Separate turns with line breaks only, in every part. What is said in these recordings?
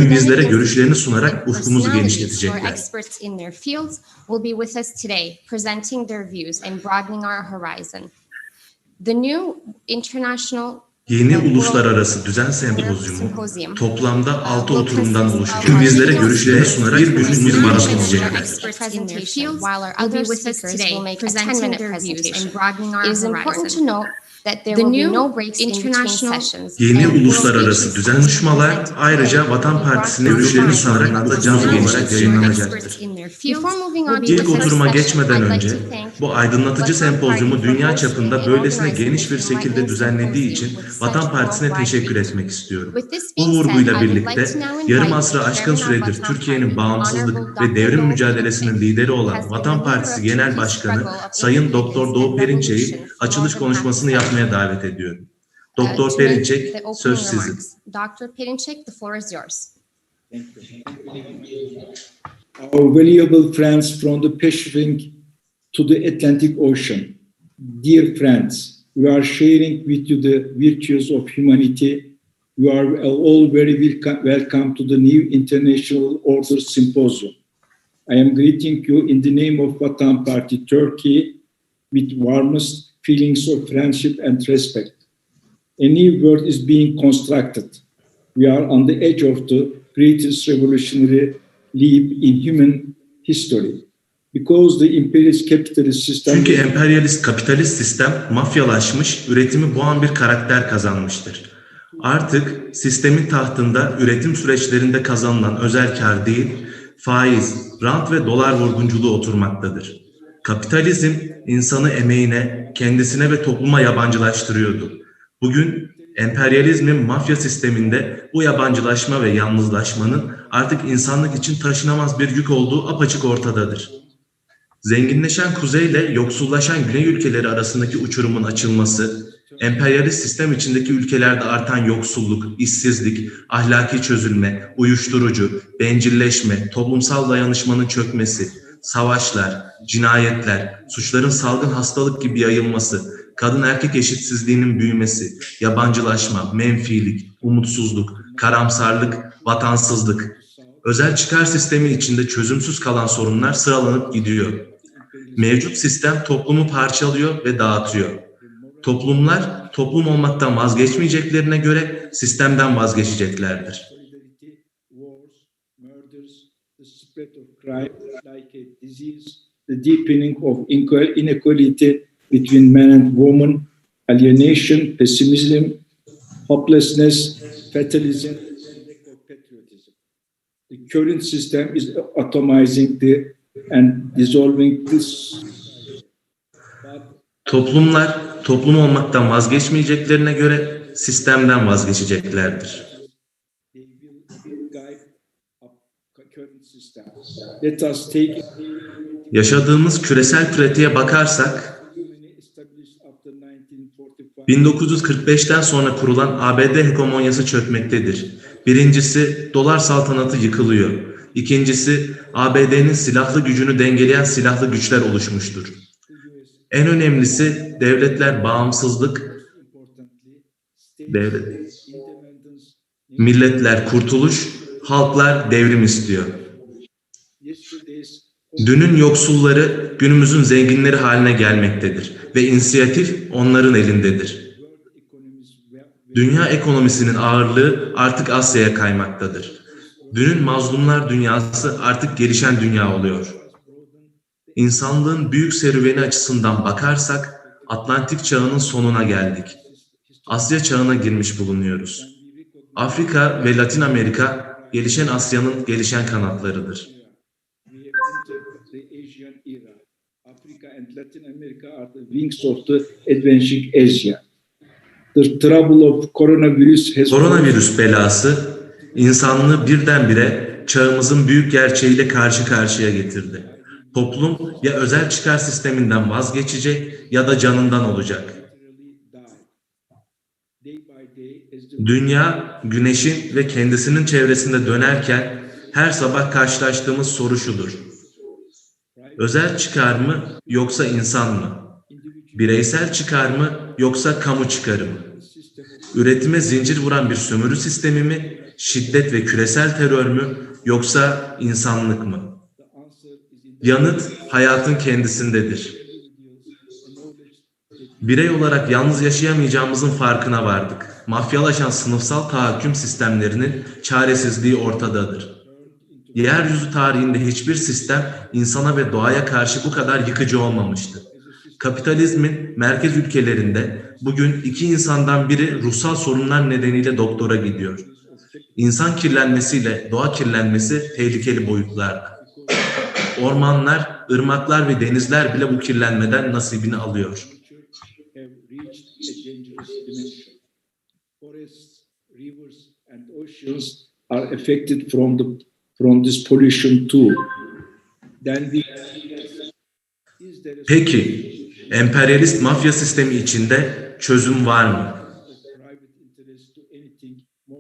bizlere görüşlerini sunarak ufkumuzu genişletecekler. Yeni Uluslararası Düzen Sempozyumu toplamda 6 oturumdan oluşacak. Bizlere görüşlerini sunarak bir günümüz maraton olacaklar. Yeni uluslararası düzen konuşmalar ayrıca Vatan Partisi'nin görüşlerini sunarak da canlı olarak yayınlanacaktır. İlk oturuma geçmeden önce bu aydınlatıcı sempozyumu dünya çapında böylesine geniş bir şekilde düzenlediği için Vatan Partisi'ne teşekkür etmek istiyorum. Bu vurguyla birlikte yarım asrı aşkın süredir Türkiye'nin bağımsızlık ve devrim mücadelesinin lideri olan Vatan Partisi Genel Başkanı Sayın Doktor Doğu Perinçek'i açılış konuşmasını yapmaya davet ediyorum. Doktor Perinçek, söz sizin.
Dr. Perinçek, the floor is yours.
Our valuable friends from the Pacific to the Atlantic Ocean. Dear friends, we are sharing with you the virtues of humanity. You are all very welcome to the new International Order Symposium. I am greeting you in the name of Vatan Party Turkey with warmest feelings of friendship and respect. A new world is being constructed. We are on the edge of the greatest revolutionary leap in human history. Because the imperialist capitalist system...
Çünkü emperyalist kapitalist sistem mafyalaşmış, üretimi boğan bir karakter kazanmıştır. Artık sistemin tahtında üretim süreçlerinde kazanılan özel kar değil, faiz, rant ve dolar vurgunculuğu oturmaktadır. Kapitalizm insanı emeğine, kendisine ve topluma yabancılaştırıyordu. Bugün emperyalizmin mafya sisteminde bu yabancılaşma ve yalnızlaşmanın artık insanlık için taşınamaz bir yük olduğu apaçık ortadadır. Zenginleşen kuzey ile yoksullaşan güney ülkeleri arasındaki uçurumun açılması, emperyalist sistem içindeki ülkelerde artan yoksulluk, işsizlik, ahlaki çözülme, uyuşturucu, bencilleşme, toplumsal dayanışmanın çökmesi, savaşlar, cinayetler, suçların salgın hastalık gibi yayılması, kadın erkek eşitsizliğinin büyümesi, yabancılaşma, menfilik, umutsuzluk, karamsarlık, vatansızlık, özel çıkar sistemi içinde çözümsüz kalan sorunlar sıralanıp gidiyor. Mevcut sistem toplumu parçalıyor ve dağıtıyor. Toplumlar toplum olmaktan vazgeçmeyeceklerine göre sistemden vazgeçeceklerdir. The deepening of inequality between men and women, alienation, pessimism, hopelessness, fatalism, and lack of patriotism. The current system is atomizing and dissolving this. Toplumlar toplum olmaktan vazgeçmeyeceklerine göre sistemden vazgeçeceklerdir. Yaşadığımız küresel pratiğe bakarsak, 1945'ten sonra kurulan ABD hegemonyası çökmektedir. Birincisi, dolar saltanatı yıkılıyor. İkincisi, ABD'nin silahlı gücünü dengeleyen silahlı güçler oluşmuştur. En önemlisi, devletler bağımsızlık, milletler kurtuluş, halklar devrim istiyor. Dünün yoksulları günümüzün zenginleri haline gelmektedir ve inisiyatif onların elindedir. Dünya ekonomisinin ağırlığı artık Asya'ya kaymaktadır. Dünün mazlumlar dünyası artık gelişen dünya oluyor. İnsanlığın büyük serüveni açısından bakarsak Atlantik çağının sonuna geldik. Asya çağına girmiş bulunuyoruz. Afrika ve Latin Amerika gelişen Asya'nın gelişen kanatlarıdır. Koronavirüs belası insanlığı birdenbire çağımızın büyük gerçeğiyle karşı karşıya getirdi. Toplum ya özel çıkar sisteminden vazgeçecek ya da canından olacak. Dünya, güneşin ve kendisinin çevresinde dönerken her sabah karşılaştığımız soru şudur: özel çıkar mı yoksa insan mı? Bireysel çıkar mı yoksa kamu çıkarı mı? Üretime zincir vuran bir sömürü sistemi mi şiddet ve küresel terör mü yoksa insanlık mı? Yanıt hayatın kendisindedir. Birey olarak yalnız yaşayamayacağımızın farkına vardık. Mafyalaşan sınıfsal tahakküm sistemlerinin çaresizliği ortadadır. Yeryüzü tarihinde hiçbir sistem insana ve doğaya karşı bu kadar yıkıcı olmamıştı. Kapitalizmin merkez ülkelerinde bugün 2 insandan biri ruhsal sorunlar nedeniyle doktora gidiyor. İnsan kirlenmesiyle doğa kirlenmesi tehlikeli boyutlarda. Ormanlar, ırmaklar ve denizler bile bu kirlenmeden nasibini alıyor.
Are affected from this pollution too.
Peki, emperyalist mafya sistemi içinde çözüm var mı?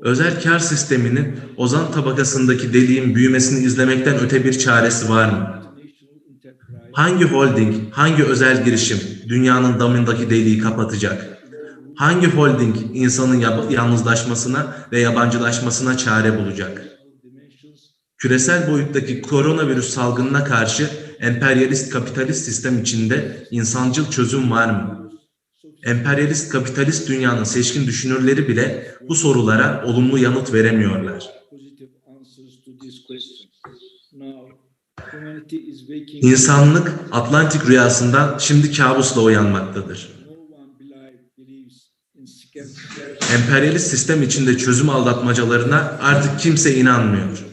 Özel kar sisteminin ozan tabakasındaki deliğin büyümesini izlemekten öte bir çaresi var mı? Hangi holding, hangi özel girişim dünyanın damındaki deliği kapatacak? Hangi holding insanın yalnızlaşmasına ve yabancılaşmasına çare bulacak? Küresel boyuttaki koronavirüs salgınına karşı emperyalist kapitalist sistem içinde insancıl çözüm var mı? Emperyalist kapitalist dünyanın seçkin düşünürleri bile bu sorulara olumlu yanıt veremiyorlar. İnsanlık Atlantik rüyasından şimdi kabusla uyanmaktadır. Emperyalist sistem içinde çözüm aldatmacalarına artık kimse inanmıyor.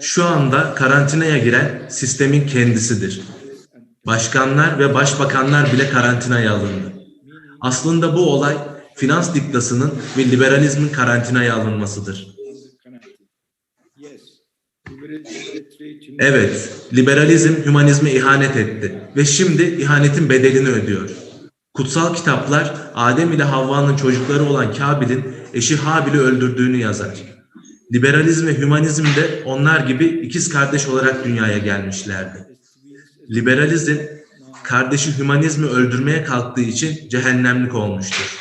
Şu anda karantinaya giren sistemin kendisidir. Başkanlar ve başbakanlar bile karantinaya alındı. Aslında bu olay finans diktasının ve liberalizmin karantinaya alınmasıdır. Evet, liberalizm hümanizme ihanet etti ve şimdi ihanetin bedelini ödüyor. Kutsal kitaplar Adem ile Havva'nın çocukları olan Kabil'in eşi Habil'i öldürdüğünü yazar. Liberalizm ve hümanizm de onlar gibi ikiz kardeş olarak dünyaya gelmişlerdi. Liberalizm, kardeşi hümanizmi öldürmeye kalktığı için cehennemlik olmuştur.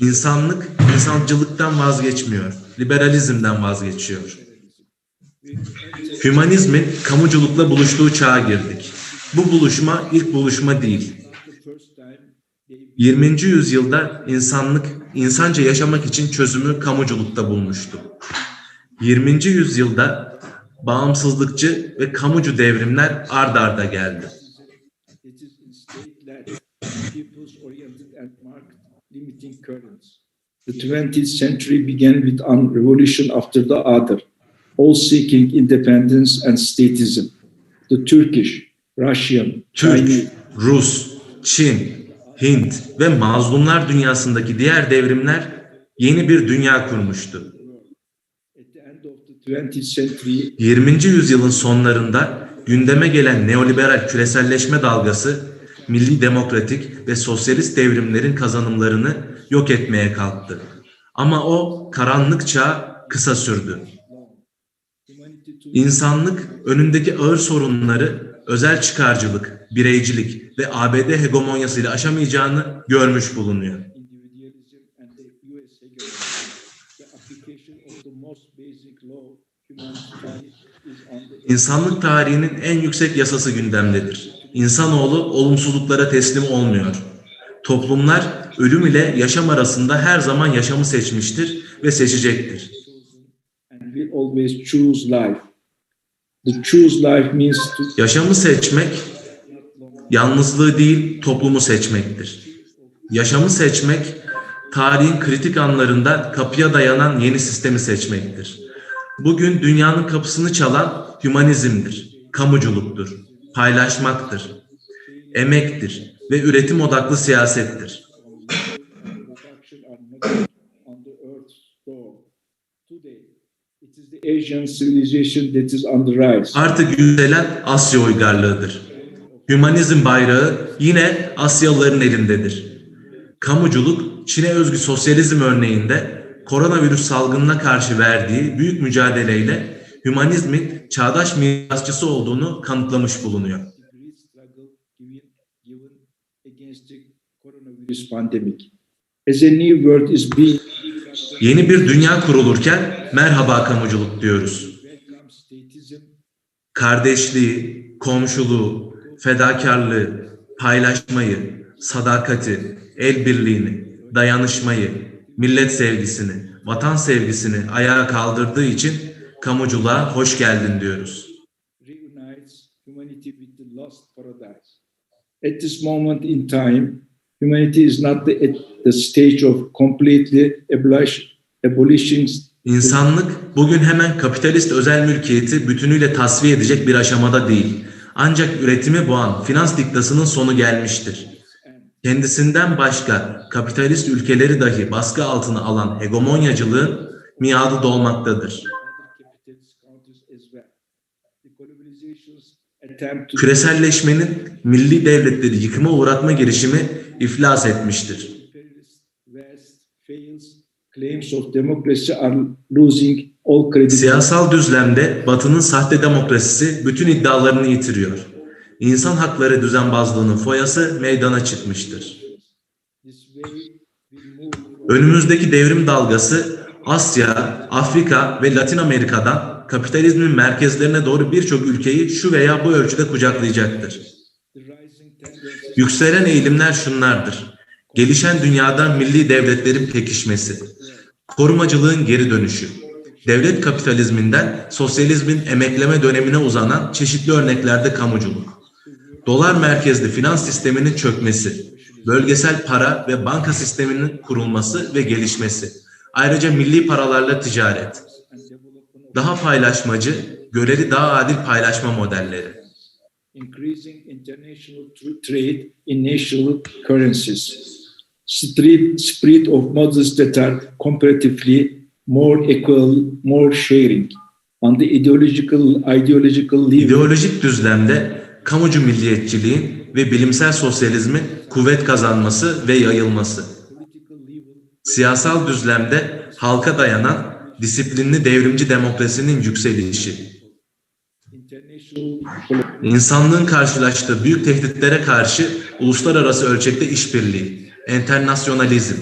İnsanlık, insancılıktan vazgeçmiyor, liberalizmden vazgeçiyor. Hümanizmin kamuculukla buluştuğu çağa girdik. Bu buluşma ilk buluşma değil. 20. yüzyılda insanlık, insanca yaşamak için çözümü kamuculukta bulmuştu. 20. yüzyılda bağımsızlıkçı ve kamucu devrimler ard arda geldi.
The 20th century began with one revolution after the other, all seeking independence and statism. The Turkish, Russian, Chinese,
Rus, Çin, Hint ve mazlumlar dünyasındaki diğer devrimler yeni bir dünya kurmuştu. 20. yüzyılın sonlarında gündeme gelen neoliberal küreselleşme dalgası, milli demokratik ve sosyalist devrimlerin kazanımlarını yok etmeye kalktı. Ama o karanlık çağ kısa sürdü. İnsanlık önündeki ağır sorunları özel çıkarcılık, bireycilik ve ABD hegemonyasıyla aşamayacağını görmüş bulunuyor. İnsanlık tarihinin en yüksek yasası gündemdedir. İnsanoğlu olumsuzluklara teslim olmuyor. Toplumlar ölüm ile yaşam arasında her zaman yaşamı seçmiştir ve seçecektir. Yaşamı seçmek, yalnızlığı değil toplumu seçmektir. Yaşamı seçmek, tarihin kritik anlarında kapıya dayanan yeni sistemi seçmektir. Bugün dünyanın kapısını çalan hümanizmdir, kamuculuktur, paylaşmaktır, emektir ve üretim odaklı siyasettir. Artık yükselen Asya uygarlığıdır. Hümanizm bayrağı yine Asyalıların elindedir. Kamuculuk, Çin'e özgü sosyalizm örneğinde koronavirüs salgınına karşı verdiği büyük mücadeleyle hümanizmin çağdaş mirasçısı olduğunu kanıtlamış bulunuyor.
As a new world is being
Yeni bir dünya kurulurken merhaba kamuculuk diyoruz.
welcome statism,
Kardeşliği, komşuluğu, fedakarlığı, paylaşmayı, sadakati, el birliğini, dayanışmayı, millet sevgisini, vatan sevgisini ayağa kaldırdığı için kamuculuğa hoş geldin diyoruz.
reunites humanity with the lost paradise. At this moment in time, humanity is not at the stage of completely abolishing.
İnsanlık bugün hemen kapitalist özel mülkiyeti bütünüyle tasfiye edecek bir aşamada değil. Ancak üretimi boğan finans diktasının sonu gelmiştir. Kendisinden başka kapitalist ülkeleri dahi baskı altına alan hegemonyacılığın miadı dolmaktadır. Küreselleşmenin milli devletleri yıkıma uğratma girişimi iflas etmiştir. Siyasal düzlemde Batı'nın sahte demokrasisi bütün iddialarını yitiriyor. İnsan hakları düzenbazlığının foyası meydana çıkmıştır. Önümüzdeki devrim dalgası Asya, Afrika ve Latin Amerika'dan kapitalizmin merkezlerine doğru birçok ülkeyi şu veya bu ölçüde kucaklayacaktır. Yükselen eğilimler şunlardır: gelişen dünyadan milli devletlerin pekişmesi, korumacılığın geri dönüşü, devlet kapitalizminden sosyalizmin emekleme dönemine uzanan çeşitli örneklerde kamuculuk, dolar merkezli finans sisteminin çökmesi, bölgesel para ve banka sisteminin kurulması ve gelişmesi, ayrıca milli paralarla ticaret, daha paylaşmacı, görevi daha adil paylaşma modelleri.
Increasing international trade in national currencies, spread of models that are comparatively more equal, more sharing, on the ideological level.
İdeolojik düzlemde kamucu milliyetçiliğin ve bilimsel sosyalizmin kuvvet kazanması ve yayılması. Siyasal düzlemde halka dayanan disiplinli devrimci demokrasinin yükselişi. İnsanlığın karşılaştığı büyük tehditlere karşı uluslararası ölçekte işbirliği, enternasyonalizm.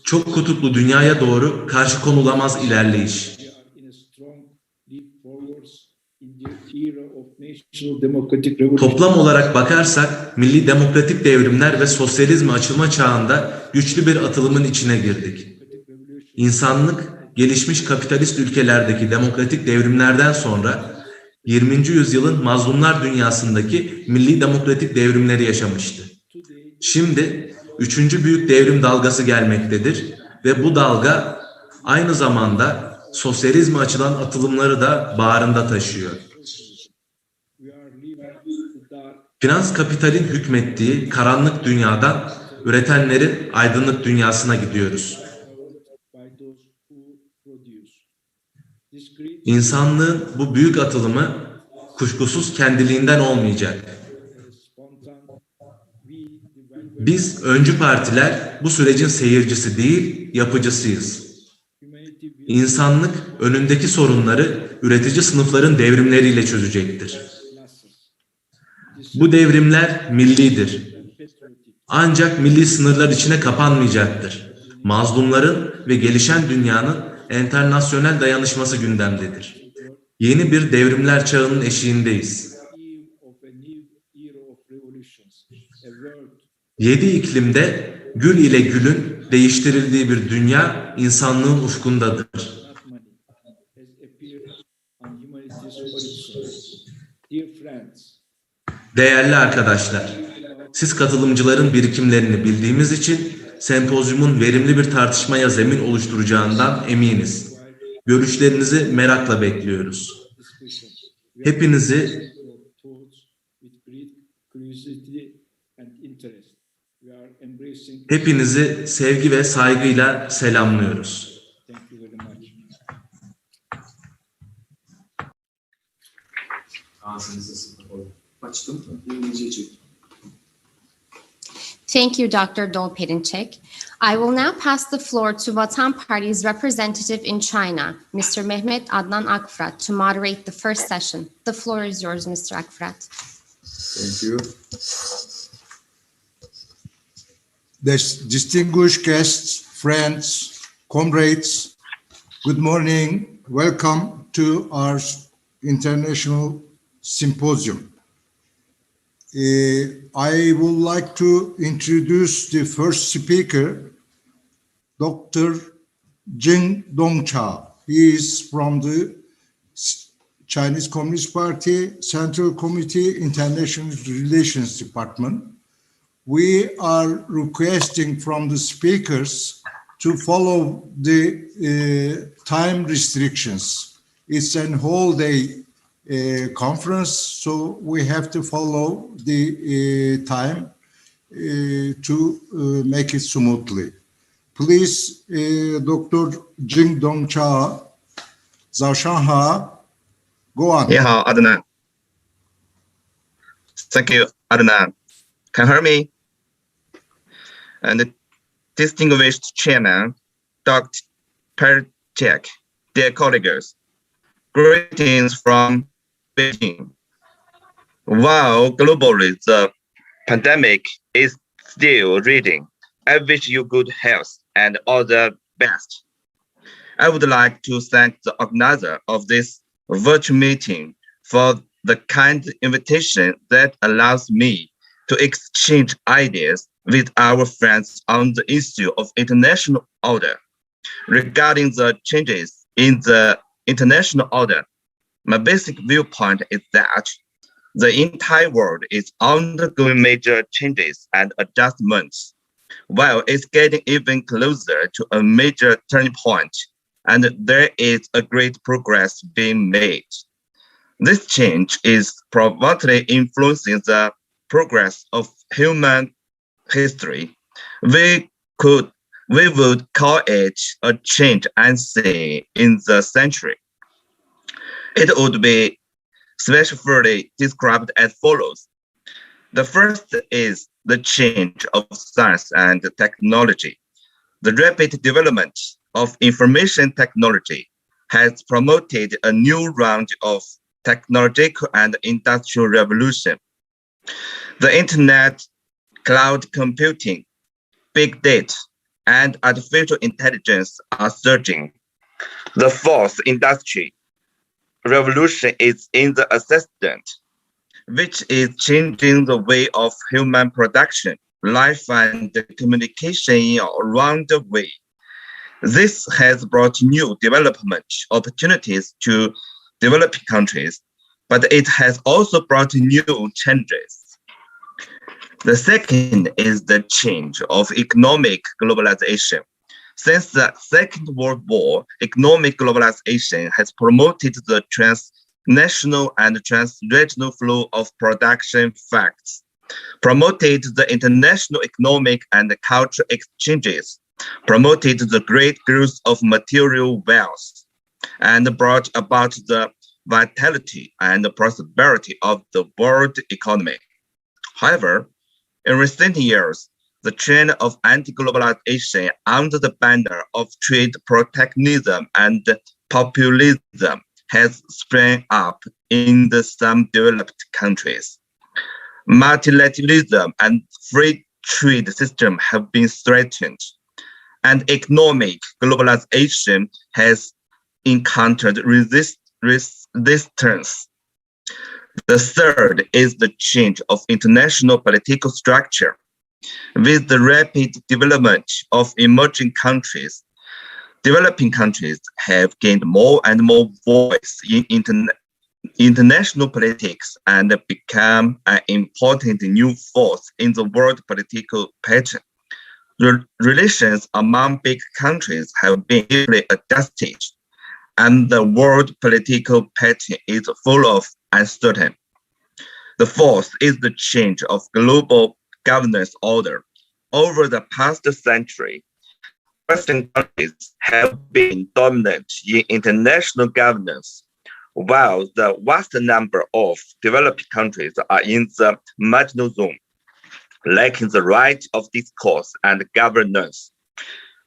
Çok kutuplu dünyaya doğru karşı konulamaz ilerleyiş. Toplam olarak bakarsak milli demokratik devrimler ve sosyalizme açılma çağında güçlü bir atılımın içine girdik. İnsanlık gelişmiş kapitalist ülkelerdeki demokratik devrimlerden sonra 20. yüzyılın mazlumlar dünyasındaki milli demokratik devrimleri yaşamıştı. Şimdi 3. büyük devrim dalgası gelmektedir ve bu dalga aynı zamanda sosyalizme açılan atılımları da bağrında taşıyor. Finans kapitalin hükmettiği karanlık dünyadan üretenlerin aydınlık dünyasına gidiyoruz. İnsanlığın bu büyük atılımı kuşkusuz kendiliğinden olmayacak. Biz öncü partiler bu sürecin seyircisi değil, yapıcısıyız. İnsanlık önündeki sorunları üretici sınıfların devrimleriyle çözecektir. Bu devrimler millidir. Ancak milli sınırlar içine kapanmayacaktır. Mazlumların ve gelişen dünyanın enternasyonel dayanışması gündemdedir. Yeni bir devrimler çağının eşiğindeyiz. 7 iklimde gül ile gülün değiştirildiği bir dünya insanlığın ufkundadır. Değerli arkadaşlar, siz katılımcıların birikimlerini bildiğimiz için sempozyumun verimli bir tartışmaya zemin oluşturacağından eminiz. Görüşlerinizi merakla bekliyoruz. Hepinizi sevgi ve saygıyla selamlıyoruz.
Thank you, Dr. Dol Perinçek. I will now pass the floor to Vatan Parti's representative in China, Mr. Mehmet Adnan Akfrat, to moderate the first session. The floor is yours, Mr. Akfrat.
Thank you. distinguished guests, friends, comrades, good morning. Welcome to our international symposium. I would like to introduce the first speaker, Dr. Jing Dongcha. He is from the Chinese Communist Party, Central Committee, International Relations Department. We are requesting from the speakers to follow the time restrictions. It's a whole day conference, so we have to follow the time to make it smoothly. Please, Dr. Jing Dongcha, Zaoshanha, go on.
你好, Adnan. Thank you, Adnan. Can you hear me? And distinguished chairman, Dr. Perchek, dear colleagues, greetings from Beijing. While globally the pandemic is still raging, I wish you good health and all the best. I would like to thank the organizer of this virtual meeting for the kind invitation that allows me to exchange ideas with our friends on the issue of international order. Regarding the changes in the international order, my basic viewpoint is that the entire world is undergoing major changes and adjustments, while it's getting even closer to a major turning point, and there is a great progress being made. This change is profoundly influencing the progress of human history. We would call it a change unseen in the century. It would be specifically described as follows. The first is the change of science and technology. The rapid development of information technology has promoted a new round of technological and industrial revolution. The internet, cloud computing, big data, and artificial intelligence are surging. The fourth industry revolution is in the assistant, which is changing the way of human production, life, and communication in a round way. This has brought new development opportunities to developing countries, but it has also brought new challenges. The second is the change of economic globalization. Since the Second World War, economic globalization has promoted the transnational and transregional flow of production facts, promoted the international economic and cultural exchanges, promoted the great growth of material wealth, and brought about the vitality and prosperity of the world economy. However, in recent years, the trend of anti-globalization under the banner of trade protectionism and populism has sprung up in some developed countries. Multilateralism and free trade system have been threatened, and economic globalization has encountered resistance. The third is the change of international political structure. With the rapid development of emerging countries, developing countries have gained more and more voice in international politics and become an important new force in the world political pattern. The relations among big countries have been easily adjusted, and the world political pattern is full of uncertainty. The fourth is the change of global governance order. Over the past century, Western countries have been dominant in international governance, while the vast number of developing countries are in the marginal zone, lacking the right of discourse and governance.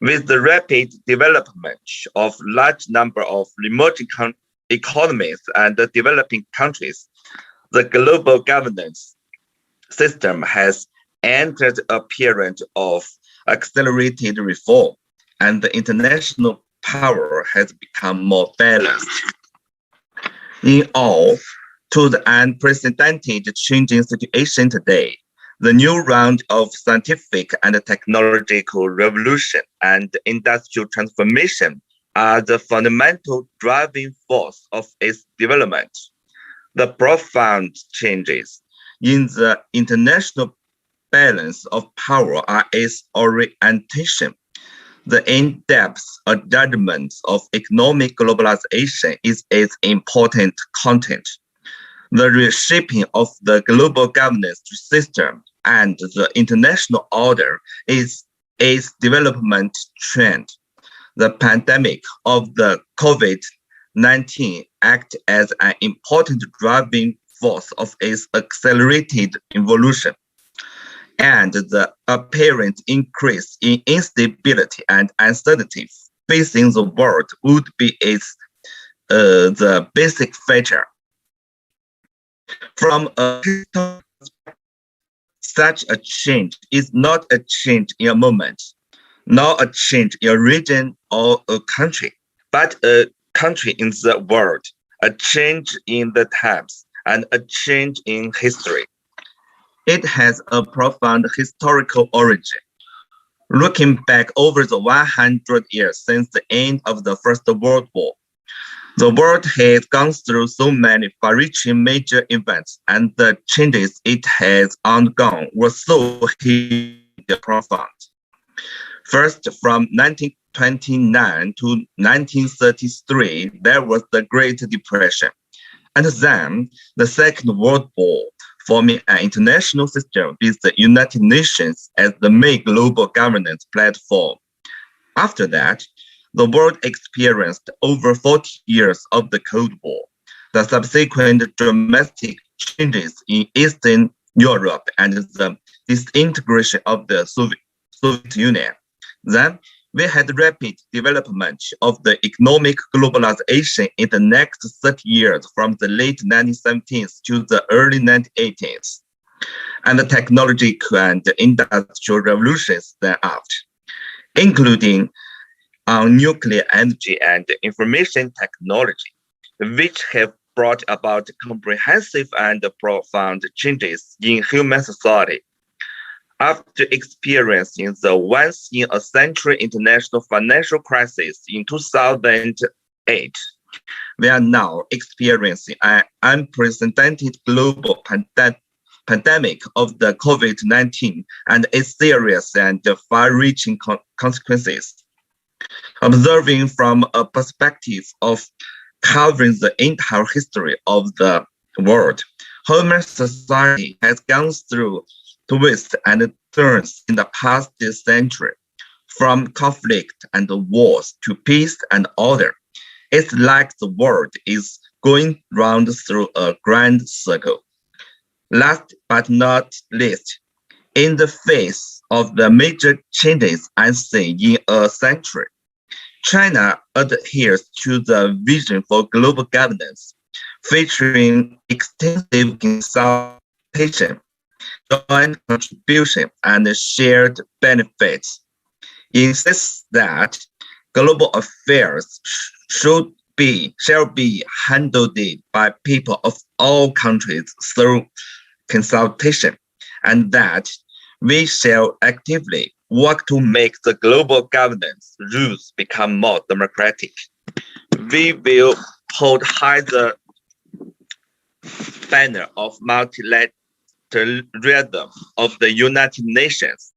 With the rapid development of large number of emerging economies and developing countries, the global governance system has entered a period of accelerated reform, and the international power has become more balanced. In all, to the unprecedented changing situation today, the new round of scientific and technological revolution and industrial transformation are the fundamental driving force of its development. The profound changes in the international balance of power are its orientation. The in-depth judgment of economic globalization is its important content. The reshaping of the global governance system and the international order is its development trend. The pandemic of the COVID-19 acts as an important driving force of its accelerated evolution, and the apparent increase in instability and uncertainty facing the world would be the basic feature. From a historical perspective, such a change is not a change in a moment, nor a change in a region or a country, but a country in the world, a change in the times, and a change in history. It has a profound historical origin. Looking back over the 100 years since the end of the First World War, the world has gone through so many far-reaching major events, and the changes it has undergone were so huge and profound. First, from 1929 to 1933, there was the Great Depression, and then the Second World War, forming an international system with the United Nations as the main global governance platform. After that, the world experienced over 40 years of the Cold War, the subsequent dramatic changes in Eastern Europe, and the disintegration of the Soviet Union. Then, we had rapid development of the economic globalization in the next 30 years from the late 1970s to the early 1980s, and the technological and industrial revolutions thereafter, including nuclear energy and information technology, which have brought about comprehensive and profound changes in human society. After experiencing the once-in-a-century international financial crisis in 2008, we are now experiencing an unprecedented global pandemic of the COVID-19 and its serious and far-reaching consequences. Observing from a perspective of covering the entire history of the world, human society has gone through twists and turns in the past century, from conflict and wars to peace and order. It's like the world is going round through a grand circle. Last but not least, in the face of the major changes unseen in a century, China adheres to the vision for global governance, featuring extensive consultation, joint contribution, and shared benefits. It insists that global affairs shall be handled by people of all countries through consultation, and that we shall actively work to make the global governance rules become more democratic. We will hold high the banner of multilateralism of the United Nations,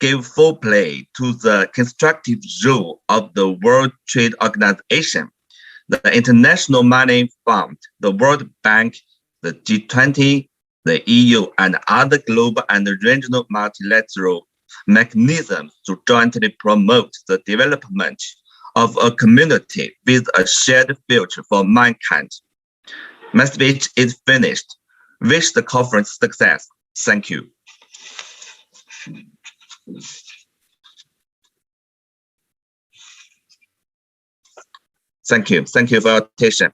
give full play to the constructive role of the World Trade Organization, the International Money Fund, the World Bank, the G20, the EU, and other global and regional multilateral mechanisms to jointly promote the development of a community with a shared future for mankind. My speech is finished. Wish the conference success. Thank you. Thank you. Thank you for your attention.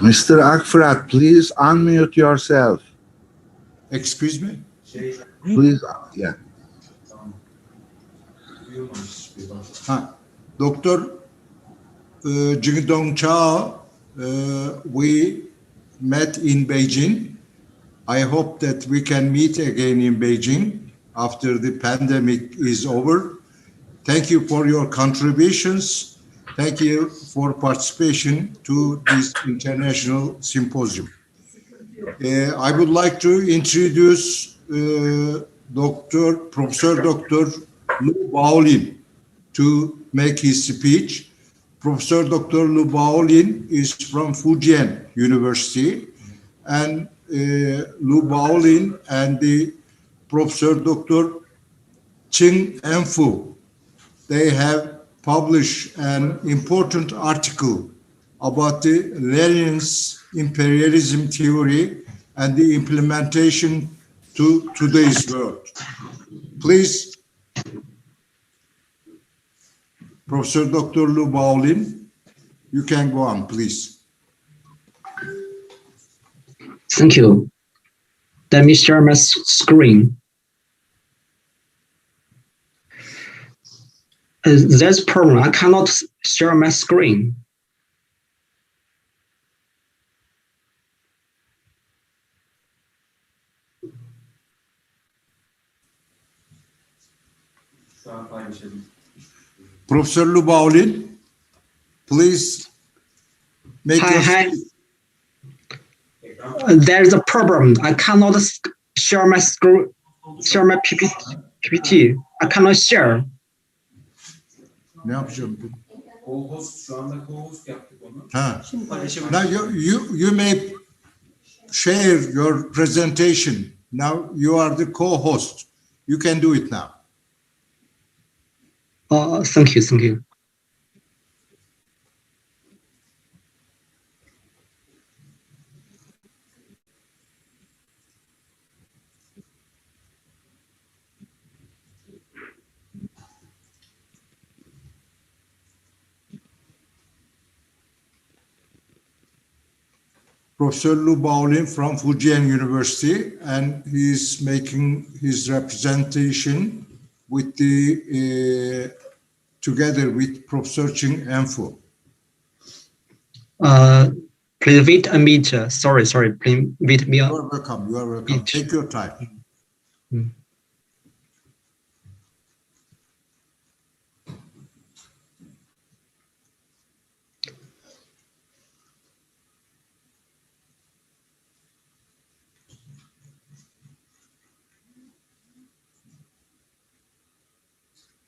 Mr. Akfrat, please unmute yourself.
Excuse me?
Please, yeah.
Dr. Jing Dongcha, we met in Beijing. I hope that we can meet again in Beijing after the pandemic is over. Thank you for your contributions. Thank you for participation to this international symposium. I would like to introduce Professor Dr. Lu Baolin to make his speech. Professor Dr. Lu Baolin is from Fujian University, and Lu Baolin and the Professor Dr. Qing Enfu, they have published an important article about the Lenin's imperialism theory and the implementation to today's world. Please, Professor Dr. Lu Baolin, you can go on, please.
Thank you. Let me share my screen. There's a problem. I cannot share my screen.
Professor Lu Baolin, please make your speech.
There's a problem. I cannot share my screen, share my PPT. I cannot share.
Ne yapacağım? Now you may share your presentation. Now you are the co-host. You can do it now.
Thank you, thank you.
Professor Lu Baolin from Fujian University, and he's making his representation with the together with Professor Qing Enfu.
Please wait a minute. Sorry. Please wait me.
You are welcome. You are welcome. Take your time.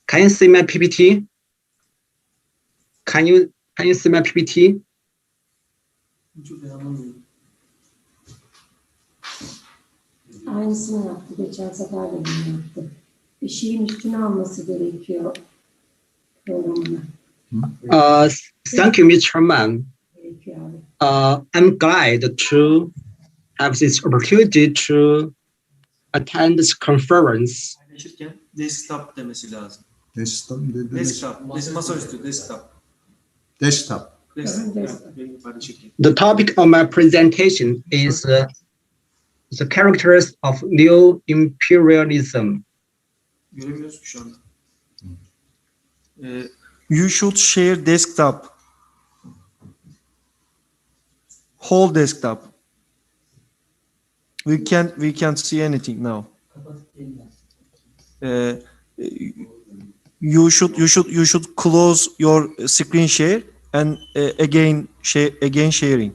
Can you see my PPT? Can you see my PPT?
Aynısını yaptı. Geçen sefer de bunu yaptı. Bir şeyin üstüne alması gerekiyor programını.
Thank you, Mr. Chairman.
Gerekiyor abi.
I'm glad to have this opportunity to attend this conference.
Desktop demesi lazım.
Desktop.
Masaüstü, desktop.
Desktop.
The topic of my presentation is the characters of new imperialism.
Göremiyoruz ki şu anda. You should share desktop. Whole desktop. We can't see anything now. You should close your screen share and again sharing.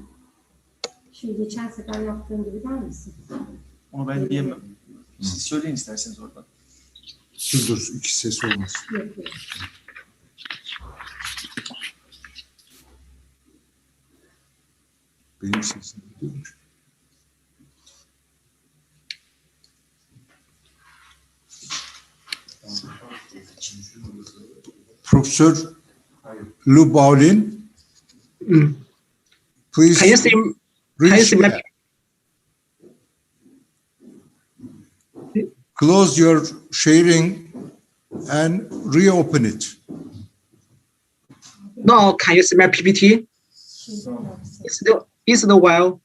Geçen sefer yaptığın gibi der misin?
Onu ben diyemem. Siz söyleyin isterseniz oradan.
Dur, iki ses olmaz.
Yok.
Benim sesim duymuş. Professor Lu Baolin, please.
Can you see my
close your sharing and reopen it.
Now, can you see my PPT? Is it well?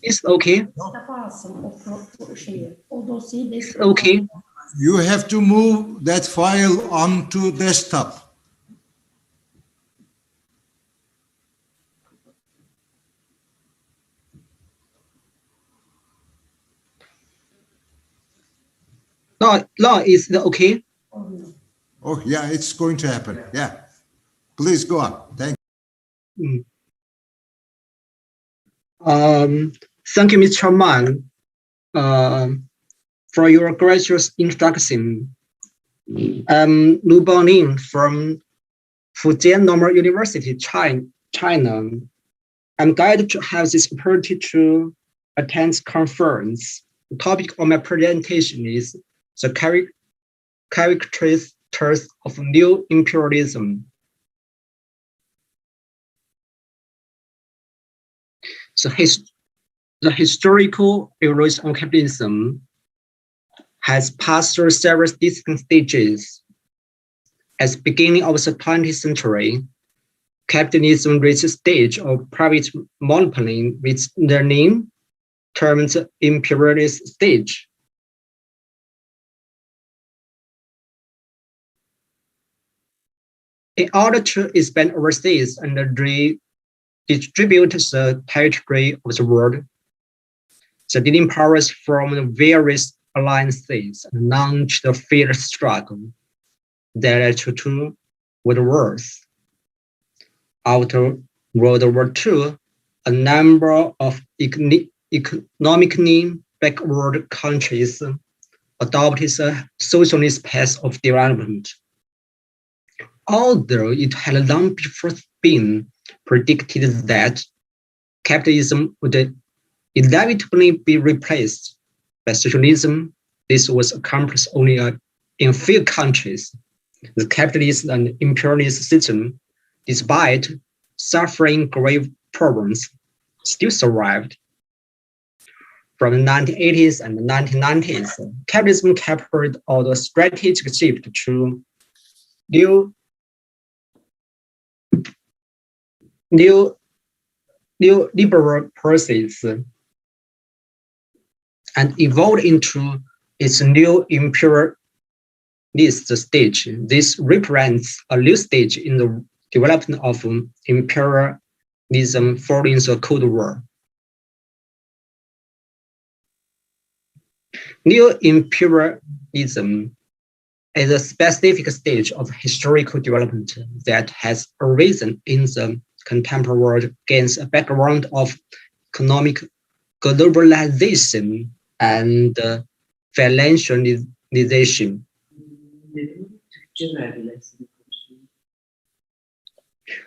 Is it okay? It's okay.
You have to move that file onto desktop.
Now is it okay?
Oh, yeah, it's going to happen. Yeah. Please go on. Thank you.
Thank you, Mr. Man, for your gracious introduction. I'm Lu Baoning from Fujian Normal University, China. I'm glad to have this opportunity to attend this conference. The topic of my presentation is the characteristics of new imperialism. The historical evolution of capitalism has passed through several distinct stages. At the beginning of the 20th century, capitalism reached a stage of private monopoly, which their name termed the imperialist stage. In order to expand overseas and redistribute the territory of the world, the leading powers from various alliances launched a fierce struggle that led to two world wars. After World War II, a number of economically backward countries adopted a socialist path of development. Although it had long before been predicted that capitalism would inevitably be replaced by socialism, this was accomplished only in a few countries. The capitalist and imperialist system, despite suffering grave problems, still survived. From the 1980s and the 1990s, capitalism carried out a strategic shift to new liberal policies and evolved into its new imperialist stage. This represents a new stage in the development of imperialism following the Cold War. New imperialism is a specific stage of historical development that has arisen in the contemporary world against a background of economic globalization and financialization.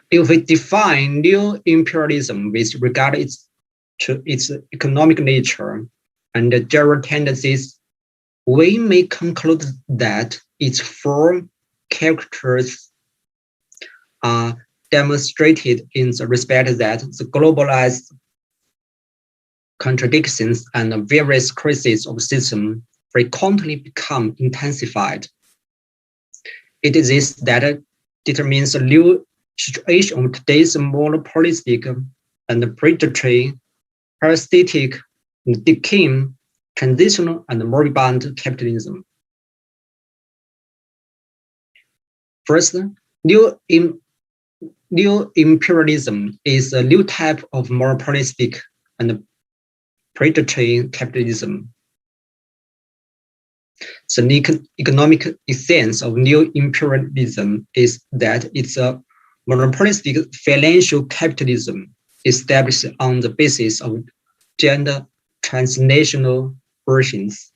If we define new imperialism with regard to its economic nature and general tendencies, we may conclude that its four characters are demonstrated in the respect that the globalized contradictions and various crises of system frequently become intensified. It is this that determines the new situation of today's monopolistic and predatory, parasitic, decaying, transitional, and moribund capitalism. First, new imperialism is a new type of monopolistic and predatory capitalism. The economic essence of new imperialism is that it's a monopolistic financial capitalism established on the basis of gender transnational versions.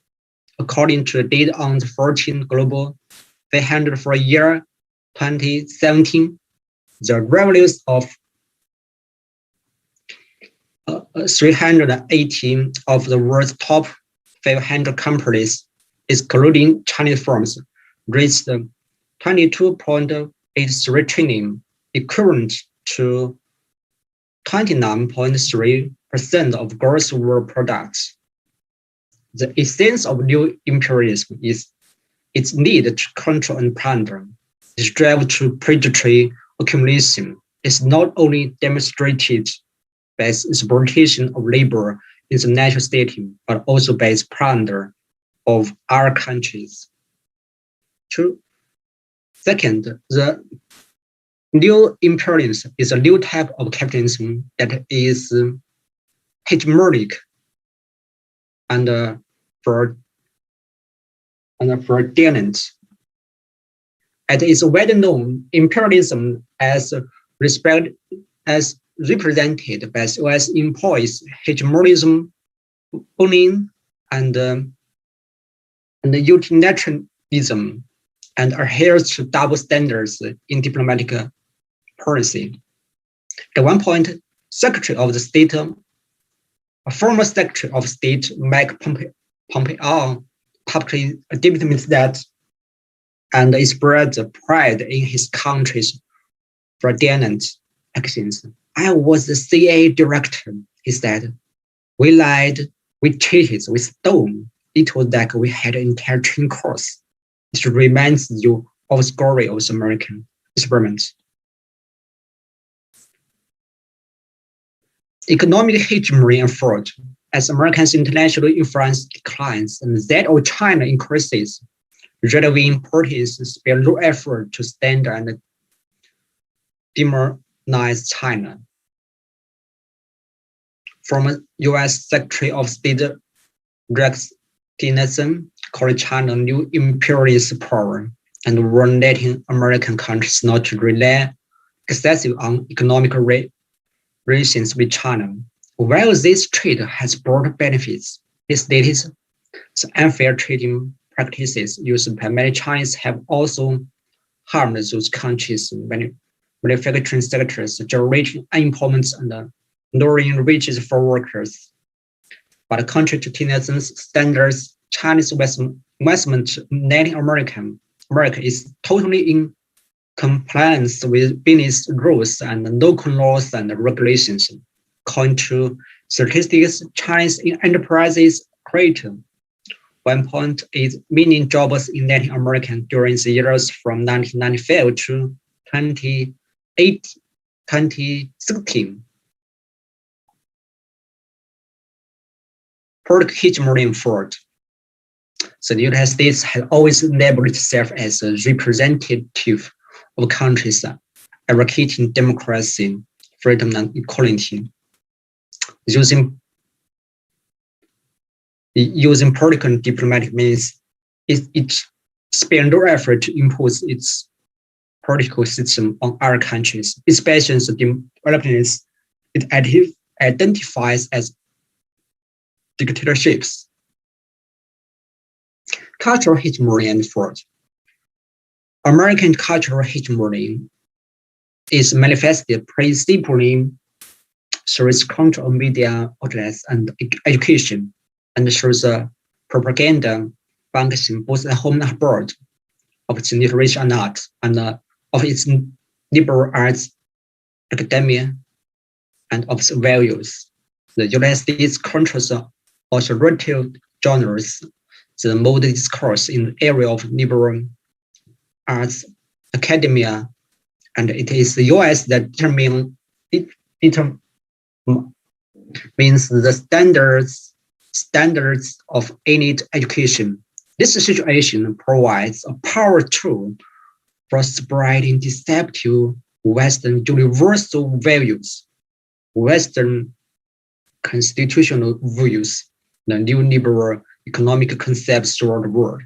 According to the data on the 14 Global 500 for year 2017, the revenues of 318 of the world's top 500 companies, excluding Chinese firms, reached 22.83 trillion, equivalent to 29.3% of gross world products. the essence of new imperialism is its need to control and plunder. Its drive to predatory accumulation is not only demonstrated by its exploitation of labor in the natural state, but also by its plunder of our countries. True. Second, the new imperialism is a new type of capitalism that is hegemonic and fraudulent. It is well known imperialism as represented by US employs hegemonism, bullying, and utilitarianism, and adheres to double standards in diplomatic policy. At one point, Secretary of the State, a former Secretary of State Mike Pompeo, publicly admitted that and expressed pride in his country's fraudulent actions. I was the CIA director, he said. We lied, we cheated, we stole. It was like we had an entire training course. It reminds you of the story of the American experiment. Economic hegemony and fraud. As Americans' international influence declines and that of China increases, right-wing parties spare no effort to stand and demonize China. Former U.S. Secretary of State Rex Tillerson called China new imperialist power and warned Latin American countries not to rely excessively on economic relations with China. While this trade has brought benefits, he stated the unfair trading practices used by many Chinese have also harmed those countries' manufacturing sectors, generating unemployment and lowering wages for workers. But contrary to Tillerson's standards, Chinese investment in Latin America is totally in compliance with business rules and local laws and regulations. According to statistics, Chinese enterprises create 1.8 million jobs in Latin America during the years from 1995 to 2016. Political hegemony and fraud. The United States has always labeled itself as a representative of countries advocating democracy, freedom, and equality. Using political and diplomatic means, it spared no effort to impose its political system on other countries, especially the developments it identifies as dictatorships. Cultural hegemony and fraud. American cultural hegemony is manifested principally through its control of media outlets and education, and through the propaganda functioning both at home and abroad of its literature and art, and of its liberal arts, academia, and of its values. The United States controls the authoritative genres, the mode discourse in the area of liberal arts, academia, and it is the US that determines the standards of any education. This situation provides a power tool for spreading deceptive Western universal values, Western constitutional views, the new liberal economic concepts throughout the world.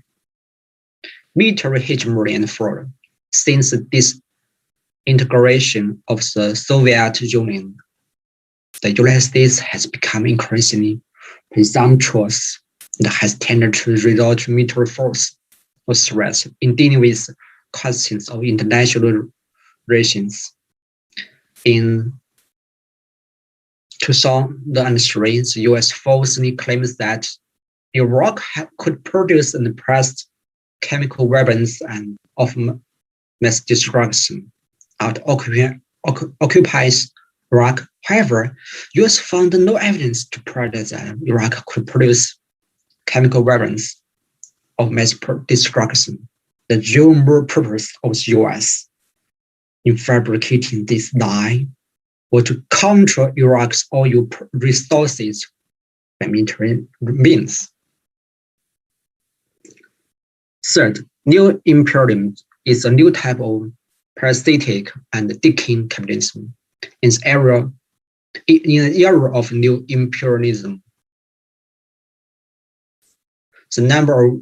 Military hegemony and fraud. Since this integration of the Soviet Union, the United States has become increasingly presumptuous and has tended to resort to military force or threats in dealing with questions of international relations. In 2003, the US falsely claims that Iraq could produce and press chemical weapons and of mass destruction out occupies Iraq. However, US found no evidence to prove that Iraq could produce chemical weapons of mass destruction. The real purpose of the US in fabricating this lie was to control Iraq's oil resources by military means. Third, new imperialism is a new type of parasitic and decaying capitalism. In an era of new imperialism, the number of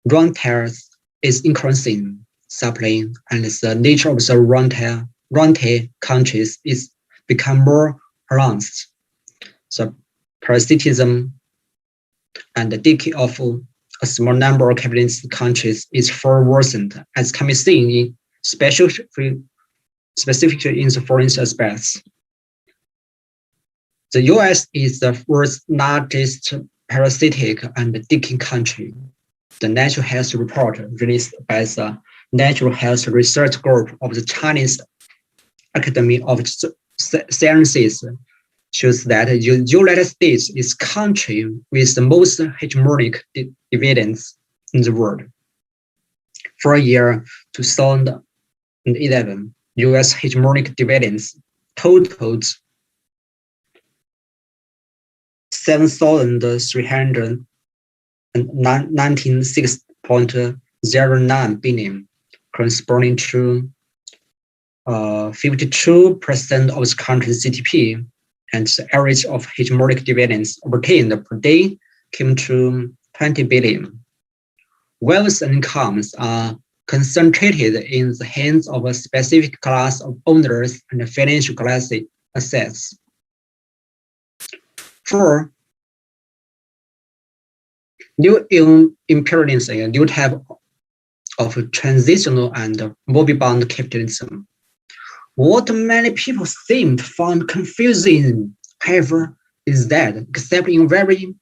rentiers is increasing sharply, and the nature of the rentier countries is become more pronounced. The parasitism and the decay of a small number of capitalist countries is far worsened, as can be seen in specifically in the foreign aspects. The US is the world's largest parasitic and decaying country. The Natural Health Report released by the Natural Health Research Group of the Chinese Academy of Sciences shows that the United States is the country with the most hegemonic dividends in the world. For year 2011, US hegemonic dividends totaled $7,396.09 billion, corresponding to 52% of the country's GDP, and the average of hegemonic dividends obtained per day came to 20 billion. Wealth and incomes are concentrated in the hands of a specific class of owners and financial class assets. Four, new imperialism, a new type of transitional and mobile-bound capitalism. What many people seem to find confusing, however, is that except in very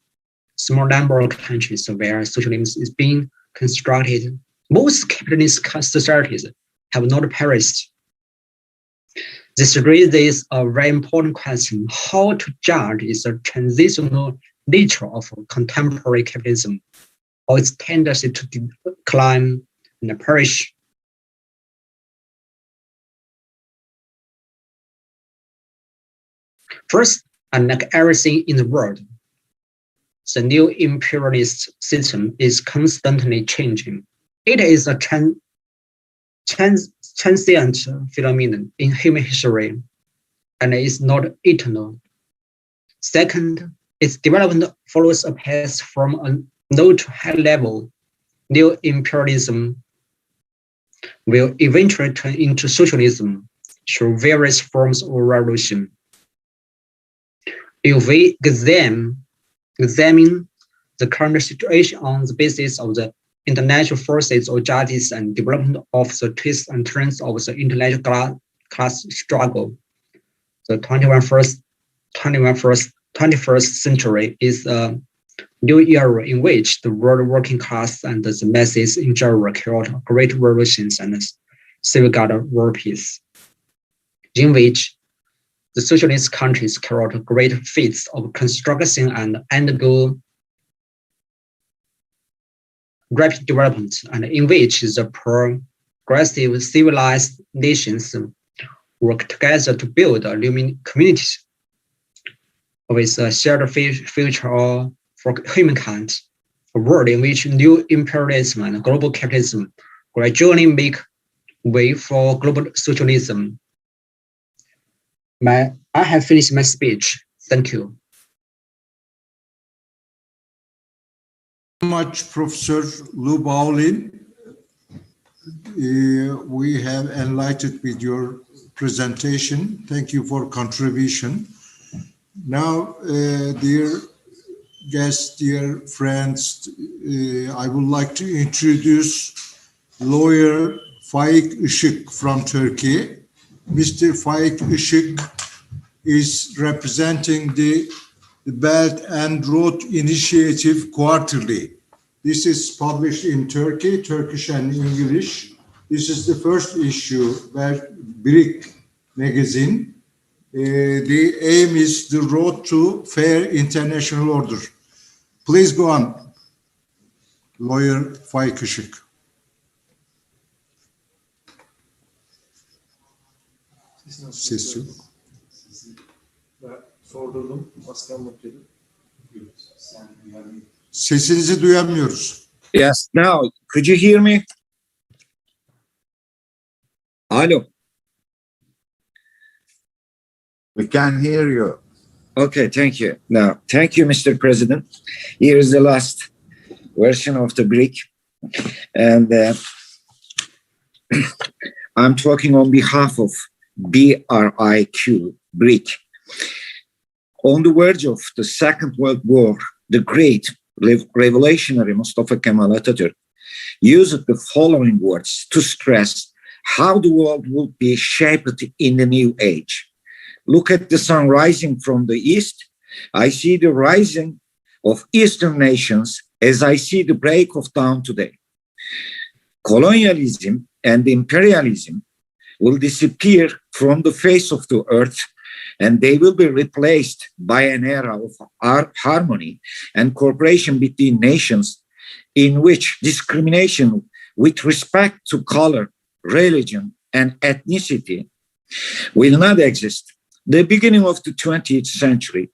small number of countries where socialism is being constructed, most capitalist societies have not perished. This raises a very important question: how to judge the transitional nature of contemporary capitalism, or its tendency to decline and perish? First, unlike everything in the world, the new imperialist system is constantly changing. It is a transient phenomenon in human history, and is not eternal. Second, its development follows a path from a low to high level. New imperialism will eventually turn into socialism through various forms of revolution. If we examine the current situation on the basis of the international forces of justice and development of the twists and turns of the intellectual class struggle, the 21st century is a new era in which the world working class and the masses in general carried out great revolutions and safeguarded world peace, in which the socialist countries carried out great feats of construction and undergo rapid development, and in which the progressive civilized nations work together to build a living community with a shared future for humankind, a world in which new imperialism and global capitalism gradually make way for global socialism. I have finished my speech. Thank you.
Much, Professor Lu Baolin. We have enlightened with your presentation. Thank you for contribution. Now, dear guests, dear friends, I would like to introduce lawyer Faik Işık from Turkey. Mr. Faik Işık is representing the Belt and Road Initiative Quarterly. This is published in Turkish and English. This is the first issue, BRIC magazine. The aim is the road to fair international order. Please go on, Lawyer Faik Işık. Ses yok.
Sordurdum. Maskem mutluydu.
Sesinizi duyamıyoruz.
Yes, now, could you hear me? Hello.
We can hear you.
Okay, thank you. Now, thank you, Mr. President. Here is the last version of the brick. And I'm talking on behalf of BRIQ, BRIC. On the verge of the Second World War, the great revolutionary Mustafa Kemal Atatürk used the following words to stress how the world would be shaped in the new age. Look at the sun rising from the east. I see the rising of Eastern nations as I see the break of dawn today. Colonialism and imperialism will disappear from the face of the earth, and they will be replaced by an era of harmony and cooperation between nations in which discrimination with respect to color, religion, and ethnicity will not exist. The beginning of the 20th century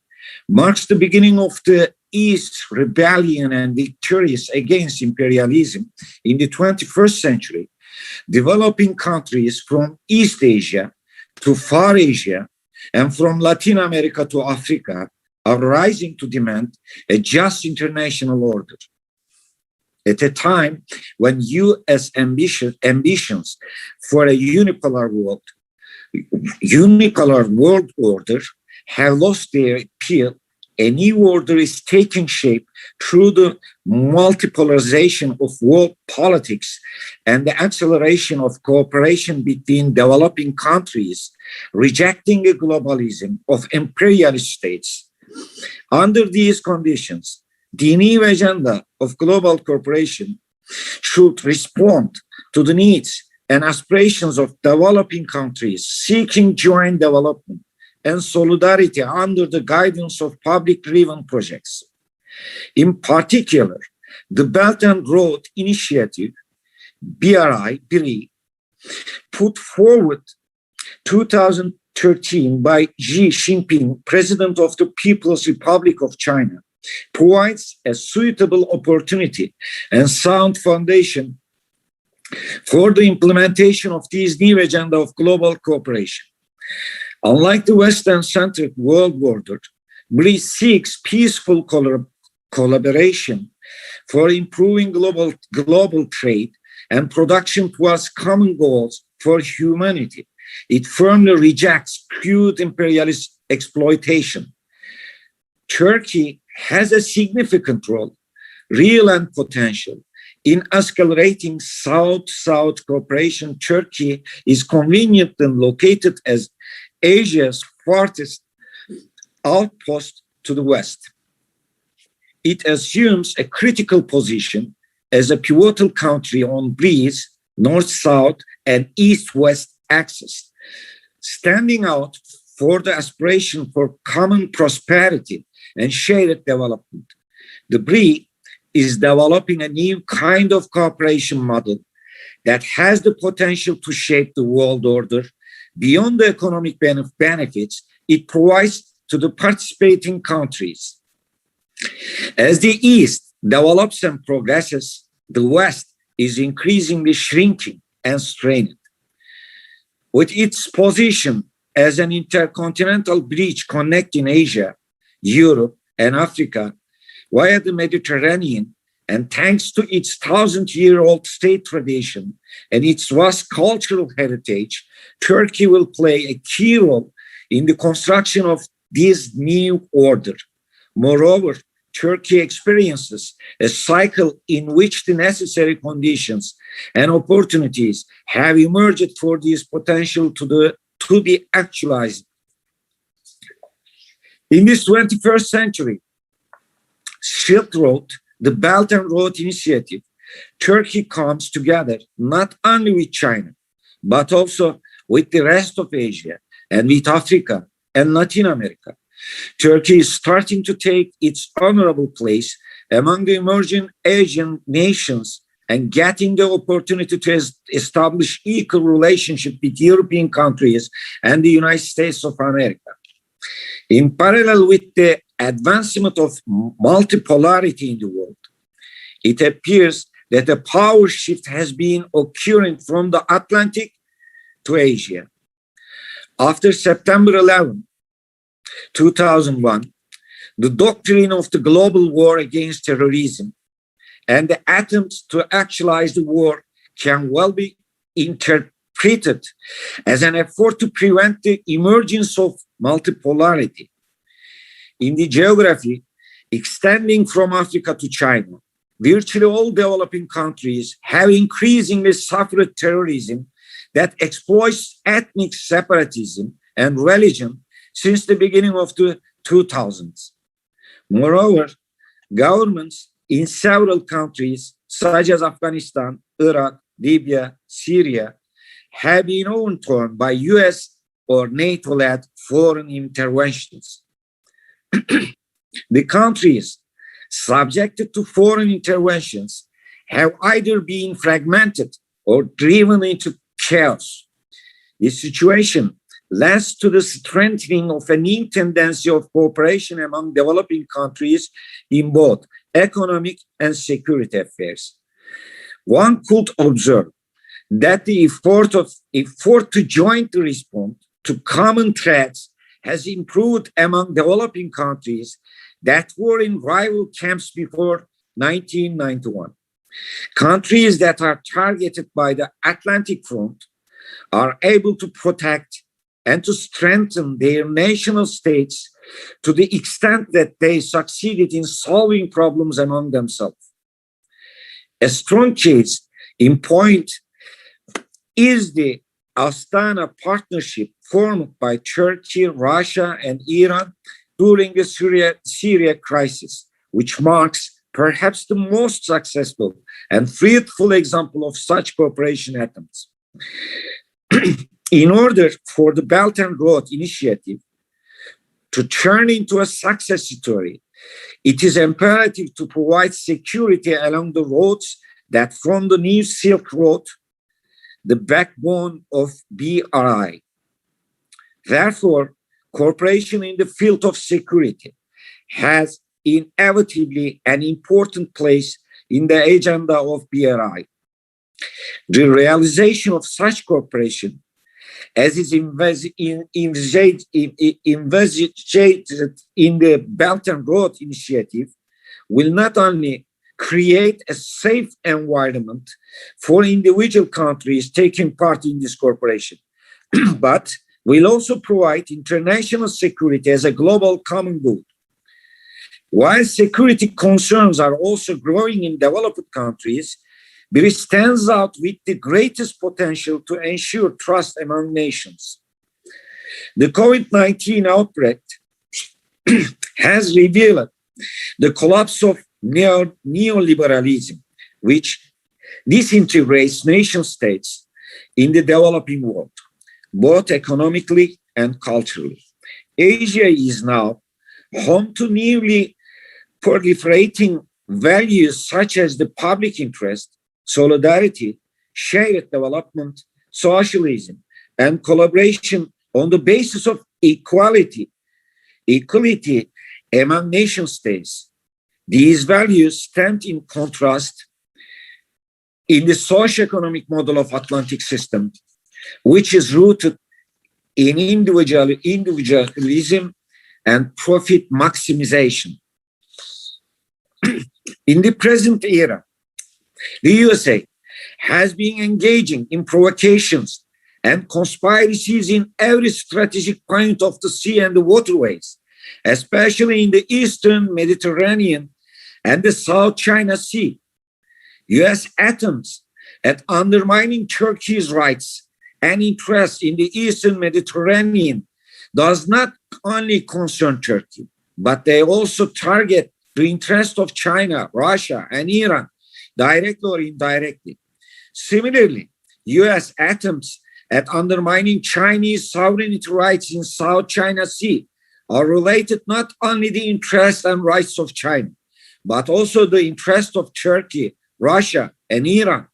marks the beginning of the East's rebellion and victorious against imperialism. In the 21st century, developing countries from East Asia to Far Asia and from Latin America to Africa are rising to demand a just international order. At a time when U.S. ambitions for a unipolar world order have lost their appeal, a new order is taking shape through the multipolarization of world politics and the acceleration of cooperation between developing countries, rejecting a globalism of imperialist states. Under these conditions, the new agenda of global cooperation should respond to the needs and aspirations of developing countries seeking joint development and solidarity under the guidance of public-driven projects. In particular, the Belt and Road Initiative, BRI, put forward 2013 by Xi Jinping, President of the People's Republic of China, provides a suitable opportunity and sound foundation for the implementation of this new agenda of global cooperation. Unlike the Western-centric world order, BRI seeks peaceful collaboration for improving global trade and production towards common goals for humanity. It firmly rejects crude imperialist exploitation. Turkey has a significant role, real and potential, in accelerating South-South cooperation. Turkey is conveniently located as Asia's farthest outpost to the West. It assumes a critical position as a pivotal country on BRI's North-South and East-West axis, standing out for the aspiration for common prosperity and shared development. The BRI is developing a new kind of cooperation model that has the potential to shape the world order beyond the economic benefits it provides to the participating countries. As the East develops and progresses, the West is increasingly shrinking and strained. With its position as an intercontinental bridge connecting Asia, Europe, and Africa via the Mediterranean, and thanks to its 1,000-year-old state tradition and its vast cultural heritage, Turkey will play a key role in the construction of this new order. Moreover, Turkey experiences a cycle in which the necessary conditions and opportunities have emerged for this potential to be actualized. In this 21st century, Silk Road, the Belt and Road Initiative, Turkey comes together not only with China, but also with the rest of Asia and with Africa and Latin America. Turkey is starting to take its honorable place among the emerging Asian nations and getting the opportunity to establish equal relationship with European countries and the United States of America. In parallel with the advancement of multipolarity in the world, it appears that a power shift has been occurring from the Atlantic to Asia. After September 11, 2001, the doctrine of the global war against terrorism and the attempts to actualize the war can well be interpreted as an effort to prevent the emergence of multipolarity. In the geography extending from Africa to China, virtually all developing countries have increasingly suffered terrorism that exploits ethnic separatism and religion since the beginning of the 2000s. Moreover, governments in several countries, such as Afghanistan, Iraq, Libya, Syria, have been overthrown by US or NATO-led foreign interventions. The countries subjected to foreign interventions have either been fragmented or driven into chaos. This situation leads to the strengthening of a new tendency of cooperation among developing countries in both economic and security affairs. One could observe that the effort to jointly respond to common threats has improved among developing countries that were in rival camps before 1991. Countries that are targeted by the Atlantic Front are able to protect and to strengthen their national states to the extent that they succeeded in solving problems among themselves. A strong case in point is the Astana partnership formed by Turkey, Russia, and Iran during the Syria crisis, which marks perhaps the most successful and fruitful example of such cooperation attempts. In order for the Belt and Road Initiative to turn into a success story, it is imperative to provide security along the roads that form the new Silk Road, the backbone of BRI. Therefore, cooperation in the field of security has inevitably an important place in the agenda of BRI. The realization of such cooperation, as is envisaged in the Belt and Road Initiative, will not only create a safe environment for individual countries taking part in this cooperation, but will also provide international security as a global common good. While security concerns are also growing in developed countries, it stands out with the greatest potential to ensure trust among nations. The COVID-19 outbreak has revealed the collapse of neoliberalism, which disintegrates nation states in the developing world, both economically and culturally. Asia is now home to newly proliferating values such as the public interest, solidarity, shared development, socialism, and collaboration on the basis of equality among nation states. These values stand in contrast in the socio-economic model of Atlantic system, which is rooted in individualism and profit maximization. In the present era, the USA has been engaging in provocations and conspiracies in every strategic point of the sea and the waterways, especially in the Eastern Mediterranean and the South China Sea. US attempts at undermining Turkey's rights and interests in the Eastern Mediterranean does not only concern Turkey, but they also target the interest of China, Russia, and Iran, directly or indirectly. Similarly, US attempts at undermining Chinese sovereignty rights in South China Sea are related not only to the interests and rights of China, but also the interest of Turkey, Russia, and Iran.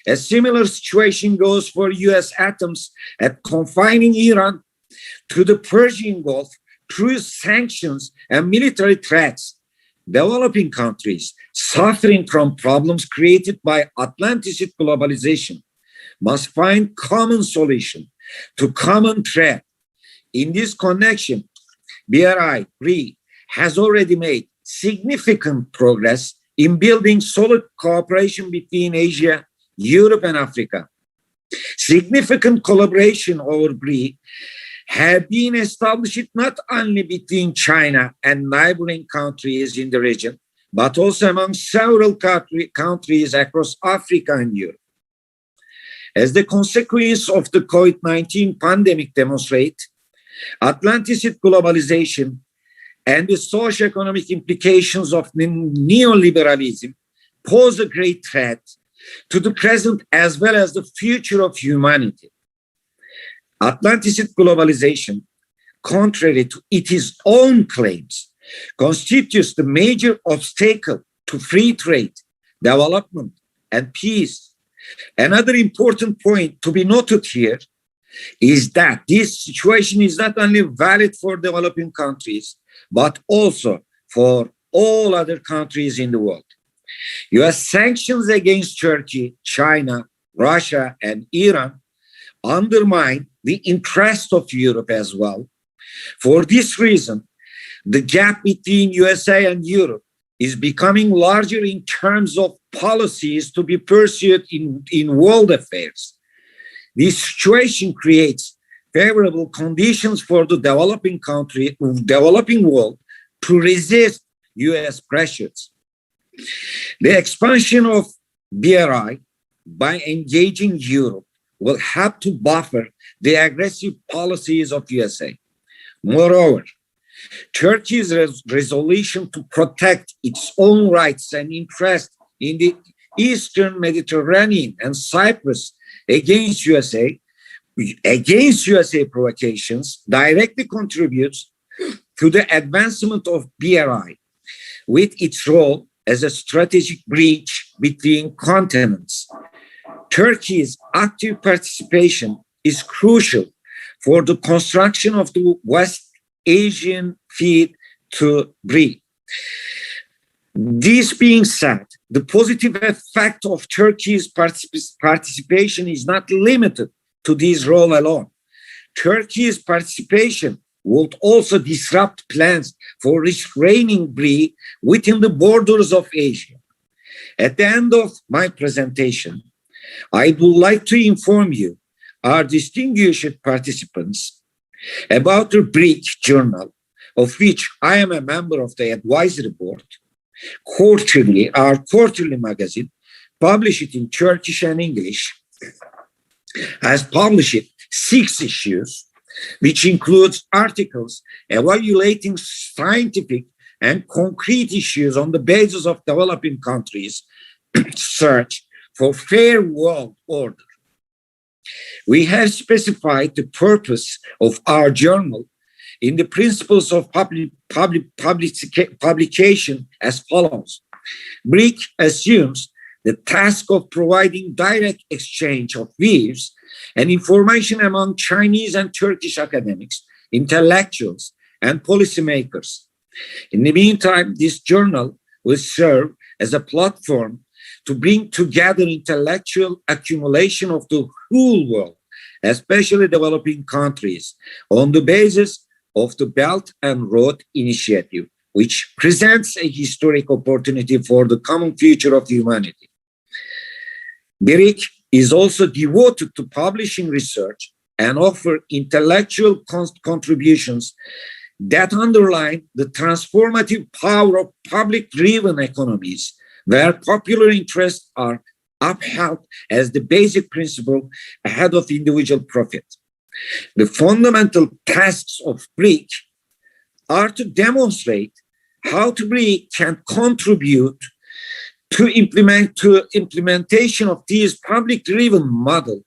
A similar situation goes for US attempts at confining Iran to the Persian Gulf through sanctions and military threats. Developing countries suffering from problems created by Atlanticist globalization must find common solution to common threat. In this connection, BRI has already made significant progress in building solid cooperation between Asia, Europe, and Africa. Significant collaboration over BRI have been established not only between China and neighboring countries in the region, but also among several countries across Africa and Europe. As the consequence of the COVID-19 pandemic demonstrate, Atlanticist globalization and the socio-economic implications of neoliberalism pose a great threat to the present as well as the future of humanity. Atlanticist globalization, contrary to its own claims, constitutes the major obstacle to free trade, development, and peace. Another important point to be noted here is that this situation is not only valid for developing countries, but also for all other countries in the world. US sanctions against Turkey, China, Russia, and Iran undermine the interest of Europe as well. For this reason, the gap between USA and Europe is becoming larger in terms of policies to be pursued in world affairs. This situation creates favorable conditions for the developing world to resist US pressures. The expansion of BRI by engaging Europe will help to buffer the aggressive policies of USA. Moreover, Turkey's resolution to protect its own rights and interests in the Eastern Mediterranean and Cyprus against USA provocations directly contributes to the advancement of BRI with its role as a strategic bridge between continents. Turkey's active participation is crucial for the construction of the West Asian feed to BRI. This being said, the positive effect of Turkey's participation is not limited to this role alone. Turkey's participation would also disrupt plans for restraining BRI within the borders of Asia. At the end of my presentation, I would like to inform you, our distinguished participants, about the BRIC journal, of which I am a member of the advisory board. Our quarterly magazine, published in Turkish and English, has published 6 issues, which includes articles evaluating scientific and concrete issues on the basis of developing countries' search for fair world order. We have specified the purpose of our journal in the principles of publication as follows. BRIC assumes the task of providing direct exchange of views and information among Chinese and Turkish academics, intellectuals, and policymakers. In the meantime, this journal will serve as a platform to bring together intellectual accumulation of the whole world, especially developing countries, on the basis of the Belt and Road Initiative, which presents a historic opportunity for the common future of humanity. BRIC is also devoted to publishing research and offer intellectual contributions that underline the transformative power of public-driven economies, where popular interests are upheld as the basic principle ahead of individual profit. The fundamental tasks of BRIC are to demonstrate how BRIC can contribute to implementation of these public-driven model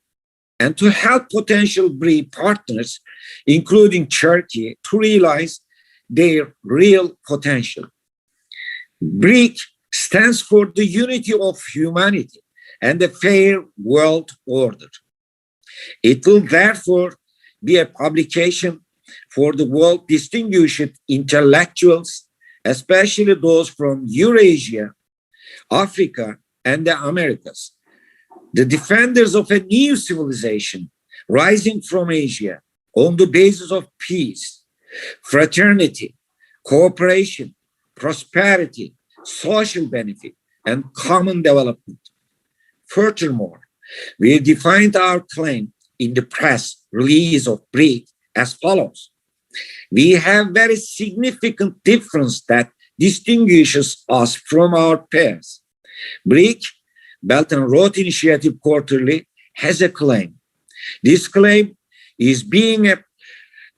and to help potential BRIC partners, including Turkey, to realize their real potential. BRIC stands for the unity of humanity and a fair world order. It will therefore be a publication for the world distinguished intellectuals, especially those from Eurasia, Africa, and the Americas, the defenders of a new civilization rising from Asia on the basis of peace, fraternity, cooperation, prosperity, social benefit, and common development. Furthermore, we defined our claim in the press release of BRIC as follows. We have very significant difference that distinguishes us from our peers. BRIC, Belt and Road Initiative Quarterly, has a claim. This claim is being a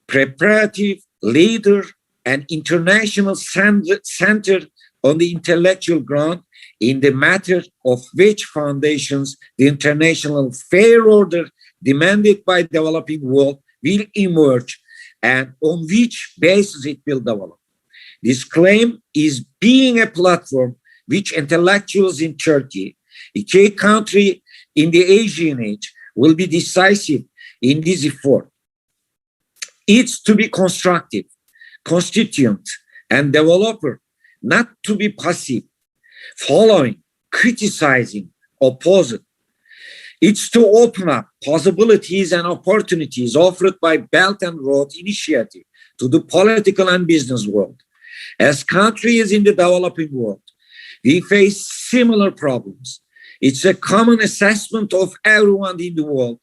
preparative leader and international center on the intellectual ground in the matter of which foundations the international fair order demanded by the developing world will emerge and on which basis it will develop. This claim is being a platform which intellectuals in Turkey, a key country in the Asian age, will be decisive in this effort. It's to be constructive, constituent, and developer, not to be passive, following, criticizing, opposing. It's to open up possibilities and opportunities offered by Belt and Road Initiative to the political and business world. As countries in the developing world, we face similar problems. It's a common assessment of everyone in the world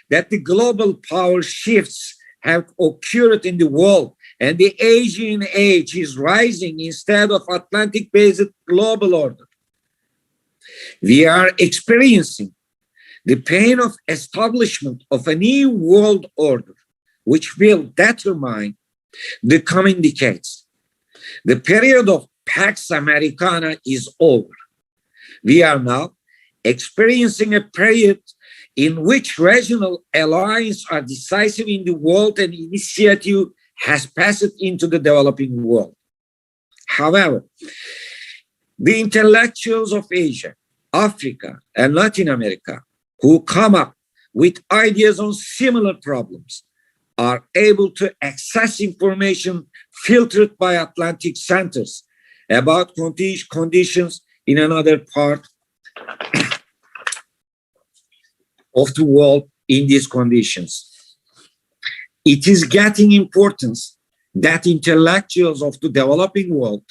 that the global power shifts have occurred in the world and the Asian age is rising instead of Atlantic-based global order. We are experiencing the pain of establishment of a new world order, which will determine the coming decades. The period of Pax Americana is over. We are now experiencing a period in which regional alliances are decisive in the world and initiative has passed into the developing world. However, the intellectuals of Asia, Africa, and Latin America who come up with ideas on similar problems are able to access information filtered by Atlantic centers about conditions in another part of the world in these conditions. It is getting importance that intellectuals of the developing world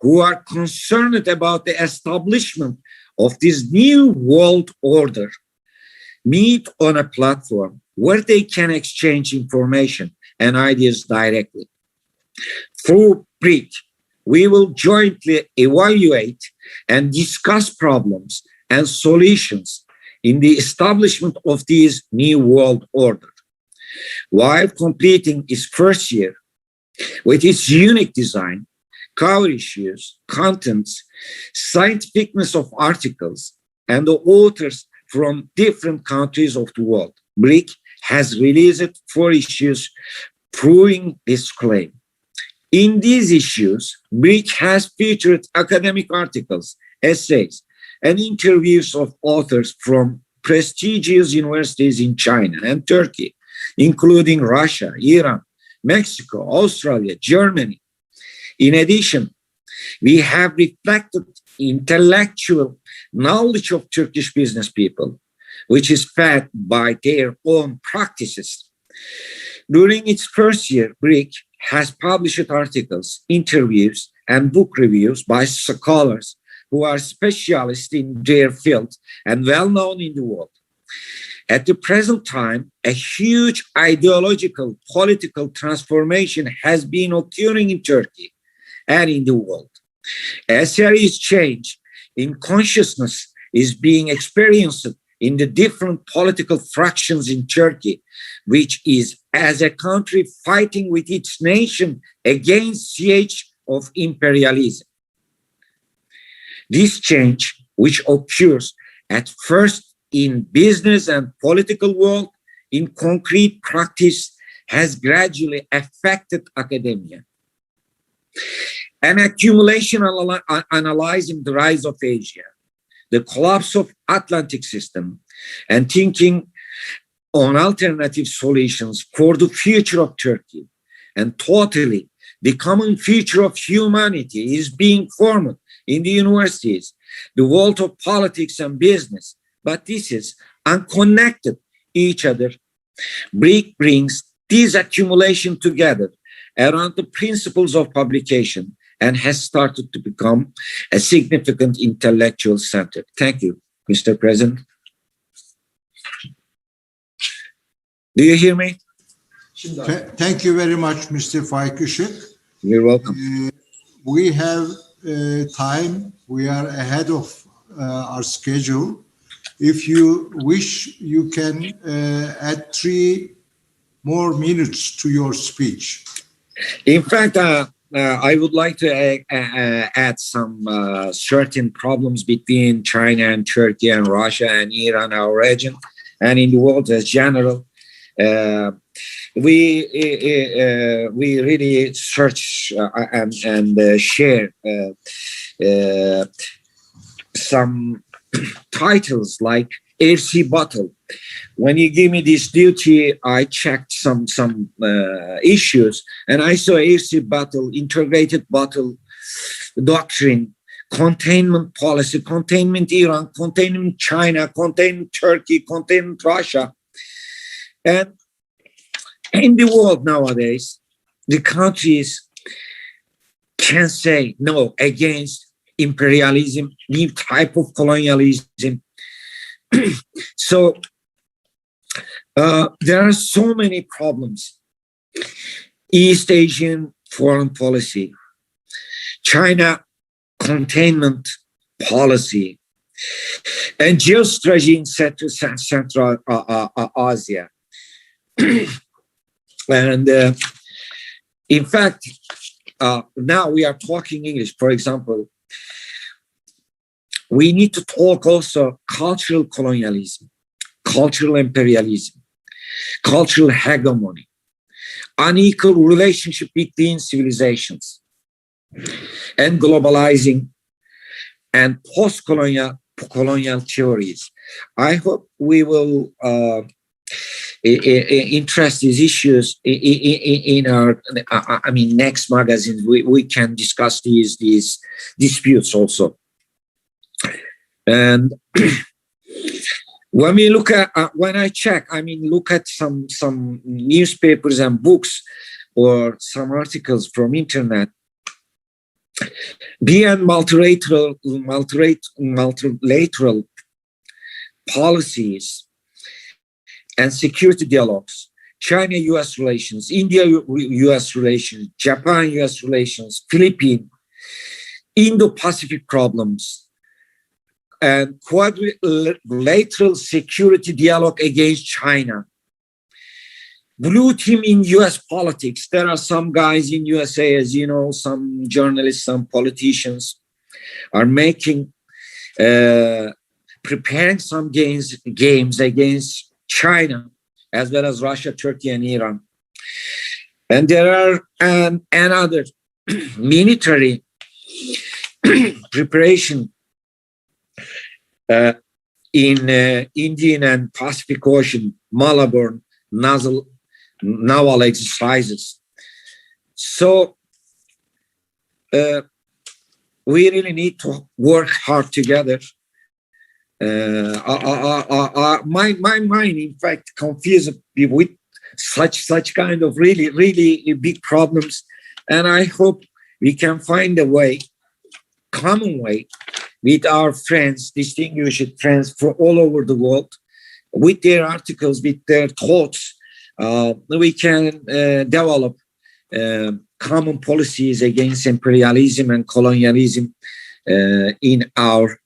who are concerned about the establishment of this new world order meet on a platform where they can exchange information and ideas directly. Through BRIC, we will jointly evaluate and discuss problems and solutions in the establishment of this new world order. While completing its first year with its unique design, cover issues, contents, scientificness of articles, and the authors from different countries of the world, BRIC has released 4 issues proving this claim. In these issues, BRIC has featured academic articles, essays, and interviews of authors from prestigious universities in China and Turkey, including Russia, Iran, Mexico, Australia, Germany. In addition, we have reflected intellectual knowledge of Turkish business people, which is fed by their own practices. During its first year, BRIC has published articles, interviews, and book reviews by scholars who are specialists in their field and well-known in the world. At the present time, a huge ideological political transformation has been occurring in Turkey and in the world. A serious change in consciousness is being experienced in the different political fractions in Turkey, which is as a country fighting with its nation against siege of imperialism. This change, which occurs at first in business and political world, in concrete practice, has gradually affected academia. An accumulation analyzing the rise of Asia, the collapse of Atlantic system, and thinking on alternative solutions for the future of Turkey. And totally, the common future of humanity is being formed in the universities, the world of politics and business. But this is unconnected each other. Brings this accumulation together around the principles of publication and has started to become a significant intellectual center. Thank you, Mr. President. Do you hear me?
Thank you very much, Mr. Faik Işık.
You're welcome.
We have time. We are ahead of our schedule. If you wish, you can add 3 more minutes to your speech.
In fact, I would like to add some certain problems between China and Turkey and Russia and Iran, our region, and in the world as general. We really search and share some titles like AC Battle. When you give me this duty, I checked some issues, and I saw AC Battle, integrated battle doctrine, containment policy, containment Iran, containment China, containment Turkey, containment Russia. And in the world nowadays, the countries can say no against imperialism, new type of colonialism. So there are so many problems. East Asian foreign policy, China containment policy, and geostrategy in Central Asia. And in fact, now we are talking English. For example, we need to talk also cultural colonialism, cultural imperialism, cultural hegemony, unequal relationship between civilizations, and globalizing and post-colonial theories. I hope we will interest these issues in our, next magazines. We can discuss these disputes also. And when we look at, when I check, look at some newspapers and books or some articles from internet, beyond multilateral policies and security dialogues, China-US relations, India-US relations, Japan-US relations, Philippines, Indo-Pacific problems, and quadrilateral security dialogue against China. Blue team in US politics. There are some guys in USA, as you know, some journalists, some politicians are making, preparing some games against China, as well as Russia, Turkey, and Iran. And there are another military preparation in Indian and Pacific Ocean, Malabar, naval exercises. So we really need to work hard together. My mind, in fact, confused with such kind of really big problems, and I hope we can find a way, common way, with our friends, distinguished friends from all over the world, with their articles, with their thoughts. We can develop common policies against imperialism and colonialism in our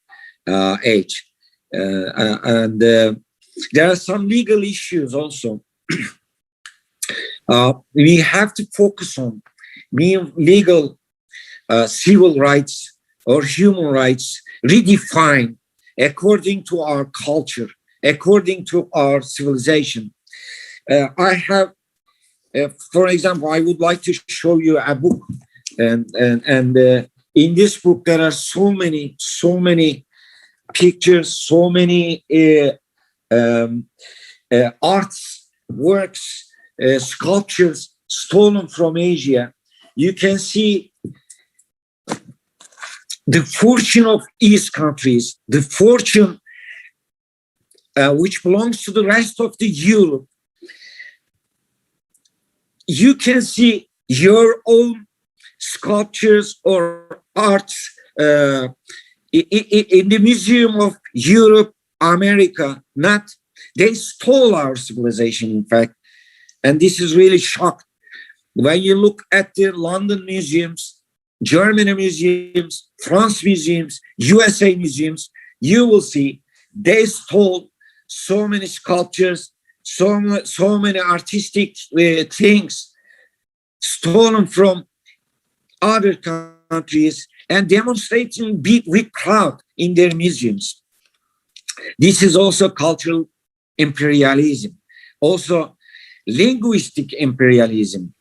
age. And there are some legal issues also. We have to focus on legal civil rights or human rights redefined according to our culture, according to our civilization. I have, for example, I would like to show you a book And in this book there are so many pictures, so many arts works, sculptures stolen from Asia. You can see the fortune of East countries, the fortune which belongs to the rest of the Europe. You can see your own sculptures or arts in the Museum of Europe, America. They stole our civilization, in fact, and this is really shocking. When you look at the London museums, Germany museums, France museums, USA museums, you will see they stole so many sculptures, so many artistic things stolen from other countries and demonstrating with crowd in their museums. This is also cultural imperialism, also linguistic imperialism.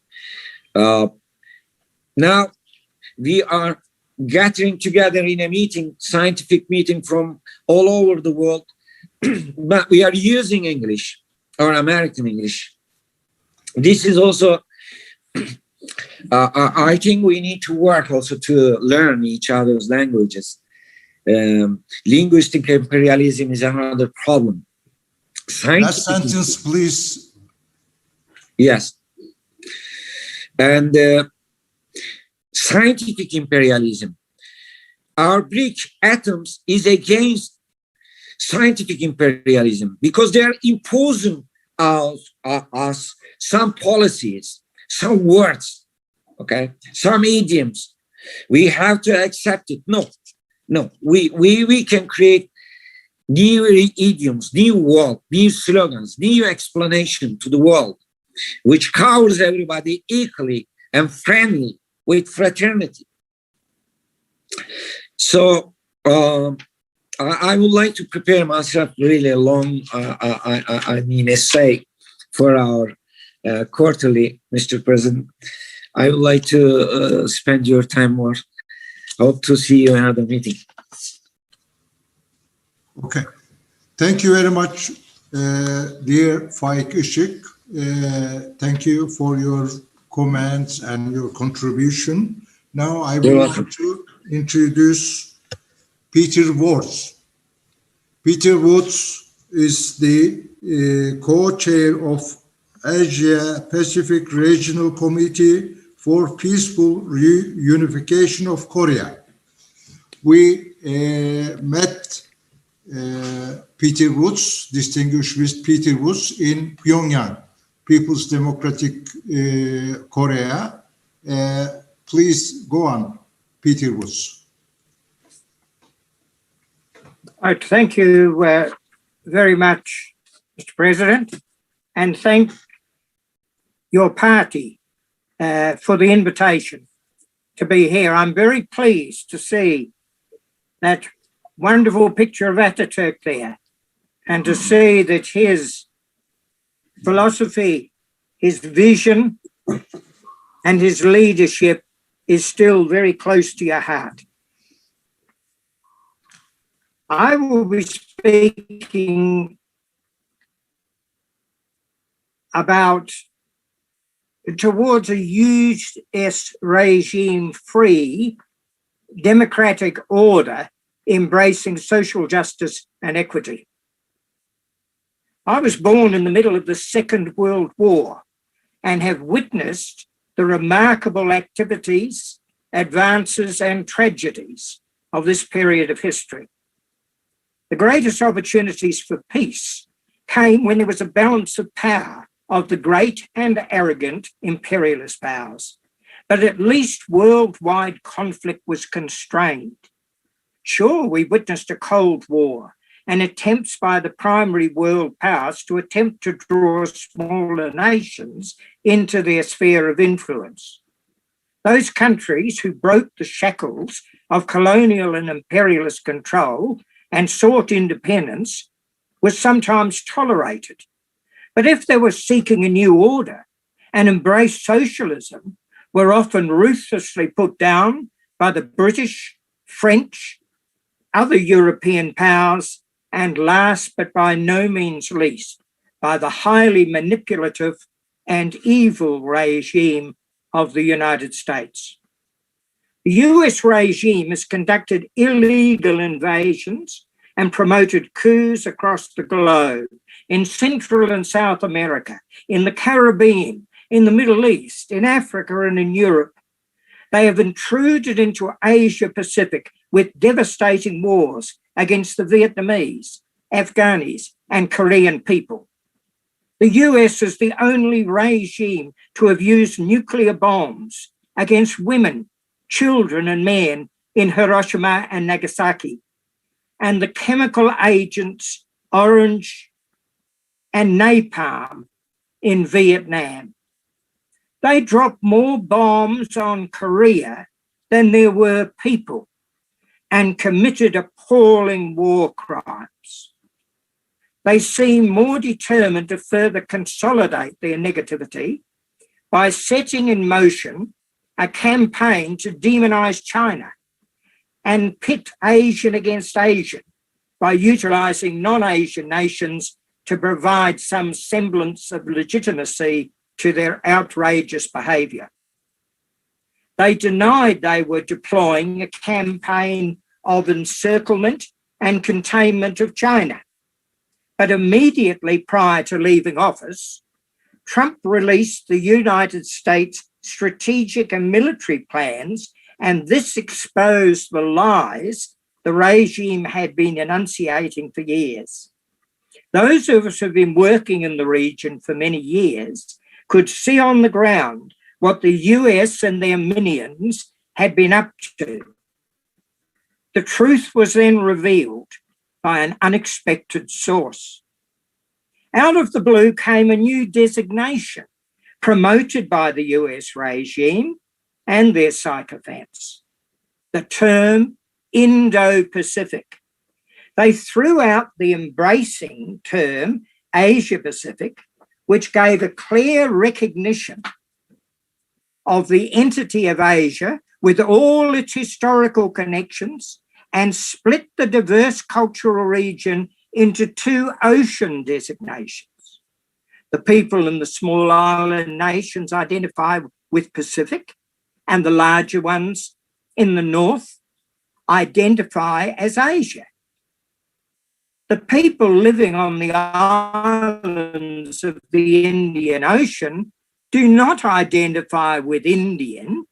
Now we are gathering together in a meeting, scientific meeting from all over the world, but we are using English or American English. This is also, I think we need to work also to learn each other's languages. Linguistic imperialism is another problem.
Last sentence, please.
Yes. And scientific imperialism. Our Greek atoms is against scientific imperialism because they are imposing us some policies, some words, okay, some idioms. We have to accept it. No, we can create new idioms, new world, new slogans, new explanation to the world, which covers everybody equally and friendly with fraternity. So I would like to prepare myself really a long, essay for our quarterly, Mr. President. I would like to spend your time more. Hope to see you in another meeting.
Okay. Thank you very much, dear Faik Işık. Thank you for your comments and your contribution. Now I would like to introduce Peter Woods. Peter Woods is the co-chair of Asia Pacific Regional Committee for Peaceful Reunification of Korea. We met Peter Woods, distinguished with Peter Woods in Pyongyang, People's Democratic Korea. Please go on, Peter Woods.
Thank you very much, Mr. President, and thank your party for the invitation to be here. I'm very pleased to see that wonderful picture of Ataturk there and to see that his philosophy, his vision, and his leadership is still very close to your heart. I will be speaking about towards a US regime-free democratic order embracing social justice and equity. I was born in the middle of the Second World War and have witnessed the remarkable activities, advances, and tragedies of this period of history. The greatest opportunities for peace came when there was a balance of power of the great and arrogant imperialist powers, but at least worldwide conflict was constrained. Sure, we witnessed a Cold War and attempts by the primary world powers to attempt to draw smaller nations into their sphere of influence. Those countries who broke the shackles of colonial and imperialist control and sought independence were sometimes tolerated. But if they were seeking a new order and embraced socialism, were often ruthlessly put down by the British, French, other European powers, and last but by no means least, by the highly manipulative and evil regime of the United States. The US regime has conducted illegal invasions and promoted coups across the globe, in Central and South America, in the Caribbean, in the Middle East, in Africa, and in Europe. They have intruded into Asia Pacific with devastating wars against the Vietnamese, Afghanis, and Korean people. The US is the only regime to have used nuclear bombs against women, children, and men in Hiroshima and Nagasaki, and the chemical agents orange and napalm in Vietnam. They dropped more bombs on Korea than there were people and committed appalling war crimes. They seem more determined to further consolidate their negativity by setting in motion a campaign to demonize China and pit Asian against Asian by utilizing non-Asian nations to provide some semblance of legitimacy to their outrageous behavior. They denied they were deploying a campaign of encirclement and containment of China. But immediately prior to leaving office, Trump released the United States strategic and military plans, and this exposed the lies the regime had been enunciating for years. Those of us who have been working in the region for many years could see on the ground what the US and their minions had been up to. The truth was then revealed by an unexpected source. Out of the blue came a new designation promoted by the US regime and their sycophants, the term Indo-Pacific. They threw out the embracing term Asia-Pacific, which gave a clear recognition of the entity of Asia with all its historical connections and split the diverse cultural region into two ocean designations. The people in the small island nations identify with Pacific, and the larger ones in the north identify as Asia. The people living on the islands of the Indian Ocean do not identify with Indian,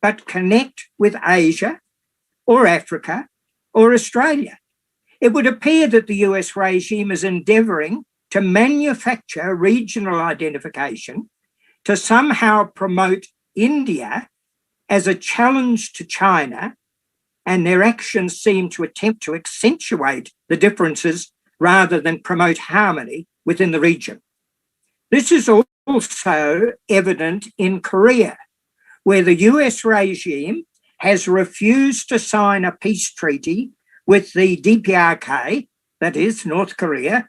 but connect with Asia or Africa or Australia. It would appear that the US regime is endeavouring to manufacture regional identification to somehow promote India as a challenge to China, and their actions seem to attempt to accentuate the differences rather than promote harmony within the region. This is also evident in Korea, where the US regime has refused to sign a peace treaty with the DPRK, that is North Korea,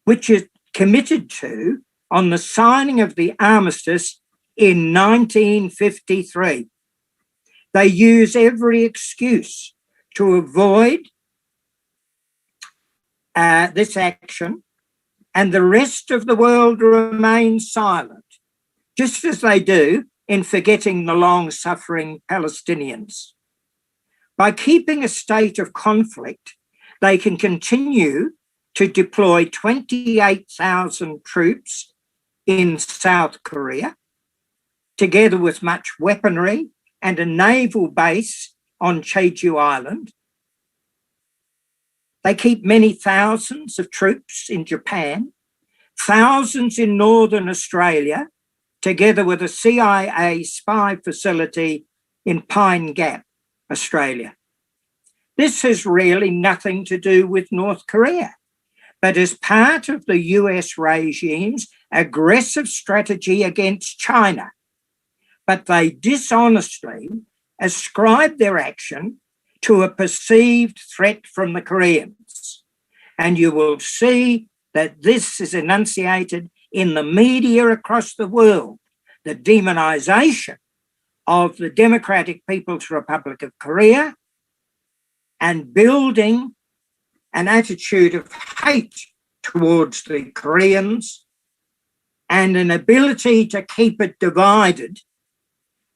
which it committed to on the signing of the armistice in 1953. They use every excuse to avoid this action, and the rest of the world remains silent, just as they do in forgetting the long-suffering Palestinians. By keeping a state of conflict, they can continue to deploy 28,000 troops in South Korea, together with much weaponry and a naval base on Jeju Island. They keep many thousands of troops in Japan, thousands in Northern Australia, together with a CIA spy facility in Pine Gap, Australia. This has really nothing to do with North Korea, but is part of the US regime's aggressive strategy against China. But they dishonestly ascribe their action to a perceived threat from the Koreans. And you will see that this is enunciated in the media across the world. the demonization of the Democratic People's Republic of Korea and building an attitude of hate towards the Koreans and an ability to keep it divided.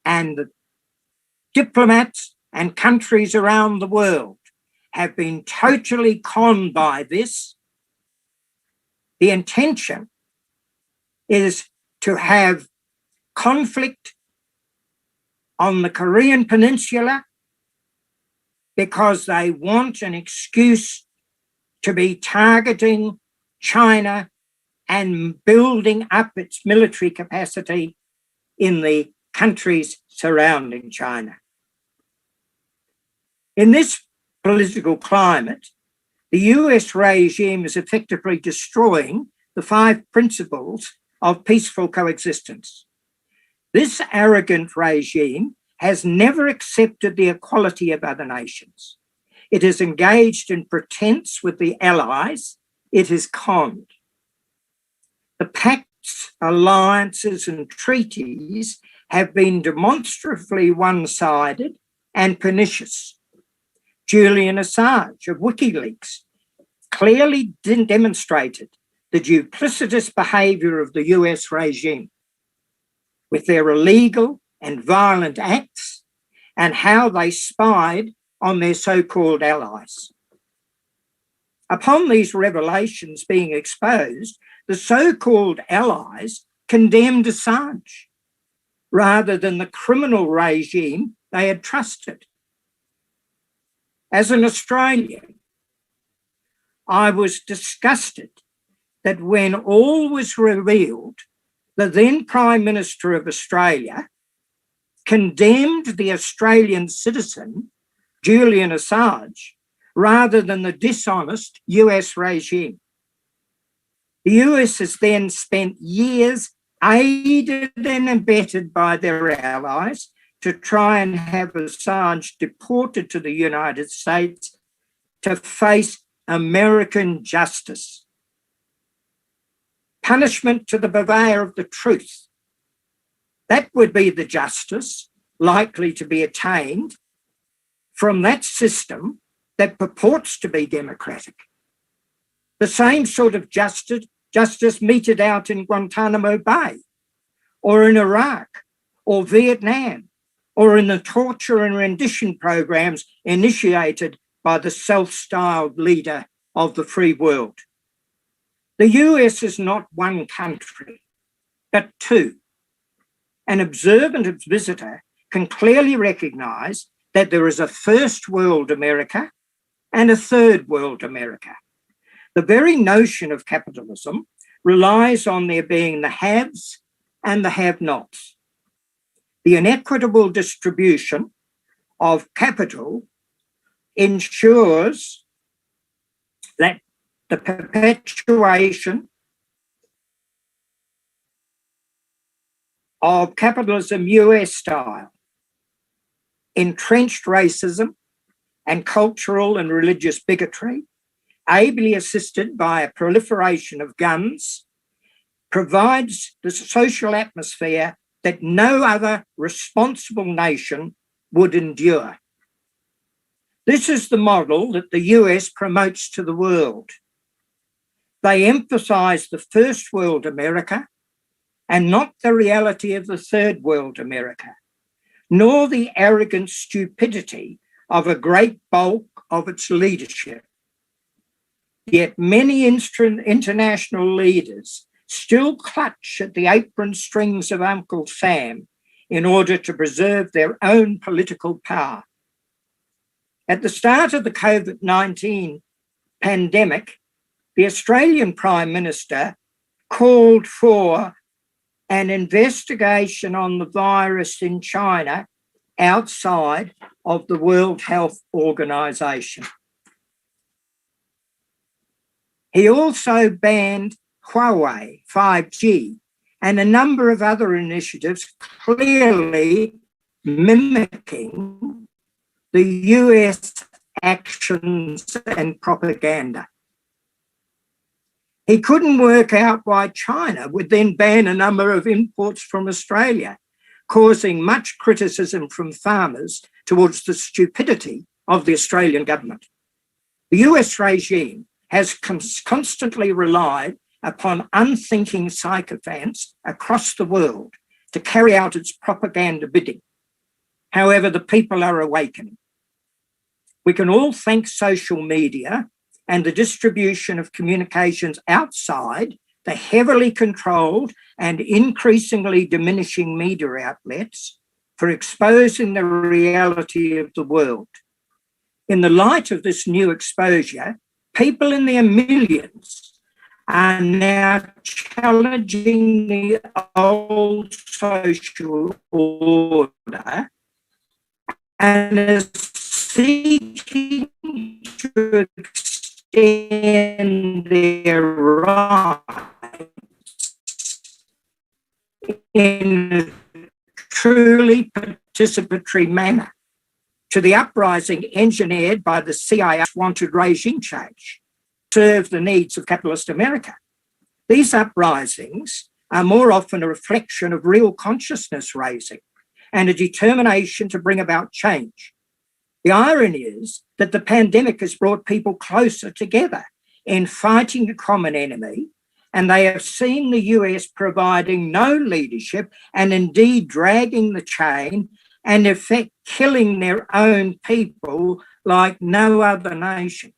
And the diplomats and countries around the world have been totally conned by this. The intention is to have conflict on the Korean Peninsula because they want an excuse to be targeting China and building up its military capacity in the countries surrounding China. In this political climate, the US regime is effectively destroying the 5 principles of peaceful coexistence. This arrogant regime has never accepted the equality of other nations. It is engaged in pretense with the allies. It is conned. The pacts, alliances, and treaties have been demonstrably one-sided and pernicious. Julian Assange of WikiLeaks clearly demonstrated the duplicitous behaviour of the US regime with their illegal and violent acts and how they spied on their so-called allies. Upon these revelations being exposed, the so-called allies condemned Assange rather than the criminal regime they had trusted. As an Australian, I was disgusted that when all was revealed, the then Prime Minister of Australia condemned the Australian citizen, Julian Assange, rather than the dishonest US regime. The US has then spent years aided and abetted by their allies to try and have Assange deported to the United States to face American justice. Punishment to the purveyor of the truth. That would be the justice likely to be attained from that system that purports to be democratic. The same sort of justice meted out in Guantanamo Bay, or in Iraq, or Vietnam, or in the torture and rendition programs initiated by the self-styled leader of the free world. The US is not one country, but 2. An observant visitor can clearly recognise that there is a first world America and a third world America. The very notion of capitalism relies on there being the haves and the have-nots. The inequitable distribution of capital ensures that the perpetuation of capitalism US style, entrenched racism and cultural and religious bigotry, ably assisted by a proliferation of guns, provides the social atmosphere that no other responsible nation would endure. This is the model that the US promotes to the world. They emphasize the first world America and not the reality of the third world America, nor the arrogant stupidity of a great bulk of its leadership. Yet many international leaders still clutch at the apron strings of Uncle Sam in order to preserve their own political power. At the start of the COVID-19 pandemic, the Australian Prime Minister called for an investigation on the virus in China outside of the World Health Organization. He also banned Huawei 5G and a number of other initiatives clearly mimicking the US actions and propaganda. He couldn't work out why China would then ban a number of imports from Australia, causing much criticism from farmers towards the stupidity of the Australian government. The US regime has constantly relied upon unthinking sycophants across the world to carry out its propaganda bidding. However, the people are awakening. We can all thank social media and the distribution of communications outside the heavily controlled and increasingly diminishing media outlets for exposing the reality of the world. In the light of this new exposure, people in their millions are now challenging the old social order and are seeking to extend their rights in a truly participatory manner to the uprising engineered by the CIA's wanted regime change to serve the needs of capitalist America. These uprisings are more often a reflection of real consciousness raising and a determination to bring about change. The irony is that the pandemic has brought people closer together in fighting a common enemy, and they have seen the US providing no leadership and indeed dragging the chain and in effect killing their own people like no other nation.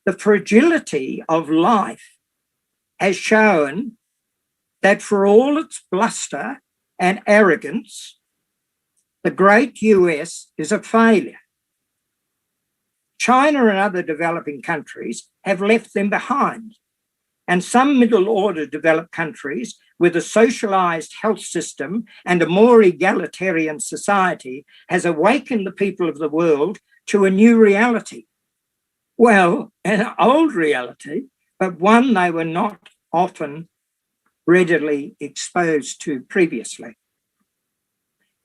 The fragility of life has shown that for all its bluster and arrogance, the great US is a failure. China and other developing countries have left them behind, and some middle order developed countries with a socialized health system and a more egalitarian society has awakened the people of the world to a new reality. Well, an old reality, but one they were not often readily exposed to previously.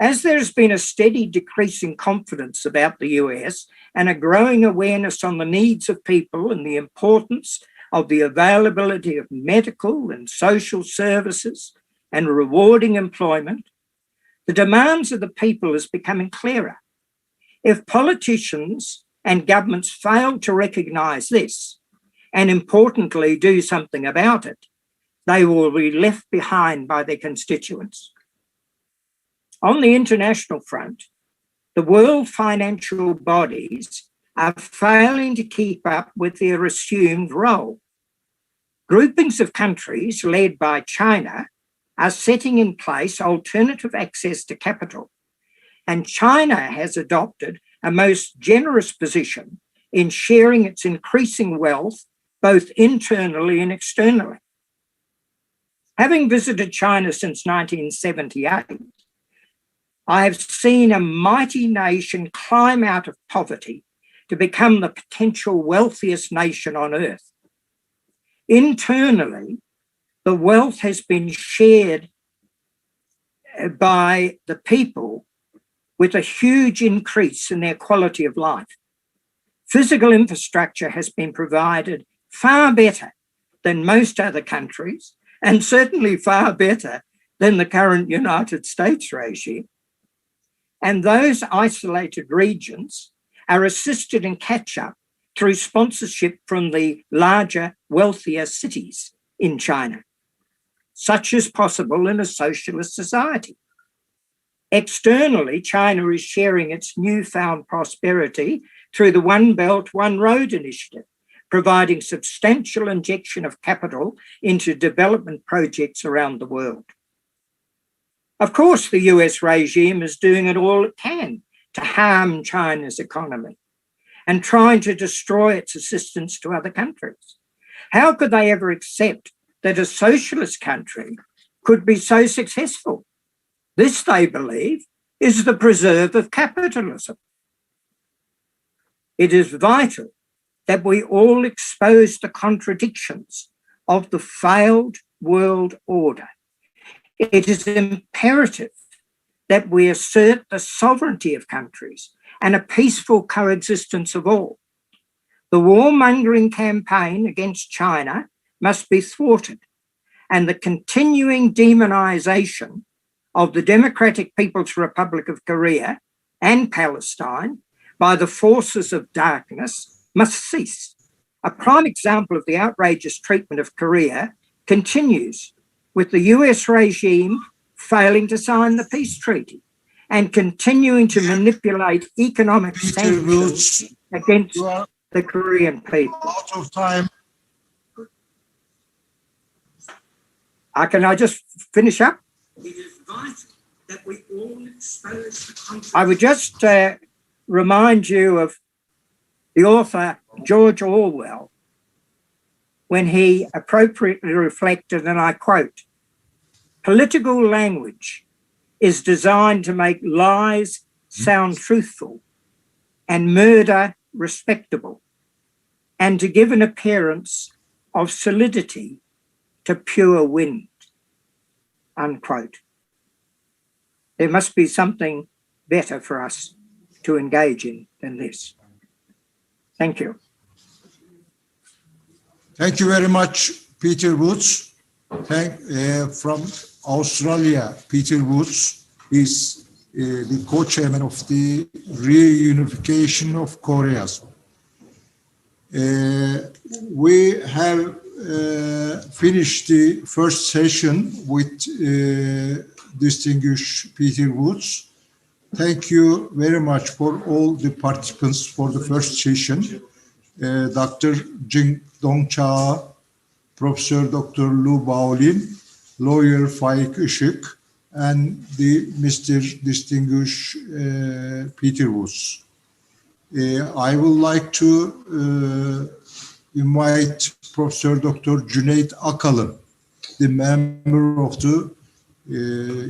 As there has been a steady decrease in confidence about the US and a growing awareness on the needs of people and the importance of the availability of medical and social services and rewarding employment, the demands of the people is becoming clearer. If politicians and governments fail to recognise this, and importantly do something about it, they will be left behind by their constituents. On the international front, the world financial bodies are failing to keep up with their assumed role. Groupings of countries led by China are setting in place alternative access to capital, and China has adopted a most generous position in sharing its increasing wealth both internally and externally. Having visited China since 1978, I have seen a mighty nation climb out of poverty to become the potential wealthiest nation on earth. Internally, the wealth has been shared by the people with a huge increase in their quality of life. Physical infrastructure has been provided far better than most other countries, and certainly far better than the current United States regime. And those isolated regions are assisted in catch-up through sponsorship from the larger, wealthier cities in China. Such is possible in a socialist society. Externally, China is sharing its newfound prosperity through the One Belt, One Road initiative, providing substantial injection of capital into development projects around the world. Of course, the US regime is doing it all it can to harm China's economy and trying to destroy its assistance to other countries. How could they ever accept that a socialist country could be so successful? This, they believe, is the preserve of capitalism. It is vital that we all expose the contradictions of the failed world order. It is imperative that we assert the sovereignty of countries and a peaceful coexistence of all. The warmongering campaign against China must be thwarted, and the continuing demonization of the Democratic People's Republic of Korea and Palestine by the forces of darkness must cease. A prime example of the outrageous treatment of Korea continues with the US regime failing to sign the peace treaty and continuing to manipulate economic sanctions against the Korean people.
Out of time.
Can I just finish up? I would just remind you of the author George Orwell when he appropriately reflected, and I quote, "Political language is designed to make lies sound truthful and murder respectable, and to give an appearance of solidity to pure wind," unquote. There must be something better for us to engage in than this. Thank you.
Thank you very much, Peter Woods. From Australia, Peter Woods is the co-chairman of the reunification of Korea. We have finished the first session with distinguished Peter Woods. Thank you very much for all the participants for the first session. Dr. Jing Dong Cha, Professor Dr. Lu Baolin, Lawyer Faik Işık, and the Mr. Distinguished Peter Woods. I would like to invite Professor Dr. Cüneyt Akalın, the member of the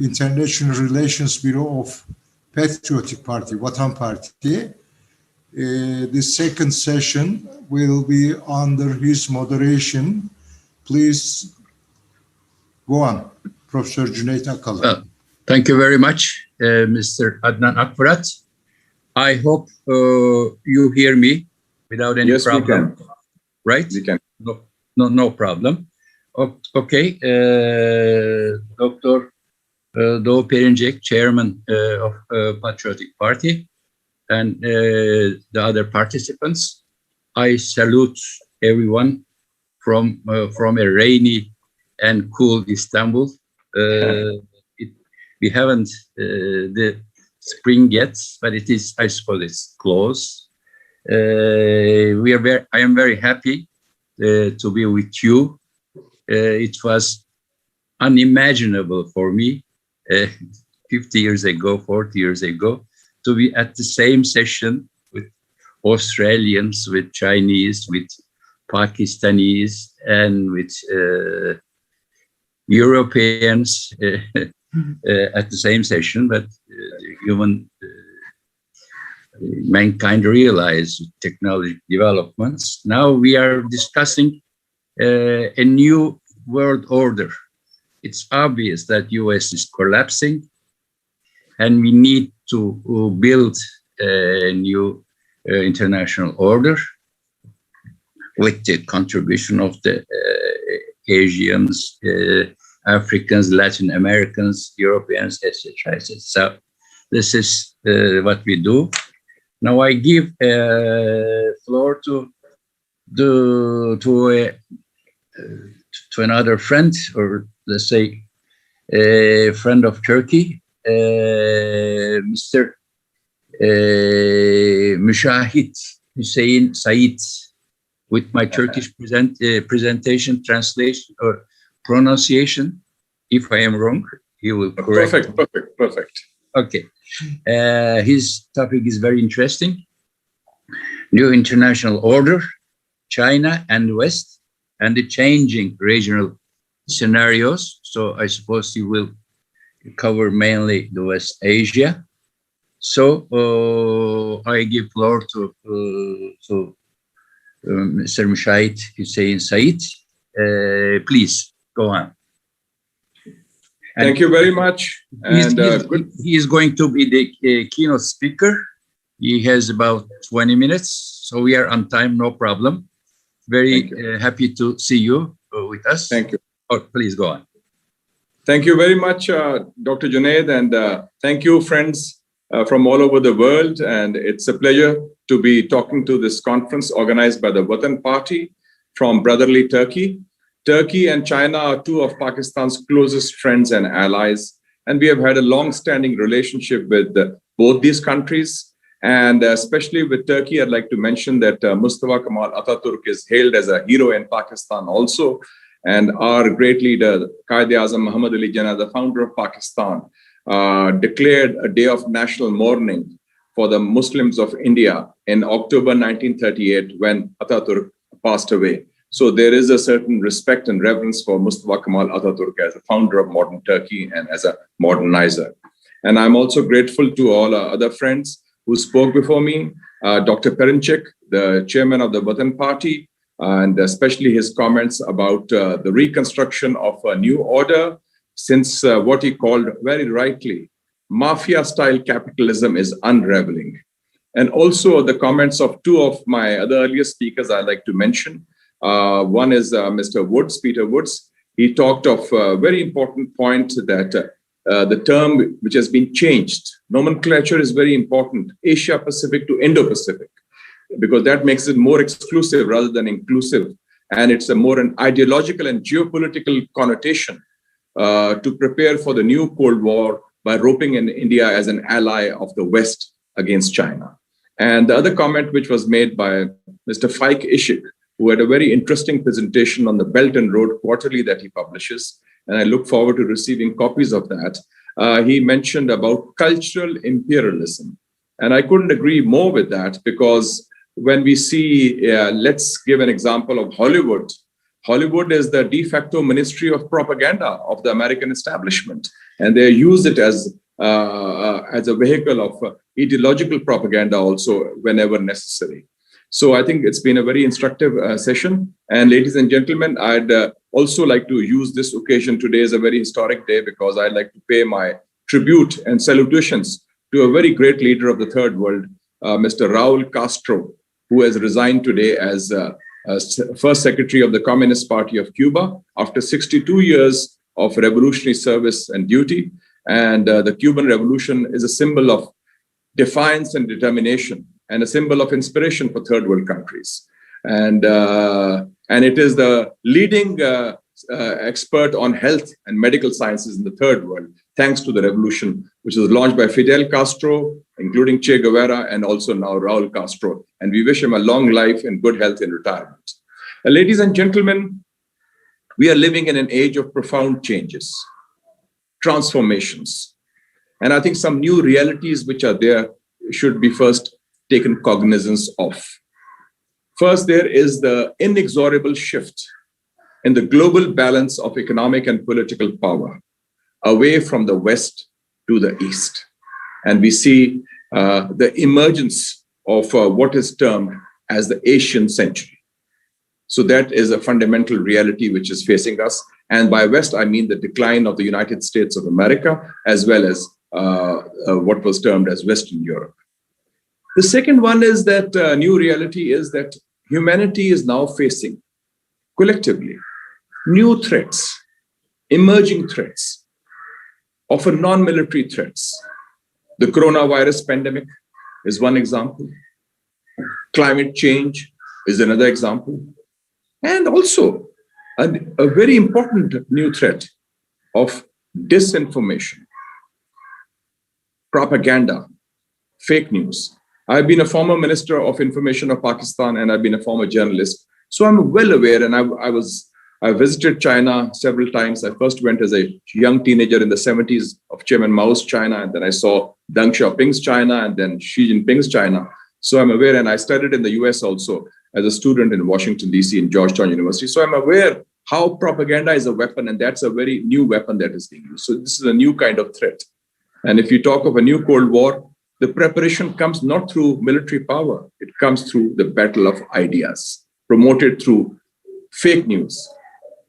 International Relations Bureau of Patriotic Party, Vatan Partisi'ni. The second session will be under his moderation. Please go on, Professor Cüneyt Akalın.
Thank you very much, Mr. Adnan Akfrat. I hope you hear me without any problem.
We can.
Right?
We can.
No problem. Okay, Dr. Doğu Perinçek, Chairman of Patriotic Party, and the other participants. I salute everyone from a rainy and cool Istanbul. We haven't the spring yet, but it is, I suppose, it's close. I am very happy to be with you. It was unimaginable for me 50 years ago, 40 years ago, to be at the same session with Australians, with Chinese, with Pakistanis, and with Europeans at the same session. But mankind realized technology developments. Now we are discussing a new world order. It's obvious that US is collapsing, and we need to build a new international order with the contribution of the Asians, Africans, Latin Americans, Europeans, etc., etc. So this is what we do. Now I give floor to another friend, or let's say a friend of Turkey, Mr. Müşahit Hüseyin Said, with my Turkish presentation, translation, or pronunciation. If I am wrong, he will correct.
Perfect.
Okay. His topic is very interesting. New international order, China and West, and the changing regional scenarios. So I suppose he will cover mainly the West Asia. So I give floor to Mr. Müşahit Hüseyin Said. Please go on.
Thank you very much. And
he is going to be the keynote speaker. He has about 20 minutes. so we are on time, no problem. Very happy to see you with us.
Thank you.
Oh, please go on.
Thank you very much, Dr. Junaid, and thank you, friends from all over the world. And it's a pleasure to be talking to this conference organized by the Vatan Party from brotherly Turkey. Turkey and China are two of Pakistan's closest friends and allies, and we have had a long-standing relationship with both these countries. And especially with Turkey, I'd like to mention that Mustafa Kemal Atatürk is hailed as a hero in Pakistan also. And our great leader, Quaid-e-Azam Muhammad Ali Jinnah, the founder of Pakistan, declared a day of national mourning for the Muslims of India in October 1938 when Atatürk passed away. So there is a certain respect and reverence for Mustafa Kemal Atatürk as a founder of modern Turkey and as a modernizer. And I'm also grateful to all our other friends who spoke before me, Dr. Perinçek, the chairman of the Vatan Party, and especially his comments about the reconstruction of a new order, since what he called very rightly, mafia-style capitalism is unraveling. And also the comments of two of my other earlier speakers I'd like to mention. One is Mr. Woods, Peter Woods. He talked of a very important point that the term which has been changed, nomenclature is very important, Asia-Pacific to Indo-Pacific, because that makes it more exclusive rather than inclusive. And it's a more an ideological and geopolitical connotation to prepare for the new Cold War by roping in India as an ally of the West against China. And the other comment which was made by Mr. Faik Ishik, who had a very interesting presentation on the Belt and Road Quarterly that he publishes, and I look forward to receiving copies of that. He mentioned about cultural imperialism. And I couldn't agree more with that, because when we see, let's give an example of Hollywood. Hollywood is the de facto ministry of propaganda of the American establishment, and they use it as a vehicle of ideological propaganda also whenever necessary. So I think it's been a very instructive session. And ladies and gentlemen, I'd also like to use this occasion today as a very historic day, because I'd like to pay my tribute and salutations to a very great leader of the third world, Mr. Raul Castro, who has resigned today as first secretary of the Communist Party of Cuba after 62 years of revolutionary service and duty. And the Cuban Revolution is a symbol of defiance and determination, and a symbol of inspiration for third world countries. And it is the leading expert on health and medical sciences in the third world, thanks to the revolution, which was launched by Fidel Castro, including Che Guevara, and also now Raul Castro. And we wish him a long life and good health in retirement. Ladies and gentlemen, we are living in an age of profound changes, transformations. And I think some new realities which are there should be first taken cognizance of. First, there is the inexorable shift in the global balance of economic and political power away from the West to the East. And we see the emergence of what is termed as the Asian century. So that is a fundamental reality which is facing us. And by West, I mean the decline of the United States of America, as well as what was termed as Western Europe. The second one is that new reality is that humanity is now facing collectively new threats, emerging threats, often non-military threats. The coronavirus pandemic is one example. Climate change is another example. And also a very important new threat of disinformation, propaganda, fake news. I've been a former Minister of Information of Pakistan, and I've been a former journalist. So I'm well aware, and I visited China several times. I first went as a young teenager in the 70s of Chairman Mao's China, and then I saw Deng Xiaoping's China, and then Xi Jinping's China. So I'm aware, and I studied in the US also as a student in Washington, DC, in Georgetown University. So I'm aware how propaganda is a weapon, and that's a very new weapon that is being used. So this is a new kind of threat. And if you talk of a new Cold War, the preparation comes not through military power. It comes through the battle of ideas, promoted through fake news,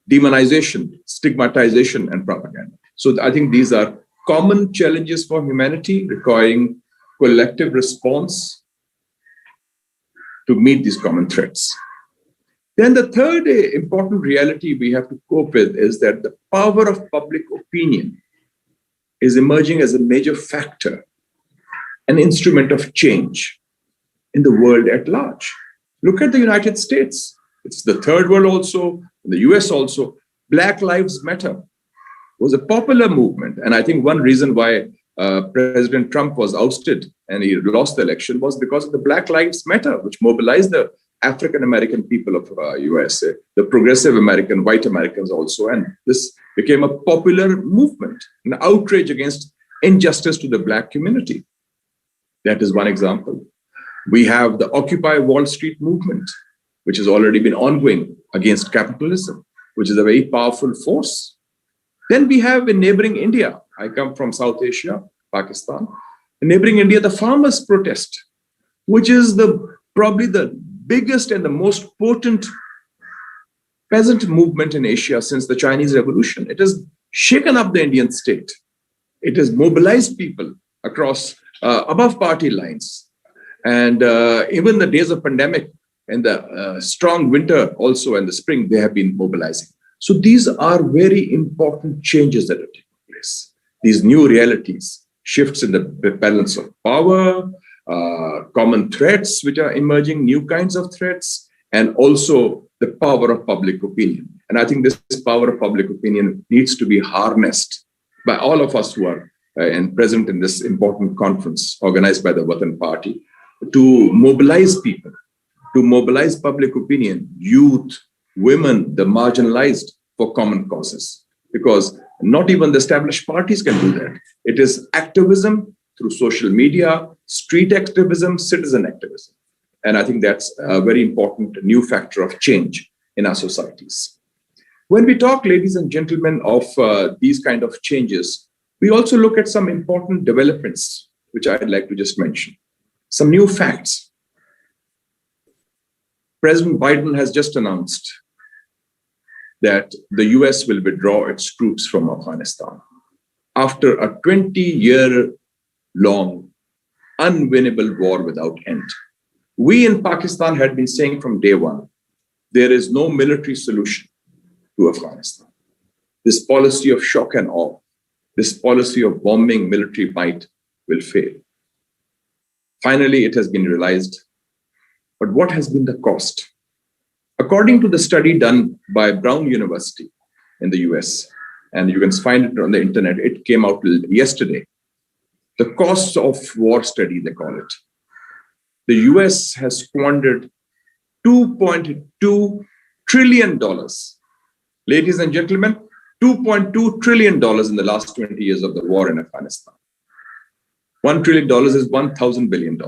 demonization, stigmatization, and propaganda. So I think these are common challenges for humanity requiring collective response to meet these common threats. Then the third important reality we have to cope with is that the power of public opinion is emerging as a major factor, an instrument of change in the world at large. Look at the United States. It's the third world also, in the US also. Black Lives Matter was a popular movement. And I think one reason why President Trump was ousted and he lost the election was because of the Black Lives Matter, which mobilized the African-American people of US, the progressive American, white Americans also. And this became a popular movement, an outrage against injustice to the Black community. That is one example. We have the Occupy Wall Street movement, which has already been ongoing against capitalism, which is a very powerful force. Then we have in neighboring India. I come from South Asia, Pakistan. In neighboring India, the farmers' protest, which is probably the biggest and the most potent peasant movement in Asia since the Chinese Revolution. It has shaken up the Indian state. It has mobilized people across above party lines. And even the days of pandemic and the strong winter also and the spring, they have been mobilizing. So these are very important changes that are taking place. These new realities, shifts in the balance of power, common threats which are emerging, new kinds of threats, and also the power of public opinion. And I think this power of public opinion needs to be harnessed by all of us who are present in this important conference organized by the Vatan Party to mobilize people, to mobilize public opinion, youth, women, the marginalized for common causes. Because not even the established parties can do that. It is activism through social media, street activism, citizen activism. And I think that's a very important new factor of change in our societies. When we talk, ladies and gentlemen, of these kind of changes, we also look at some important developments, which I'd like to just mention. Some new facts. President Biden has just announced that the US will withdraw its troops from Afghanistan after a 20-year-long, unwinnable war without end. We in Pakistan had been saying from day one, there is no military solution to Afghanistan. This policy of shock and awe, this policy of bombing military might will fail. Finally, it has been realized. But what has been the cost? According to the study done by Brown University in the US, and you can find it on the internet, it came out yesterday. The costs of war study, they call it. The US has squandered $2.2 trillion. Ladies and gentlemen, $2.2 trillion in the last 20 years of the war in Afghanistan. $1 trillion is $1,000 billion.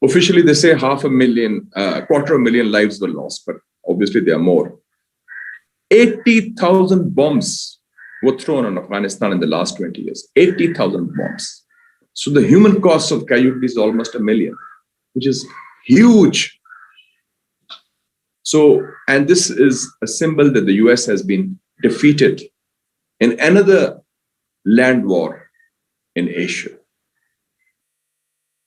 Officially, they say 250,000 lives were lost, but obviously there are more. 80,000 bombs were thrown on Afghanistan in the last 20 years. 80,000 bombs. So the human cost of casualties is almost 1 million, which is huge. So, and this is a symbol that the US has been defeated in another land war in Asia.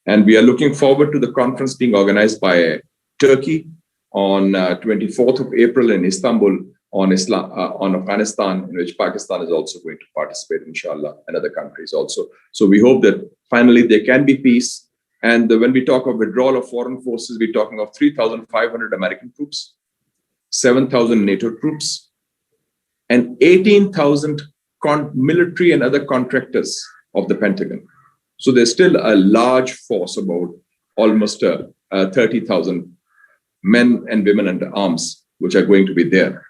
And we are looking forward to the conference being organized by Turkey on 24th of April in Istanbul on Afghanistan, in which Pakistan is also going to participate, inshallah, and other countries also. So we hope that finally there can be peace. And when we talk of withdrawal of foreign forces, we're talking of 3,500 American troops, 7,000 NATO troops, and 18,000 military and other contractors of the Pentagon. So there's still a large force, about almost 30,000 men and women under arms, which are going to be there.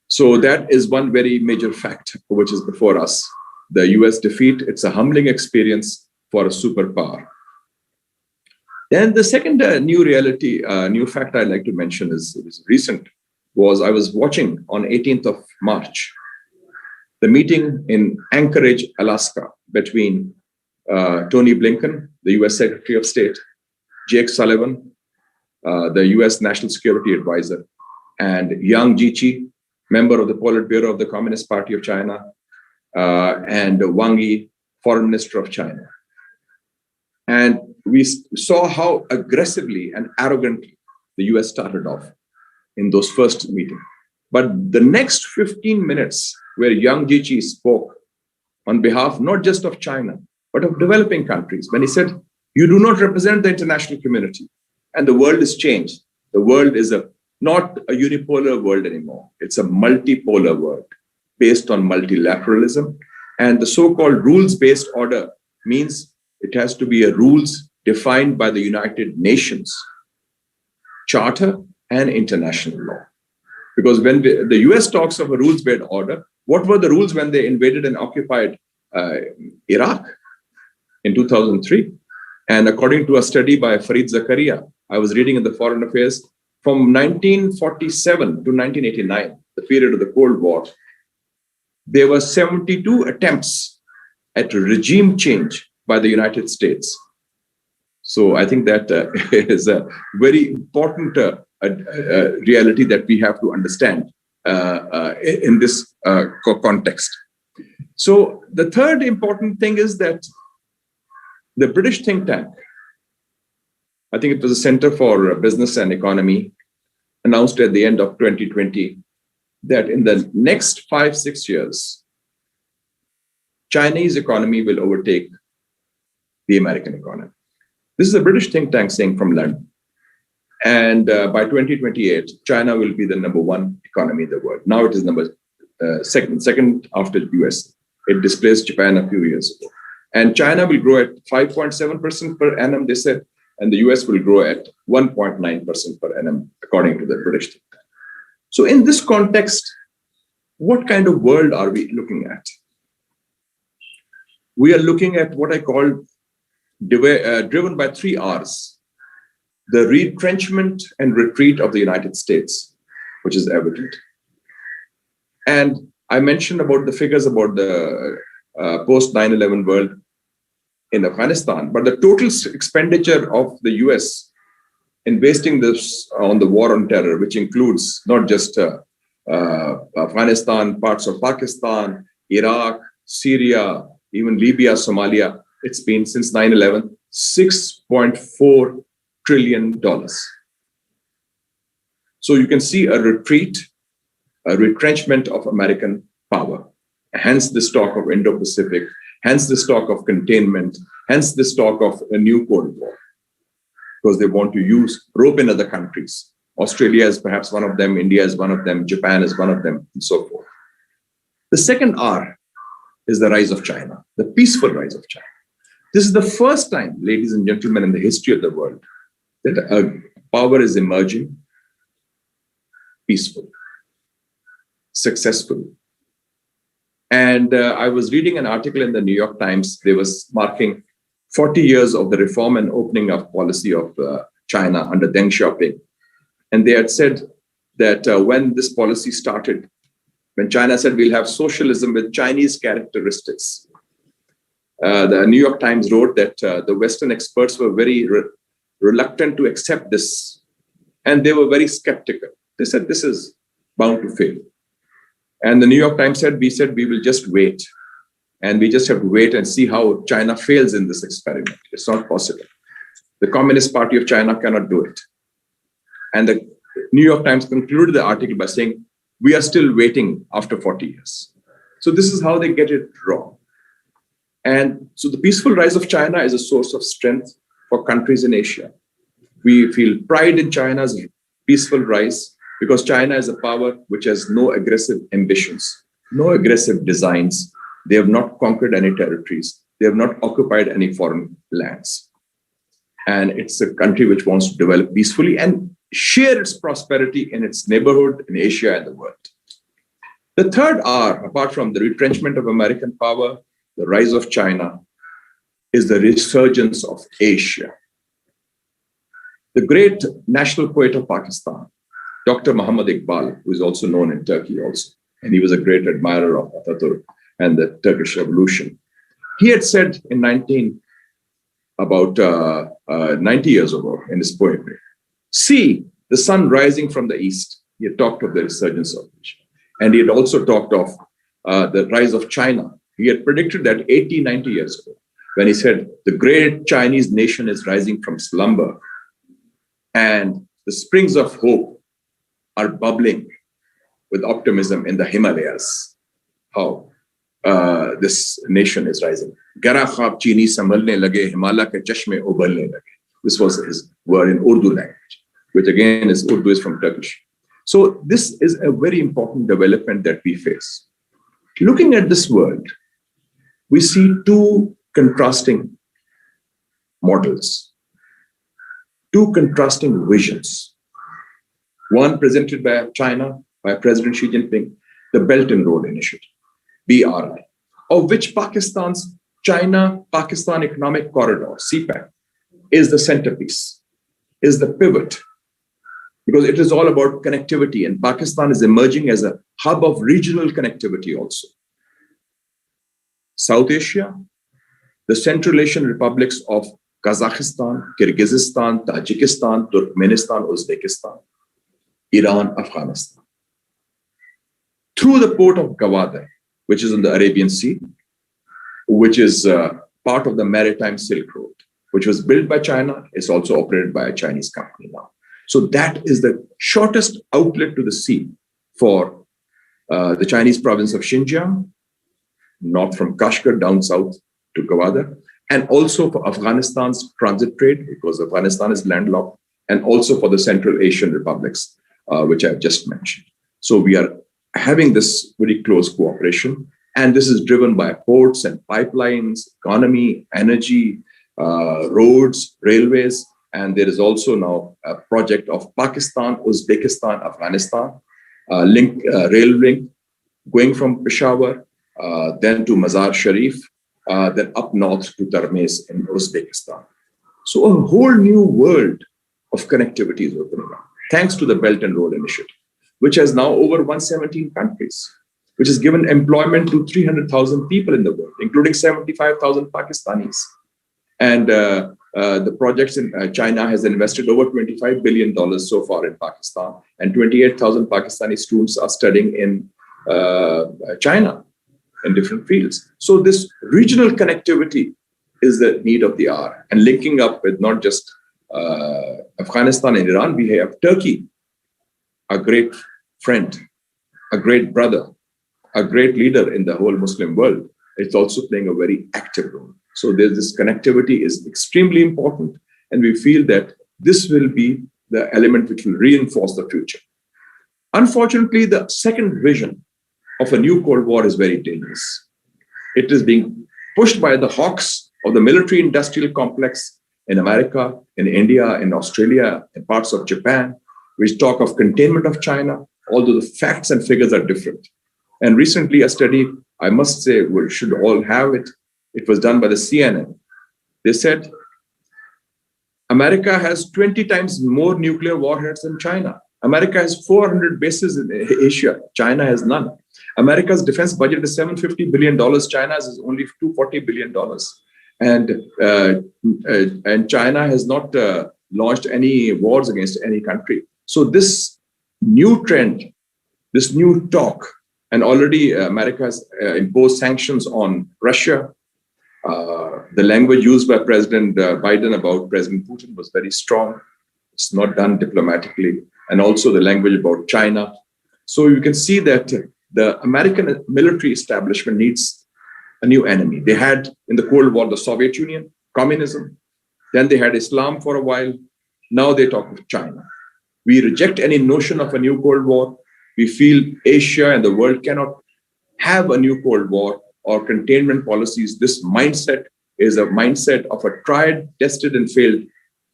So that is one very major fact which is before us. The US defeat, it's a humbling experience for a superpower. Then the second new reality, new fact I'd like to mention is recent, was I was watching on 18th of March, the meeting in Anchorage, Alaska, between Tony Blinken, the US Secretary of State, Jake Sullivan, the US National Security Advisor, and Yang Jiechi, member of the Politburo of the Communist Party of China, and Wang Yi, Foreign Minister of China. And we saw how aggressively and arrogantly the US started off in those first meetings. But the next 15 minutes where Yang Jiechi spoke on behalf not just of China, but of developing countries, when he said, you do not represent the international community, and the world is changed. The world is not a unipolar world anymore. It's a multipolar world based on multilateralism. And the so-called rules-based order means it has to be a rules defined by the United Nations Charter and international law. Because when the US talks of a rules-based order, what were the rules when they invaded and occupied Iraq in 2003? And according to a study by Fareed Zakaria, I was reading in the Foreign Affairs, from 1947 to 1989, the period of the Cold War, there were 72 attempts at regime change by the United States. So I think that is a very important reality that we have to understand in this context. So the third important thing is that the British think tank, I think it was the Center for Business and Economy, announced at the end of 2020 that in the next 5-6 years, Chinese economy will overtake the American economy. This is a British think tank saying from London. And by 2028, China will be the #1 economy in the world. Now it is second after the US. It displaced Japan a few years ago. And China will grow at 5.7% per annum, they said, and the US will grow at 1.9% per annum, according to the British think tank. So in this context, what kind of world are we looking at? We are looking at what I call driven by 3 R's. The retrenchment and retreat of the United States, which is evident. And I mentioned about the figures about the post 9/11 world in Afghanistan, but the total expenditure of the US in wasting this on the war on terror, which includes not just Afghanistan, parts of Pakistan, Iraq, Syria, even Libya, Somalia, it's been since 9/11, $6.4 trillion. So you can see a retreat, a retrenchment of American power. Hence this talk of Indo-Pacific, hence this talk of containment, hence this talk of a new Cold War. Because they want to rope in other countries. Australia is perhaps one of them, India is one of them, Japan is one of them, and so forth. The second R is the rise of China, the peaceful rise of China. This is the first time, ladies and gentlemen, in the history of the world, that a power is emerging, peaceful, successful. And I was reading an article in the New York Times. They was marking 40 years of the reform and opening up policy of China under Deng Xiaoping. And they had said that when this policy started, when China said we'll have socialism with Chinese characteristics, the New York Times wrote that the Western experts were very reluctant to accept this. And they were very skeptical. They said this is bound to fail. And the New York Times said, we will just wait. And we just have to wait and see how China fails in this experiment. It's not possible. The Communist Party of China cannot do it. And the New York Times concluded the article by saying, we are still waiting after 40 years. So this is how they get it wrong. And so the peaceful rise of China is a source of strength for countries in Asia. We feel pride in China's peaceful rise because China is a power which has no aggressive ambitions, no aggressive designs. They have not conquered any territories. They have not occupied any foreign lands. And it's a country which wants to develop peacefully and share its prosperity in its neighborhood, in Asia and the world. The third R, apart from the retrenchment of American power, the rise of China, is the resurgence of Asia. The great national poet of Pakistan, Dr. Muhammad Iqbal, who is also known in Turkey also, and he was a great admirer of Atatürk and the Turkish Revolution. He had said in 90 years ago in his poetry, see the sun rising from the east. He had talked of the resurgence of Asia. And he had also talked of the rise of China. He had predicted that 80, 90 years ago. when he said, the great Chinese nation is rising from slumber and the springs of hope are bubbling with optimism in the Himalayas. How this nation is rising. Gara khab chini sambalne lage, Himalaya ke chashme ubalne lage. This was his word in Urdu language, which again is Urdu is from Turkish. So this is a very important development that we face. Looking at this world, we see two contrasting models, two contrasting visions. One presented by China, by President Xi Jinping, the Belt and Road Initiative, BRI, of which Pakistan's China-Pakistan Economic Corridor, CPEC, is the centerpiece, is the pivot, because it is all about connectivity, and Pakistan is emerging as a hub of regional connectivity also. South Asia, the Central Asian republics of Kazakhstan, Kyrgyzstan, Tajikistan, Turkmenistan, Uzbekistan, Iran, Afghanistan. Through the port of Gwadar, which is in the Arabian Sea, which is part of the maritime Silk Road, which was built by China, is also operated by a Chinese company now. So that is the shortest outlet to the sea for the Chinese province of Xinjiang, north from Kashgar down south to Gwadar, and also for Afghanistan's transit trade, because Afghanistan is landlocked, and also for the Central Asian republics, which I've just mentioned. So we are having this very close cooperation, and this is driven by ports and pipelines, economy, energy, roads, railways, and there is also now a project of Pakistan, Uzbekistan, Afghanistan, rail link going from Peshawar, then to Mazar Sharif, then up north to Termez in Uzbekistan. So a whole new world of connectivity is opening up, thanks to the Belt and Road Initiative, which has now over 117 countries, which has given employment to 300,000 people in the world, including 75,000 Pakistanis. And the projects in China has invested over $25 billion so far in Pakistan, and 28,000 Pakistani students are studying in China in different fields. So this regional connectivity is the need of the hour, and linking up with not just Afghanistan and Iran, we have Turkey, a great friend, a great brother, a great leader in the whole Muslim world. It's also playing a very active role. So there's this connectivity is extremely important, and we feel that this will be the element which will reinforce the future. Unfortunately, the second vision of a new Cold War is very dangerous. It is being pushed by the hawks of the military-industrial complex in America, in India, in Australia, in parts of Japan, which talk of containment of China, although the facts and figures are different. And recently a study, I must say, we should all have it. It was done by the CNN. They said, America has 20 times more nuclear warheads than China. America has 400 bases in Asia. China has none. America's defense budget is $750 billion. China's is only $240 billion. And China has not launched any wars against any country. So this new trend, this new talk, and already America has imposed sanctions on Russia. The language used by President Biden about President Putin was very strong. It's not done diplomatically. And also the language about China. So you can see that the American military establishment needs a new enemy. They had in the Cold War the Soviet Union, communism. Then they had Islam for a while. Now they talk of China. We reject any notion of a new Cold War. We feel Asia and the world cannot have a new Cold War or containment policies. This mindset is a mindset of a tried, tested, and failed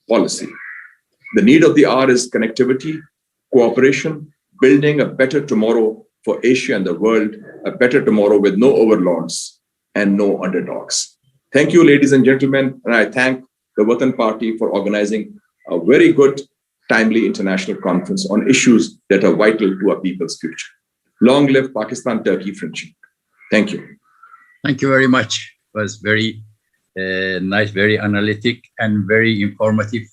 policy. The need of the hour is connectivity, cooperation, building a better tomorrow for Asia and the world, a better tomorrow with no overlords and no underdogs. Thank you, ladies and gentlemen, and I thank the Vatan Party for organizing a very good, timely international conference on issues that are vital to our people's future. Long live Pakistan-Turkey friendship. Thank you.
Thank you very much. It was very nice, very analytic, and very informative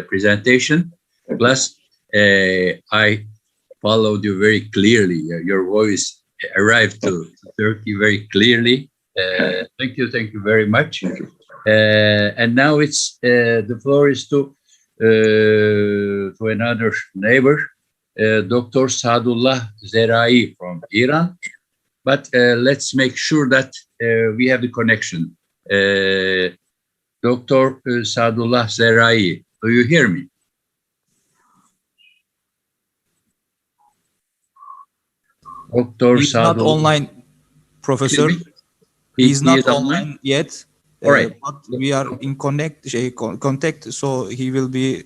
presentation. Plus, I followed you very clearly. Your voice arrived to Turkey very clearly. Thank you very much. And now it's the floor is to another neighbor, Dr. Sadullah Zerai from Iran. But let's make sure that we have the connection. Dr. Sadullah Zerai, do you hear me? Dr.
He's not online, Professor. He's not online yet.
All right.
But we are in contact, so he will be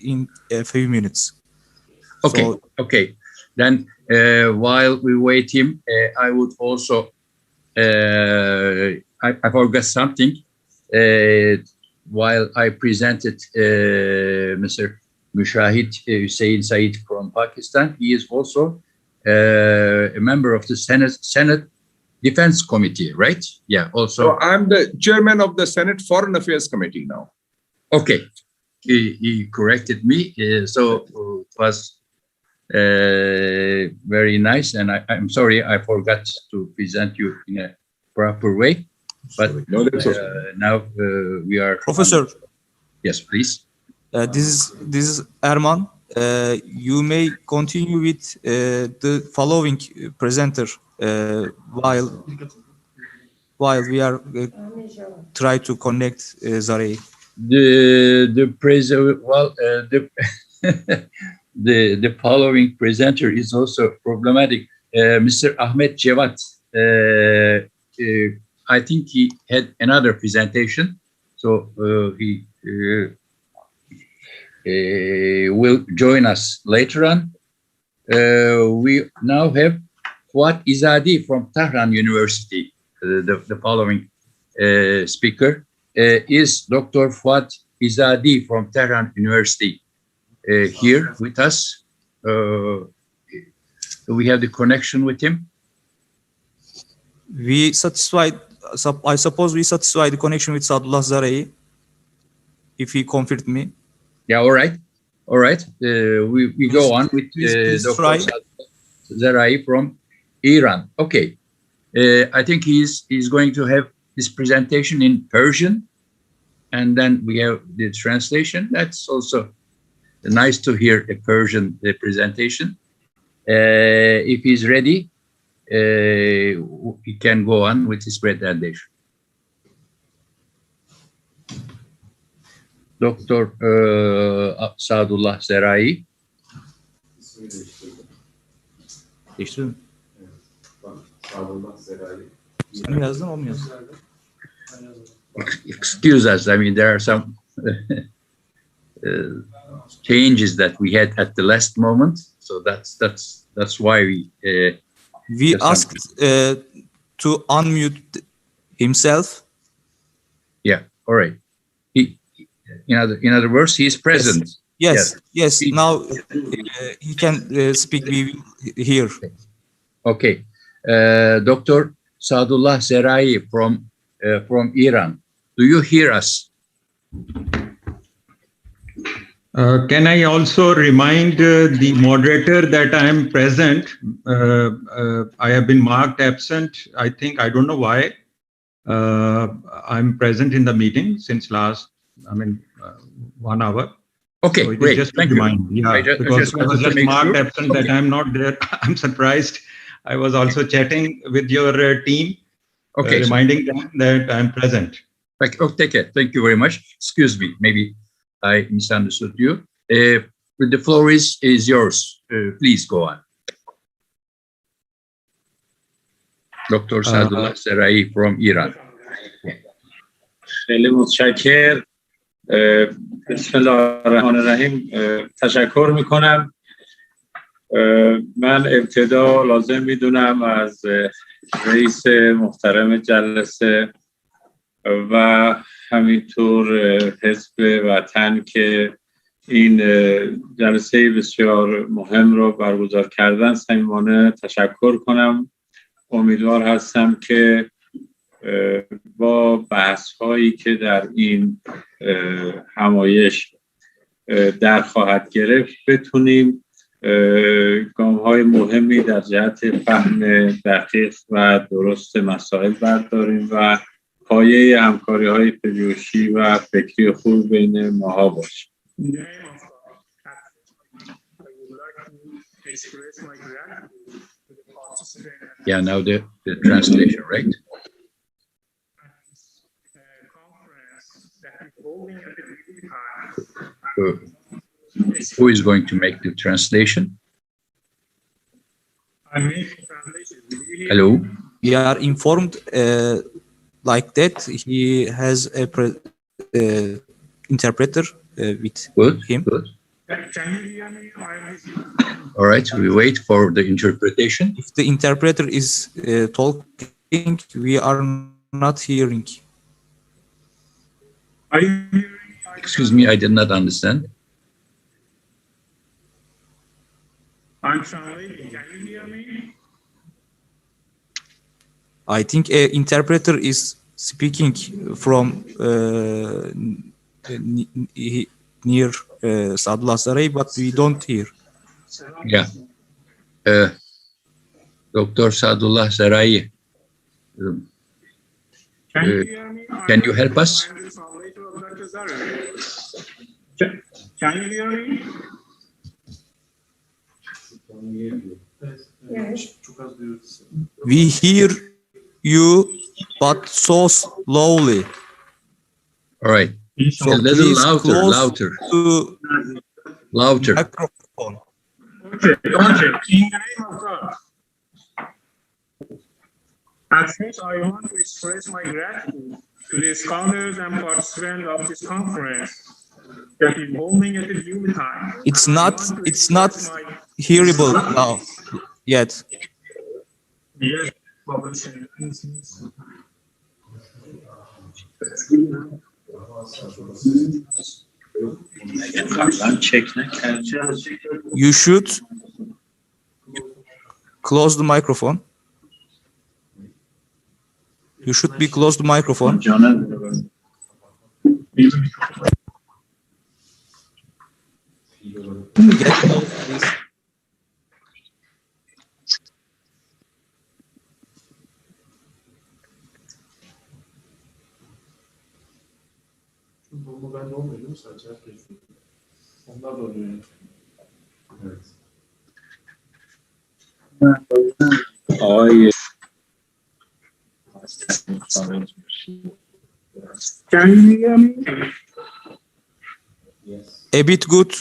in a few minutes.
Okay.
So,
okay. Then while we wait him, I would also I forgot something. While I presented Mr. Mushahid Hussein Said from Pakistan, he is also a member of the Senate Defense Committee, right? Yeah, also.
So I'm the chairman of the Senate Foreign Affairs Committee now.
Okay, he corrected me. So it was very nice, and I'm sorry I forgot to present you in a proper way. But
no, that's okay.
Now we are.
Professor.
Yes, please.
This is Erman. You may continue with the following presenter while we are try to connect Zarei.
The president, well, the following presenter is also problematic. Mr. Ahmet Cevat. I think he had another presentation, so he will join us later on. We now have Fuat Izadi from Tehran University. The following speaker is Dr. Fuat Izadi from Tehran University here with us. We have the connection with him.
I suppose we satisfied the connection with Sadullah Zarei, if he confirmed me.
Yeah, all right. All right. We go on with Dr. Zerai from Iran. Okay. I think he's going to have his presentation in Persian, and then we have the translation. That's also nice to hear a Persian presentation. If he's ready, he can go on with his presentation. Dr. Sadullah Zerai. Excuse us, I mean, there are some changes that we had at the last moment, so that's why we
asked to unmute himself.
Yeah, all right. In other words, he is present.
Yes. Now he can speak. We here.
Okay, Dr. Sadullah Zerai from Iran. Do you hear us?
Can I also remind the moderator that I am present? I have been marked absent. I don't know why. I'm present in the meeting since last, 1 hour.
Okay,
so
great.
Just
Thank
remind.
you.
Yeah, because I was just marked absent that I'm not there. I'm surprised. I was also chatting with your team, reminding them that I'm present.
Okay, thank you very much. Excuse me, maybe I misunderstood you. The floor is yours. Please go on. Dr. Sadullah Zerai from Iran.
خیلی متشکر. بسم الله الرحمن الرحیم. تشکر میکنم. من ابتدا لازم میدونم از رئیس محترم جلسه و همینطور حزب وطن که این جلسه بسیار مهم رو برگزار کردن صمیمانه تشکر کنم. امیدوار هستم که با بحث هایی که در این همایش در خواهد گرفت بتونیم گام های مهمی در جهت فهم دقیق و درست مسائل برداریم و پایه همکاری‌های پژوهشی و فکری خوب بین ماها باشه.
Yeah, now the translation, right? Who is going to make the translation? Hello?
We are informed like that he has a interpreter with him.
Good. All right, we wait for the interpretation.
If the interpreter is talking, we are not hearing.
Excuse me, I did not understand.
I'm translating. Can you hear me?
I think an interpreter is speaking from near Sadullah Saray, but we don't hear.
Yeah. Dr. Sadullah Saray, can you help us?
Can you hear me?
We hear you, but so slowly.
All right.
So
a little
please
louder,
close
louder.
To
louder.
Okay. In the name of God. At first, I want to express my gratitude to the scholars and participants of this conference that is holding at the due time.
It's not hearable now yet.
Yes,
You should close the microphone. You should be close to the microphone. Get close, please.
Ama bende olmuyor değil mi sadece? Onlar da oluyor. Evet.
Hayır.
Can you hear me?
Yes. A bit good.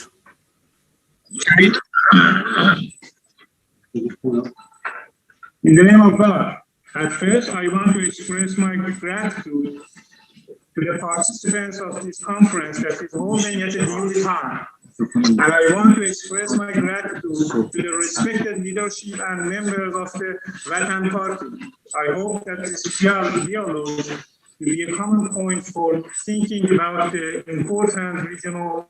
In the name of God, at first I want to express my gratitude to the participants of this conference that is holding at a due time. And I want to express my gratitude to the respected leadership and members of the Vatan Party. I hope that this dialogue will be a common point for thinking about the important regional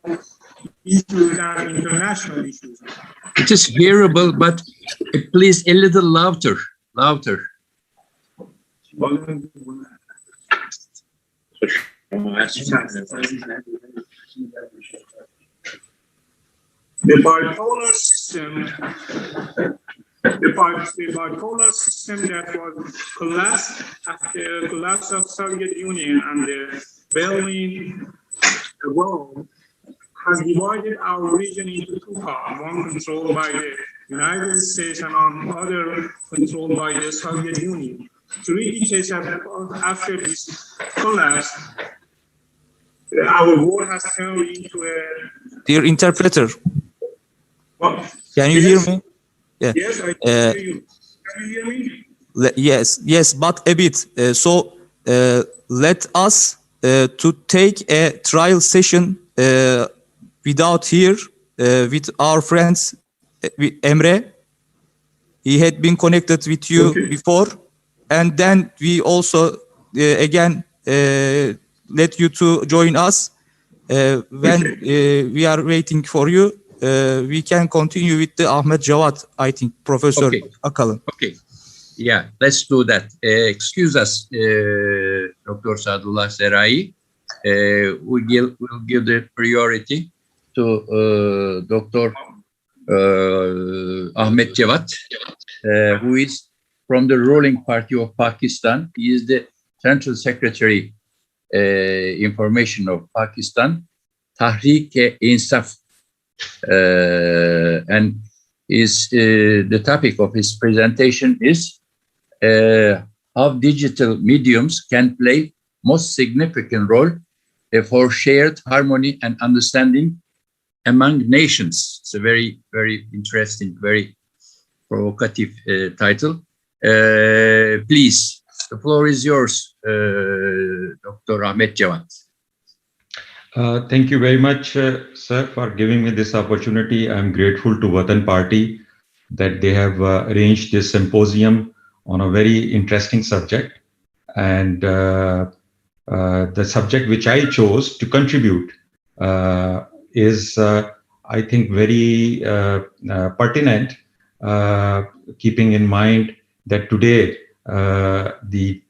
issues and international issues.
It is hearable, but please a little louder, louder.
The bipolar system, that was collapsed after the collapse of Soviet Union and the Berlin Wall has divided our region into two parts, one controlled by the United States and another controlled by the Soviet Union. 3 decades after this collapse, our world has turned into a...
Dear interpreter, can you hear me? Yeah.
Yes, I can hear you. Can you hear me?
Yes, but a bit. So let us to take a trial session without here with our friends, with Emre. He had been connected with you before, and then we also again let you to join us when we are waiting for you. We can continue with the Ahmet Jawad, I think, Professor Akalın.
Okay. Yeah, let's do that. Excuse us, Dr. Sadullah Saray. We'll give the priority to Dr. Ahmet Jawad, who is from the ruling party of Pakistan. He is the Central Secretary Information of Pakistan, Tahrik-e-Insaf, and the topic of his presentation is how digital mediums can play most significant role for shared harmony and understanding among nations. It's a very, very interesting, very provocative title. Please, the floor is yours, Dr. Ahmet Jawad.
Thank you very much, sir, for giving me this opportunity. I'm grateful to Vatan Party that they have arranged this symposium on a very interesting subject. And the subject which I chose to contribute is, I think, very pertinent, keeping in mind that today the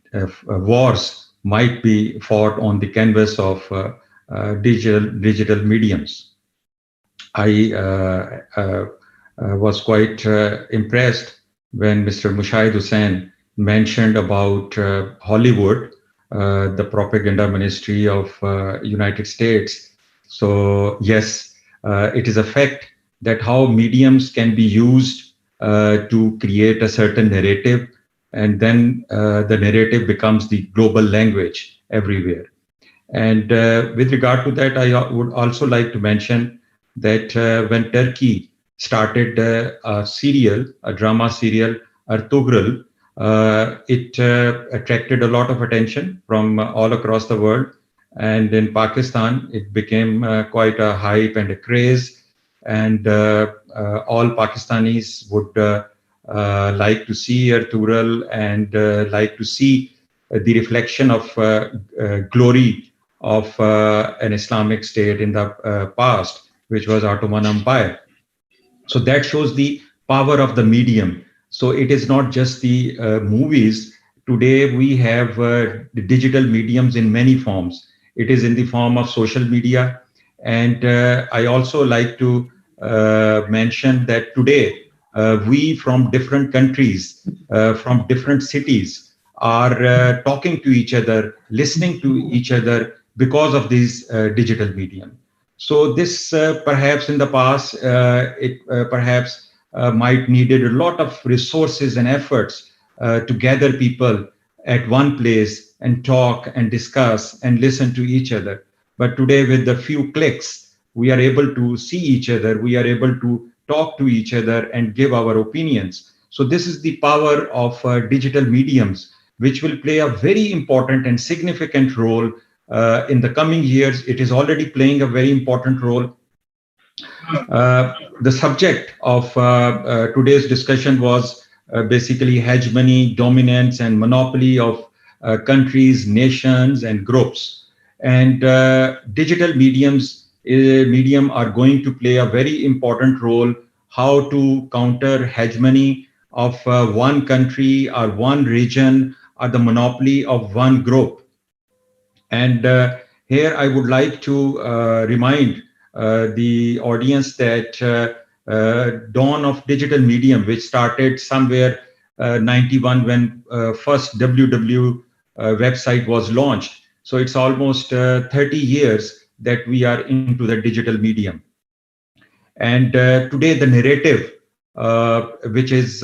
wars might be fought on the canvas of digital mediums. I was quite impressed when Mr. Mushahid Hussain mentioned about Hollywood, the propaganda ministry of United States. So yes, it is a fact that how mediums can be used to create a certain narrative, and then the narrative becomes the global language everywhere. And with regard to that, I would also like to mention that when Turkey started a drama serial, Ertugrul, it attracted a lot of attention from all across the world. And in Pakistan, it became quite a hype and a craze. And all Pakistanis would like to see Ertugrul and like to see the reflection of glory of an Islamic state in the past, which was Ottoman Empire. So that shows the power of the medium. So it is not just the movies. Today we have the digital mediums in many forms. It is in the form of social media. And I also like to mention that today we from different countries, from different cities are talking to each other, listening to each other because of this digital medium. So this perhaps in the past, it perhaps might needed a lot of resources and efforts to gather people at one place and talk and discuss and listen to each other. But today with a few clicks, we are able to see each other, we are able to talk to each other and give our opinions. So this is the power of digital mediums, which will play a very important and significant role in the coming years. It is already playing a very important role. The subject of today's discussion was basically hegemony, dominance, and monopoly of countries, nations, and groups. And digital medium are going to play a very important role how to counter hegemony of one country or one region or the monopoly of one group. And here I would like to remind the audience that dawn of digital medium, which started somewhere 91 when first WW website was launched. So it's almost 30 years that we are into the digital medium. And today the narrative, which is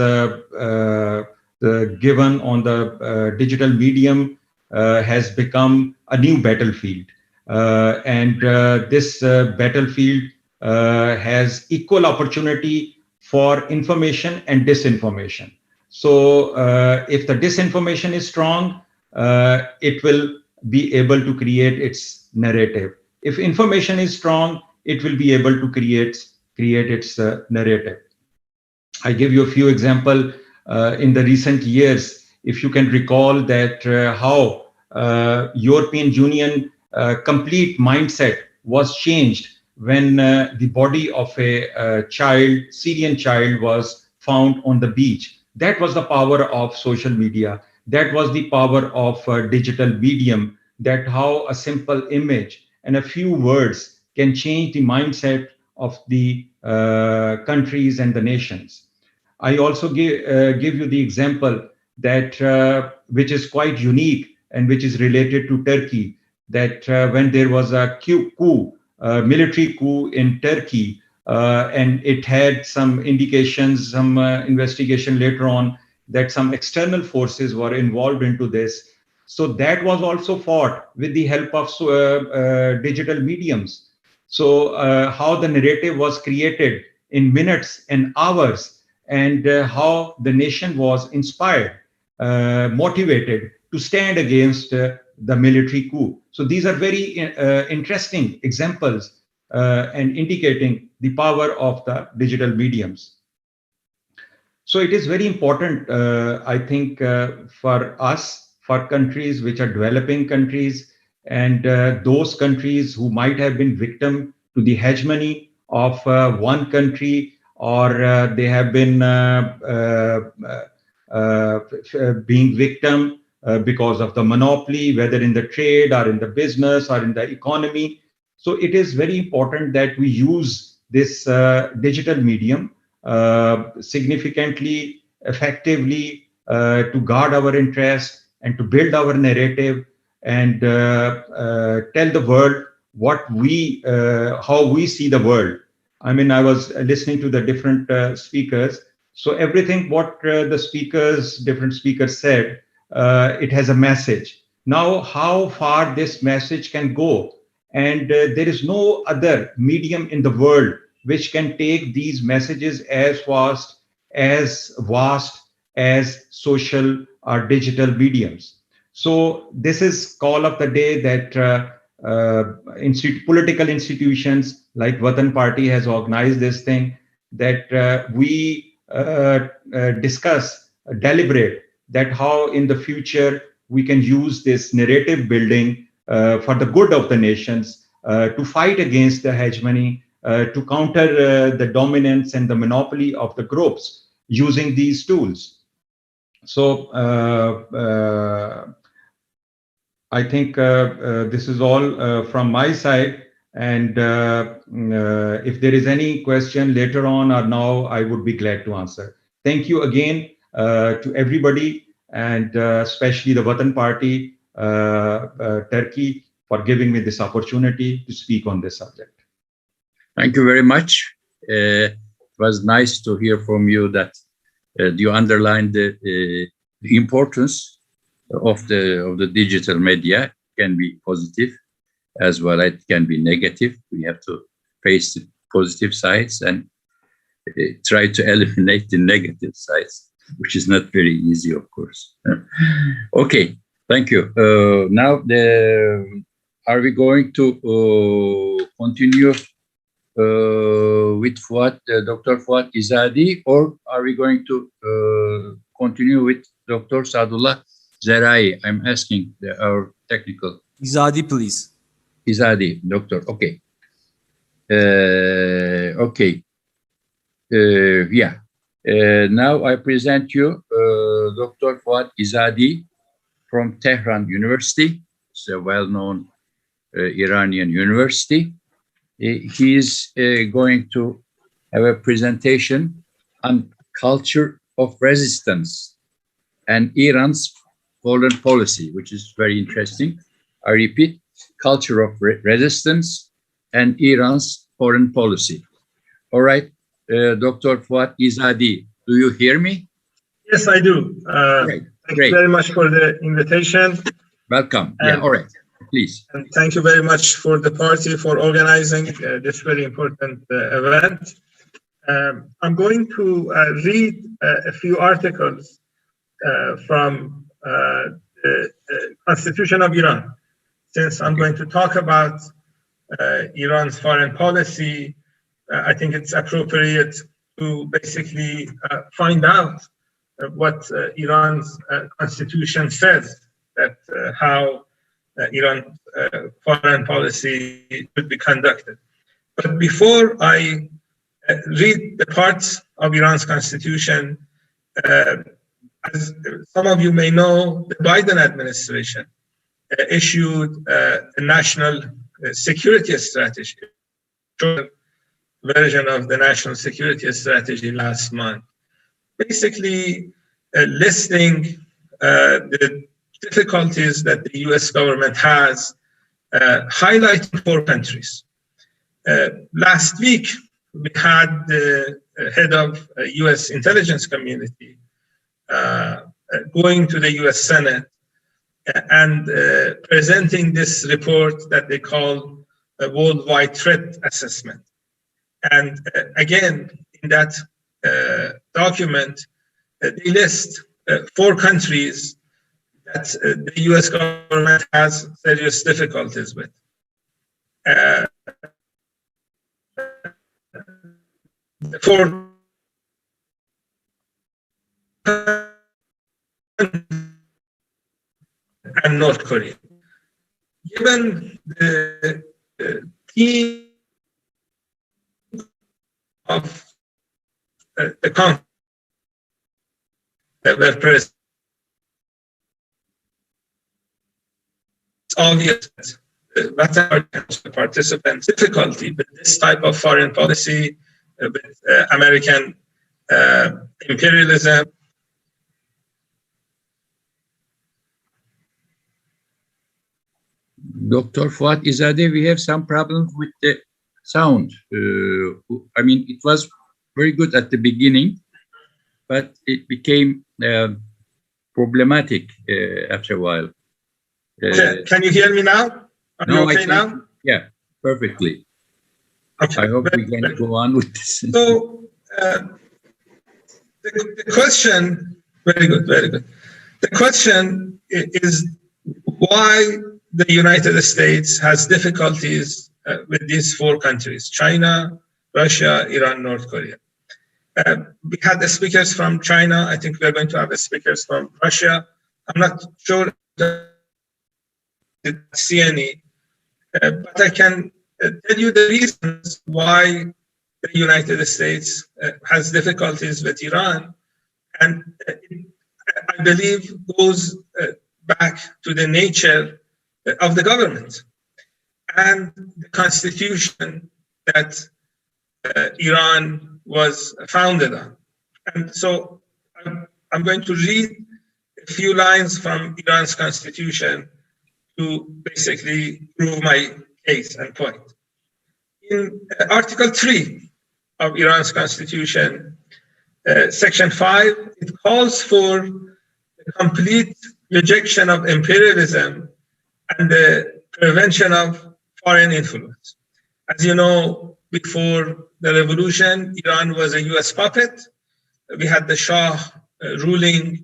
given on the digital medium, has become a new battlefield. And this battlefield has equal opportunity for information and disinformation. So if the disinformation is strong, it will be able to create its narrative. If information is strong, it will be able to create its narrative. I give you a few examples in the recent years. If you can recall that how European Union complete mindset was changed when the body of a Syrian child was found on the beach. That was the power of social media. That was the power of digital medium, that how a simple image and a few words can change the mindset of the countries and the nations. I also give you the example that which is quite unique and which is related to Turkey, that when there was a military coup in Turkey, and it had some indications, some investigation later on that some external forces were involved into this. So that was also fought with the help of digital mediums. So how the narrative was created in minutes and hours, and how the nation was inspired, motivated to stand against the military coup. So these are very interesting examples and indicating the power of the digital mediums. So it is very important, I think, for us, for countries which are developing countries, and those countries who might have been victim to the hegemony of one country, or they have been being victim because of the monopoly, whether in the trade or in the business or in the economy. So it is very important that we use this digital medium significantly, effectively, to guard our interest and to build our narrative, and tell the world what we, how we see the world. I mean, I was listening to the different speakers. So everything what the different speakers said, it has a message. Now, how far this message can go, and there is no other medium in the world which can take these messages as vast as social or digital mediums. So this is call of the day that political institutions like Vatan Party has organized this thing, that we discuss, deliberate, that how in the future we can use this narrative building for the good of the nations, to fight against the hegemony, to counter the dominance and the monopoly of the groups using these tools. So I think this is all from my side. And if there is any question later on or now, I would be glad to answer. Thank you again to everybody, and especially the Vatan Party, Turkey, for giving me this opportunity to speak on this subject.
Thank you very much. It was nice to hear from you that you underlined the importance of the digital media. It can be positive as well, it can be negative. We have to face the positive sides and try to eliminate the negative sides, which is not very easy, of course. Okay, thank you. Now, are we going to continue with Dr. Fuat İzadi, or are we going to continue with Dr. Sadullah Zerai? I'm asking our technical.
İzadi, please.
İzadi, doctor. Okay. Okay. Yeah. Now I present you Dr. Fuat İzadi from Tehran University. It's a well-known Iranian university. He is going to have a presentation on culture of resistance and Iran's foreign policy, which is very interesting. I repeat, culture of resistance and Iran's foreign policy. All right, Dr. Fuat İzadi, do you hear me?
Yes, I do.
Great.
Thank you very much for the invitation.
Welcome. Yeah, all right, please.
And thank you very much for the party for organizing this very important event. I'm going to read a few articles from the Constitution of Iran. Since I'm going to talk about Iran's foreign policy, I think it's appropriate to basically find out what Iran's constitution says, that how Iran's foreign policy should be conducted. But before I read the parts of Iran's constitution, as some of you may know, the Biden administration issued a national security strategy, version of the national security strategy last month, basically listing the
difficulties that the US government has, highlighting 4 countries. Last week, we had the head of US intelligence community going to the US Senate and presenting this report that they call a worldwide threat assessment. And again, in that document, they list 4 countries that the US government has serious difficulties with. The 4 and North Korea. Given the theme of the conference that were present, it's obvious that Vatan participants' difficulty with this type of foreign policy, with American imperialism.
Dr. Fuat Izadeh, we have some problems with the sound. I mean, it was very good at the beginning, but it became problematic after a while.
Can you hear me now? Are you okay now?
Yeah, perfectly.
Okay.
I hope we can go on with this.
So the question, very good, very good. The question is why the United States has difficulties with these 4 countries: China, Russia, Iran, North Korea. We had the speakers from China. I think we're going to have the speakers from Russia. I'm not sure to see any, but I can tell you the reasons why the United States has difficulties with Iran, and I believe goes back to the nature of the government and the constitution that Iran was founded on. And so I'm going to read a few lines from Iran's constitution to basically prove my case and point. In Article 3 of Iran's constitution, Section 5, it calls for the complete rejection of imperialism and the prevention of foreign influence. As you know, before the revolution, Iran was a US puppet. We had the Shah ruling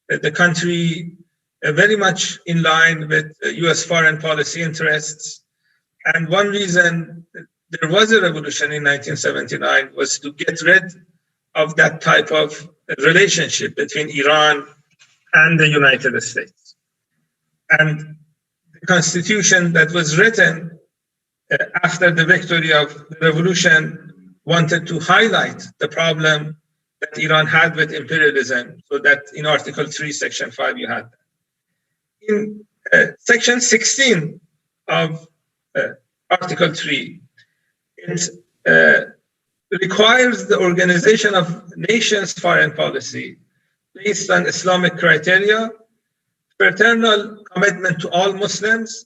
the country very much in line with US foreign policy interests. And one reason there was a revolution in 1979 was to get rid of that type of relationship between Iran and the United States. And the constitution that was written after the victory of the revolution wanted to highlight the problem that Iran had with imperialism, so that in Article 3, Section 5, you had that. In Section 16 of Article 3, it requires the organization of nations' foreign policy based on Islamic criteria, fraternal commitment to all Muslims,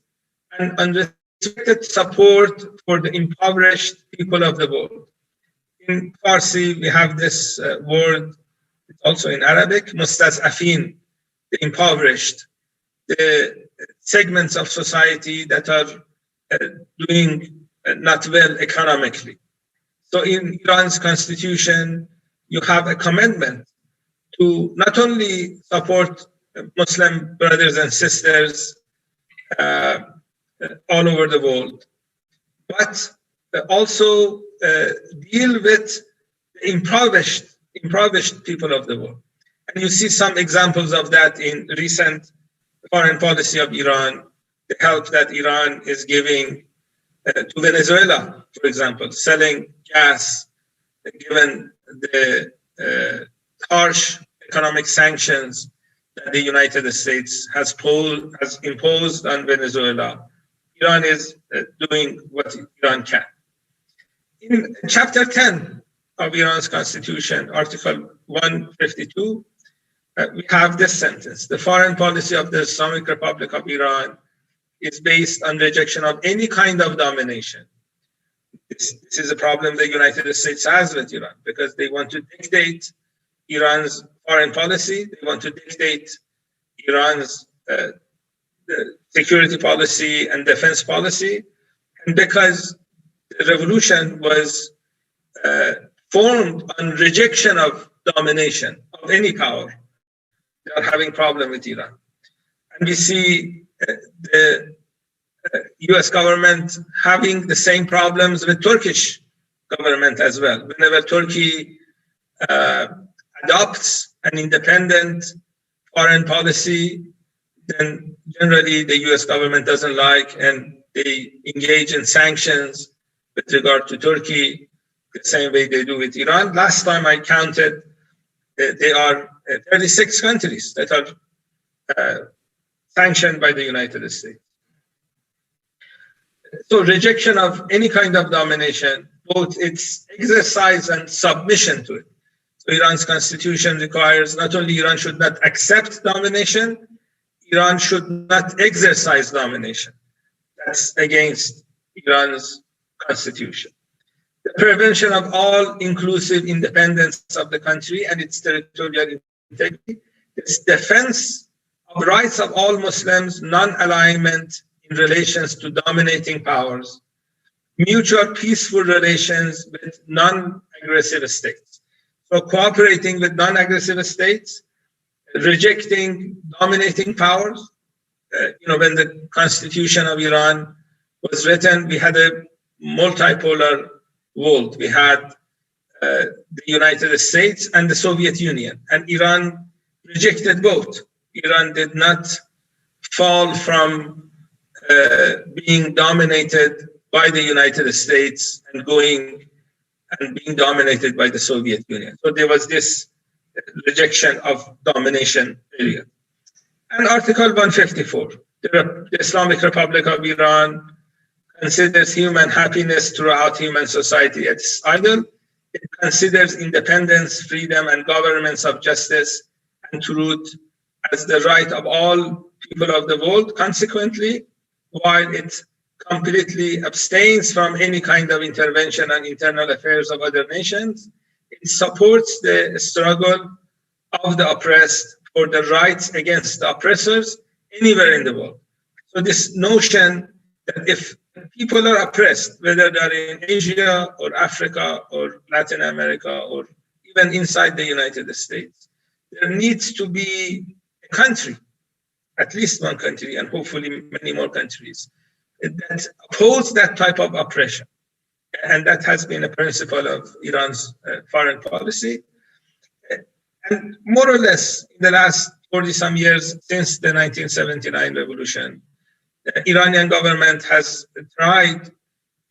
and unrestricted support for the impoverished people of the world. In Farsi, we have this word, also in Arabic, mustaz'afin, the impoverished, the segments of society that are doing not well economically. So in Iran's constitution, you have a commitment to not only support Muslim brothers and sisters all over the world, but also deal with the impoverished people of the world. And you see some examples of that in recent foreign policy of Iran, the help that Iran is giving to Venezuela, for example, selling gas, given the harsh economic sanctions that the United States has imposed on Venezuela. Iran is doing what Iran can. In Chapter 10 of Iran's constitution, Article 152, we have this sentence: the foreign policy of the Islamic Republic of Iran is based on rejection of any kind of domination. This is a problem the United States has with Iran, because they want to dictate Iran's foreign policy, they want to dictate Iran's security policy and defense policy, and because the revolution was formed on rejection of domination of any power, they are having problem with Iran. And we see the US government having the same problems with Turkish government as well. Whenever Turkey adopts an independent foreign policy, then generally the US government doesn't like, and they engage in sanctions with regard to Turkey, the same way they do with Iran. Last time I counted, there are 36 countries that are sanctioned by the United States. So rejection of any kind of domination, both its exercise and submission to it. So Iran's constitution requires not only Iran should not accept domination, Iran should not exercise domination. That's against Iran's constitution. The prevention of all inclusive independence of the country and its territorial integrity, its defense of rights of all Muslims, non-alignment in relations to dominating powers, mutual peaceful relations with non-aggressive states. So cooperating with non-aggressive states, rejecting dominating powers. When the Constitution of Iran was written, we had a multipolar world. We had the United States and the Soviet Union, and Iran rejected both. Iran did not fall from being dominated by the United States and being dominated by the Soviet Union. So there was this rejection of domination period. And Article 154, the Islamic Republic of Iran considers human happiness throughout human society its idol. It considers independence, freedom, and governments of justice and truth as the right of all people of the world. Consequently, while it completely abstains from any kind of intervention on internal affairs of other nations, it supports the struggle of the oppressed for the rights against the oppressors anywhere in the world. So this notion that if people are oppressed, whether they're in Asia or Africa or Latin America or even inside the United States, there needs to be a country, at least one country, and hopefully many more countries, that oppose that type of oppression. And that has been a principle of Iran's foreign policy. And more or less, in the last 40-some years, since the 1979 revolution, the Iranian government has tried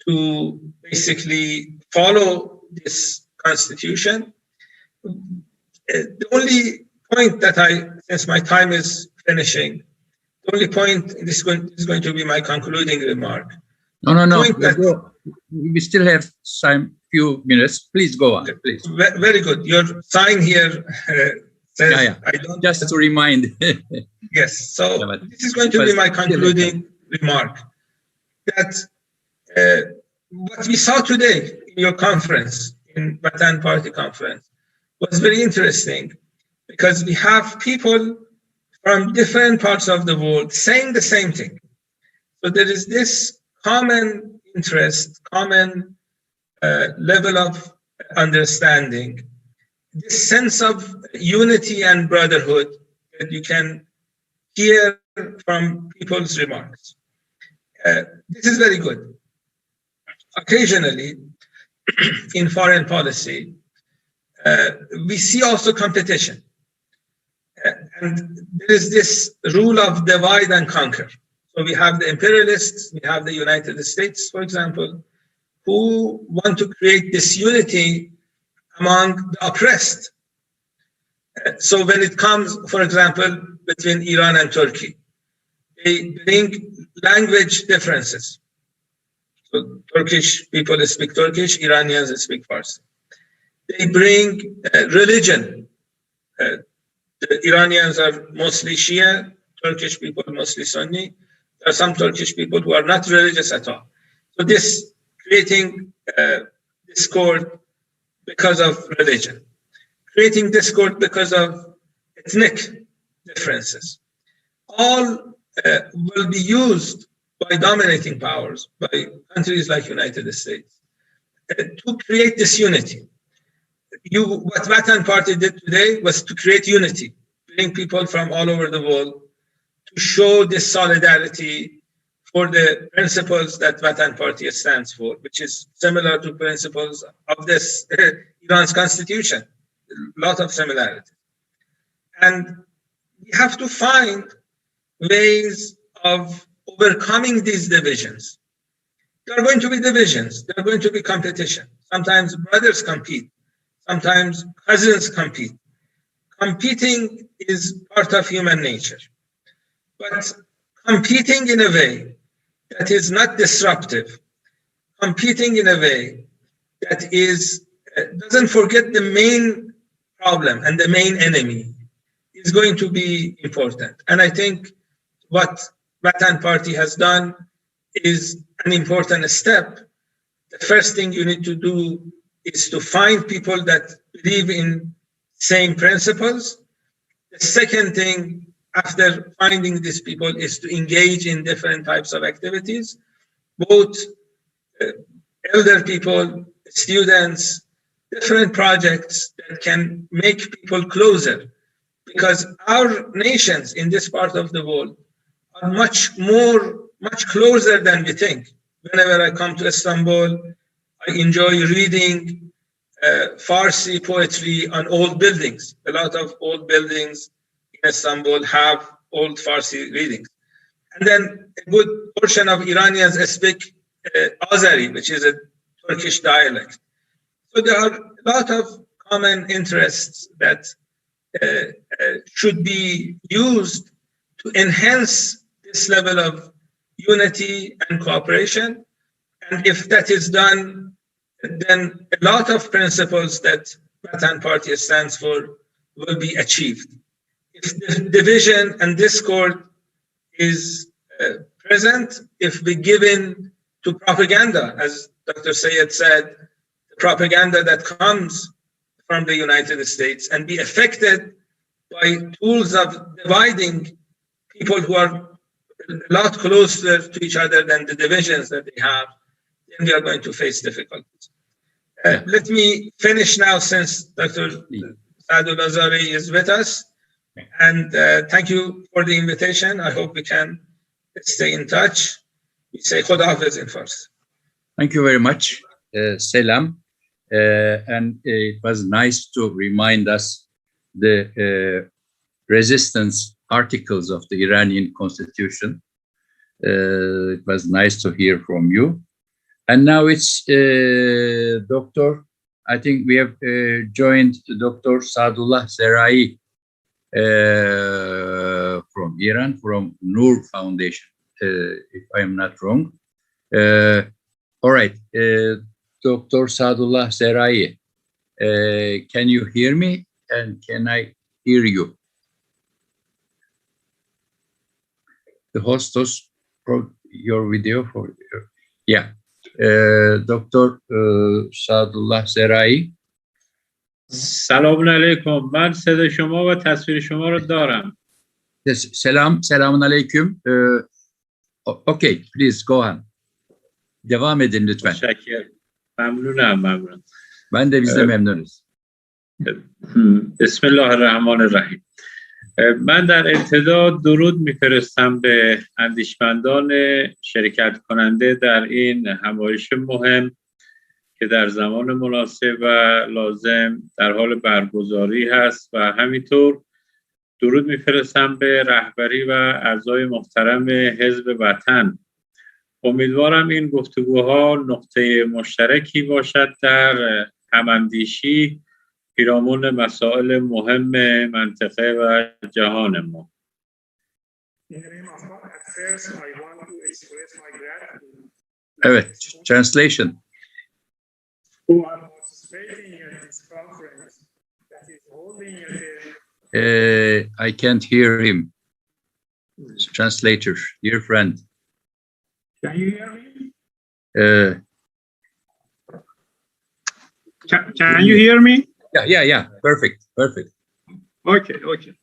to basically follow this constitution. The only point that since my time is finishing, the only point, this is going to be my concluding remark.
No. We still have some few minutes. Please go on, please.
Very good. Your sign here says,
yeah.
I don't...
Just to remind.
Yes, so this is going to be my concluding remark. That what we saw today in your conference, in Vatan Party conference, was very interesting, because we have people from different parts of the world saying the same thing. So there is this common interest, common level of understanding, this sense of unity and brotherhood that you can hear from people's remarks. This is very good. Occasionally, in foreign policy, we see also competition. And there is this rule of divide and conquer. So we have the imperialists, we have the United States, for example, who want to create this unity among the oppressed. So when it comes, for example, between Iran and Turkey, they bring language differences. So Turkish people speak Turkish, Iranians speak Farsi. They bring religion The Iranians are mostly Shia, Turkish people mostly Sunni. There are some Turkish people who are not religious at all. So this creating discord because of religion, creating discord because of ethnic differences, all will be used by dominating powers, by countries like United States, to create disunity. What Vatan Party did today was to create unity, bring people from all over the world to show this solidarity for the principles that Vatan Party stands for, which is similar to principles of this Iran's constitution, a lot of similarities. And we have to find ways of overcoming these divisions. There are going to be divisions, there are going to be competition. Sometimes brothers compete, sometimes cousins compete. Competing is part of human nature. But competing in a way that is not disruptive, competing in a way that is doesn't forget the main problem and the main enemy is going to be important. And I think what Vatan Party has done is an important step. The first thing you need to do is to find people that believe in same principles. The second thing after finding these people is to engage in different types of activities, both elder people, students, different projects that can make people closer, because our nations in this part of the world are much closer than we think. Whenever I come to Istanbul, I enjoy reading Farsi poetry on old buildings. A lot of old buildings in Istanbul have old Farsi readings. And then a good portion of Iranians speak Azeri, which is a Turkish dialect. So there are a lot of common interests that should be used to enhance this level of unity and cooperation. And if that is done, then a lot of principles that Vatan Party stands for will be achieved. If the division and discord is present, if we give in to propaganda, as Dr. Sayed said, the propaganda that comes from the United States, and be affected by tools of dividing people who are a lot closer to each other than the divisions that they have, then we are going to face difficulties. Let me finish now, since Dr. Sadul Azari is with us. And thank you for the invitation. I hope we can stay in touch. We say Khuda Hafiz in Fars.
Thank you very much, Selam. And it was nice to remind us the resistance articles of the Iranian constitution. It was nice to hear from you. And now it's Dr. I think we have joined Dr. Sadullah Zerai from Iran, from Noor Foundation, if I am not wrong. All right, Dr. Sadullah Zerai, can you hear me? And can I hear you? The hostess brought your video for you. Yeah. Dr. Sadullah Zerai.
سلام علیکم. من صدای شما و تصویر شما رو دارم.
Selamun aleyküm. Okay, please go on. Devam edin lütfen.
Teşekkür. Memnunum.
Ben de biz de memnunuz.
Bismillahirrahmanirrahim. من در ابتدا درود میفرستم به اندیشمندان شرکت کننده در این همایش مهم که در زمان مناسب و لازم در حال برگزاری هست، و همینطور درود میفرستم به رهبری و اعضای محترم حزب وطن. امیدوارم این گفتگوها نقطه مشترکی باشد در هماندیشی پیرامون مسائل مهم منطقه و جهان ما.
Evet, translation.
Who are participating in this conference that is holding at the
I can't hear him. Translator, dear friend.
Can you hear me?
Uh,
Can you hear me?
Yeah. Perfect.
Okay.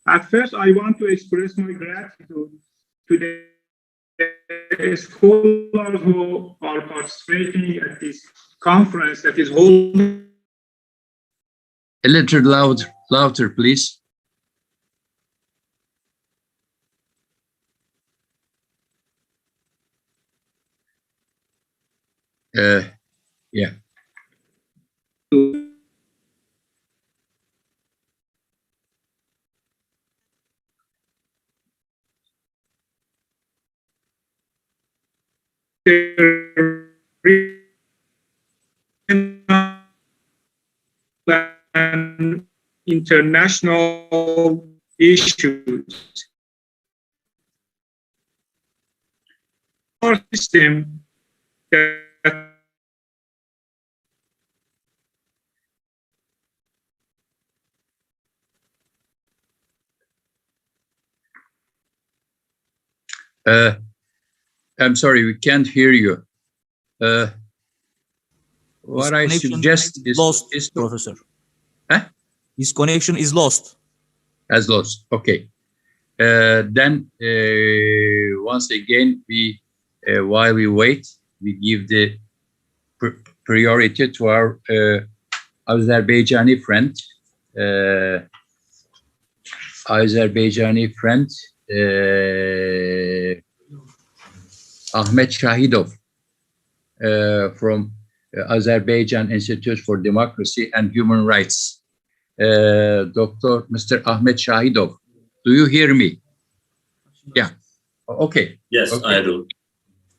At first, I want to express my gratitude to the scholars who are participating at this conference that is holding.
A little louder, please. Yeah.
And international issues. Our system that
I'm sorry, we can't hear you. What I
connection
suggest is
lost,
is to,
Professor.
Huh?
His connection is lost.
As lost. Okay. Then once again, we while we wait, we give the priority to our Azerbaijani friend. Ahmet Shahidov from Azerbaijan Institute for Democracy and Human Rights. Mr. Ahmet Shahidov, do you hear me? Yeah. Okay.
Yes,
okay.
I do.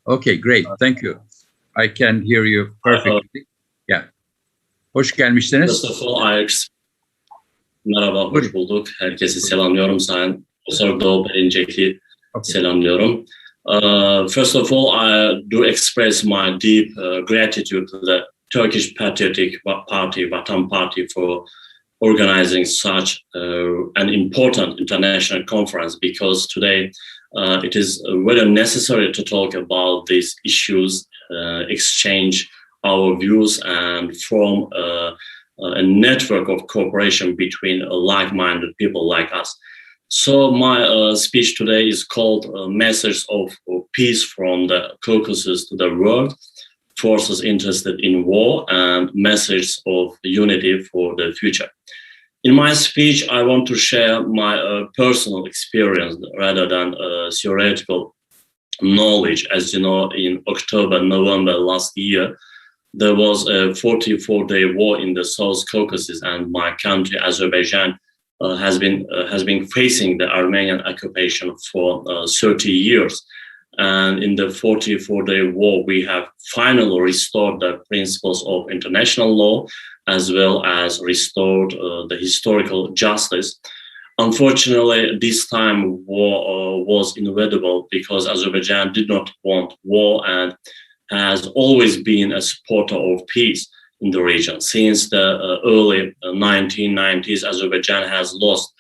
Okay, great. Thank you. I can hear you perfectly. Yeah. Hoş gelmişsiniz.
First of all, merhaba, hoş bulduk. Herkesi selamlıyorum. Sayın Profesör Doğu Perinçek'i selamlıyorum. First of all, I do express my deep gratitude to the Turkish Patriotic Party, Vatan Party, for organizing such an important international conference, because today it is very necessary to talk about these issues, exchange our views, and form a network of cooperation between like-minded people like us. So my speech today is called Message of Peace from the Caucasus to the World, Forces Interested in War, and Message of Unity for the Future. In my speech, I want to share my personal experience rather than theoretical knowledge. As you know, in October, November last year, there was a 44-day war in the South Caucasus, and my country, Azerbaijan, has been facing the Armenian occupation for 30 years. And in the 44-day war, we have finally restored the principles of international law, as well as restored the historical justice. Unfortunately, this time war was inevitable because Azerbaijan did not want war and has always been a supporter of peace in the region. Since the early 1990s, Azerbaijan has lost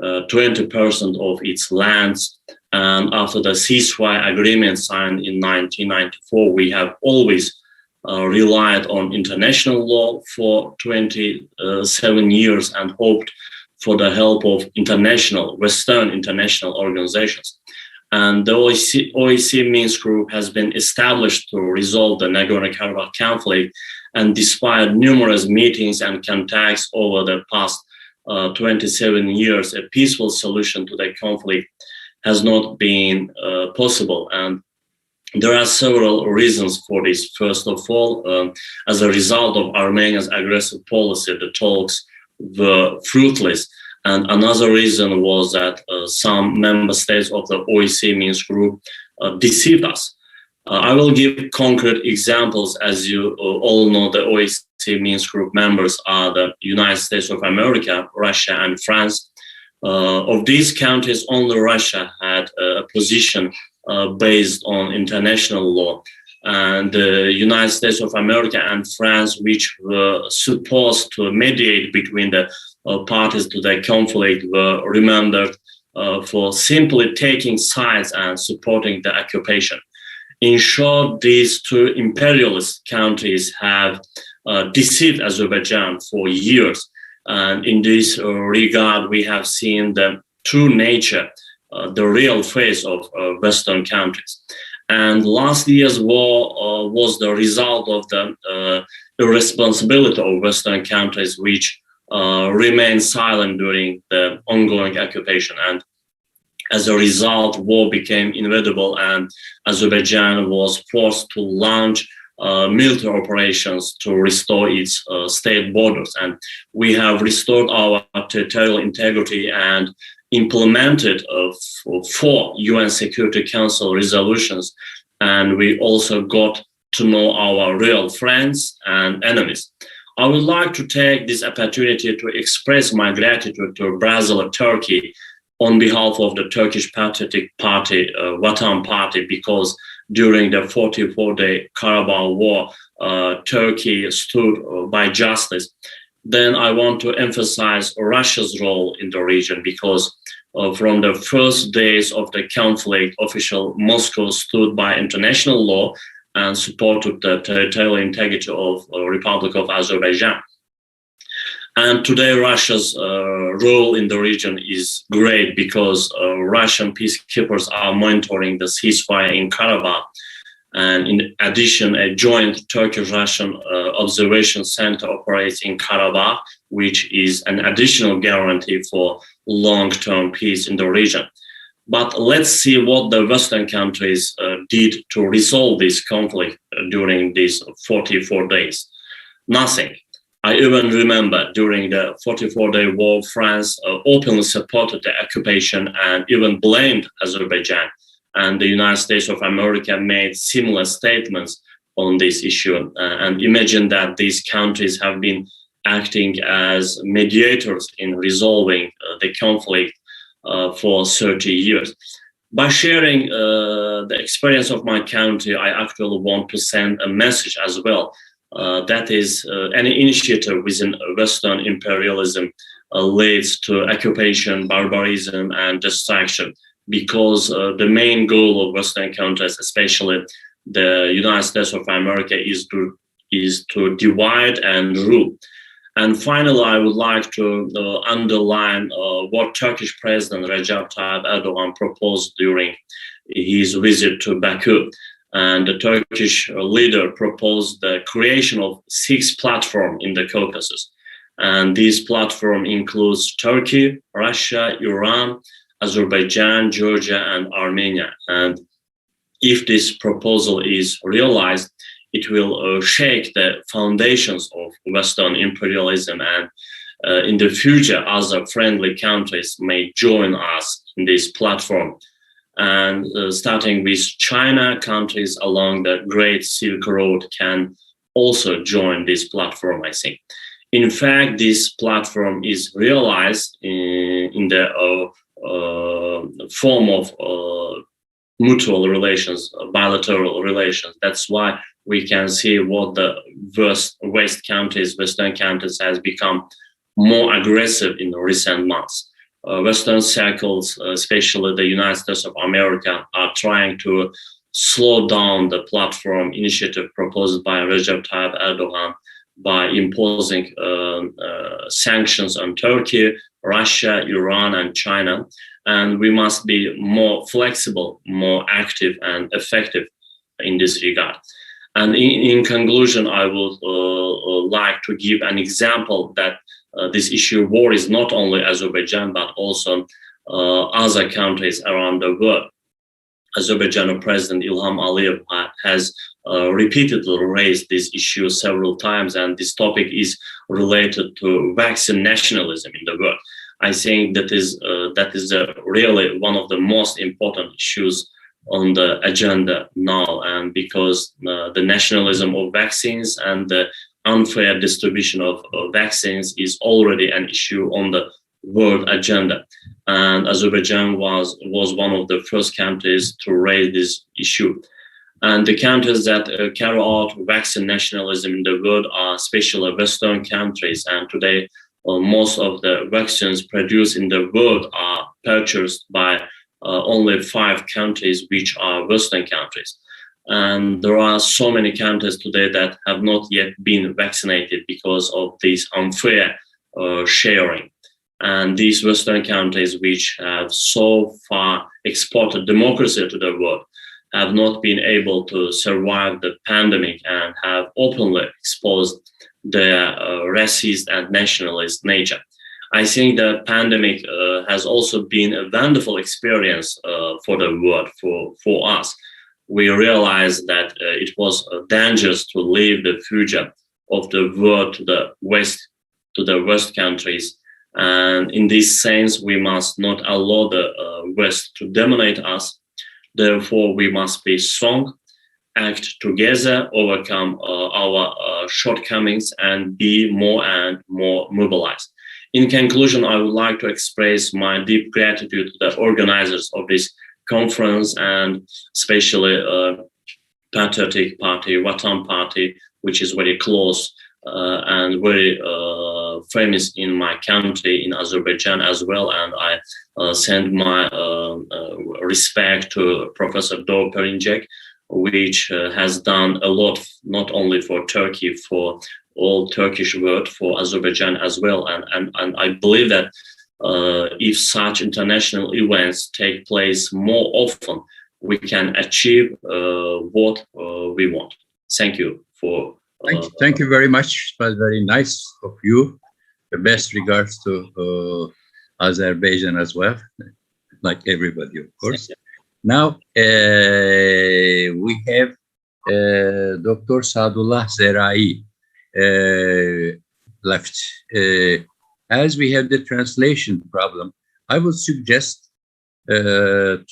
20% of its lands. And after the ceasefire agreement signed in 1994, we have always relied on international law for 27 years and hoped for the help of Western international organizations. And the OEC Minsk Group has been established to resolve the Nagorno-Karabakh conflict. And despite numerous meetings and contacts over the past 27 years, a peaceful solution to the conflict has not been possible. And there are several reasons for this. First of all, as a result of Armenia's aggressive policy, the talks were fruitless. And another reason was that some member states of the OEC Minsk Group deceived us. I will give concrete examples. As you all know, the OEC Minsk Group members are the United States of America, Russia, and France. Of these countries, only Russia had a position based on international law. And the United States of America and France, which were supposed to mediate between the parties to the conflict were remembered for simply taking sides and supporting the occupation. In short, these two imperialist countries have deceived Azerbaijan for years. And in this regard, we have seen the true nature, the real face of Western countries. And last year's war was the result of the irresponsibility of Western countries, which remained silent during the ongoing occupation. And as a result, war became inevitable, and Azerbaijan was forced to launch military operations to restore its state borders. And we have restored our territorial integrity and implemented 4 UN Security Council resolutions. And we also got to know our real friends and enemies. I would like to take this opportunity to express my gratitude to Brazil and Turkey on behalf of the Turkish Patriotic Party, Vatan Party, because during the 44-day Karabakh War, Turkey stood by justice. Then I want to emphasize Russia's role in the region, because from the first days of the conflict, official Moscow stood by international law and supported the territorial integrity of the Republic of Azerbaijan. And today, Russia's role in the region is great, because Russian peacekeepers are monitoring the ceasefire in Karabakh. And in addition, a joint Turkish-Russian observation center operates in Karabakh, which is an additional guarantee for long-term peace in the region. But let's see what the Western countries did to resolve this conflict during these 44 days. Nothing. I even remember during the 44-day war, France openly supported the occupation and even blamed Azerbaijan. And the United States of America made similar statements on this issue. And imagine that these countries have been acting as mediators in resolving the conflict for 30 years. By sharing the experience of my country, I actually want to send a message as well. That is, any initiative within Western imperialism leads to occupation, barbarism, and destruction, because the main goal of Western countries, especially the United States of America, is to divide and rule. And finally, I would like to underline what Turkish President Recep Tayyip Erdogan proposed during his visit to Baku. And the Turkish leader proposed the creation of 6 platforms in the Caucasus. And this platform includes Turkey, Russia, Iran, Azerbaijan, Georgia, and Armenia. And if this proposal is realized, it will shake the foundations of Western imperialism, and in the future, other friendly countries may join us in this platform. And starting with China, countries along the Great Silk Road can also join this platform, I think. In fact, this platform is realized in the form of mutual relations, bilateral relations. That's why we can see what the Western countries has become more aggressive in recent months. Western circles, especially the United States of America, are trying to slow down the platform initiative proposed by Recep Tayyip Erdogan by imposing sanctions on Turkey, Russia, Iran, and China. And we must be more flexible, more active, and effective in this regard. And in conclusion, I would like to give an example that this issue of war is not only Azerbaijan, but also other countries around the world. Azerbaijan President Ilham Aliyev has repeatedly raised this issue several times, and this topic is related to vaccine nationalism in the world. I think that is really one of the most important issues on the agenda now, and because the nationalism of vaccines and the unfair distribution of vaccines is already an issue on the world agenda. And Azerbaijan was one of the first countries to raise this issue. And the countries that carry out vaccine nationalism in the world are especially Western countries. And today, most of the vaccines produced in the world are purchased by only 5 countries, which are Western countries. And there are so many countries today that have not yet been vaccinated because of this unfair sharing. And these Western countries, which have so far exported democracy to the world, have not been able to survive the pandemic and have openly exposed their racist and nationalist nature. I think the pandemic has also been a wonderful experience for the world, for us. We realized that it was dangerous to leave the future of the world to the West countries. And in this sense, we must not allow the West to dominate us. Therefore, we must be strong, act together, overcome our shortcomings, and be more and more mobilized. In conclusion, I would like to express my deep gratitude to the organizers of this conference, and especially patriotic party, Vatan Party, which is very close and very famous in my country, in Azerbaijan as well. And I send my respect to Professor Doğu Perinçek, which has done a lot, not only for Turkey, for all Turkish world, for Azerbaijan as well. And I believe that if such international events take place more often, we can achieve what we want. Thank you for.
Thank you very much. It was very nice of you. The best regards to Azerbaijan as well, like everybody, of course. Now we have Dr. Sadullah Zerai left. As we have the translation problem, I would suggest to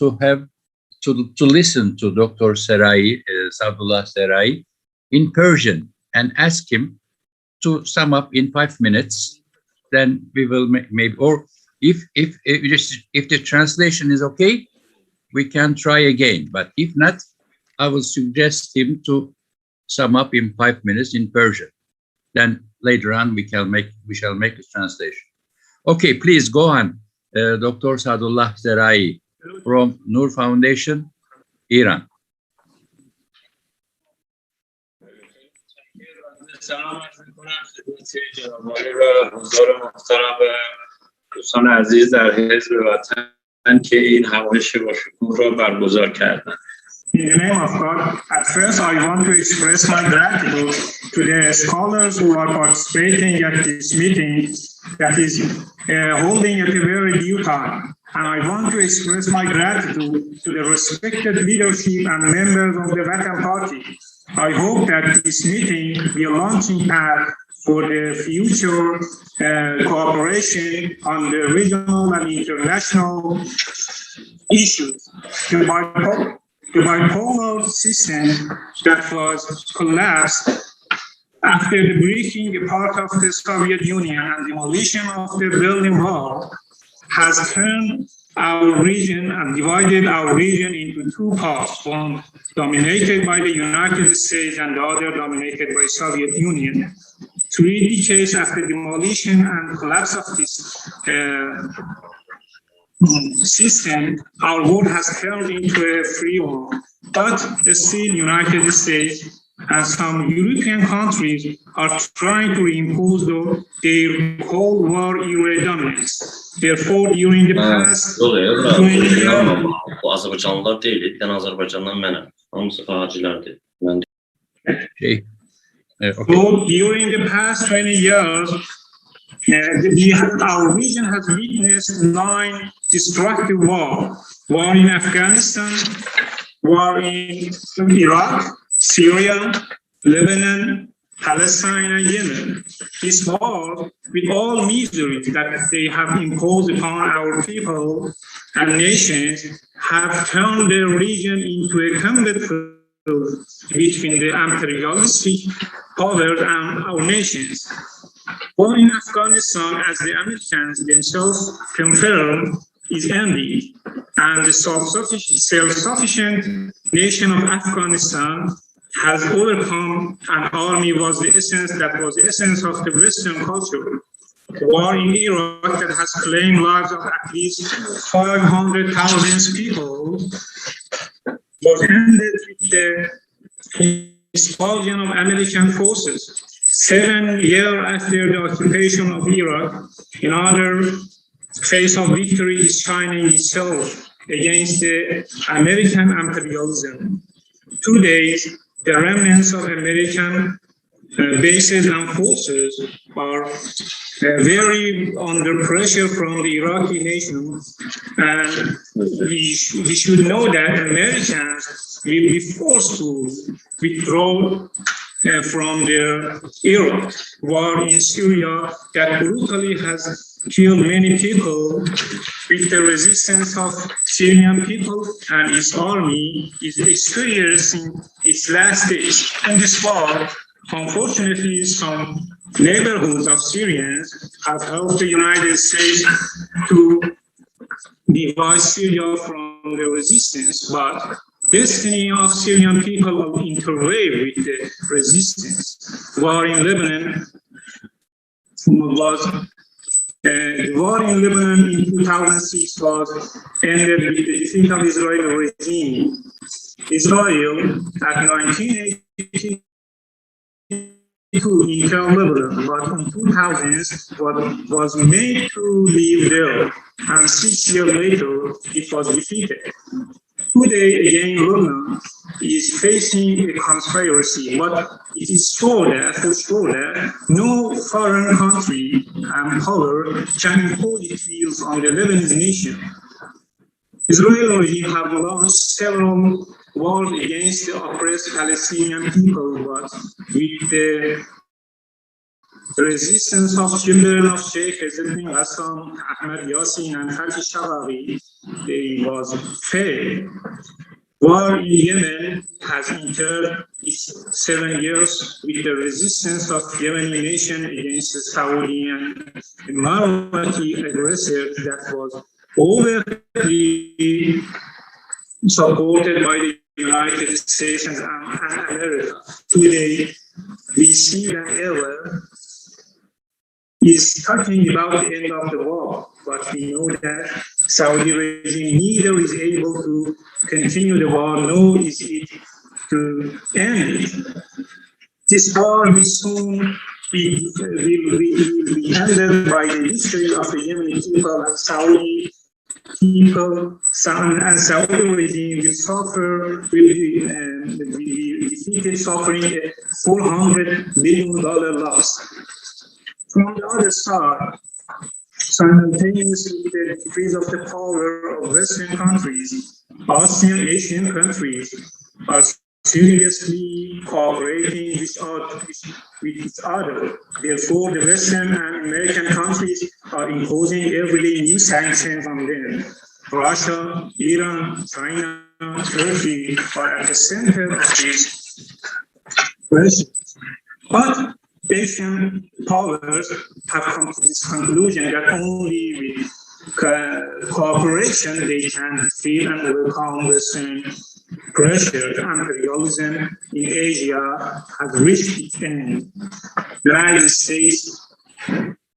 listen to Dr. Zerai, Sadullah Zerai, in Persian, and ask him to sum up in 5 minutes. Then we will maybe, or if the translation is okay, we can try again. But if not, I will suggest him to sum up in 5 minutes in Persian. Then later on we shall make the translation. Okay, please go on, Dr. Sadullah Zerai from Nur Foundation, Iran.
سلام عرض می‌کنم خدمت جناب عالی و حضار محترم دوستان عزیز در حزب وطن که این همایش با شکوه را برگزار کردند.
In the name of God, at first I want to express my gratitude to the scholars who are participating at this meeting that is holding at a very due time. And I want to express my gratitude to the respected leadership and members of the Vatan Party. I hope that this meeting will be a launching pad for the future cooperation on the regional and international issues. The bipolar system that was collapsed after the breaking apart of the Soviet Union and demolition of the Berlin Wall has turned our region and divided our region into 2 parts, one dominated by the United States and the other dominated by Soviet Union. 3 decades after demolition and collapse of this system, our world has turned into a free world. But still, United States and some European countries are trying to impose their Cold War era dominance. Therefore, during the past 20 years,
Bu Azerbaycanlılar değil, bir tane Azerbaycan'dan benim. Hamısı facilerdi.
So during the past 20 years, our region has witnessed 9 destructive wars. War in Afghanistan, war in Iraq, Syria, Lebanon, Palestine, and Yemen. This war, with all misery that they have imposed upon our people and nations, have turned the region into a combat between the imperialistic powers and our nations. War in Afghanistan, as the Americans themselves confirmed, is ending, and the self-sufficient nation of Afghanistan has overcome an army that was the essence of the Western culture. The war in Iraq that has claimed lives of at least 500,000 people was ended with the expulsion of American forces 7 years after the occupation of Iraq. Another phase of victory is China itself against the American imperialism. Today, the remnants of American bases and forces are very under pressure from the Iraqi nation, and we should know that Americans will be forced to withdraw from their Iraq war in Syria that brutally has killed many people. With the resistance of Syrian people and its army is experiencing its last stage. In this war, unfortunately, some neighborhoods of Syrians have helped the United States to divide Syria from the resistance, but destiny of Syrian people will interweave with the resistance. War in Lebanon was the war in Lebanon in 2006 was ended with the defeat of Israeli regime. Israel at 1982 in Lebanon, but in 2000 was made to live there, and 6 years later it was defeated. Today, again, Lebanon is facing a conspiracy, but it is for sure that no foreign country and power can impose its views on the Lebanese nation. Israel regime have launched several wars against the oppressed Palestinian people, but with the resistance of children of Sheikh Ezzeddin Qassam, Ahmed Yassin, and Khalid Sharawi, they was failed. War in Yemen has entered its 7 years with the resistance of Yemeni nation against the Saudi and Emirati aggressor that was overtly supported by the United States and America. Today, we see that ever is talking about the end of the war, but we know that Saudi regime neither is able to continue the war, nor is it to end it. This war will soon be ended by the victory of the Yemeni people and Saudi people, and Saudi regime will suffer, will be defeated, suffering a $400 million loss. From the other side, simultaneously with the decrease of the power of Western countries, Asian Asian countries are seriously cooperating with each other. Therefore, the Western and American countries are imposing every day new sanctions on them. Russia, Iran, China, Turkey are at the center of these questions. But Asian powers have come to this conclusion that only with cooperation they can defeat and overcome Western pressure. Imperialism in Asia has reached its end. The United States,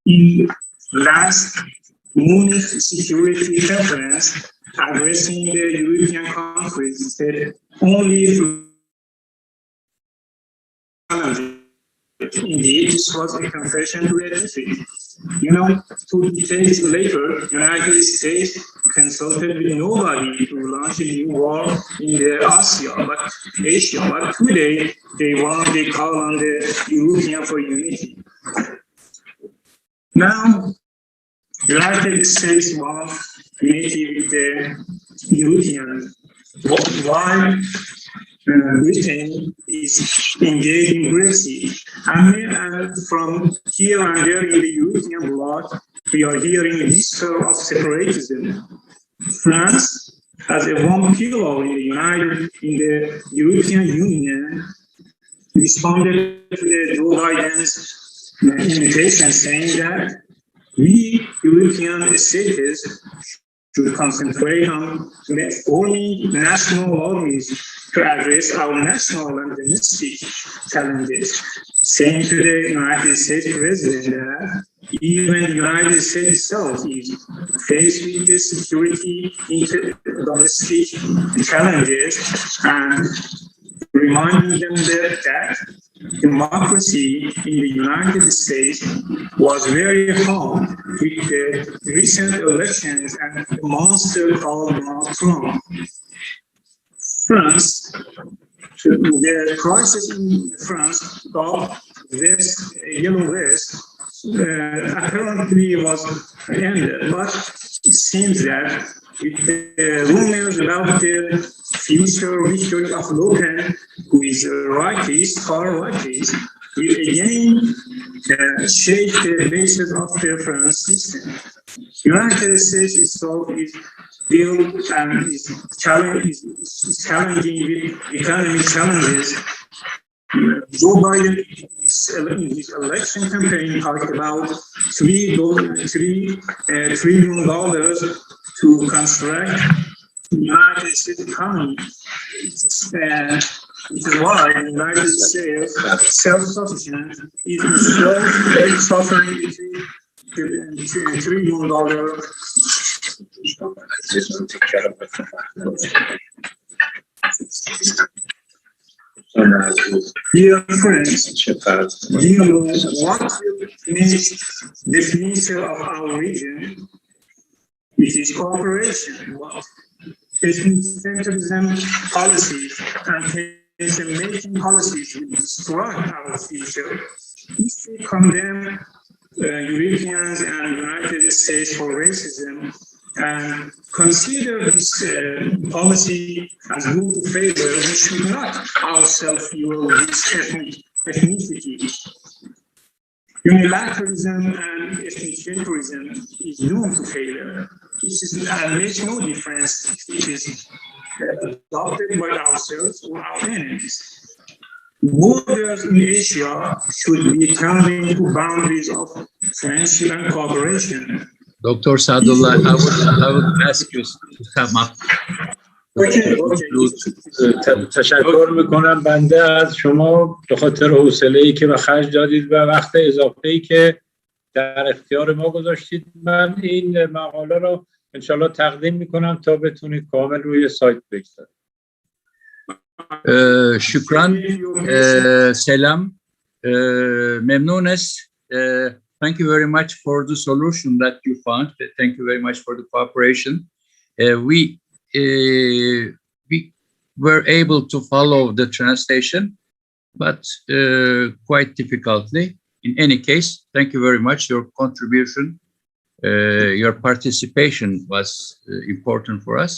in last Munich Security Conference, addressing the European countries, said only through challenges. Indeed, this was a confession to a defeat. 2 decades later, United States consulted with nobody to launch a new war in Asia, but today they call on the European for unity. Now, United States wants unity with the Europeans. Why? Britain is engaged in Brexit. And from here and there in the European bloc, we are hearing a whisper of separatism. France has a one pillar in the European Union, responded to the Joe Biden's invitation, saying that we European states should concentrate on forming national armies to address our national and domestic challenges. saying to the United States President that even the United States itself is faced with the security domestic challenges, and reminding them that democracy in the United States was very hard with the recent elections and the monster called Donald Trump. France, the crisis in France called Yellow Vest apparently was ended, but it seems that with the rumors about the future victory of Le Pen, who is rightist, far rightist, will again shake the basis of the France system. United States itself is built and is challenging with economic challenges. Joe Biden in his election campaign talked about $3 trillion to construct the United States economy. It is why the United States self-sufficient is still suffering $3 trillion. Dear friends, do you know what will make the future of our region? It is cooperation. Ethnic-centrism policies and nation-making policies will destroy our future. If we condemn Europeans and United States for racism and consider this policy as good to favor, we should not ourselves fuel this ethnicity. Unilateralism and ethnic-centrism is doomed to failure. It makes no difference if it is adopted by ourselves or our enemies. Borders in Asia should be turned into boundaries of friendship and cooperation.
Dr. Sadullah, I would ask you to sum up.
تشکر میکنم بنده از شما به خاطر حوصله‌ای که به خرج دادید و وقت اضافه‌ای که در اختیار ما گذاشتید. من این مقاله رو انشالله تقدیم میکنم تا بتونید کامل روی سایت بگذارید.
Şükran, selam, memnunuz. Thank you very much for the solution that you found. Thank you very much for the cooperation. We were able to follow the translation, but quite difficultly. In any case, thank you very much. Your contribution, your participation was important for us.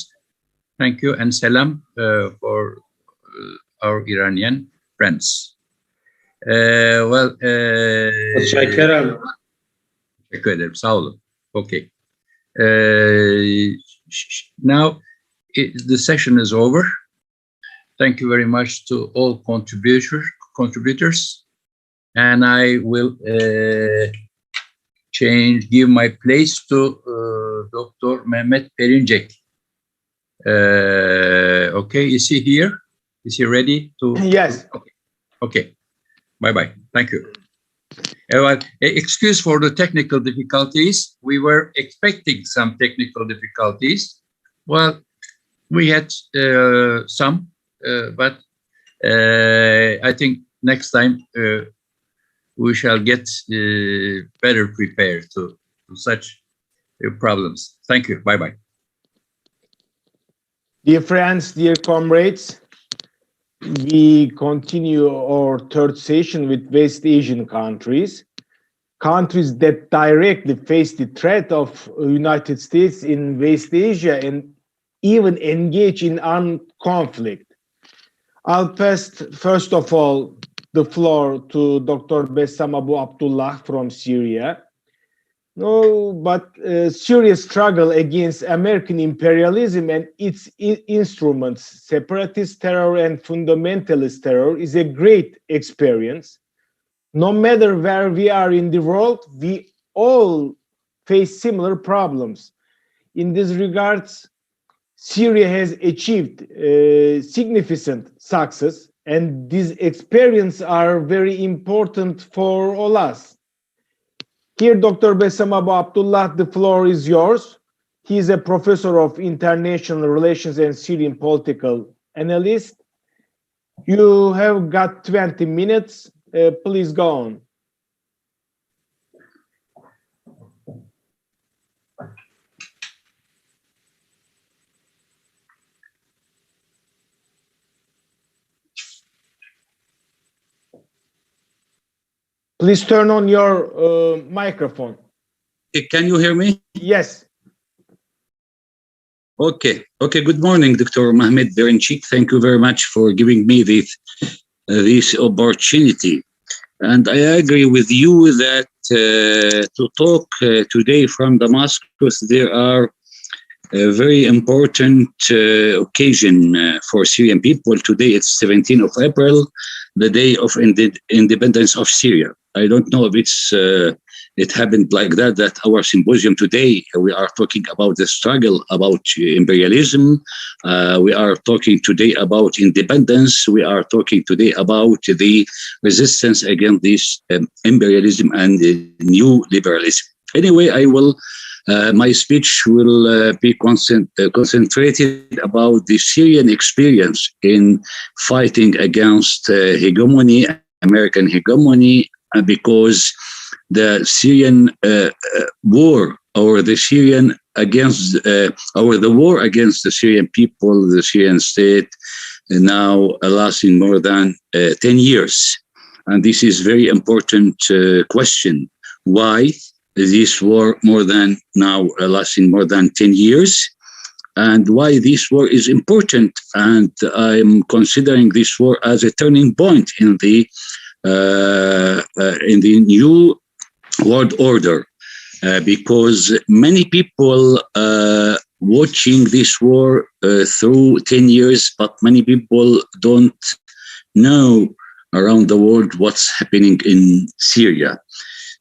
Thank you, and salam for our Iranian friends.
Teşekkür
ederim. Sağ olun. Okay. Now the session is over. Thank you very much to all contributors, and I will give my place to Dr. Mehmet Perincek. Okay, is he here? Is he ready to?
Yes.
Okay. Bye-bye. Thank you. Excuse for the technical difficulties. We were expecting some technical difficulties. Well, we had some, but I think next time we shall get better prepared to such problems. Thank you. Bye-bye.
Dear friends, dear comrades, we continue our third session with West Asian countries that directly face the threat of United States in West Asia and even engage in armed conflict. I'll pass, first of all, the floor to Dr. Bessam Abu Abdullah from Syria. Syria's struggle against American imperialism and its instruments, separatist terror and fundamentalist terror, is a great experience. No matter where we are in the world, we all face similar problems. In this regard, Syria has achieved significant success and these experiences are very important for all us. Here, Dr. Bessam Abu Abdullah, the floor is yours. He is a professor of international relations and Syrian political analyst. You have got 20 minutes. Please go on. Please turn on your microphone.
Can you hear me?
Yes.
Okay. Good morning, Dr. Mehmet Berincik. Thank you very much for giving me this opportunity. And I agree with you that to talk today from Damascus, there are a very important occasion for Syrian people. Today it's 17th of April, the day of independence of Syria. I don't know if it happened like that our symposium today, we are talking about the struggle about imperialism. We are talking today about independence. We are talking today about the resistance against this imperialism and new liberalism. Anyway, my speech will be concentrated about the Syrian experience in fighting against hegemony, American hegemony, because the Syrian war, or the Syrian against, or the war against the Syrian people, the Syrian state, now lasting more than 10 years. And this is very important question. Why this war lasting more than 10 years? And why this war is important? And I'm considering this war as a turning point in the new world order, because many people watching this war through 10 years, but many people don't know around the world what's happening in Syria.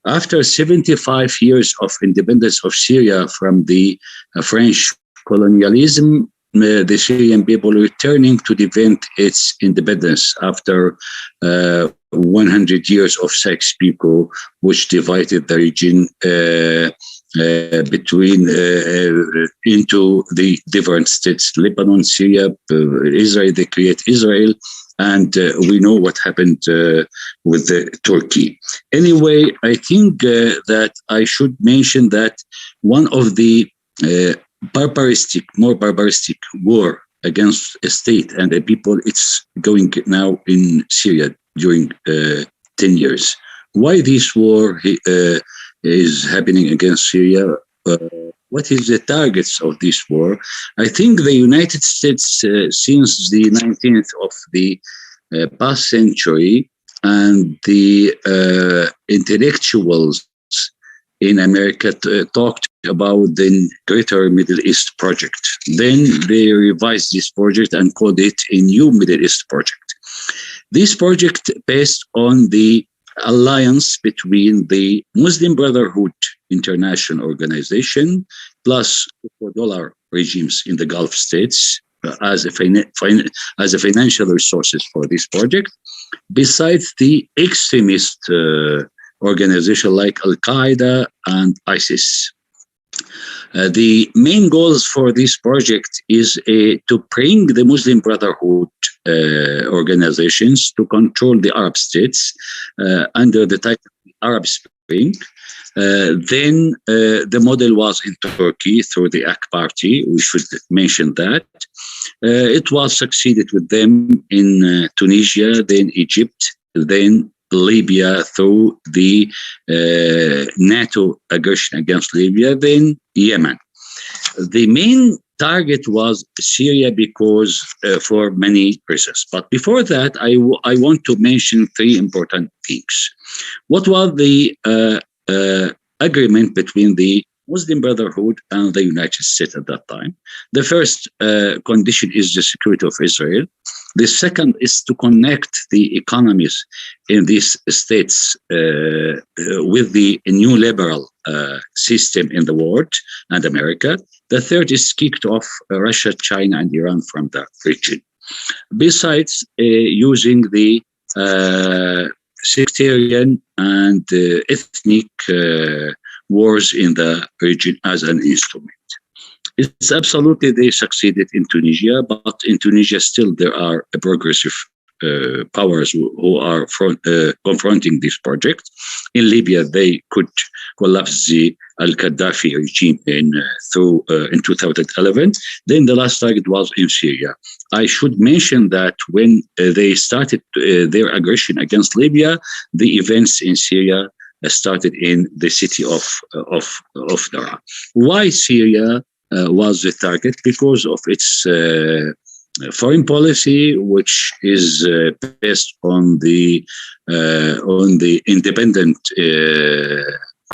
After 75 years of independence of Syria from the French colonialism, the Syrian people returning to defend its independence after 100 years of Sykes-Picot, which divided the region into the different states: Lebanon, Syria, Israel. They create Israel, and we know what happened with Turkey. Anyway, I think that I should mention that one of the more barbaristic war against a state and a people, it's going now in Syria during 10 years. Why this war is happening against Syria? What is the targets of this war? I think the United States, since the 19th of the past century, and the intellectuals in America talked about the Greater Middle East Project. Then they revised this project and called it a New Middle East Project. This project based on the alliance between the Muslim Brotherhood International Organization plus dollar regimes in the Gulf states as a financial resources for this project, besides the extremist organization like Al-Qaeda and ISIS. The main goals for this project is to bring the Muslim Brotherhood organizations to control the Arab states under the title Arab Spring. Then the model was in Turkey through the AK Party. We should mention that. It was succeeded with them in Tunisia, then Egypt, then Libya through the NATO aggression against Libya, then Yemen. The main target was Syria because for many reasons. But before that, I want to mention three important things. What was the agreement between the Muslim Brotherhood and the United States at that time? The first condition is the security of Israel. The second is to connect the economies in these states with the new liberal system in the world and America. The third is kicked off Russia, China, and Iran from the region. besides using the sectarian and ethnic wars in the region as an instrument. It's absolutely they succeeded in Tunisia, but in Tunisia still there are progressive powers who are confronting this project. In Libya, they could collapse the Al-Gaddafi regime in 2011. Then the last target was in Syria. I should mention that when they started their aggression against Libya, the events in Syria started in the city of Daraa. Why Syria was the target? Because of its foreign policy, which is based on the independent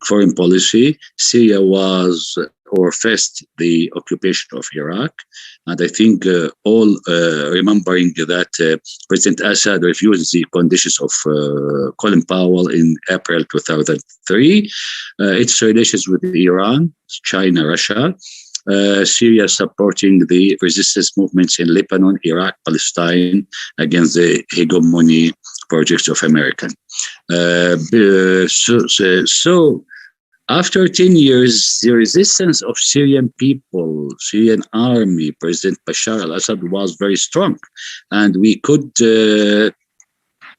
foreign policy. Syria was or faced the occupation of Iraq, and I think all remembering that President Assad refused the conditions of Colin Powell in April 2003. Its relations with Iran, China, Russia. Syria supporting the resistance movements in Lebanon, Iraq, Palestine against the hegemony projects of American. So after 10 years, the resistance of Syrian people, Syrian army, President Bashar al-Assad was very strong, and we could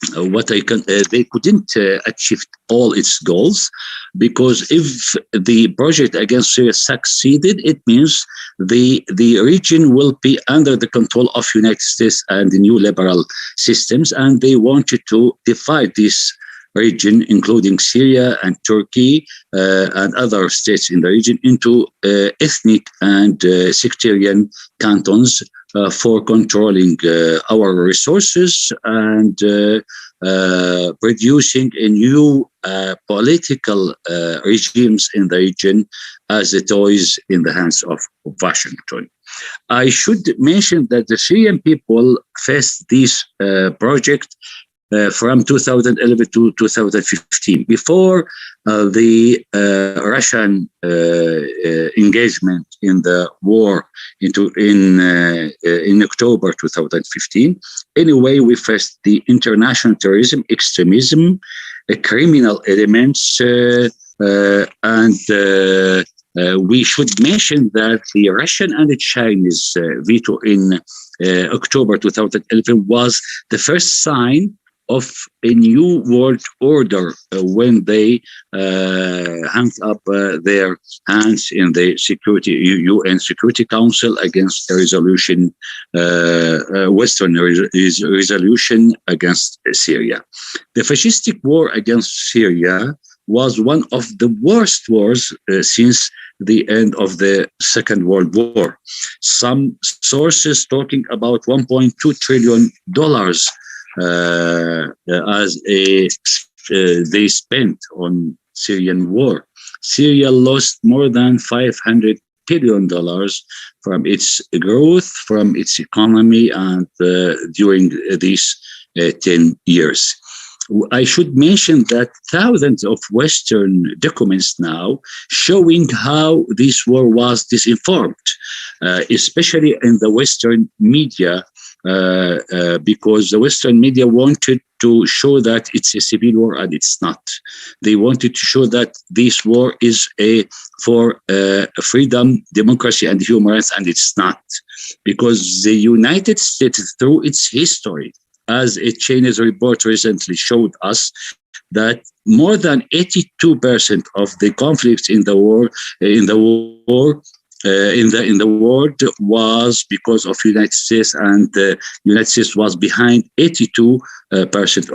they couldn't achieve all its goals, because if the project against Syria succeeded, it means the region will be under the control of United States and the new liberal systems, and they wanted to divide this region, including Syria and Turkey and other states in the region, into ethnic and sectarian cantons for controlling our resources and producing a new political regimes in the region as the toys in the hands of Washington. I should mention that the Syrian people faced this project from 2011 to 2015. Before the Russian engagement in the war in October 2015, anyway, we faced the international terrorism, extremism, criminal elements, and we should mention that the Russian and the Chinese veto in October 2011 was the first sign of a new world order when they hung up their hands in the UN Security Council against a resolution, Western resolution against Syria. The fascistic war against Syria was one of the worst wars since the end of the Second World War. Some sources talking about $1.2 trillion as they spent on Syrian war. Syria lost more than $500 billion from its growth, from its economy, and during these 10 years. I should mention that thousands of Western documents now showing how this war was disinformed, especially in the Western media, because the Western media wanted to show that it's a civil war, and it's not. They wanted to show that this war is for freedom, democracy, and human rights, and it's not. Because the United States, through its history, as a Chinese report recently showed us, that more than 82% of the conflicts in the world was because of United States, and the United States was behind 82%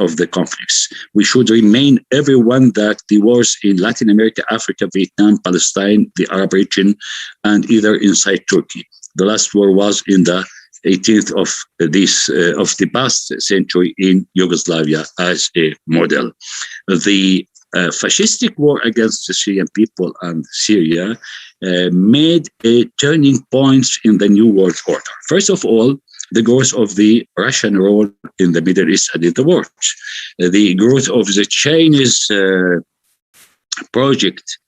of the conflicts. We should remind everyone that the wars in Latin America, Africa, Vietnam, Palestine, the Arab region, and either inside Turkey. The last war was in the 18th of the past century in Yugoslavia as a model. The fascistic war against the Syrian people and Syria made a turning point in the New World Order. First of all, the growth of the Russian role in the Middle East and in the world. The growth of the Chinese project,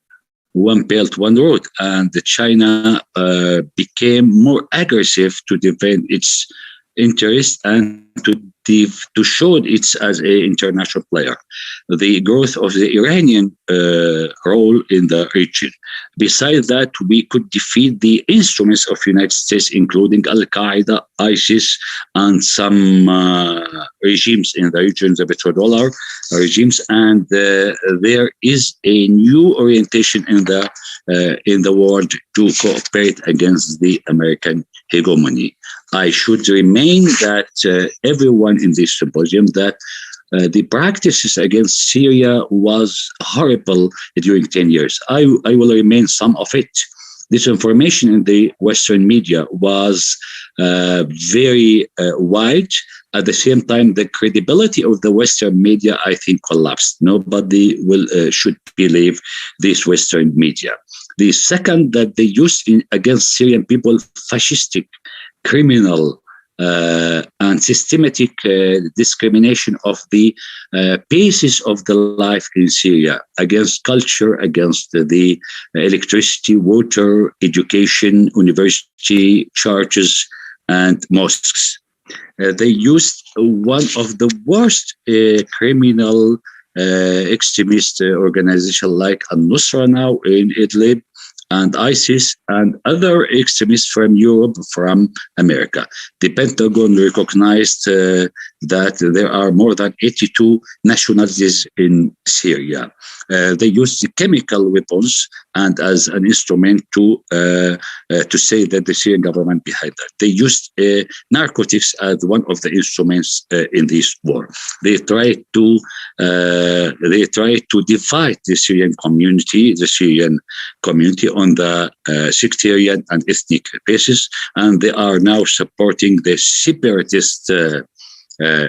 One Belt, One Road, and China became more aggressive to defend its
interest and to show it as an international player. The growth of the Iranian role in the region. Besides that, we could defeat the instruments of United States, including Al-Qaeda, ISIS, and some regimes in the region, the petrodollar regimes. And there is a new orientation in the world to cooperate against the American hegemony. I should remain that everyone in this symposium that the practices against Syria was horrible during 10 years. I will remain some of it. Disinformation in the Western media was very wide. At the same time, the credibility of the Western media, I think, collapsed. Nobody should believe this Western media. The second, that they used against Syrian people fascistic, criminal, and systematic discrimination of the basis of the life in Syria, against culture, against the electricity, water, education, university, churches, and mosques. They used one of the worst criminal extremist organizations like Al-Nusra now in Idlib, and ISIS and other extremists from Europe, from America. The Pentagon recognized that there are more than 82 nationalities in Syria. They used chemical weapons and as an instrument to say that the Syrian government behind that. They used narcotics as one of the instruments in this war. They tried to divide the Syrian community on the sectarian and ethnic basis, and they are now supporting the separatist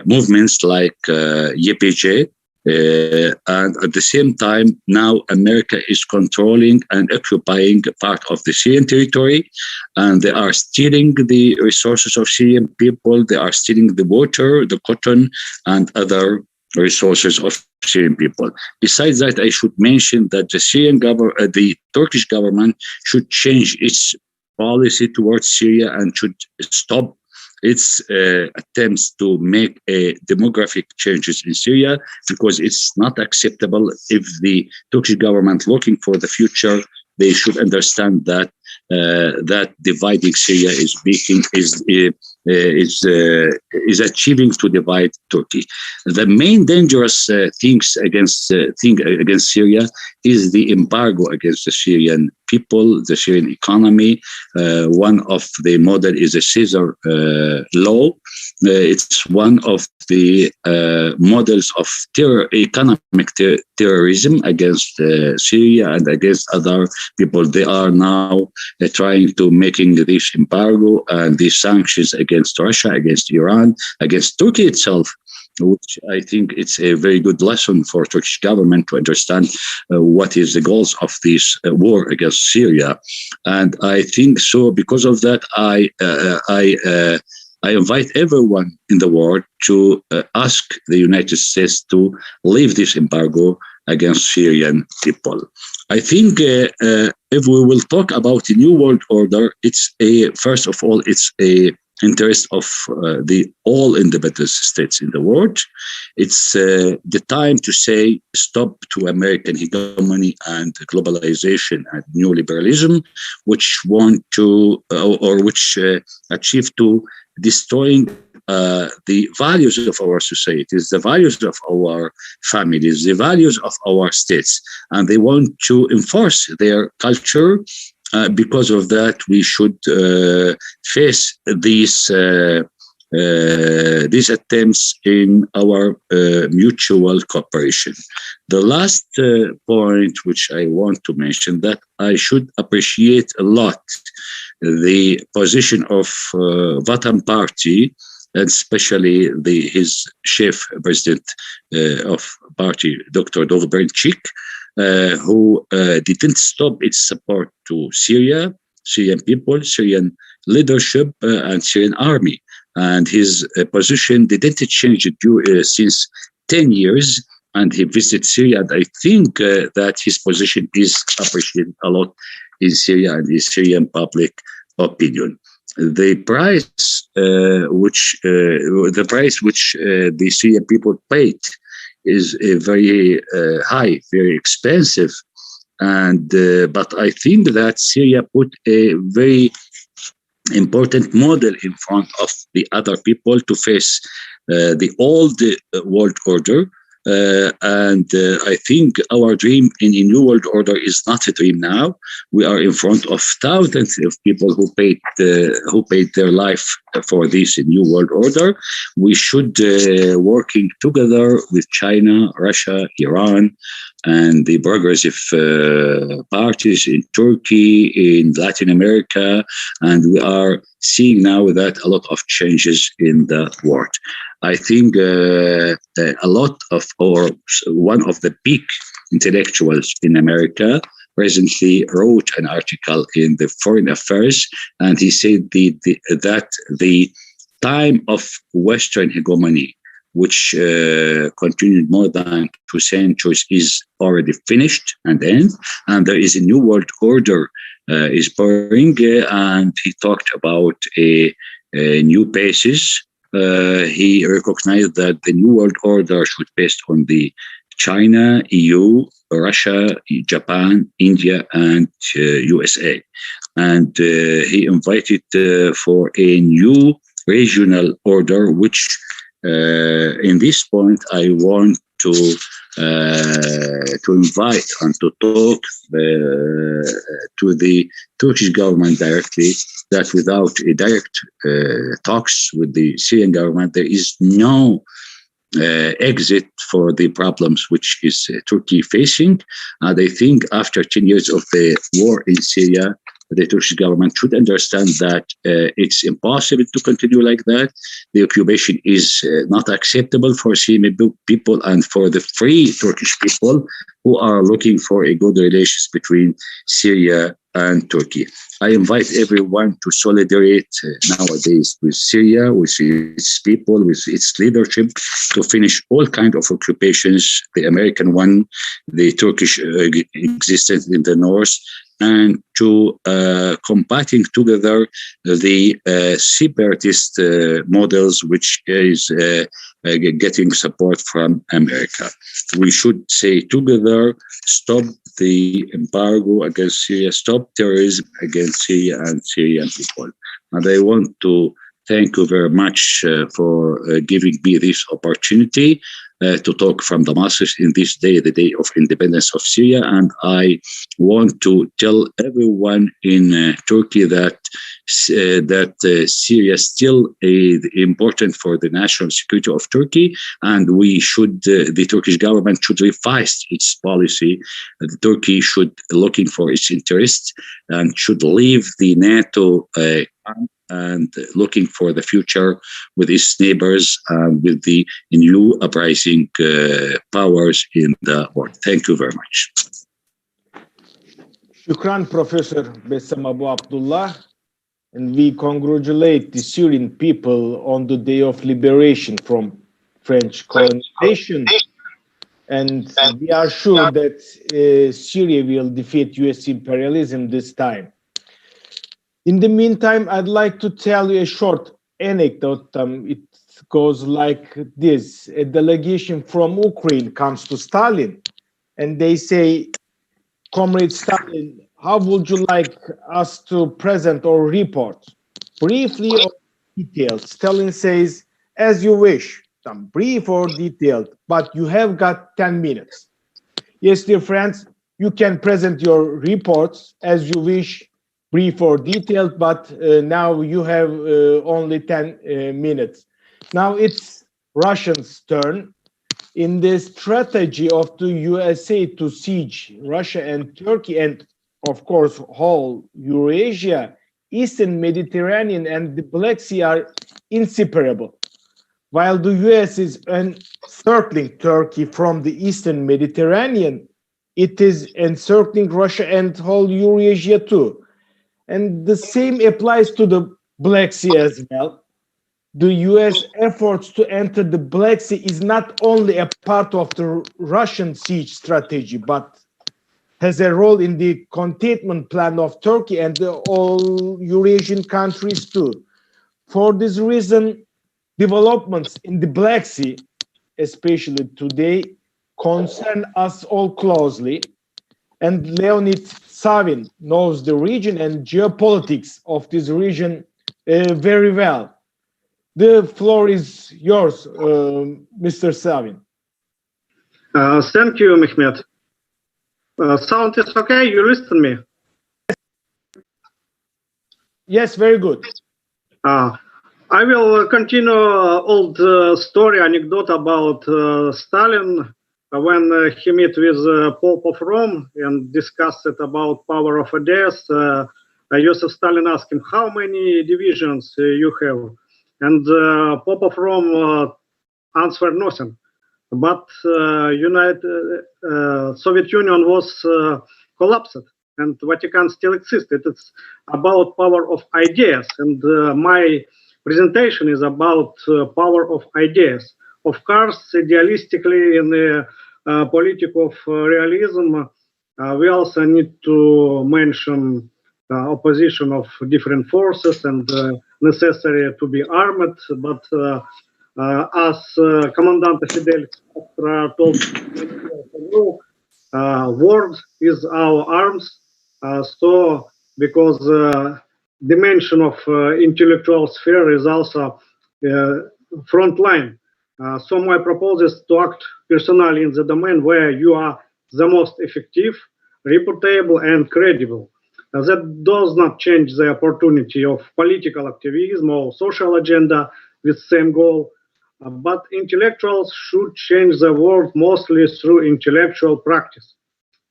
movements like YPG. And at the same time, now America is controlling and occupying part of the Syrian territory, and they are stealing the resources of Syrian people. They are stealing the water, the cotton, and other resources of Syrian people. Besides that, I should mention that the Turkish government should change its policy towards Syria and should stop its attempts to make demographic changes in Syria, because it's not acceptable. If the Turkish government looking for the future, they should understand that that dividing Syria is achieving to divide Turkey. The main dangerous things against Syria is the embargo against the Syrian people, the Syrian economy. One of the model is a Caesar law. It's one of the models of economic terrorism against Syria and against other people. They are now trying to making this embargo and these sanctions against Russia, against Iran, against Turkey itself, which I think it's a very good lesson for Turkish government to understand what is the goals of this war against Syria. And I think so because of that, I invite everyone in the world to ask the United States to leave this embargo against Syrian people. I think if we will talk about a new world order, it's first of all, it's a interest of the all independent states in the world. It's the time to say stop to American hegemony and globalization and neoliberalism, which want to which achieve to destroying the values of our societies, the values of our families, the values of our states, and they want to enforce their culture. Because of that, we should face these attempts in our mutual cooperation. The last point which I want to mention, that I should appreciate a lot the position of Vatan Party, and especially his chief president of party, Dr. Dovbrenchik, who didn't stop its support to Syria, Syrian people, Syrian leadership, and Syrian army. And his position didn't change since 10 years, and he visited Syria. And I think that his position is appreciated a lot in Syria and in Syrian public opinion. the price which the Syrian people paid is very high, very expensive, and but I think that Syria put a very important model in front of the other people to face the old world order. I think our dream in a new world order is not a dream now. We are in front of thousands of people who paid their life for this new world order. We should working together with China, Russia, Iran, and the progressive parties in Turkey, in Latin America, and we are seeing now that a lot of changes in the world. I think a lot of, or one of the big intellectuals in America recently wrote an article in the Foreign Affairs, and he said that the time of Western hegemony, which continued more than 2 centuries, is already finished and end, and there is a new world order is pouring, and he talked about a new basis. He recognized that the new world order should be based on the China, EU, Russia, Japan, India, and USA. And he invited for a new regional order, which in this point I want to invite and to talk to the Turkish government directly, that without a direct talks with the Syrian government, there is no exit for the problems which is Turkey facing. And I think after 10 years of the war in Syria, the Turkish government should understand that it's impossible to continue like that. The occupation is not acceptable for Syrian people and for the free Turkish people who are looking for a good relations between Syria and Turkey. I invite everyone to solidarate nowadays with Syria, with its people, with its leadership, to finish all kinds of occupations, the American one, the Turkish existence in the north, and to combating together the separatist models, which is getting support from America. We should say together, stop the embargo against Syria, stop terrorism against Syria and Syrian people. And I want to thank you very much for giving me this opportunity to talk from Damascus in this day, the day of independence of Syria. And I want to tell everyone in Turkey that Syria is still important for the national security of Turkey, and we should, the Turkish government should revise its policy. Turkey should looking for its interests and should leave the NATO and looking for the future with its neighbors and with the new uprising powers in the world. Thank you very much.
Shukran, Professor Bessam Abu Abdullah. And we congratulate the Syrian people on the day of liberation from French colonization. And we are sure that Syria will defeat US imperialism this time. In the meantime, I'd like to tell you a short anecdote. It goes like this. A delegation from Ukraine comes to Stalin and they say, Comrade Stalin, how would you like us to present or report? Briefly or detailed? Stalin says, as you wish, some brief or detailed, but you have got 10 minutes. Yes, dear friends, you can present your reports as you wish, brief or detailed, but now you have only 10 minutes. Now it's Russians' turn. In the strategy of the USA to siege Russia and Turkey and, of course, whole Eurasia, Eastern Mediterranean and the Black Sea are inseparable. While the US is encircling Turkey from the Eastern Mediterranean, it is encircling Russia and whole Eurasia too. And the same applies to the Black Sea as well. The US efforts to enter the Black Sea is not only a part of the Russian siege strategy, but has a role in the containment plan of Turkey and all Eurasian countries too. For this reason, developments in the Black Sea, especially today, concern us all closely. And Leonid Savin knows the region and geopolitics of this region very well. The floor is yours, Mr. Savin.
Thank you, Mehmet. Sound is okay? You listen me?
Yes, very good.
I will continue old story, anecdote about Stalin when he met with Pope of Rome and discussed it about power of ideas. Joseph Stalin asked him, how many divisions you have? And Pope of Rome answered nothing. But Soviet Union was collapsed and Vatican still existed. It's about power of ideas. And my presentation is about power of ideas. Of course, idealistically, in the politic of realism, we also need to mention opposition of different forces and necessary to be armed. But as Commandant Fidel Castro told word is our arms. So because dimension of intellectual sphere is also front line. So my proposal is to act personally in the domain where you are the most effective, reputable, and credible. That does not change the opportunity of political activism or social agenda with same goal, but intellectuals should change the world mostly through intellectual practice.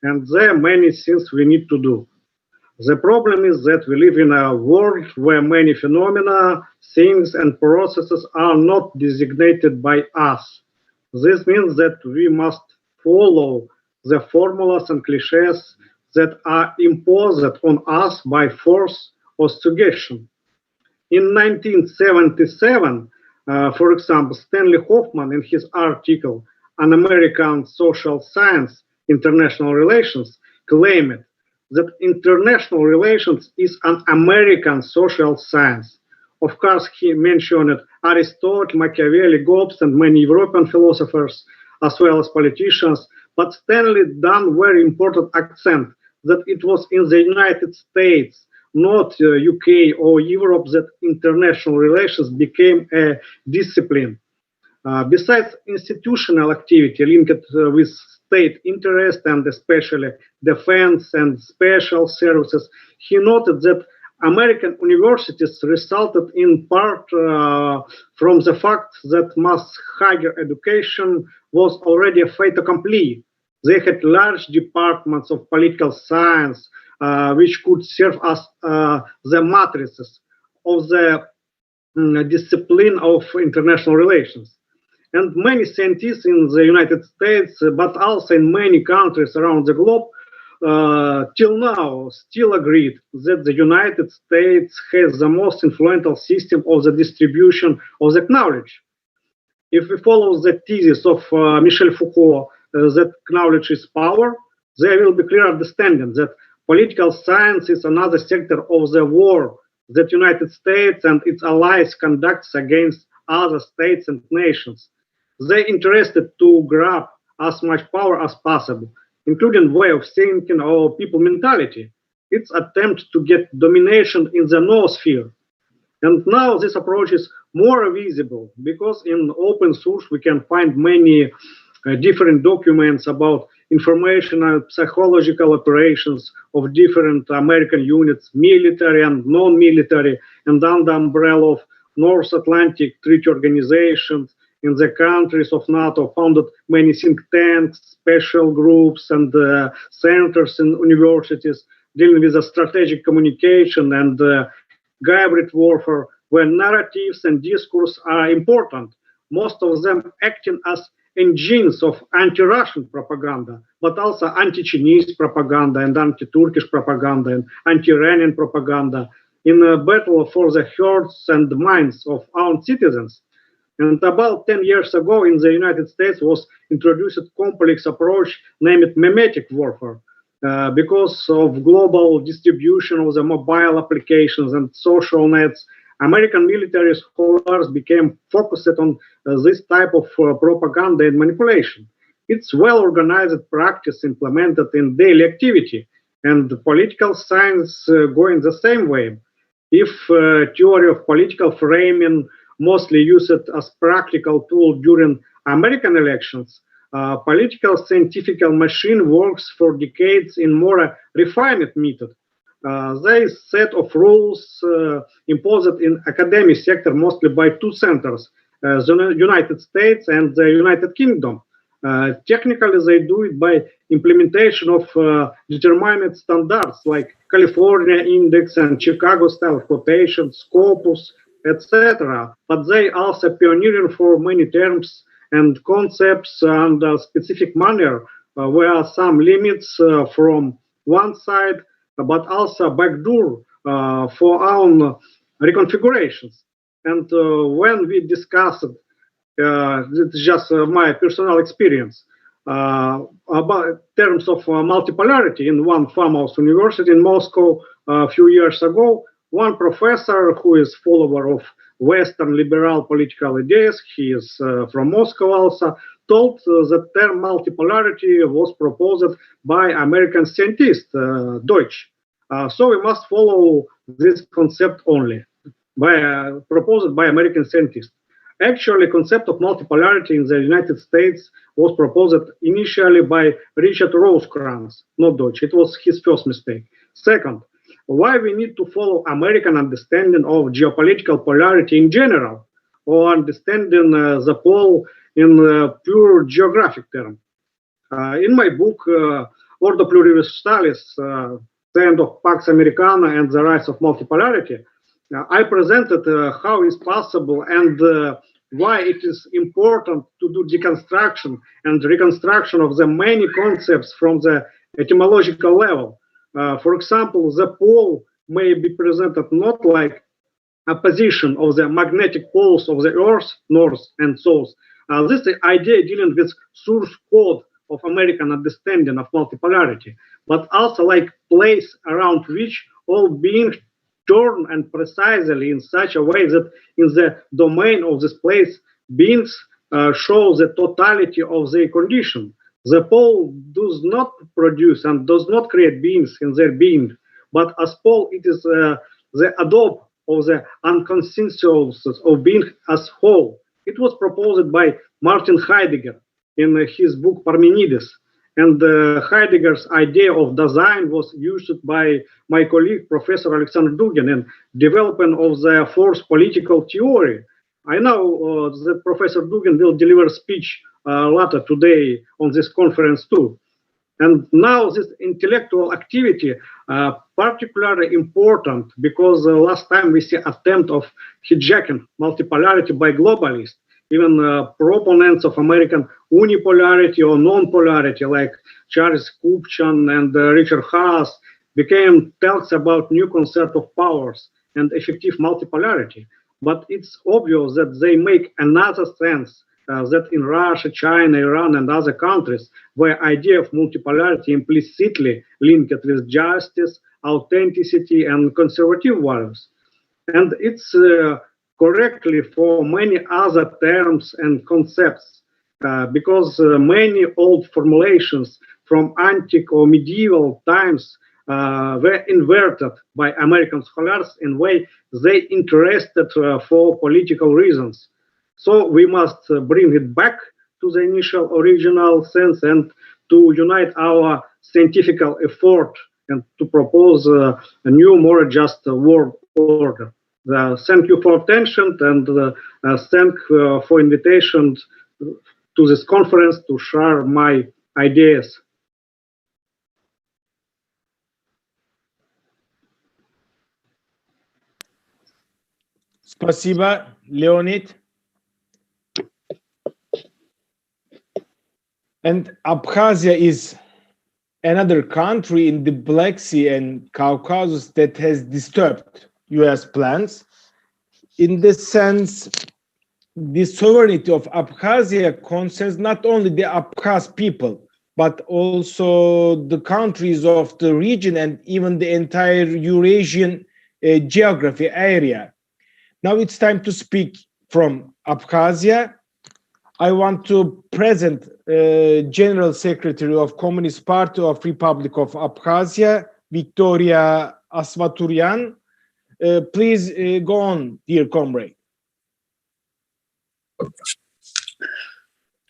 And there are many things we need to do. The problem is that we live in a world where many phenomena, things, and processes are not designated by us. This means that we must follow the formulas and cliches that are imposed on us by force or suggestion. In 1977, for example, Stanley Hoffman, in his article on American Social Science, International Relations, claimed that international relations is an American social science. Of course, he mentioned Aristotle, Machiavelli, Hobbes, and many European philosophers, as well as politicians, but Stanley done very important accent that it was in the United States, not UK or Europe, that international relations became a discipline. Besides institutional activity linked with state interest and especially defense and special services, he noted that American universities resulted in part from the fact that mass higher education was already a fait accompli. They had large departments of political science which could serve as the matrices of the discipline of international relations. And many scientists in the United States, but also in many countries around the globe, till now still agreed that the United States has the most influential system of the distribution of the knowledge. If we follow the thesis of Michel Foucault, that knowledge is power, there will be clear understanding that political science is another sector of the war that United States and its allies conducts against other states and nations. They're interested to grab as much power as possible, including way of thinking or people mentality. It's attempt to get domination in the noosphere. And now this approach is more visible because in open source we can find many different documents about informational psychological operations of different American units, military and non-military, and under the umbrella of North Atlantic Treaty Organization. In the countries of NATO founded many think tanks, special groups, and centers in universities dealing with the strategic communication and hybrid warfare, where narratives and discourse are important, most of them acting as engines of anti-Russian propaganda, but also anti-Chinese propaganda and anti-Turkish propaganda and anti-Iranian propaganda in a battle for the hearts and minds of our citizens. And about 10 years ago in the United States was introduced a complex approach named memetic warfare. because of global distribution of the mobile applications and social nets, American military scholars became focused on this type of propaganda and manipulation. It's well-organized practice implemented in daily activity, and the political science going the same way. If theory of political framing mostly used as practical tool during American elections, political scientific machine works for decades in more refined method. There is set of rules imposed in academic sector mostly by two centers, the United States and the United Kingdom. Technically, they do it by implementation of determined standards like California Index and Chicago Style of Quotation, Scopus, etc. But they also pioneering for many terms and concepts and specific manner where some limits from one side, but also backdoor for our reconfigurations. And when we discussed, it's just my personal experience, about terms of multipolarity in one famous university in Moscow a few years ago, one professor who is follower of Western liberal political ideas, he is from Moscow also, told the term multipolarity was proposed by American scientist, Deutsch. So we must follow this concept only, proposed by American scientists. Actually, concept of multipolarity in the United States was proposed initially by Richard Rosecrans, not Deutsch. It was his first mistake. Second, why we need to follow American understanding of geopolitical polarity in general, or understanding the pole in pure geographic term. In my book, Ordo Pluribus Stalis, The End of Pax Americana and the Rise of Multipolarity, I presented how it's possible and why it is important to do deconstruction and reconstruction of the many concepts from the etymological level. For example, the pole may be presented not like a position of the magnetic poles of the Earth, north and south. This is the idea dealing with source code of American understanding of multipolarity, but also like place around which all beings turn and precisely in such a way that in the domain of this place, beings show the totality of their condition. The pole does not produce and does not create beings in their being, but as pole, it is the adobe of the unconscious of being as whole. It was proposed by Martin Heidegger in his book Parmenides. And Heidegger's idea of design was used by my colleague, Professor Alexander Dugin, in development of the force political theory. I know that Professor Dugin will deliver a speech later today on this conference too. And now this intellectual activity particularly important because last time we see attempt of hijacking multipolarity by globalists. Even proponents of American unipolarity or non-polarity like Charles Kupchan and Richard Haas became talks about new concept of powers and effective multipolarity. But it's obvious that they make another sense that in Russia, China, Iran and other countries where idea of multipolarity implicitly linked with justice, authenticity and conservative values. And it's correctly for many other terms and concepts, because many old formulations from antique or medieval times were inverted by American scholars in way they interested for political reasons. So we must bring it back to the initial original sense and to unite our scientific effort and to propose a new, more just world order. Thank you for attention and thank for invitation to this conference to share my ideas.
Спасибо, Leonid. And Abkhazia is another country in the Black Sea and Caucasus that has disturbed US plans. In this sense, the sovereignty of Abkhazia concerns not only the Abkhaz people, but also the countries of the region and even the entire Eurasian geography area. Now it's time to speak from Abkhazia. I want to present General Secretary of Communist Party of Republic of Abkhazia, Victoria Asvaturyan. Please go on, dear comrade.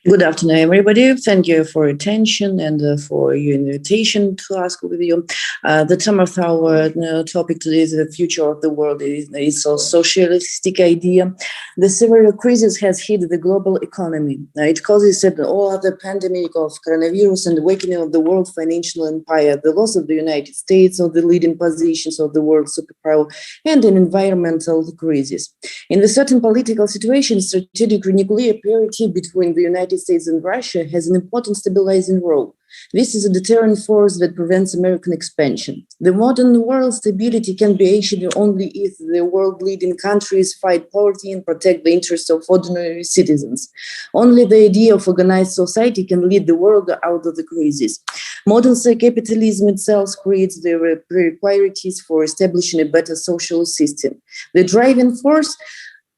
Good afternoon, everybody. Thank you for your attention and for your invitation to ask with you. The term of our topic today is the future of the world. It's a socialistic idea. The severe crisis has hit the global economy. It causes all of the pandemic of coronavirus and the awakening of the world financial empire, the loss of the United States of the leading positions of the world superpower, and an environmental crisis. In the certain political situation, strategic nuclear parity between the United States and Russia has an important stabilizing role. This is a deterrent force that prevents American expansion. The modern world stability can be achieved only if the world-leading countries fight poverty and protect the interests of ordinary citizens. Only the idea of organized society can lead the world out of the crisis. Modern capitalism itself creates the prerequisites for establishing a better social system. The driving force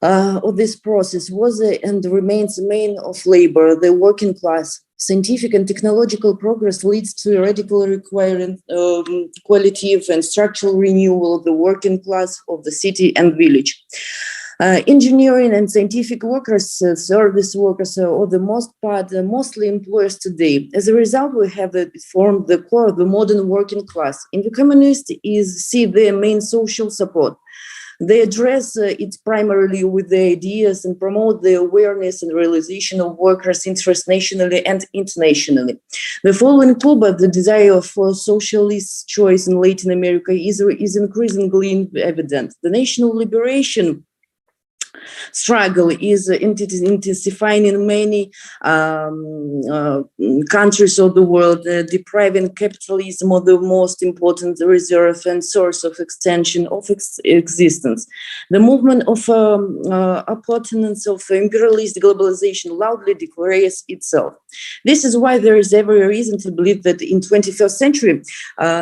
of this process was and remains the main of labor, the working class. Scientific and technological progress leads to radically requiring qualitative and structural renewal of the working class of the city and village. Engineering and scientific workers, service workers, or the most part, mostly employers today. As a result, we have formed the core of the modern working class. In the communists see their main social support. They address it primarily with the ideas and promote the awareness and realization of workers' interests nationally and internationally. The following Cuba, the desire for socialist choice in Latin America is increasingly evident. The national liberation struggle is intensifying in many countries of the world, depriving capitalism of the most important reserve and source of extension of existence. The movement of opponents of imperialist globalization loudly declares itself. This is why there is every reason to believe that in 21st century,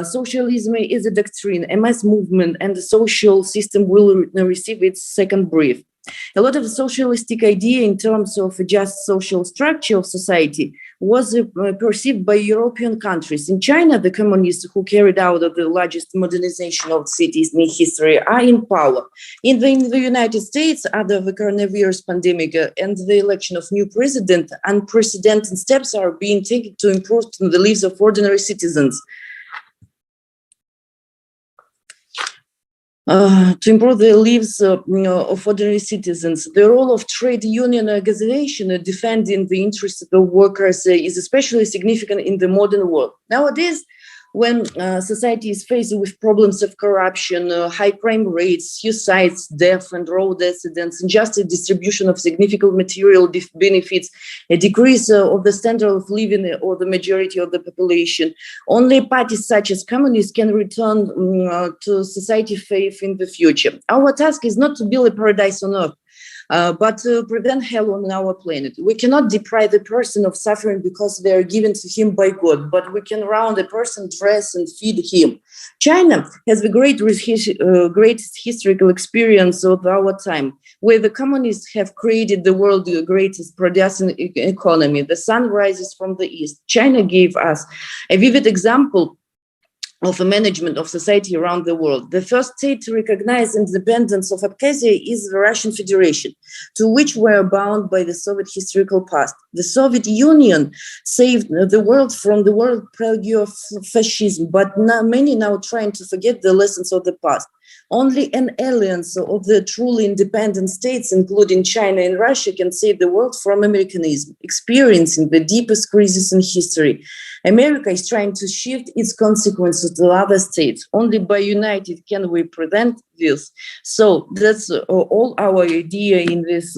socialism is a doctrine, a mass movement, and the social system will receive its second breath. A lot of the socialistic idea in terms of a just social structure of society was perceived by European countries. In China, the communists who carried out the largest modernization of cities in history are in power. In the United States, under the coronavirus pandemic and the election of new president, unprecedented steps are being taken to improve the lives of ordinary citizens. To improve the lives of ordinary citizens. The role of trade union organization defending the interests of the workers is especially significant in the modern world. Nowadays, when society is faced with problems of corruption, high crime rates, suicides, death and road accidents, injustice distribution of significant material benefits, a decrease of the standard of living of the majority of the population, only parties such as communists can return to society faith in the future. Our task is not to build a paradise on earth, but to prevent hell on our planet. We cannot deprive the person of suffering because they are given to him by God, but we can round a person, dress and feed him. China has the greatest historical experience of our time, where the communists have created the world's greatest producing economy. The sun rises from the east. China gave us a vivid example of a management of society around the world. The first state to recognize independence of Abkhazia is the Russian Federation, to which we are bound by the Soviet historical past. The Soviet Union saved the world from the world plague of fascism, but many now trying to forget the lessons of the past. Only an alliance of the truly independent states, including China and Russia, can save the world from Americanism, experiencing the deepest crisis in history. America is trying to shift its consequences to other states. Only by united can we prevent this. So that's all our idea in this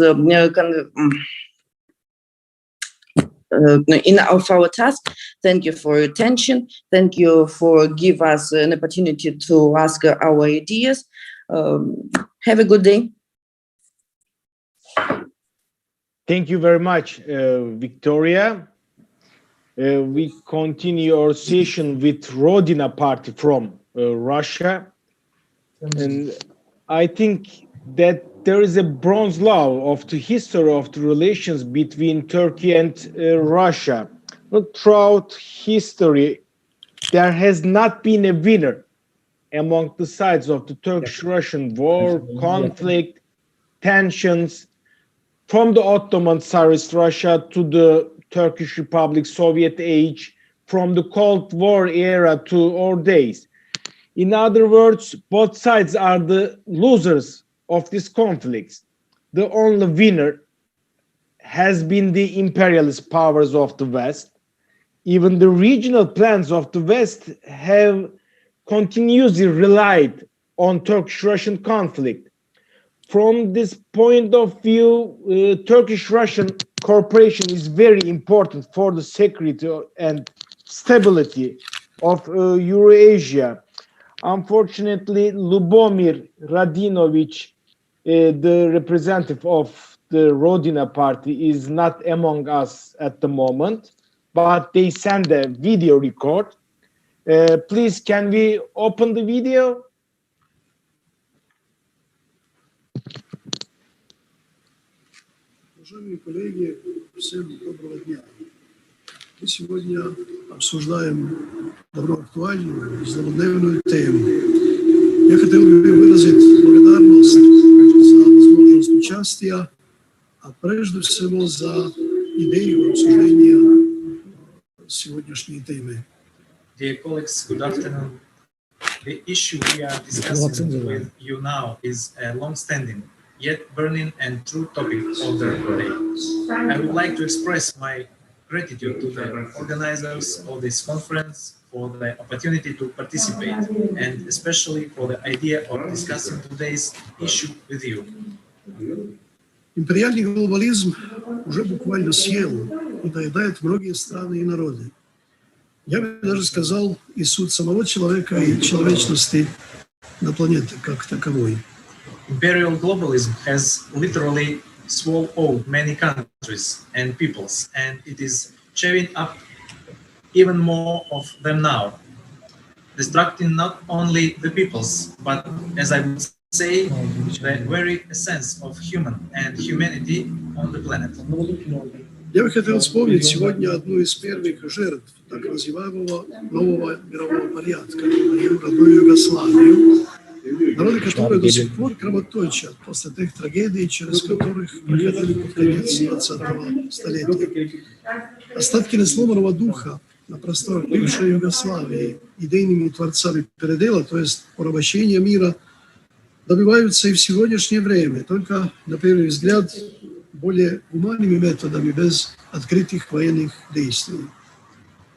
of our task. Thank you for your attention. Thank you for giving us an opportunity to ask our ideas. Have a good day.
Thank you very much, Victoria. we continue our session with Rodina Party from Russia. And I think that there is a bronze law of the history of the relations between Turkey and Russia. But throughout history, there has not been a winner among the sides of the Turkish-Russian war, conflict, tensions, from the Ottoman Tsarist Russia to the Turkish Republic Soviet age, from the Cold War era to our days. In other words, both sides are the losers of these conflicts. The only winner has been the imperialist powers of the West. Even the regional plans of the West have continuously relied on Turkish-Russian conflict. From this point of view, Turkish-Russian cooperation is very important for the security and stability of Eurasia. Unfortunately, Lubomir Radinovich, the representative of the Rodina Party, is not among us at the moment, but they send a video record. Please, can we open the video?
Уважаемые коллеги, всем доброго дня. Мы сегодня обсуждаем давно актуальную, злободневную тему. Я хотел бы выразить благодарность за возможность участия, а прежде всего за идею обсуждения сегодняшней темы.
Dear colleagues, good afternoon. The issue we are discussing with you now is a long-standing, yet burning and true topic of the day. I would like to express my gratitude to the organizers of this conference for the opportunity to participate, and especially for the idea of discussing today's issue with you.
Империальный глобализм уже буквально съел и доедает многие страны и народы. Я бы даже сказал, и суть самого человека, и человечности на планете как таковой.
Imperial globalism has literally swallowed many countries and peoples, and it is chewing up even more of them now, destructing not only the peoples, but, as I would say, the very essence of human and humanity on the planet.
Я бы хотел вспомнить сегодня одну из первых жертв так называемого нового мирового порядка, мою родную Югославию, народы, которые до сих пор кровоточат после тех трагедий, через которых проходили под конец 20-го столетия. Остатки несломанного духа на просторах бывшей Югославии идейными творцами передела, то есть порабощения мира, добиваются и в сегодняшнее время, только, на первый взгляд, более гуманными методами, без открытых военных действий.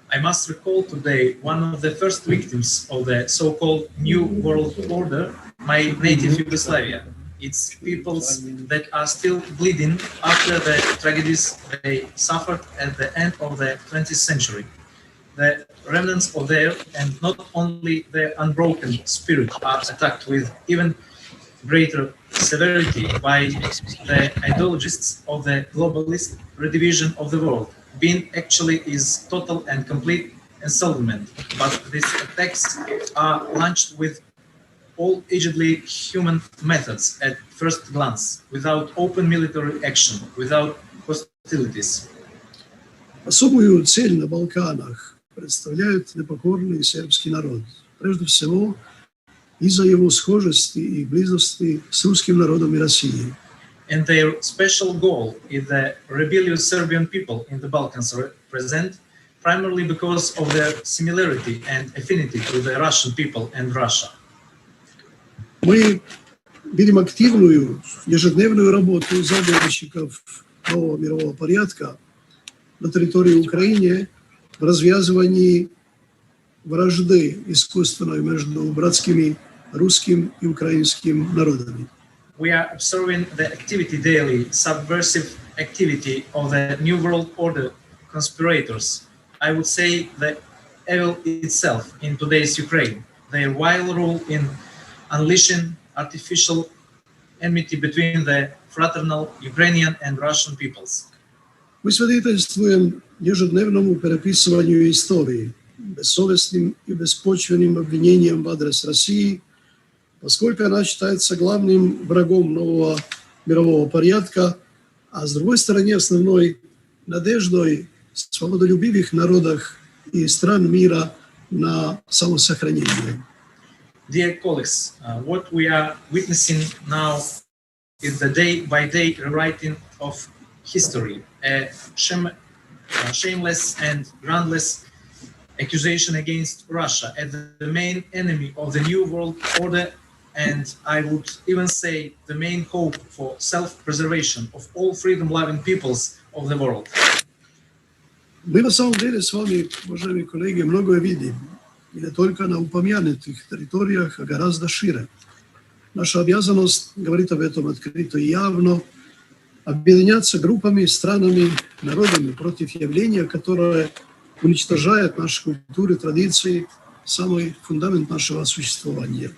I must recall today one of the first victims of the so-called New World Order, my native Yugoslavia. It's peoples that are still bleeding after the tragedies they suffered at the end of the 20th century. The remnants of their, and not only their unbroken spirit, are attacked with even greater severity by the ideologists of the globalist redivision of the world, being actually is total and complete enslavement. But these attacks are launched with all allegedly human methods at first glance, without open military action, without hostilities.
Особую цель на Балканах представляет непокорный сербский народ. Прежде всего, из-за его схожести и близости с русским народом и Россией.
And their special goal is the rebellious Serbian people in the Balkans represent, primarily because of their similarity and affinity to the Russian people and Russia.
Мы видим активную ежедневную работу заговорщиков нового мирового порядка на территории Украины в развязывании вражды искусственной между братскими русским и украинским народами.
We are observing the activity daily, subversive activity of the New World Order conspirators. I would say the evil itself in today's Ukraine, their vile rule in unleashing artificial enmity between the fraternal Ukrainian and Russian peoples.
Mi svjedočimo ежедневному переписыванию истории, бессовестным и беспочвенным обвинениям в адрес России, поскольку она считается главным врагом нового мирового порядка, а с другой стороны основной надеждой свободолюбивых народов и стран мира на самосохранение.
Dear colleagues, what we are witnessing now is the day-by-day rewriting of history, a shameless and groundless accusation against Russia as the main enemy of the New World Order, and I would even say the main hope for self-preservation of all freedom-loving peoples of the world.
Мы на самом деле с вами, уважаемые коллеги, многое видим. И не только на упомянутых территориях, а гораздо шире. Наша обязанность говорить об этом открыто и явно, объединяться группами, странами, народами против явления, которое уничтожает наши культуры, традиции, самый фундамент нашего существования.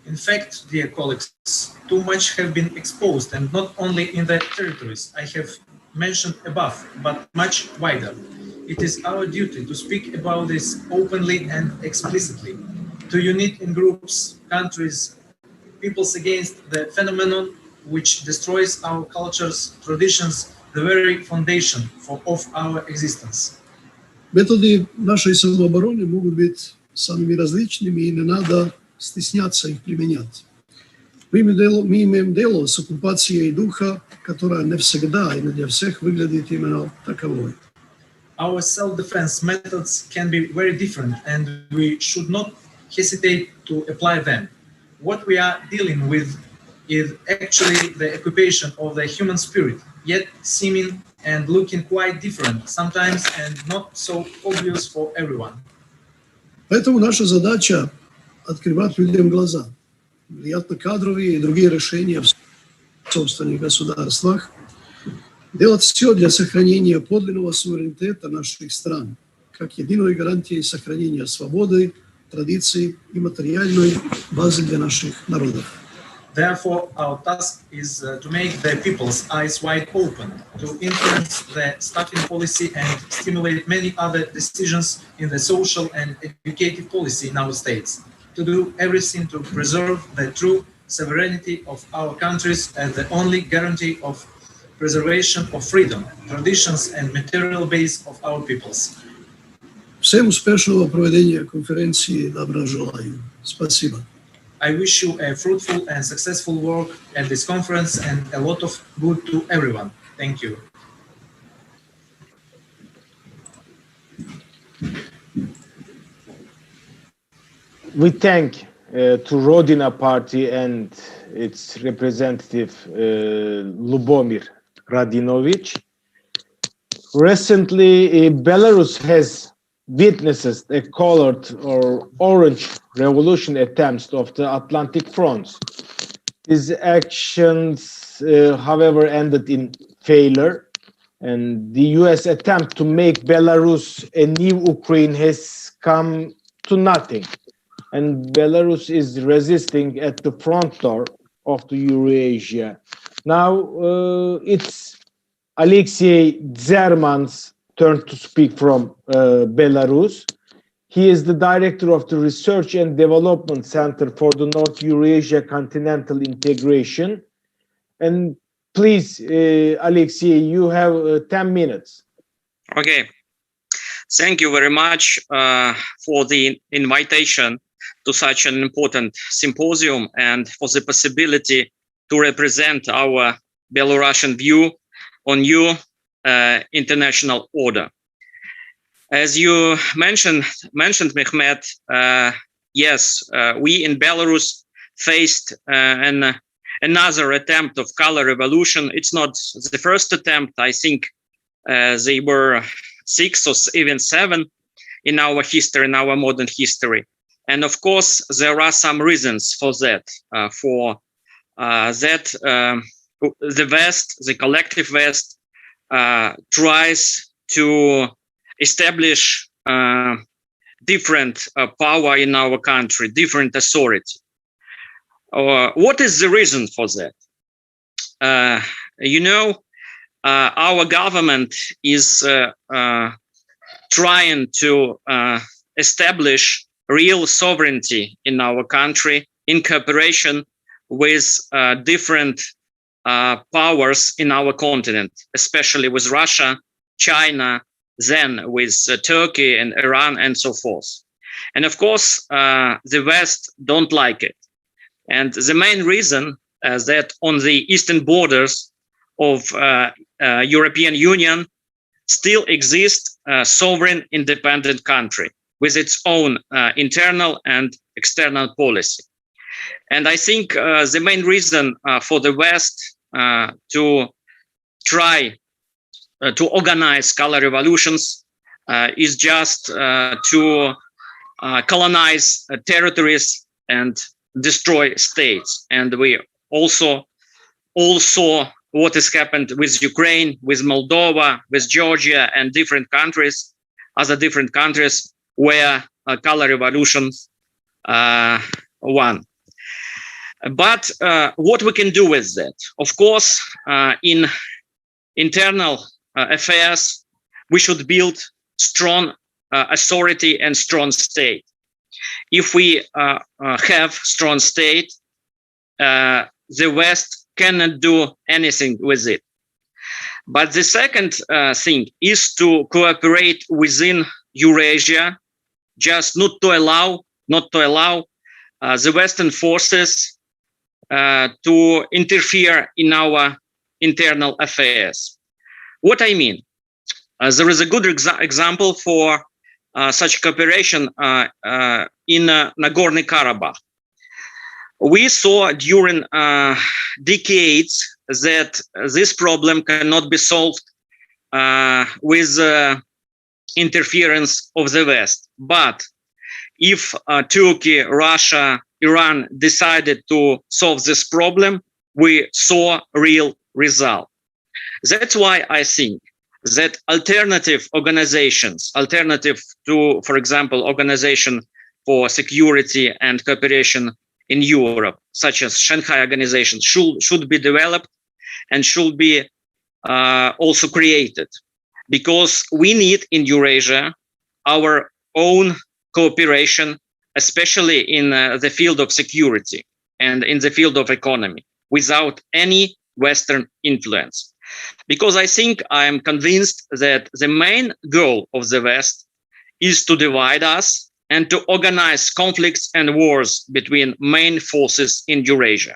In fact, dear colleagues, too much have been exposed, and not only in the territories I have mentioned above, but much wider. It is our duty to speak about this openly and explicitly, to unite in groups, countries, peoples against the phenomenon which destroys our cultures, traditions, the very foundation of our existence.
Методы нашей самообороны могут быть самыми различными, и не надо стесняться их применять. Мы имеем дело с оккупацией духа, которая не всегда и не для всех выглядит именно таковой.
Our self-defense methods can be very different, and we should not hesitate to apply them. What we are dealing with is actually the occupation of the human spirit, yet seeming and looking quite different sometimes and not so obvious for everyone.
Поэтому наша задача – открывать людям глаза, влиять на кадровые и другие решения в собственных государствах, делать все для сохранения подлинного суверенитета наших стран, как единой гарантии сохранения свободы, традиций и материальной базы для наших народов.
Therefore, our task is to make the people's eyes wide open, to influence the staffing policy and stimulate many other decisions in the social and educative policy in our states, to do everything to preserve the true sovereignty of our countries as the only guarantee of preservation of freedom, traditions and material base of our peoples.
Всем успешного проведения конференции добра желаю. Спасибо.
I wish you a fruitful and successful work at this conference and a lot of good to everyone. Thank you.
We thank to Rodina Party and its representative Lubomir Radinovic. Recently, Belarus has witnessed a colored or orange revolution attempts of the Atlantic fronts. These actions, however, ended in failure, and the US attempt to make Belarus a new Ukraine has come to nothing. And Belarus is resisting at the front door of the Eurasia. Now it's Alexei Zerman's turn to speak from Belarus. He is the director of the Research and Development Center for the North Eurasia Continental Integration. And please, Alexei, you have 10 minutes.
Okay. Thank you very much for the invitation to such an important symposium and for the possibility to represent our Belarusian view on new international order. As you mentioned, Mehmet, yes, we in Belarus faced another attempt of color revolution. It's not the first attempt. I think they were 6 or even 7 in our history, in our modern history. And of course, there are some reasons for that. The West, the collective West, tries to establish different power in our country, different authority. What is the reason for that? our government is trying to establish real sovereignty in our country in cooperation with different powers in our continent, especially with Russia, China, then with Turkey and Iran and so forth. And of course, the West don't like it. And the main reason is that on the eastern borders of European Union still exists a sovereign independent country with its own internal and external policy. And I think the main reason for the West to try to organize color revolutions is just to colonize territories and destroy states. And we also saw what has happened with Ukraine, with Moldova, with Georgia, and other different countries where color revolutions won. But what we can do with that? Of course, in internal affairs, we should build strong authority and strong state. If we have strong state, the West cannot do anything with it. But the second thing is to cooperate within Eurasia, just not to allow the Western forces to interfere in our internal affairs. What I mean, there is a good example for such cooperation in Nagorno-Karabakh. We saw during decades that this problem cannot be solved with interference of the West. But if Turkey, Russia, Iran decided to solve this problem, we saw real result. That's why I think that alternative organizations, alternative to, for example, Organization for Security and Cooperation in Europe, such as Shanghai Organization, should be developed and should be also created, because we need in Eurasia our own cooperation, especially in the field of security and in the field of economy, without any Western influence. Because I am convinced that the main goal of the West is to divide us and to organize conflicts and wars between main forces in Eurasia.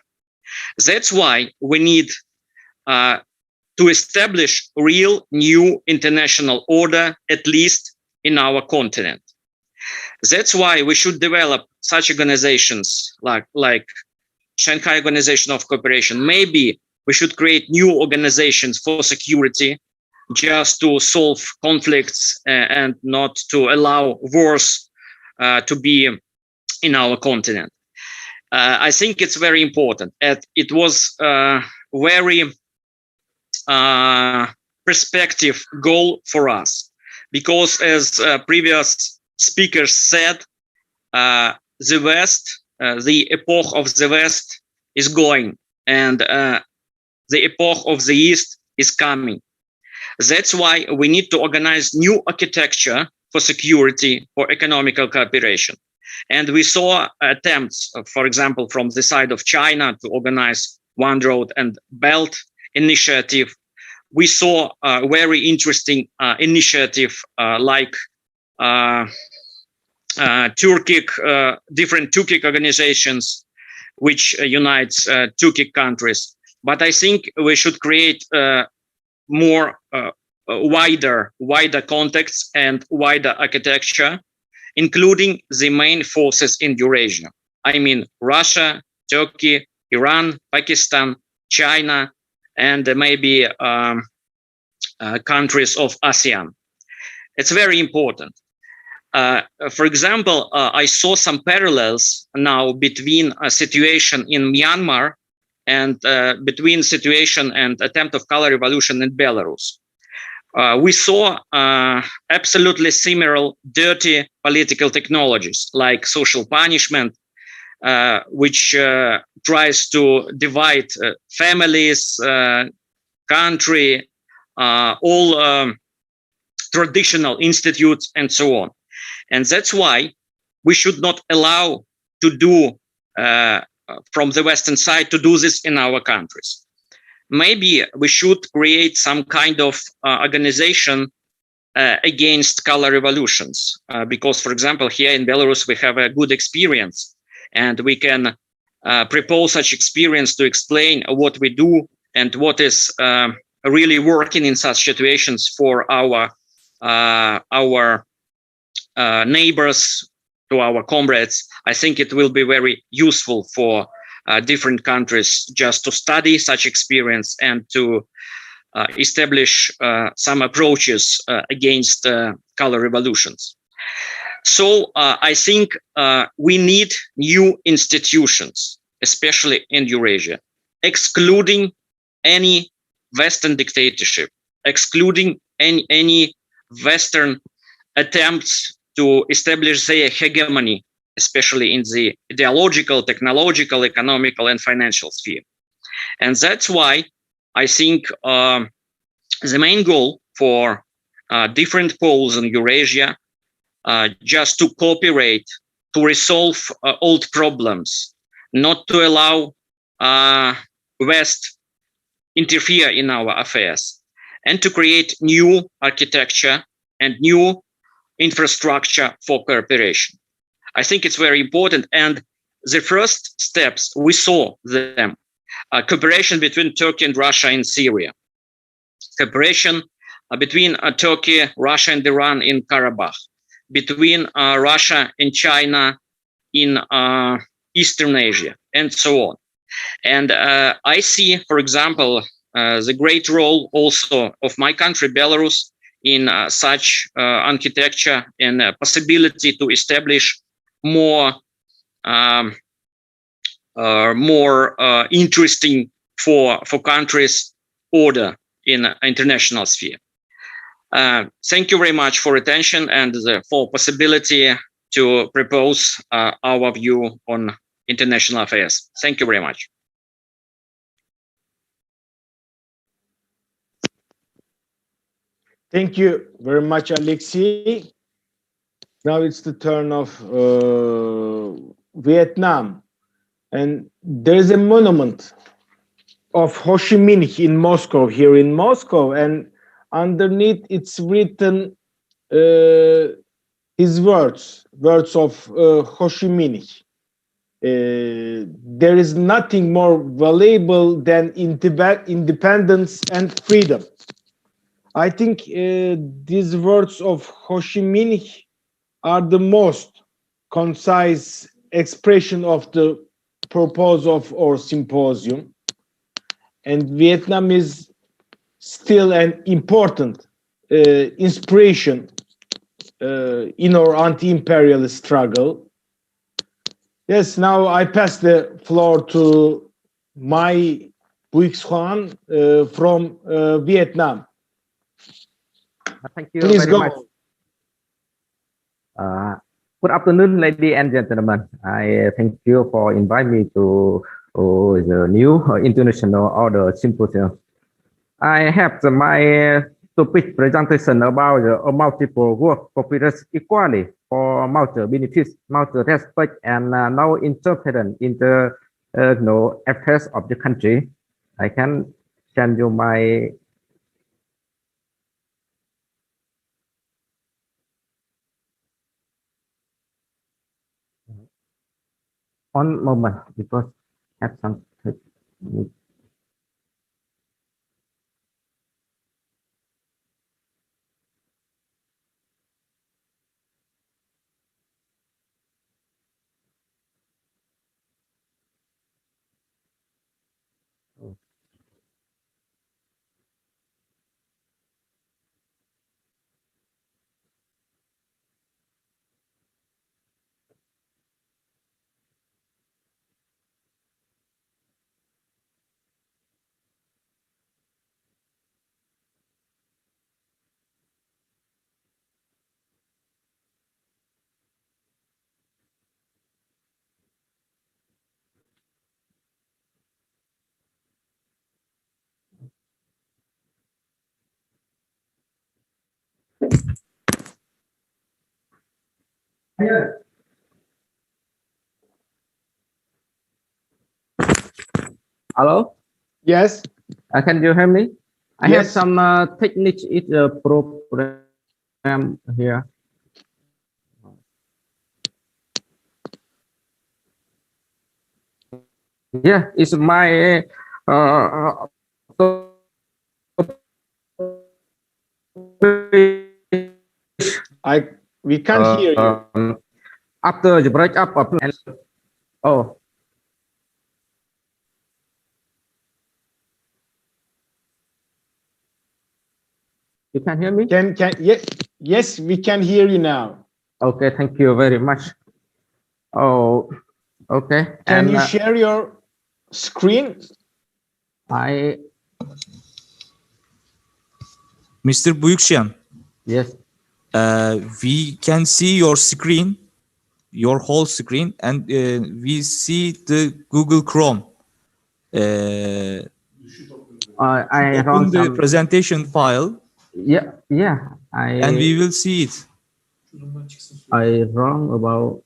That's why we need to establish real new international order, at least in our continent. That's why we should develop such organizations like Shanghai Organization of Cooperation. Maybe we should create new organizations for security, just to solve conflicts and not to allow wars to be in our continent. I think it's very important. It was a very perspective goal for us, because as previous speakers said, the West, the epoch of the West is going, and the epoch of the East is coming. That's why we need to organize new architecture for security, for economical cooperation. And we saw attempts, for example, from the side of China to organize One Road and Belt initiative. We saw a very interesting initiative like different Turkic organizations, which unites Turkic countries. But I think we should create more wider context and wider architecture, including the main forces in Eurasia. I mean, Russia, Turkey, Iran, Pakistan, China, and maybe countries of ASEAN. It's very important. For example, I saw some parallels now between a situation in Myanmar and between situation and attempt of color revolution in Belarus. We saw absolutely similar dirty political technologies like social punishment, which tries to divide families, country, all traditional institutes and so on. And that's why we should not allow to do from the Western side to do this in our countries. Maybe we should create some kind of organization against color revolutions, because, for example, here in Belarus, we have a good experience, and we can propose such experience to explain what we do and what is really working in such situations for our neighbors, to our comrades. I think it will be very useful for different countries just to study such experience and to establish some approaches against color revolutions. So I think we need new institutions, especially in Eurasia, excluding any Western dictatorship, excluding any Western attempts to establish their hegemony, especially in the ideological, technological, economical, and financial sphere. And that's why I think the main goal for different poles in Eurasia just to cooperate, to resolve old problems, not to allow West interfere in our affairs, and to create new architecture and new infrastructure for cooperation. I think it's very important. And the first steps, we saw them. Cooperation between Turkey and Russia in Syria. Cooperation between Turkey, Russia, and Iran in Karabakh. Between Russia and China in Eastern Asia, and so on. And I see, for example, the great role also of my country, Belarus, in such architecture and possibility to establish more interesting for countries order in international sphere. Thank you very much for attention and for possibility to propose our view on international affairs. Thank you very much.
Thank you very much, Alexei. Now it's the turn of Vietnam. And there is a monument of Ho Chi Minh in Moscow, here in Moscow. And underneath it's written his words of Ho Chi Minh. There is nothing more valuable than independence and freedom. I think these words of Ho Chi Minh are the most concise expression of the purpose of our symposium. And Vietnam is still an important inspiration in our anti-imperialist struggle. Yes, now I pass the floor to Mai Buick Xuan from Vietnam.
Thank you
Please
very
go.
much. Good afternoon, ladies and gentlemen. I thank you for inviting me to the new International Order Symposium. I have my topic presentation about the multiple work confidence equality for mutual benefits, mutual respect, and no interference in the no affairs of the country. I can send you my one moment because I have some. Hello?
Yes.
Can you hear me? I have
Yes.
some techniques in the program here. Yeah, it's my
we can't hear you.
After the breakup of oh. You can hear me?
Yes, we can hear you now.
Okay, thank you very much. Oh, okay.
Can
and,
you share your screen?
Mr. Buyukshian.
Yes.
We can see your screen, your whole screen, and we see the Google Chrome.
I
open the presentation file.
Yeah.
And we will see it.
I wrong about.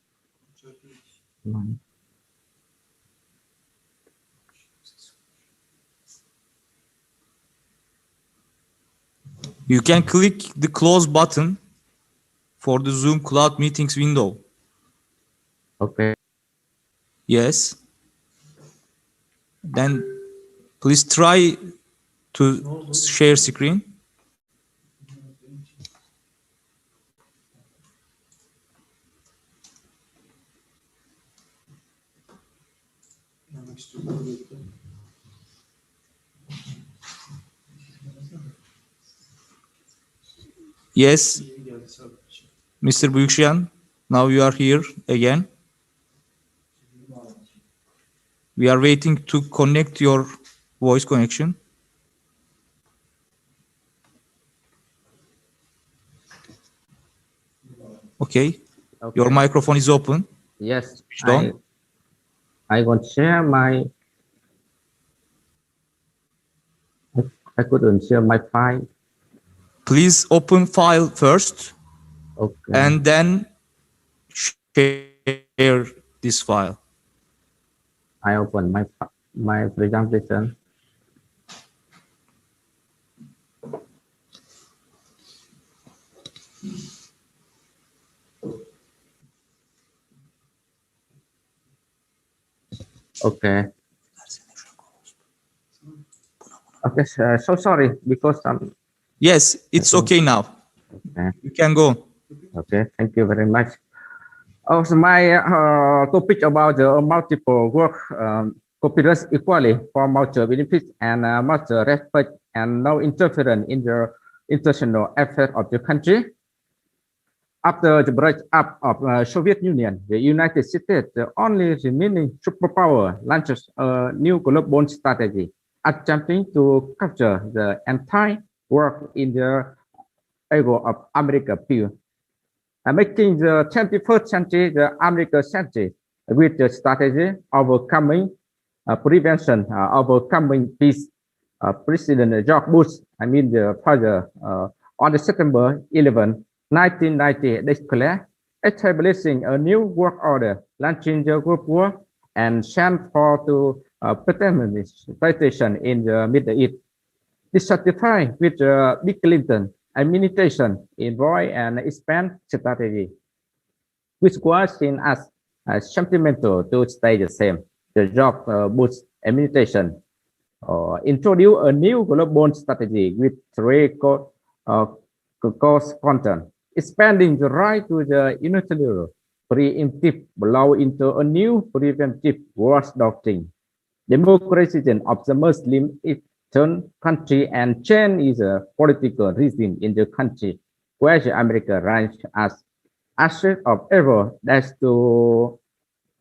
You can click the close button for the Zoom Cloud Meetings window.
Okay.
Yes. Then please try to share screen. Yes, Mr. Buyukshian, now you are here again. We are waiting to connect your voice connection. Okay, your microphone is open.
Yes,
I
want to share my. I couldn't share my file.
Please open file first.
Okay.
And then share this file.
I open my presentation. Okay. Okay, so sorry because
Yes, it's okay now.
Okay.
You can go.
Okay, thank you very much. So my topic about the multiple work competence equally for mutual benefit and mutual respect and no interference in the international affairs of the country. After the breakup of Soviet Union, the United States, the only remaining superpower, launches a new global strategy, attempting to capture the entire world in the ego of America view, making the 21st century the American century with the strategy overcoming prevention, overcoming peace. President George Bush, the father, on the September 11, 1990, declared establishing a new world order, launching the World War, and sent for to participation in the Middle East. Dissatisfied with the Bill Clinton administration involved and expand strategy, which was seen as sentimental to stay the same. The George Bush administration introduce a new global strategy with three cost content, expanding the right to the unilateral preemptive blow into a new preventive war doctrine, democratization of the Muslim Eastern country, and change is a political regime in the country where America ranks as asset of ever that's to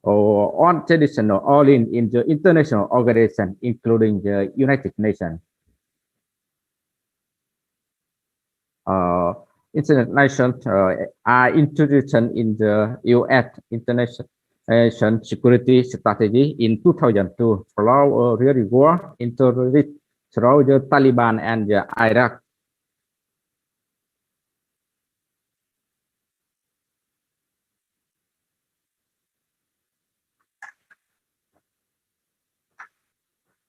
on traditional all in the international organization, including the United Nations. International nations are introduced in the U.S. international security strategy in 2002, follow a real war introduced through the Taliban and the Iraq.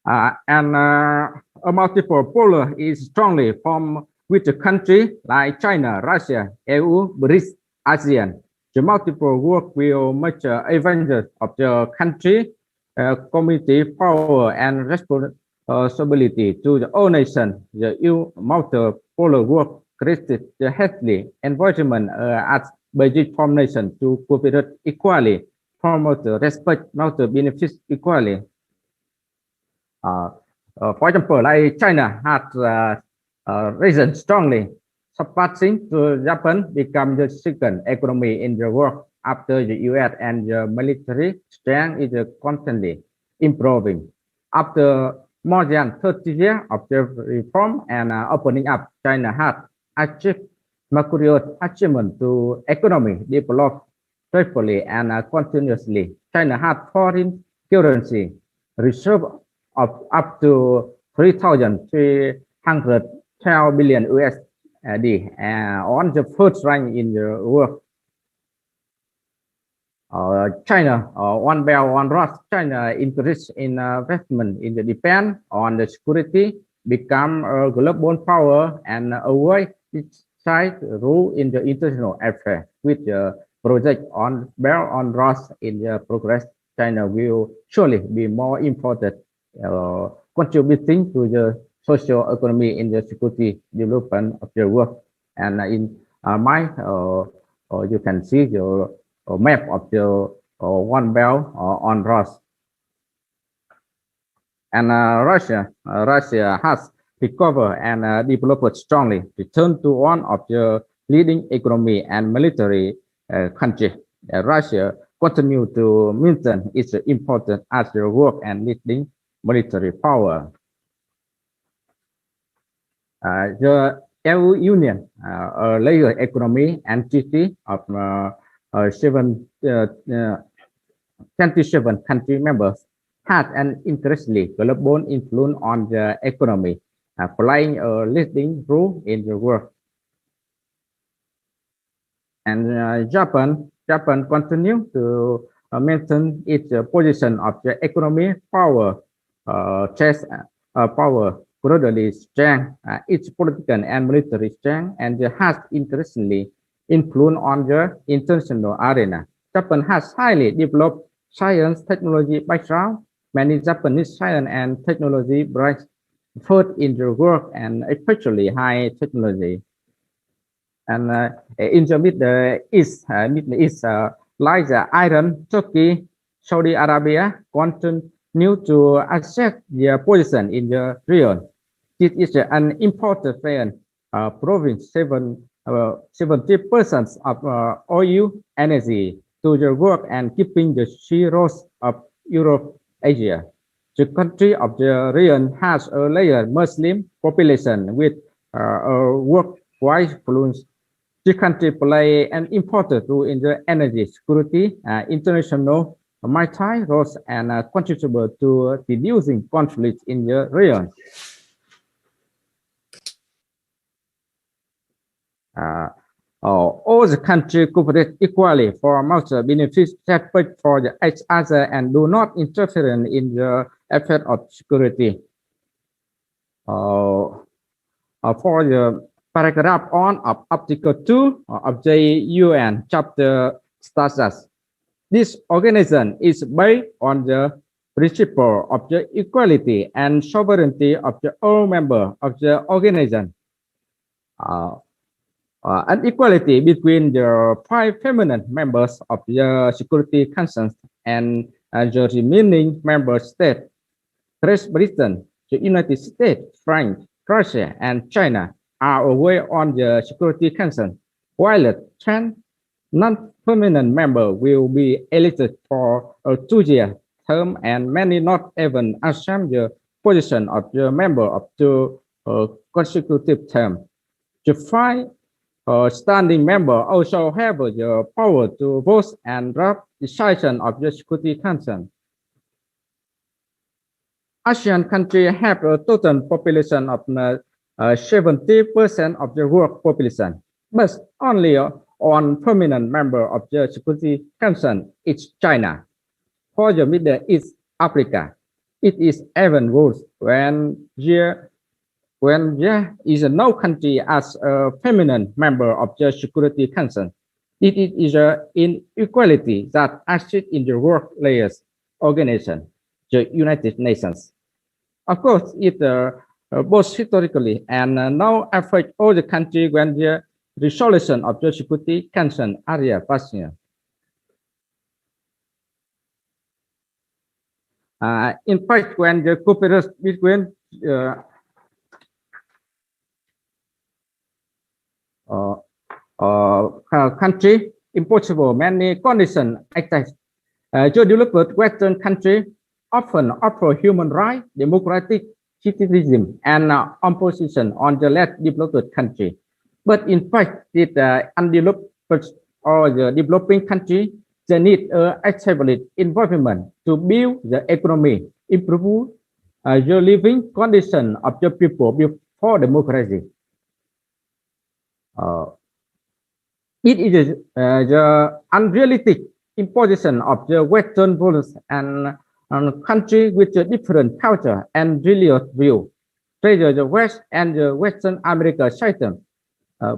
and a multiple polar is strongly formed with a country like China, Russia, EU, BRICS, ASEAN. The multiple work will make advantage of the country, community power and responsibility to the all nations. The multipolar work created the healthy environment as Beijing Foundation to cooperate equally, promote respect, multiple benefits equally. For example, like China has risen strongly, surpassing to Japan become the second economy in the world after the US, and the military strength is constantly improving. After more than 30 years of the reform and opening up, China has achieved material achievement to economy develop swiftly and continuously. China has foreign currency reserve of up to 3,312 billion USD, on the first rank in the world. China, One Belt, One Road, China increased in investment in the defense on the security, become a global power and avoid its side rule in the international affairs. With the project on Belt on Road in the progress, China will surely be more important, contributing to the social economy in the security development of the world. And in you can see the map of the One Belt on Road. And Russia has recovered and developed strongly, returned to one of the leading economy and military country. Russia continue to maintain its importance as the world and leading military power. The EU Union, a layer economy entity of 27 country members, had an increasingly global influence on the economy, playing a leading role in the world. And Japan continues to maintain its position of the economy power, gradually strengthen its political and military strength, and has increasingly influence on the international arena. Japan has highly developed science technology background. Many Japanese science and technology branches first in the world, and especially high technology. And in the Middle East, like Iran, Turkey, Saudi Arabia, continue to accept their position in the region. It is an important trend, proving 70% of oil energy to the world and keeping the sea routes of Europe, Asia. The country of the region has a layered Muslim population with a worldwide influence. The country play an important role in the energy security, international maritime routes, and contribute to reducing conflicts in the region. All the countries cooperate equally for mutual benefits, respect for each other, and do not interfere in the affairs of security. For the paragraph of Article 2 of the UN Chapter status, this organization is based on the principle of the equality and sovereignty of the all members of the organization. And equality between the 5 permanent members of the Security Council and the remaining member states. Great Britain, the United States, France, Russia, and China are away on the Security Council, while 10 non-permanent members will be elected for a 2-year term, and many not even assume the position of the member of the consecutive term. The 5 standing members also have the power to vote and draft decisions of the Security Council. ASEAN countries have a total population of 70% of the world population, but only one permanent member of the Security Council is China. For the Middle East Africa, It is even worse when there is no country as a permanent member of the Security Council. It is an inequality that exists in the World Players Organization, the United Nations. Of course, it both historically and now affects all the countries when the resolution of the Security Council area passes. In fact, when the cooperation between country impossible many conditions exist. The developed Western country often offer human rights, democratic citizenship, and opposition on the less developed country. But in fact, the undeveloped or the developing country, they need established environment to build the economy, improve the living condition of the people before democracy. It is the unrealistic imposition of the Western rules and country with a different culture and religious view. Treasure the West and the Western America system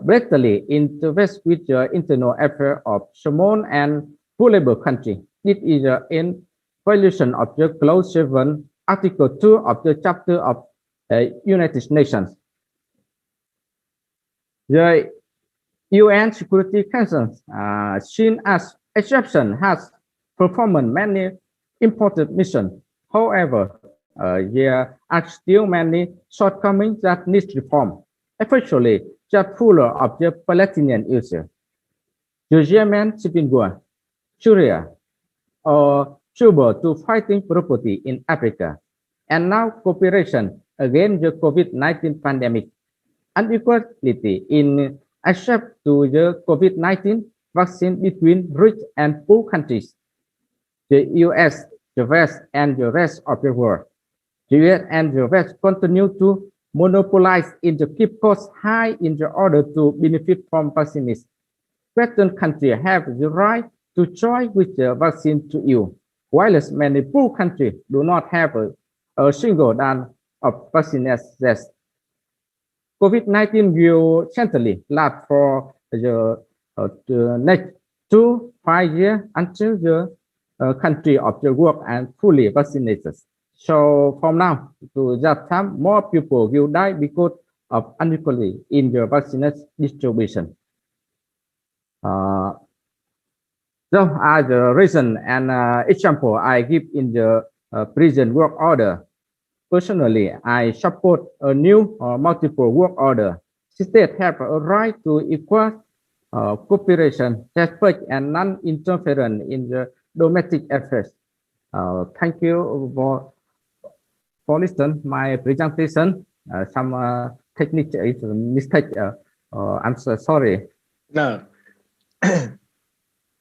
blatantly interferes with the internal affairs of small and vulnerable country. It is in violation of the Clause 7, Article 2 of the Chapter of United Nations. The UN Security Council, seen as exception, has performed many important missions. However, there are still many shortcomings that need reform, especially the full of the Palestinian issue, the Yemen civil war, Syria, or Cuba to fighting poverty in Africa, and now cooperation against the COVID-19 pandemic, inequality in access to the COVID-19 vaccine between rich and poor countries, the US, the West, and the rest of the world. The US and the West continue to monopolize in the keep costs high in the order to benefit from vaccines. Western countries have the right to choose which vaccine to use, while many poor countries do not have a single dose of vaccine access. COVID-19 will certainly last for the next 2 to 5 years until the country of the world and fully vaccinated. So from now to that time, more people will die because of inequality in the vaccine distribution. So as a reason and example I give in the present work order, personally, I support a new multiple work order. States have a right to equal cooperation, respect, and non-interference in the domestic affairs. Thank you for listening my presentation. Some technical mistake. I'm so sorry.
No.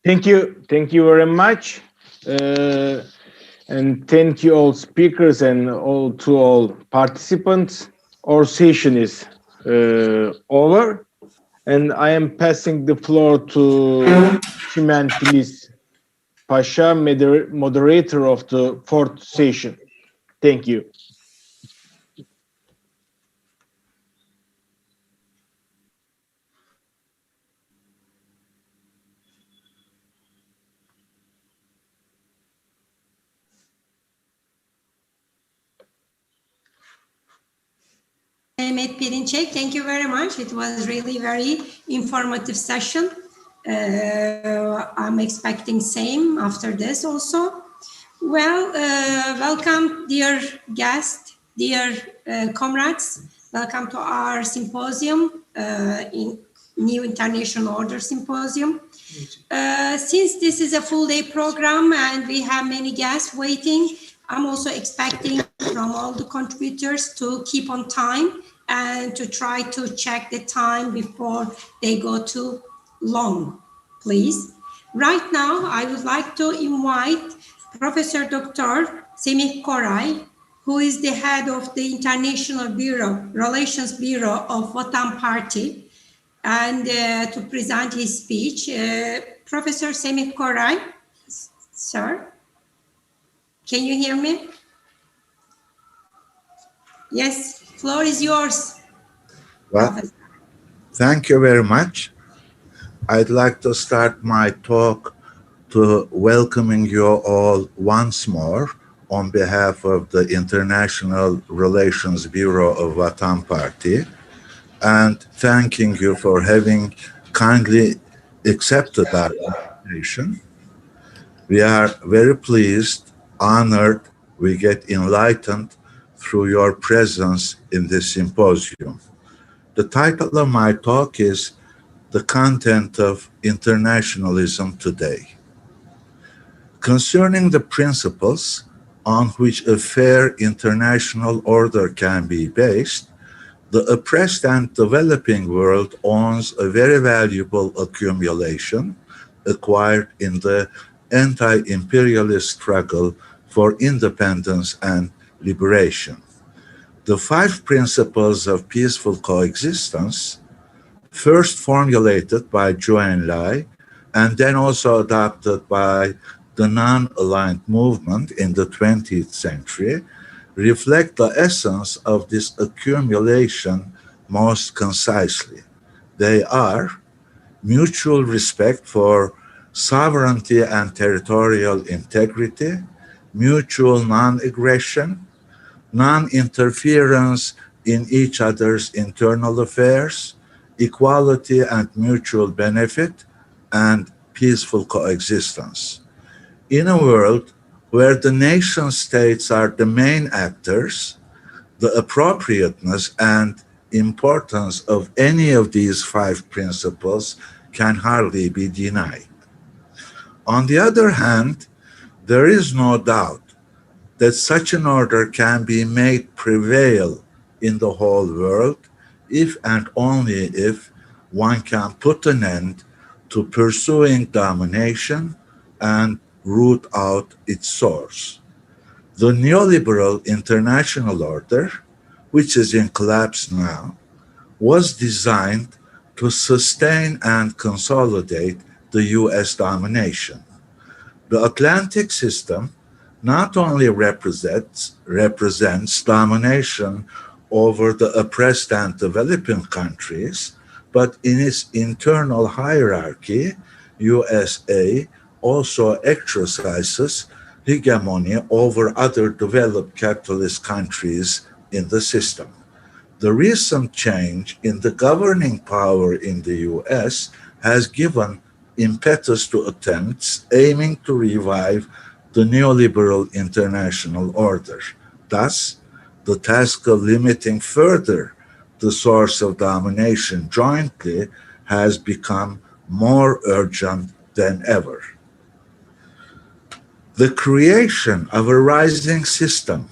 Thank you very much, and thank you all speakers and all participants. Our session is over, and I am passing the floor to Çimen Filiz Pasha, moderator of the 4th session. Thank you.
Mehmet Perinçek, thank you very much. It was really very informative session. I'm expecting same after this also. Well, welcome dear guests, dear comrades. Welcome to our symposium, in New International Order Symposium. Since this is a full day program and we have many guests waiting, I'm also expecting from all the contributors to keep on time and to try to check the time before they go too long, please. Right now, I would like to invite Professor Dr. Semih Koray, who is the head of the International Relations Bureau of Vatan Parti, and to present his speech. Professor Semih Koray, sir, can you hear me? Yes, floor is yours.
Well, thank you very much. I'd like to start my talk to welcoming you all once more on behalf of the International Relations Bureau of Vatan Parti, and thanking you for having kindly accepted our invitation. We are very pleased, honored, we get enlightened through your presence in this symposium. The title of my talk is The Content of Internationalism Today. Concerning the principles on which a fair international order can be based, the oppressed and developing world owns a very valuable accumulation acquired in the anti-imperialist struggle for independence and liberation. The 5 principles of peaceful coexistence, first formulated by Zhou Enlai and then also adopted by the non-aligned movement in the 20th century, reflect the essence of this accumulation most concisely. They are mutual respect for sovereignty and territorial integrity, mutual non-aggression, non-interference in each other's internal affairs, equality and mutual benefit, and peaceful coexistence. In a world where the nation states are the main actors, the appropriateness and importance of any of these 5 principles can hardly be denied. On the other hand, there is no doubt that such an order can be made prevail in the whole world if and only if one can put an end to pursuing domination and root out its source. The neoliberal international order, which is in collapse now, was designed to sustain and consolidate the US domination. The Atlantic system not only represents domination over the oppressed and developing countries, but in its internal hierarchy, USA also exercises hegemony over other developed capitalist countries in the system. The recent change in the governing power in the US has given impetus to attempts aiming to revive the neoliberal international order. Thus, the task of limiting further the source of domination jointly has become more urgent than ever. The creation of a rising system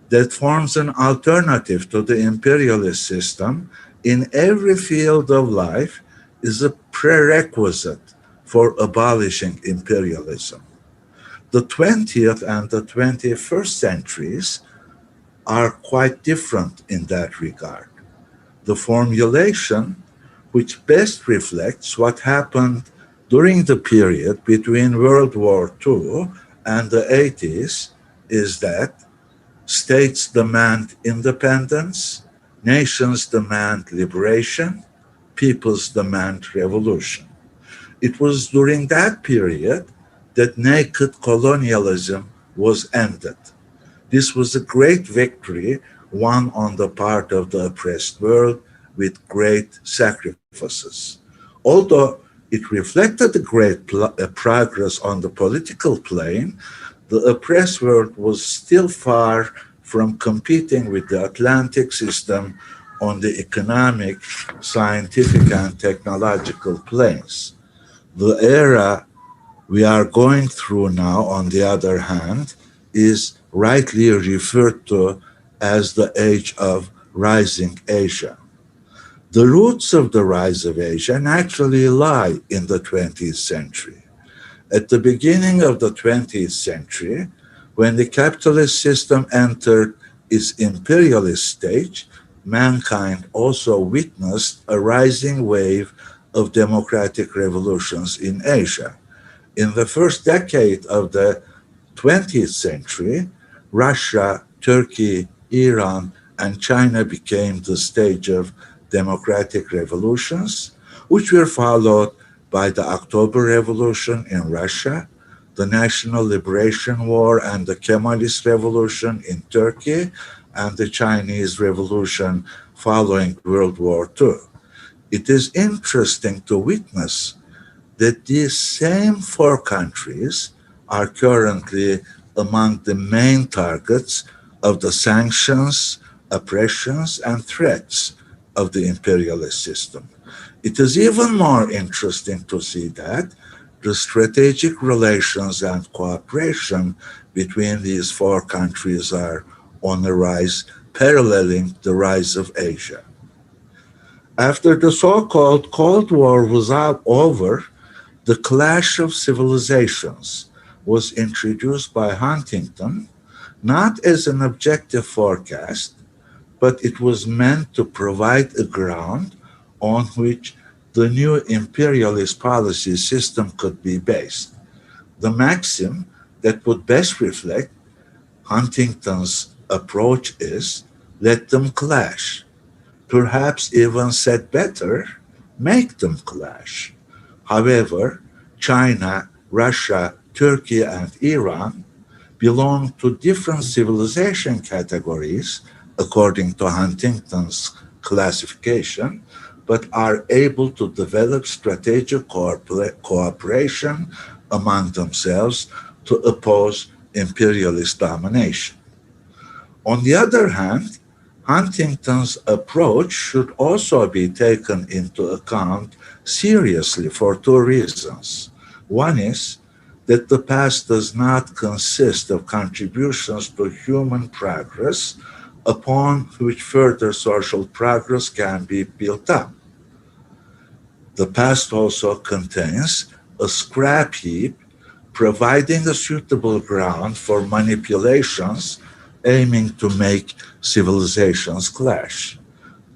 that forms an alternative to the imperialist system in every field of life is a prerequisite for abolishing imperialism. The 20th and the 21st centuries are quite different in that regard. The formulation, which best reflects what happened during the period between World War II and the 80s, is that states demand independence, nations demand liberation, peoples demand revolution. It was during that period that naked colonialism was ended. This was a great victory won on the part of the oppressed world with great sacrifices. Although it reflected the great progress on the political plane, the oppressed world was still far from competing with the Atlantic system on the economic, scientific, and technological planes. The era we are going through now, on the other hand, is rightly referred to as the age of rising Asia. The roots of the rise of Asia naturally lie in the 20th century. At the beginning of the 20th century, when the capitalist system entered its imperialist stage, mankind also witnessed a rising wave of democratic revolutions in Asia. In the first decade of the 20th century, Russia, Turkey, Iran, and China became the stage of democratic revolutions, which were followed by the October Revolution in Russia, the National Liberation War and the Kemalist Revolution in Turkey, and the Chinese Revolution following World War II. It is interesting to witness that these same four countries are currently among the main targets of the sanctions, oppressions, and threats of the imperialist system. It is even more interesting to see that the strategic relations and cooperation between these four countries are on the rise, paralleling the rise of Asia. After the so-called Cold War was over, the clash of civilizations was introduced by Huntington, not as an objective forecast, but it was meant to provide a ground on which the new imperialist policy system could be based. The maxim that would best reflect Huntington's approach is, let them clash. Perhaps even said better, make them clash. However, China, Russia, Turkey, and Iran belong to different civilization categories according to Huntington's classification, but are able to develop strategic cooperation among themselves to oppose imperialist domination. On the other hand, Huntington's approach should also be taken into account seriously for two reasons. One is that the past does not consist of contributions to human progress upon which further social progress can be built up. The past also contains a scrap heap providing a suitable ground for manipulations aiming to make civilizations clash.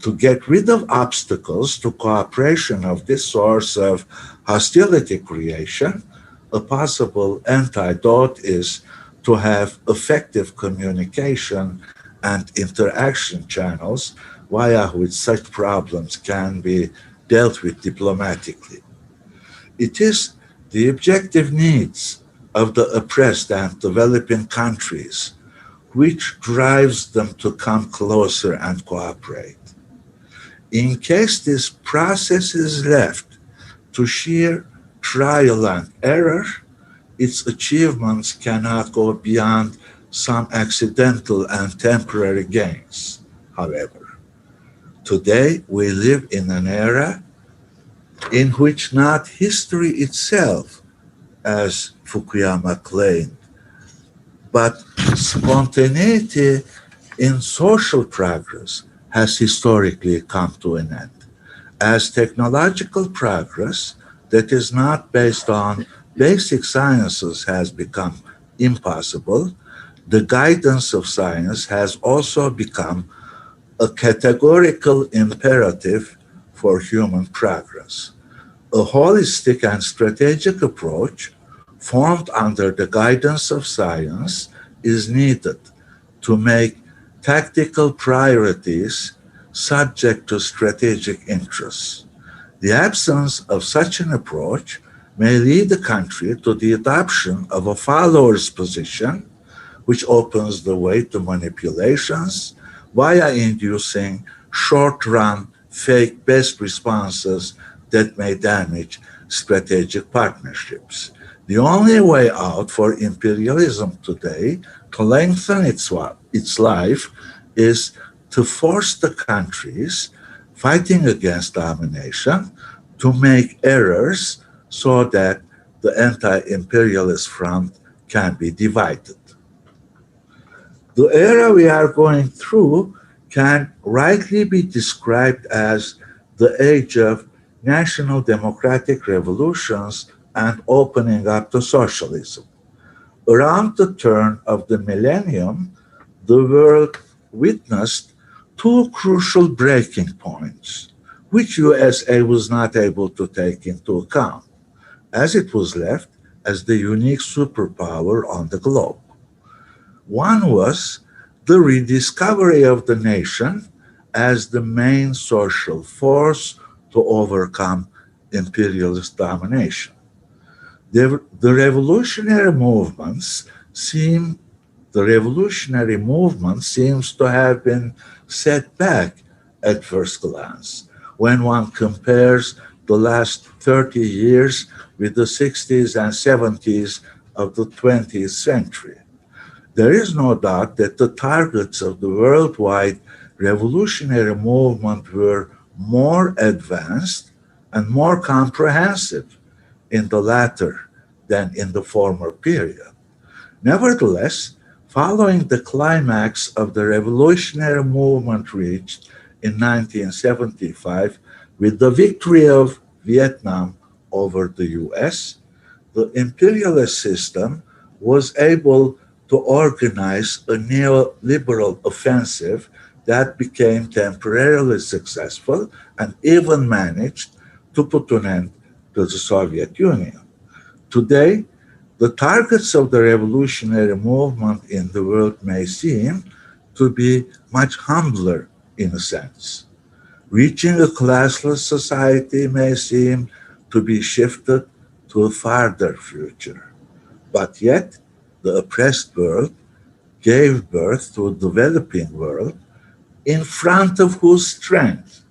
To get rid of obstacles to cooperation of this source of hostility creation, a possible antidote is to have effective communication and interaction channels via which such problems can be dealt with diplomatically. It is the objective needs of the oppressed and developing countries which drives them to come closer and cooperate. In case this process is left to sheer trial and error, its achievements cannot go beyond some accidental and temporary gains. However, today we live in an era in which not history itself, as Fukuyama claimed, but spontaneity in social progress has historically come to an end. As technological progress that is not based on basic sciences has become impossible, the guidance of science has also become a categorical imperative for human progress. A holistic and strategic approach formed under the guidance of science is needed to make tactical priorities subject to strategic interests. The absence of such an approach may lead the country to the adoption of a follower's position, which opens the way to manipulations via inducing short-run, fake best responses that may damage strategic partnerships. The only way out for imperialism today to lengthen its life is to force the countries fighting against domination to make errors so that the anti-imperialist front can be divided. The era we are going through can rightly be described as the age of national democratic revolutions and opening up to socialism. Around the turn of the millennium, the world witnessed two crucial breaking points, which USA was not able to take into account, as it was left as the unique superpower on the globe. One was the rediscovery of the nation as the main social force to overcome imperialist domination. The revolutionary movement seems to have been set back at first glance when one compares the last 30 years with the 60s and 70s of the 20th century. There is no doubt that the targets of the worldwide revolutionary movement were more advanced and more comprehensive in the latter than in the former period. Nevertheless, following the climax of the revolutionary movement reached in 1975 with the victory of Vietnam over the US, the imperialist system was able to organize a neoliberal offensive that became temporarily successful and even managed to put an end to the Soviet Union. Today, the targets of the revolutionary movement in the world may seem to be much humbler in a sense. Reaching a classless society may seem to be shifted to a farther future. But yet, the oppressed world gave birth to a developing world in front of whose strength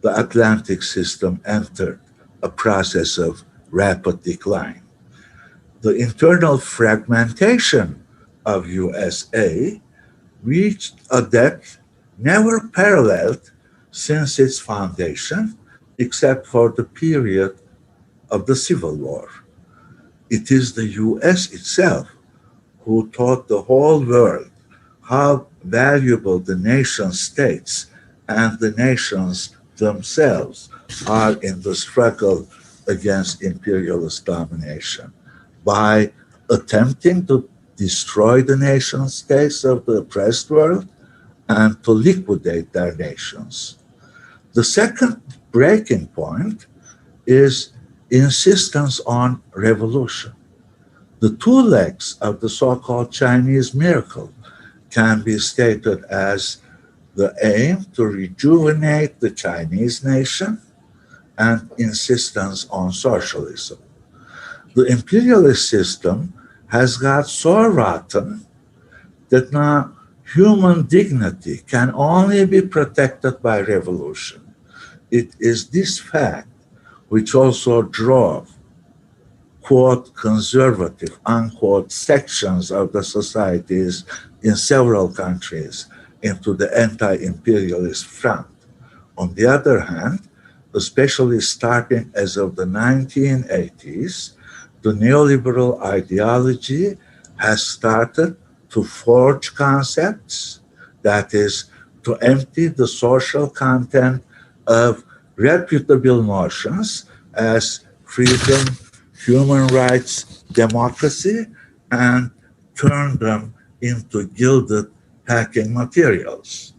the Atlantic system entered a process of rapid decline. The internal fragmentation of USA reached a depth never paralleled since its foundation, except for the period of the Civil War. It is the US itself who taught the whole world how valuable the nation states and the nations themselves are in the struggle against imperialist domination by attempting to destroy the nation states of the oppressed world and to liquidate their nations. The second breaking point is insistence on revolution. The two legs of the so-called Chinese miracle can be stated as the aim to rejuvenate the Chinese nation and insistence on socialism. The imperialist system has got so rotten that now human dignity can only be protected by revolution. It is this fact which also drove, quote, conservative, unquote, sections of the societies in several countries into the anti-imperialist front. On the other hand, especially starting as of the 1980s, the neoliberal ideology has started to forge concepts, that is, to empty the social content of reputable notions as freedom, human rights, democracy, and turn them into gilded packing materials.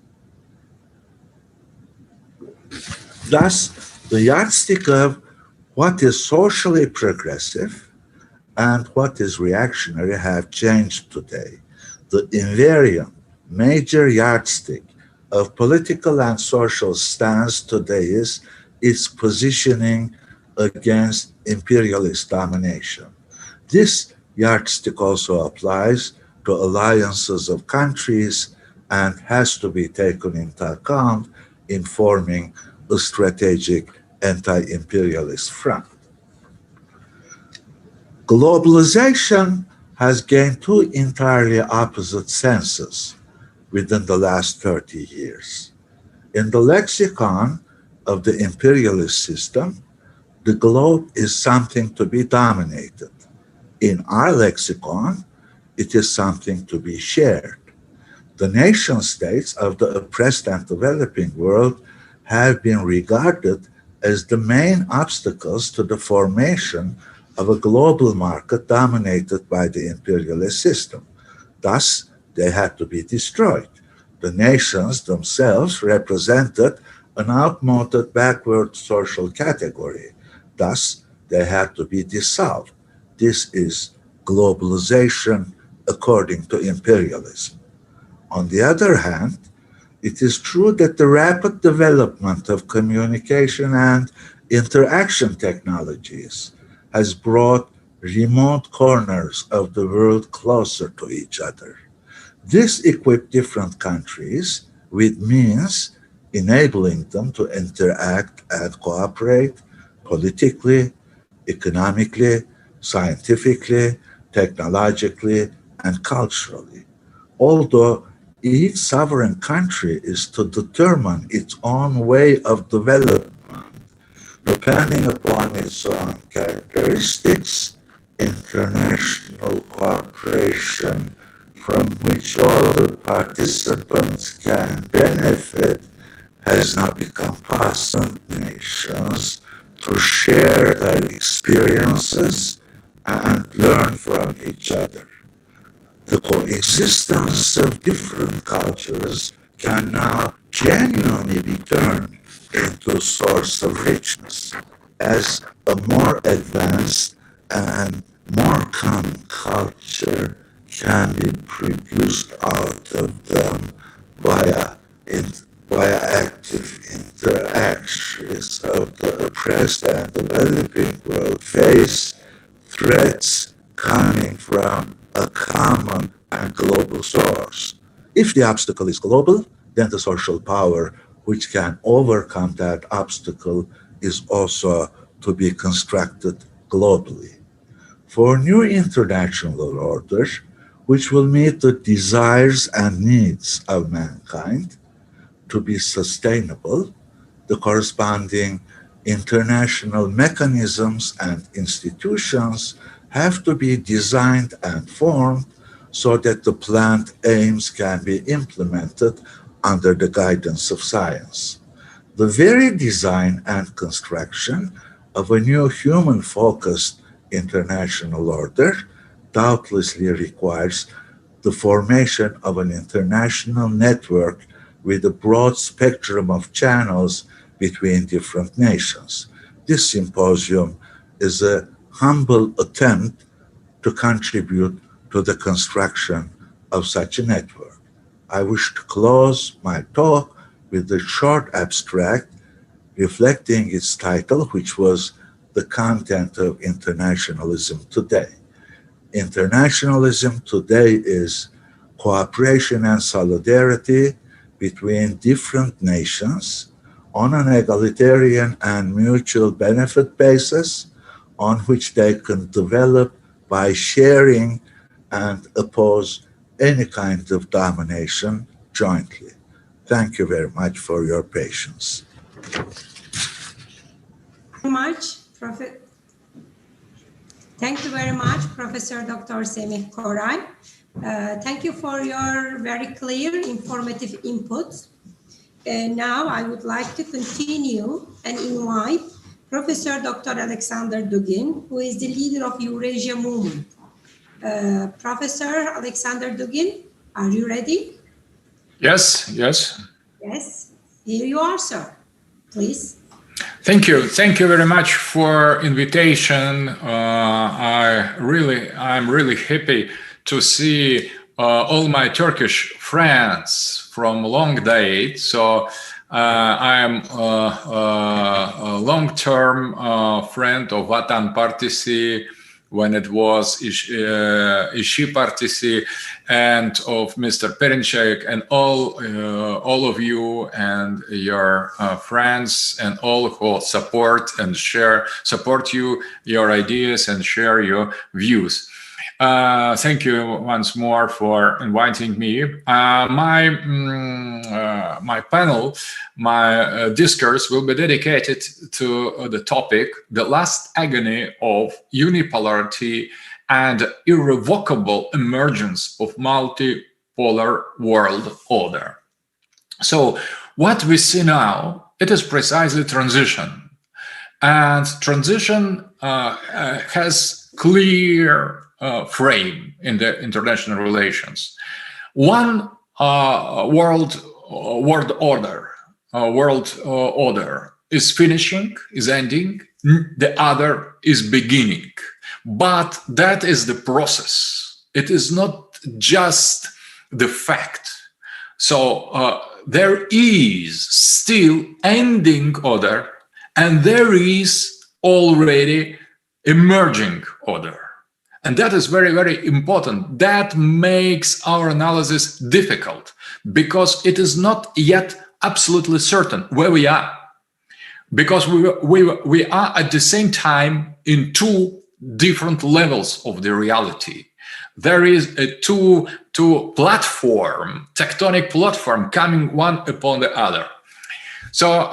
Thus, the yardstick of what is socially progressive and what is reactionary have changed today. The invariant major yardstick of political and social stance today is its positioning against imperialist domination. This yardstick also applies to alliances of countries and has to be taken into account in forming a strategic anti-imperialist front. Globalization has gained two entirely opposite senses within the last 30 years. In the lexicon of the imperialist system, the globe is something to be dominated. In our lexicon, it is something to be shared. The nation states of the oppressed and developing world have been regarded as the main obstacles to the formation of a global market dominated by the imperialist system. Thus, they had to be destroyed. The nations themselves represented an outmoded, backward social category. Thus, they had to be dissolved. This is globalization according to imperialism. On the other hand, it is true that the rapid development of communication and interaction technologies has brought remote corners of the world closer to each other. This equipped different countries with means enabling them to interact and cooperate politically, economically, scientifically, technologically, and culturally. Although each sovereign country is to determine its own way of development, depending upon its own characteristics, international cooperation from which all the participants can benefit has now become possible. Nations to share their experiences and learn from each other. The coexistence of different cultures can now genuinely be turned into a source of richness as a more advanced and more common culture can be produced out of them via active interactions of the oppressed and developing world face threats coming from a common and global source. If the obstacle is global, then the social power which can overcome that obstacle is also to be constructed globally. For new international orders, which will meet the desires and needs of mankind to be sustainable, the corresponding international mechanisms and institutions have to be designed and formed so that the planned aims can be implemented under the guidance of science. The very design and construction of a new human-focused international order doubtlessly requires the formation of an international network with a broad spectrum of channels between different nations. This symposium is a humble attempt to contribute to the construction of such a network. I wish to close my talk with a short abstract reflecting its title, which was The Content of Internationalism Today. Internationalism today is cooperation and solidarity between different nations on an egalitarian and mutual benefit basis on which they can develop by sharing and oppose any kind of domination jointly. Thank you very much for your patience.
Thank you very much, Professor Dr. Semih Koray. Thank you for your very clear, informative inputs. Now I would like to continue and invite Professor Dr. Alexander Dugin, who is the leader of Eurasia Movement. Professor Alexander Dugin, are you ready?
Yes, yes.
Yes, here you are, sir. Please.
Thank you very much for invitation. I'm really happy to see all my Turkish friends from long date. So I'm a long-term friend of Vatan Partisi when it was İşçi Partisi, and of Mr. Perinçek, and all of you and your friends and all who support you, your ideas and share your views. Thank you once more for inviting me. My panel, my discourse will be dedicated to the topic, the last agony of unipolarity and irrevocable emergence of multipolar world order. So what we see now, it is precisely transition. And transition has clear frame in the international relations. One world order is finishing, is ending, the other is beginning. But that is the process. It is not just the fact. So there is still ending order, and there is already emerging order. And that is very, very important. That makes our analysis difficult because it is not yet absolutely certain where we are. Because we are at the same time in two different levels of the reality. There is a two tectonic platform coming one upon the other. So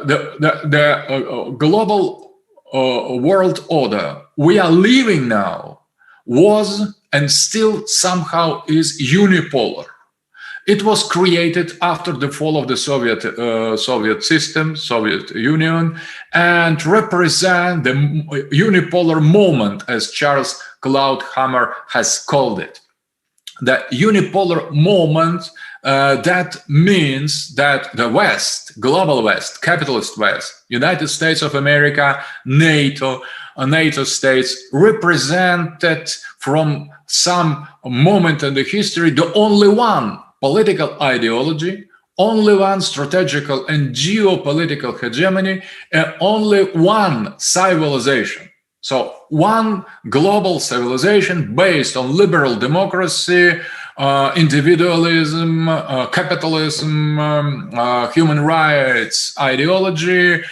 the global world order we are living now was and still somehow is unipolar. It was created after the fall of the Soviet system, Soviet Union, and represent the unipolar moment, as Charles Claude Hammer has called it. The unipolar moment, that means that the West, global West, capitalist West, United States of America, NATO states represented from some moment in the history the only one political ideology, only one strategical and geopolitical hegemony, and only one civilization. So one global civilization based on liberal democracy, individualism, capitalism, human rights ideology,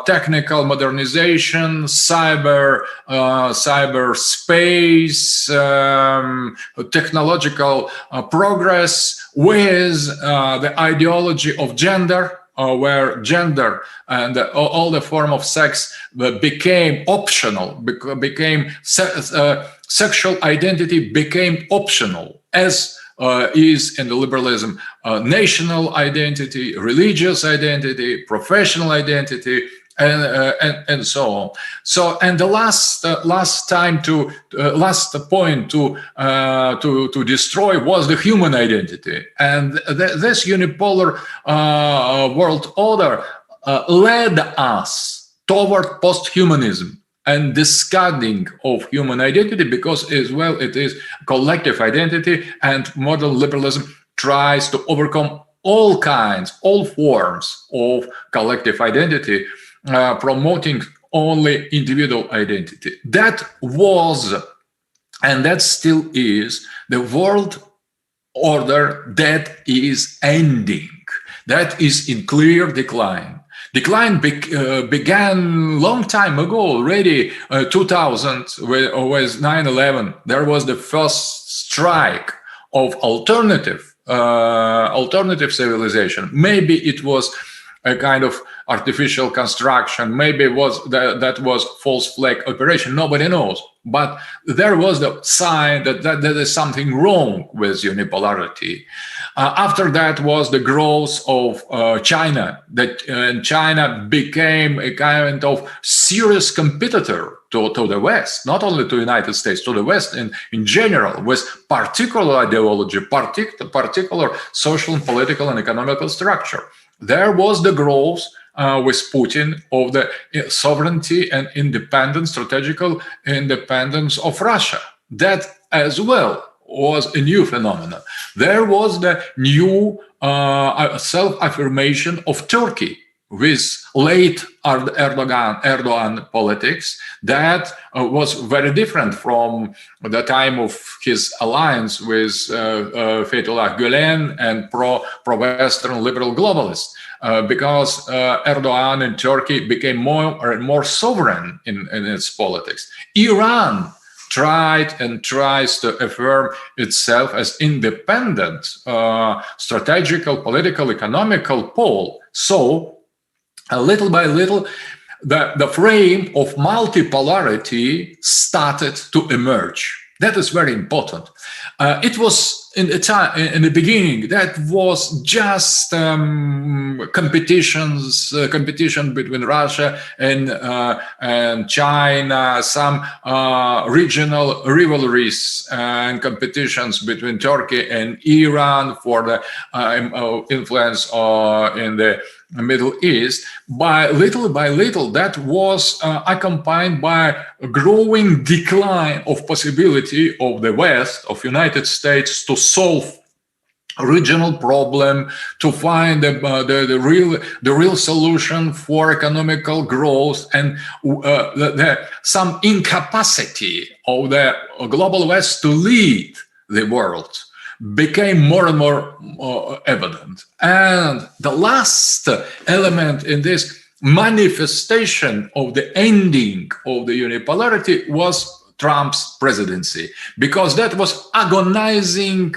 technical modernization, cyberspace, technological progress with the ideology of gender, where gender and all the form of sex became optional, became sexual identity became optional, as is in the liberalism national identity, religious identity, professional identity, and so on. So, and the last point to destroy was the human identity, and this unipolar world order led us toward post-humanism and discarding of human identity, because as well it is collective identity, and modern liberalism tries to overcome all forms of collective identity, promoting only individual identity. That was, and that still is, the world order that is ending, that is in clear decline. Decline began long time ago already, 2000 with 9/11. There was the first strike of alternative civilization. Maybe it was a kind of artificial construction. Maybe it was that was false flag operation. Nobody knows. But there was the sign that there is something wrong with unipolarity. After that was the growth of China. China became a kind of serious competitor to the West, not only to the United States, to the West in general, with particular ideology, particular social and political and economical structure. There was the growth with Putin of the sovereignty and independence, strategical independence of Russia. That as well was a new phenomenon. There was the new self-affirmation of Turkey with late Erdogan politics that was very different from the time of his alliance with Fethullah Gülen and pro-Western liberal globalists. Because Erdogan in Turkey became more and more sovereign in its politics. Iran tried and tries to affirm itself as independent, strategical, political, economical pole. So, little by little, the frame of multipolarity started to emerge. That is very important. It was in the beginning, that was just competition between Russia and China, some regional rivalries and competitions between Turkey and Iran for the influence in the Middle East. By little, that was accompanied by a growing decline of possibility of the West, of United States, to solve regional problem, to find the real solution for economical growth, and some incapacity of the global West to lead the world became more and more evident. And the last element in this manifestation of the ending of the unipolarity was Trump's presidency, because that was agonizing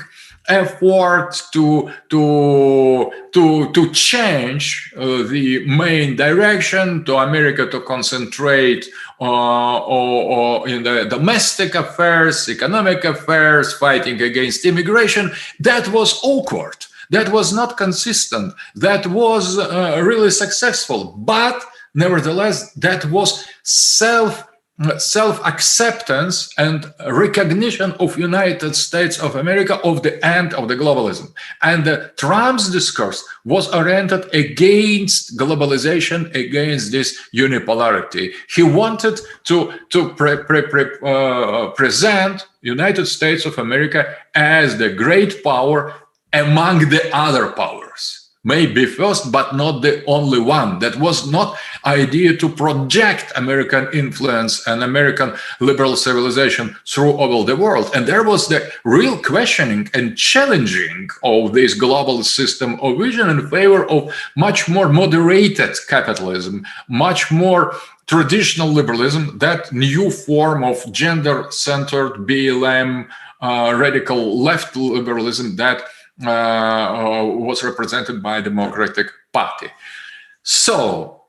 effort to change the main direction, to America to concentrate in the domestic affairs, economic affairs, fighting against immigration. That was awkward. That was not consistent. That was really successful. But nevertheless, that was self-acceptance and recognition of United States of America of the end of the globalism. And Trump's discourse was oriented against globalization, against this unipolarity. He wanted to present United States of America as the great power among the other powers. Maybe first, but not the only one. That was not idea to project American influence and American liberal civilization through all the world. And there was the real questioning and challenging of this global system of vision in favor of much more moderated capitalism, much more traditional liberalism, that new form of gender-centered BLM, radical left liberalism that was represented by Democratic Party. So,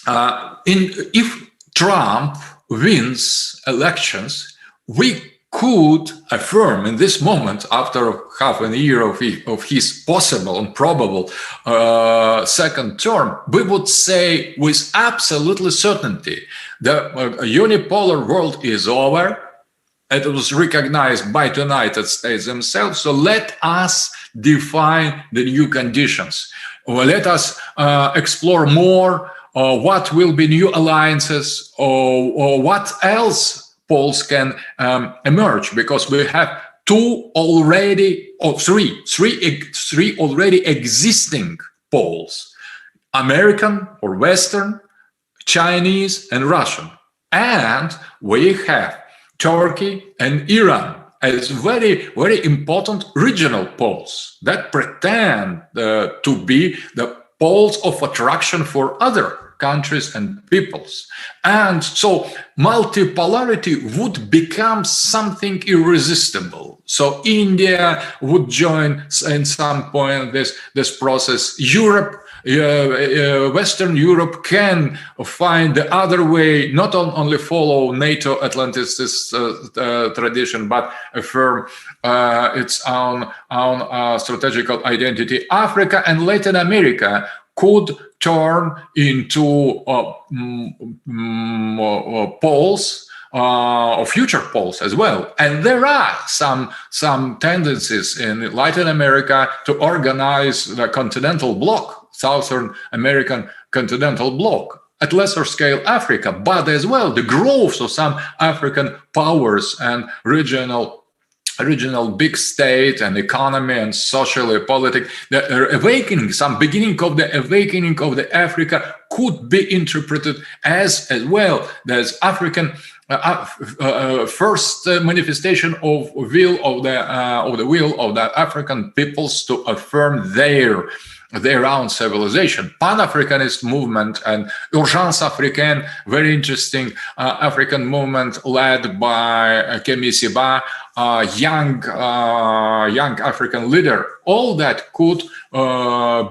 if Trump wins elections, we could affirm in this moment, after half a year of his possible and probable second term, we would say with absolutely certainty the unipolar world is over. It was recognized by the United States themselves. So let us define the new conditions. Let us explore more what will be new alliances, or what else poles can emerge, because we have three already existing poles: American or Western, Chinese and Russian. And we have Turkey and Iran as very, very important regional poles that pretend to be the poles of attraction for other countries and peoples. And so multipolarity would become something irresistible. So India would join in some point this process. Europe, Western Europe can find the other way, not only follow NATO Atlanticist tradition, but affirm its own strategical identity. Africa and Latin America could turn into poles, or future poles as well. And there are some tendencies in Latin America to organize the continental bloc, Southern American continental bloc, at lesser scale Africa, but as well the growth of some African powers and regional big state and economy and socially politics. The awakening, some beginning of the awakening of the Africa could be interpreted as well as African first manifestation of will of the African peoples to affirm their own civilization. Pan-Africanist movement and Urgence Africaine, very interesting African movement led by Kemi Siba, young African leader. All that could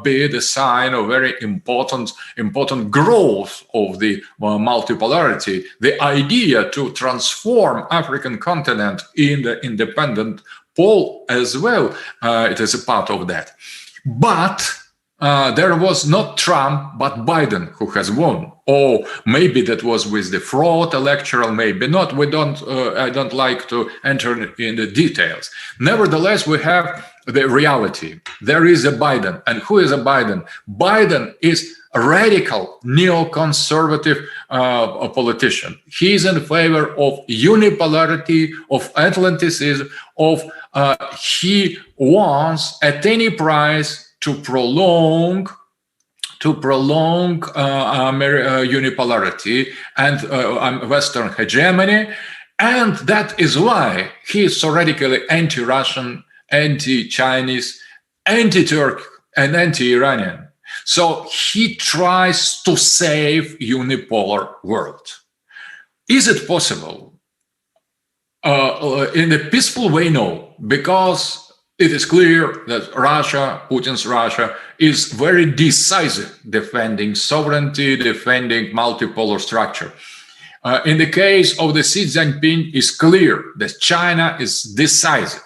be the sign of very important growth of the multipolarity. The idea to transform African continent in the independent pole as well, it is a part of that. But there was not Trump, but Biden who has won. Or maybe that was with the fraud electoral, maybe not. I don't like to enter in the details. Nevertheless, we have the reality. There is a Biden. And who is a Biden? Biden is a radical neoconservative a politician. He is in favor of unipolarity, of Atlanticism, of he wants at any price to prolong unipolarity and Western hegemony. And that is why he is so radically anti-Russian, anti-Chinese, anti-Turk, and anti-Iranian. So he tries to save unipolar world. Is it possible? In a peaceful way, no, because it is clear that Russia, Putin's Russia, is very decisive defending sovereignty, defending multipolar structure. In the case of the Xi Jinping, it's clear that China is decisive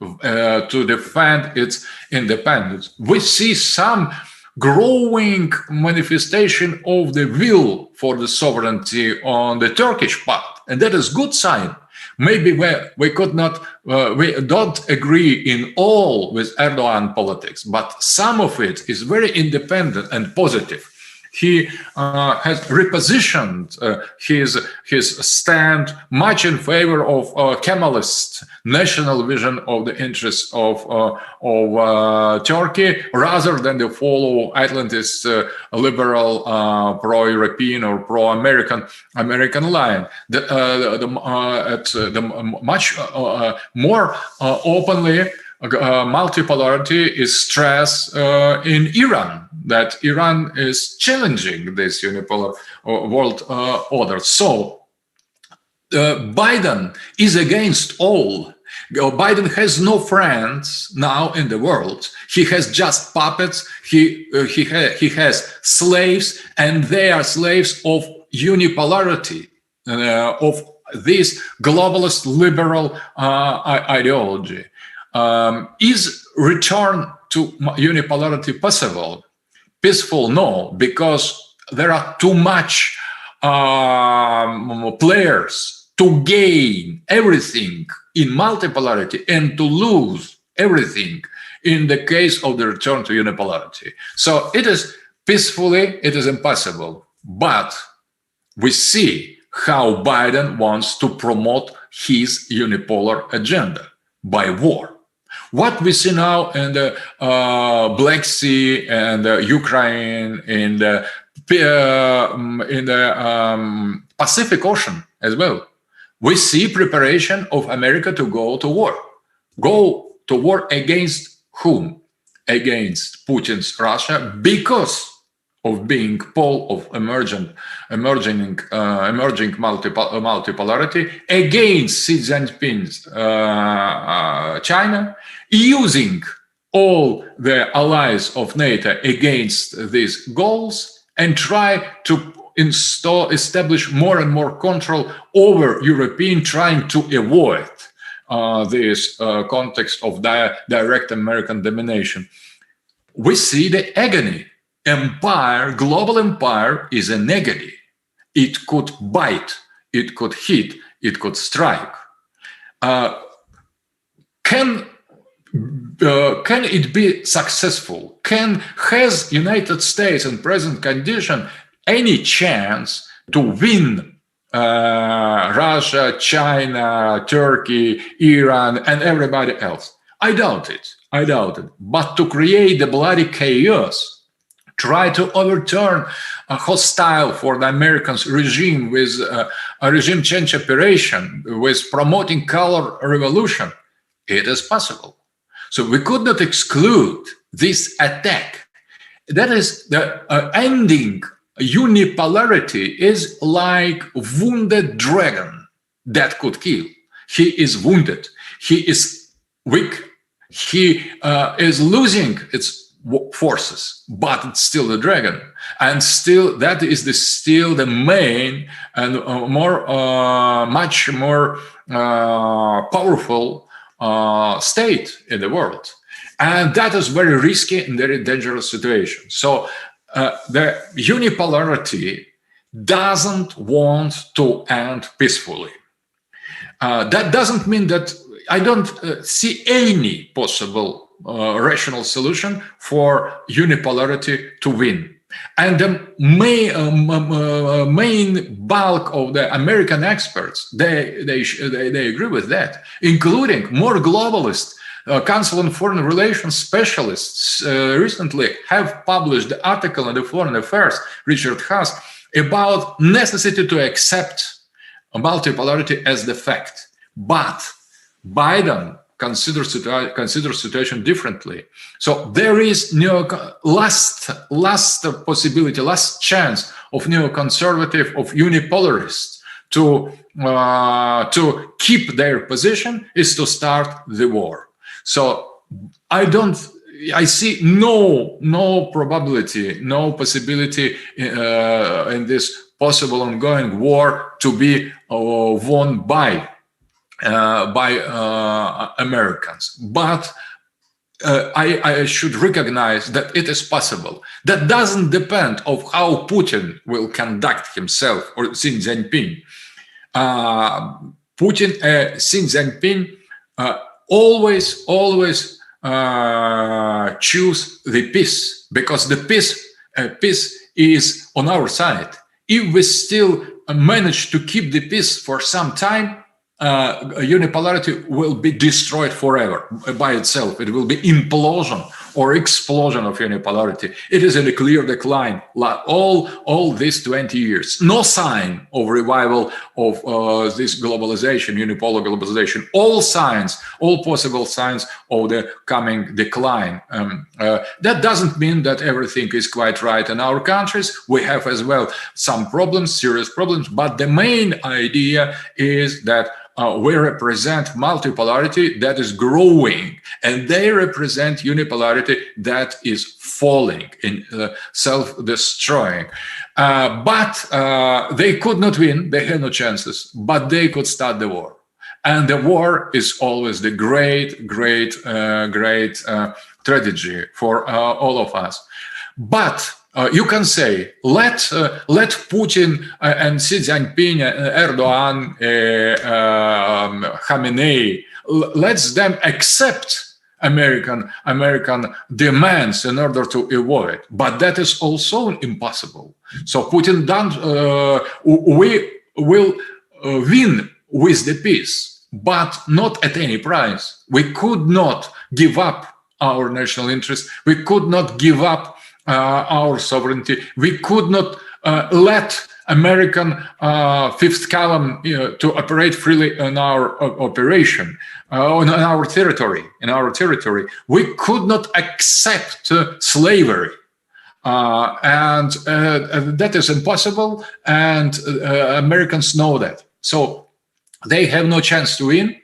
to defend its independence. We see some growing manifestation of the will for the sovereignty on the Turkish part, and that is good sign. Maybe we could not, we don't agree in all with Erdogan politics, but some of it is very independent and positive. He has repositioned his stand much in favor of Kemalist national vision of the interests of Turkey, rather than to follow Atlantist liberal pro-European or pro-American line. The much more openly. Multipolarity is stressed in Iran, that Iran is challenging this unipolar world order. So Biden is against all. Biden has no friends now in the world. He has just puppets. He has slaves, and they are slaves of unipolarity, of this globalist liberal ideology. Is return to unipolarity possible? Peaceful? No, because there are too much players to gain everything in multipolarity and to lose everything in the case of the return to unipolarity. So it is peacefully, it is impossible. But we see how Biden wants to promote his unipolar agenda by war. What we see now in the Black Sea and Ukraine, in the Pacific Ocean as well, we see preparation of America to go to war. Go to war against whom? Against Putin's Russia, because of being pole of emerging multipolarity, against Xi Jinping's China, using all the allies of NATO against these goals, and try to establish more and more control over European, trying to avoid this context of direct American domination. We see the agony. Empire, global empire, is a negative. It could bite, it could hit, it could strike. Can it be successful? Has United States in present condition any chance to win Russia, China, Turkey, Iran, and everybody else? I doubt it. I doubt it. But to create the bloody chaos, try to overturn a hostile for the Americans regime with a regime change operation, with promoting color revolution, it is possible. So we could not exclude this attack. That is, the ending unipolarity is like wounded dragon that could kill. He is wounded. He is weak. He is losing its forces, but it's still a dragon, and still that is still the main and much more powerful state in the world, and that is very risky and very dangerous situation. So the unipolarity doesn't want to end peacefully. That doesn't mean that I don't see any possible rational solution for unipolarity to win. And the main bulk of the American experts, they agree with that, including more globalist Council on Foreign Relations specialists recently have published the article in the Foreign Affairs, Richard Haas, about necessity to accept multipolarity as the fact. But Biden considers situation differently. So there is last possibility, last chance of neoconservative, of unipoliarists to keep their position is to start the war. So I see no probability, no possibility in this possible ongoing war to be won by Americans. But I should recognize that it is possible. That doesn't depend on how Putin will conduct himself or Xi Jinping. Xi Jinping always choose the peace, because the peace is on our side. If we still manage to keep the peace for some time, unipolarity will be destroyed forever by itself. It will be implosion or explosion of unipolarity. It is in a clear decline all these 20 years. No sign of revival of this globalization, unipolar globalization. All signs, all possible signs of the coming decline. That doesn't mean that everything is quite right in our countries. We have as well some problems, serious problems, but the main idea is that we represent multipolarity that is growing, and they represent unipolarity that is falling, in self-destroying. But they could not win, they had no chances, but they could start the war. And the war is always the great tragedy for all of us. But you can say, let Putin and Xi Jinping, Erdogan, Khamenei, let them accept American demands in order to avoid. But that is also impossible. So Putin we will win with the peace, but not at any price. We could not give up our national interest. We could not give up our sovereignty. We could not let American fifth column to operate freely in our operation, on our territory. We could not accept slavery. And that is impossible, and Americans know that. So they have no chance to win.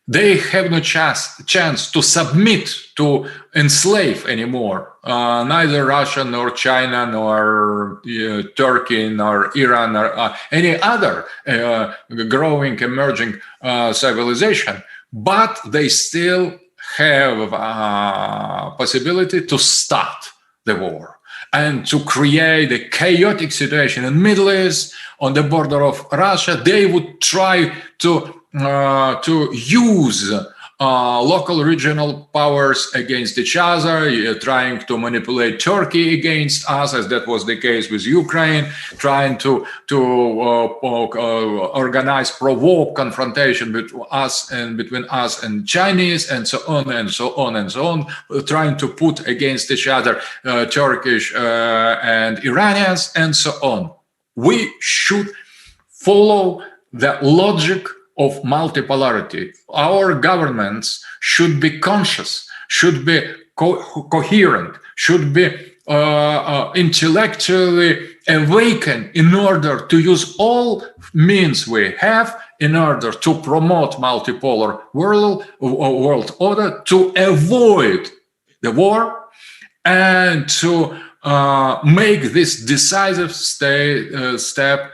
They have no chance to submit, to enslave anymore. Neither Russia, nor China, nor Turkey, nor Iran, or any other growing, emerging civilization. But they still have a possibility to start the war and to create a chaotic situation in the Middle East, on the border of Russia. They would try to use local regional powers against each other, trying to manipulate Turkey against us, as that was the case with Ukraine, trying to organize, provoke confrontation between us and Chinese, and so on and so on and so on, trying to put against each other Turkish and Iranians, and so on. We should follow the logic of multipolarity. Our governments should be conscious, should be coherent, should be intellectually awakened in order to use all means we have in order to promote multipolar world order, to avoid the war, and to make this decisive step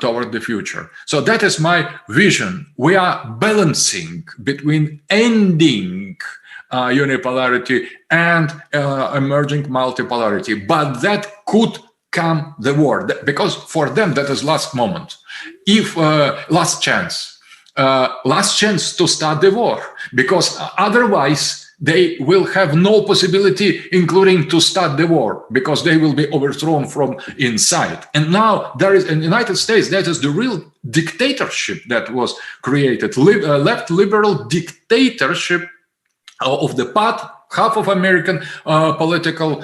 toward the future. So that is my vision. We are balancing between ending unipolarity and emerging multipolarity, but that could come the war, because for them that is last moment, if last chance to start the war, because otherwise they will have no possibility, including to start the war, because they will be overthrown from inside. And now there is in the United States, that is the real dictatorship that was created, left liberal dictatorship of the half of American political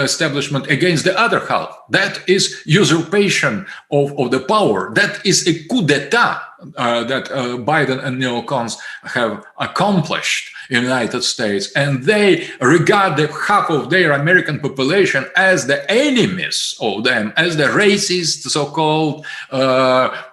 establishment against the other half. That is usurpation of the power. That is a coup d'etat that Biden and neocons have accomplished in the United States. And they regard the half of their American population as the enemies of them, as the racist, so-called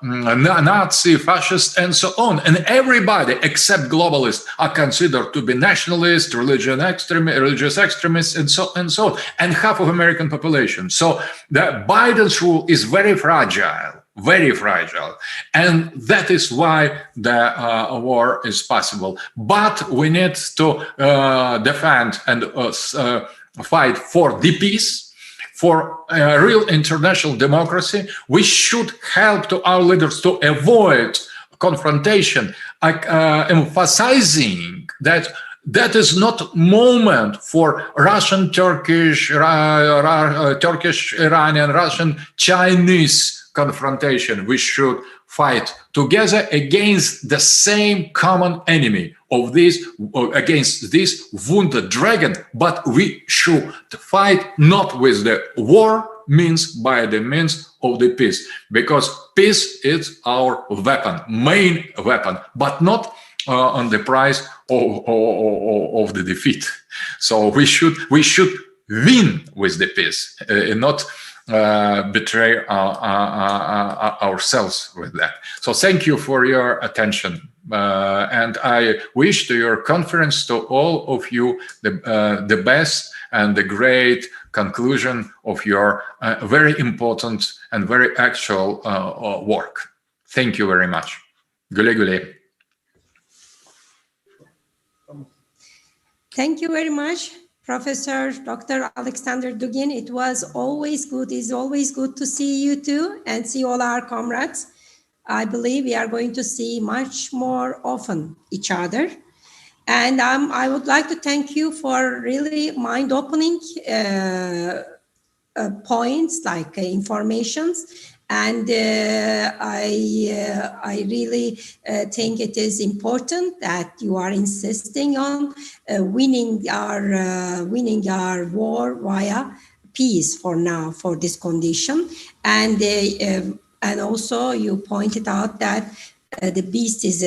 Nazi, fascist, and so on. And everybody except globalists are considered to be nationalists, religious extremists, and so on, and half of American population. So the Biden's rule is very fragile, and that is why the war is possible. But we need to defend and fight for the peace, for a real international democracy. We should help to our leaders to avoid confrontation, emphasizing that that is not moment for Russian, Turkish, Iranian, Russian, Chinese confrontation. We should fight together against the same common enemy of this, against this wounded dragon. But we should fight not with the war means, by the means of the peace, because peace is our weapon, main weapon, but not on the price of the defeat. So we should win with the peace, not betray ourselves with that. So thank you for your attention, and I wish to your conference, to all of you, the best and the great conclusion of your very important and very actual work. Thank you very much. Güle güle.
Thank you very much, Professor Dr. Alexander Dugin. It was always good. It's always good to see you too and see all our comrades. I believe we are going to see much more often each other. And I would like to thank you for really mind-opening points like informations. And I really think it is important that you are insisting on winning our war via peace for now, for this condition. And also you pointed out that the beast is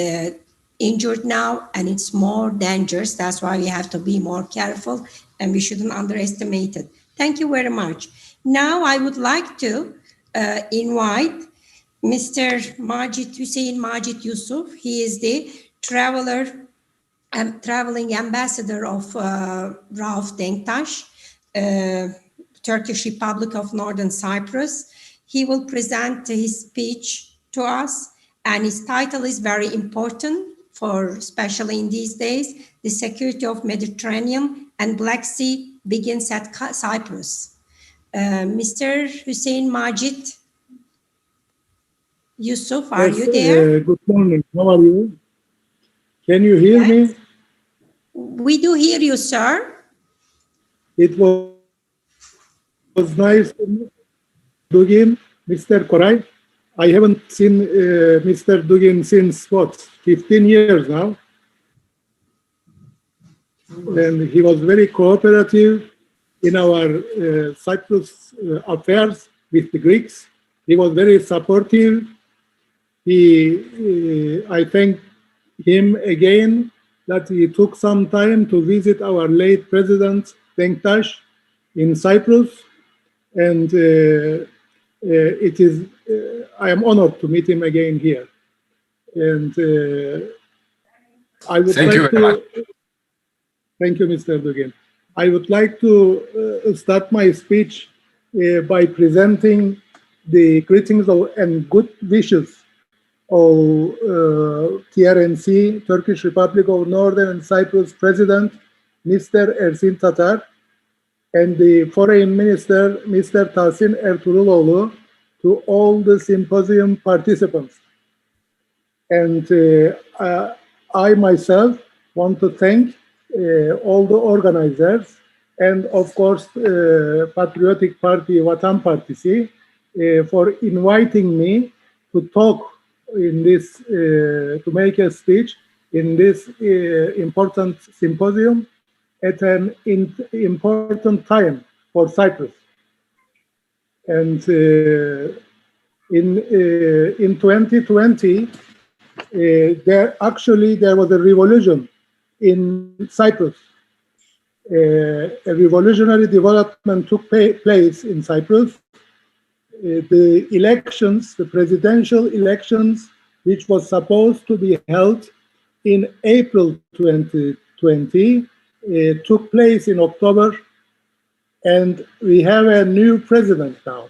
injured now and it's more dangerous. That's why we have to be more careful and we shouldn't underestimate it. Thank you very much. Now I would like to invite Mr. Hüseyin Macit Yusuf. He is the traveling ambassador of Rauf Denktaş, Turkish Republic of Northern Cyprus. He will present his speech to us, and his title is very important for, especially in these days, the security of Mediterranean and Black Sea begins at Cyprus. Mr. Hüseyin Macit Yusuf, are you there?
Good morning. How are you? Can you hear me?
We do hear you, sir.
It was nice to meet Dugin, Mr. Koray. I haven't seen Mr. Dugin since, 15 years now. And he was very cooperative in our Cyprus affairs with the Greeks. He was very supportive. I thank him again that he took some time to visit our late President Denktaş in Cyprus. And I am honored to meet him again here. And I would
Thank you very much.
Thank you, Mr. Dugin. I would like to start my speech by presenting the greetings and good wishes of TRNC, Turkish Republic of Northern Cyprus President, Mr. Ersin Tatar, and the Foreign Minister, Mr. Tahsin Ertuğruloğlu, to all the symposium participants. And I myself want to thank all the organizers, and of course, Patriotic Party, Vatan Partisi, for inviting me to talk in this, to make a speech in this important symposium at an important time for Cyprus. And in 2020, there was a revolution in Cyprus. A revolutionary development took place in Cyprus. The elections, the presidential elections, which was supposed to be held in April 2020, took place in October, and we have a new president now.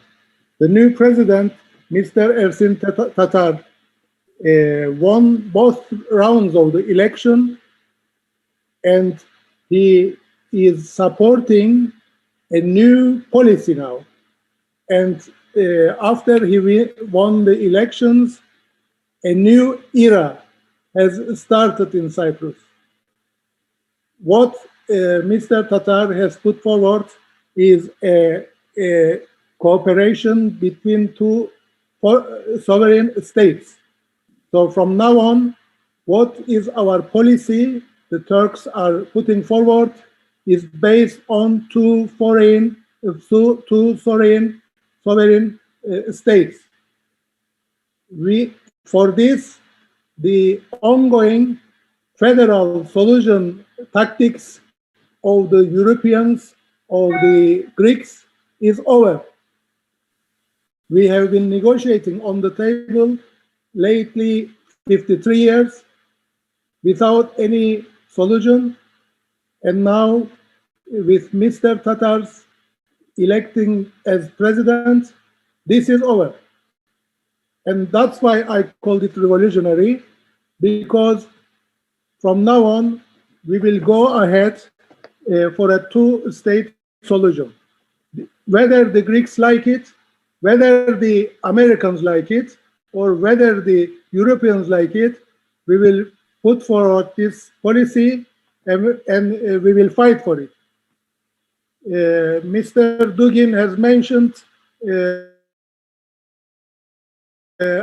The new president, Mr. Ersin Tatar, won both rounds of the election, and he is supporting a new policy now. And after he won the elections, a new era has started in Cyprus. What Mr. Tatar has put forward is a cooperation between two sovereign states. So from now on, what is our policy the Turks are putting forward is based on two sovereign states. For this, the ongoing federal solution tactics of the Europeans, of the Greeks, is over. We have been negotiating on the table lately 53 years without any solution, and now with Mr. Tatar's electing as president, this is over. And that's why I called it revolutionary, because from now on, we will go ahead for a two-state solution. Whether the Greeks like it, whether the Americans like it, or whether the Europeans like it, we will put forward this policy and we will fight for it. Mr. Dugin has mentioned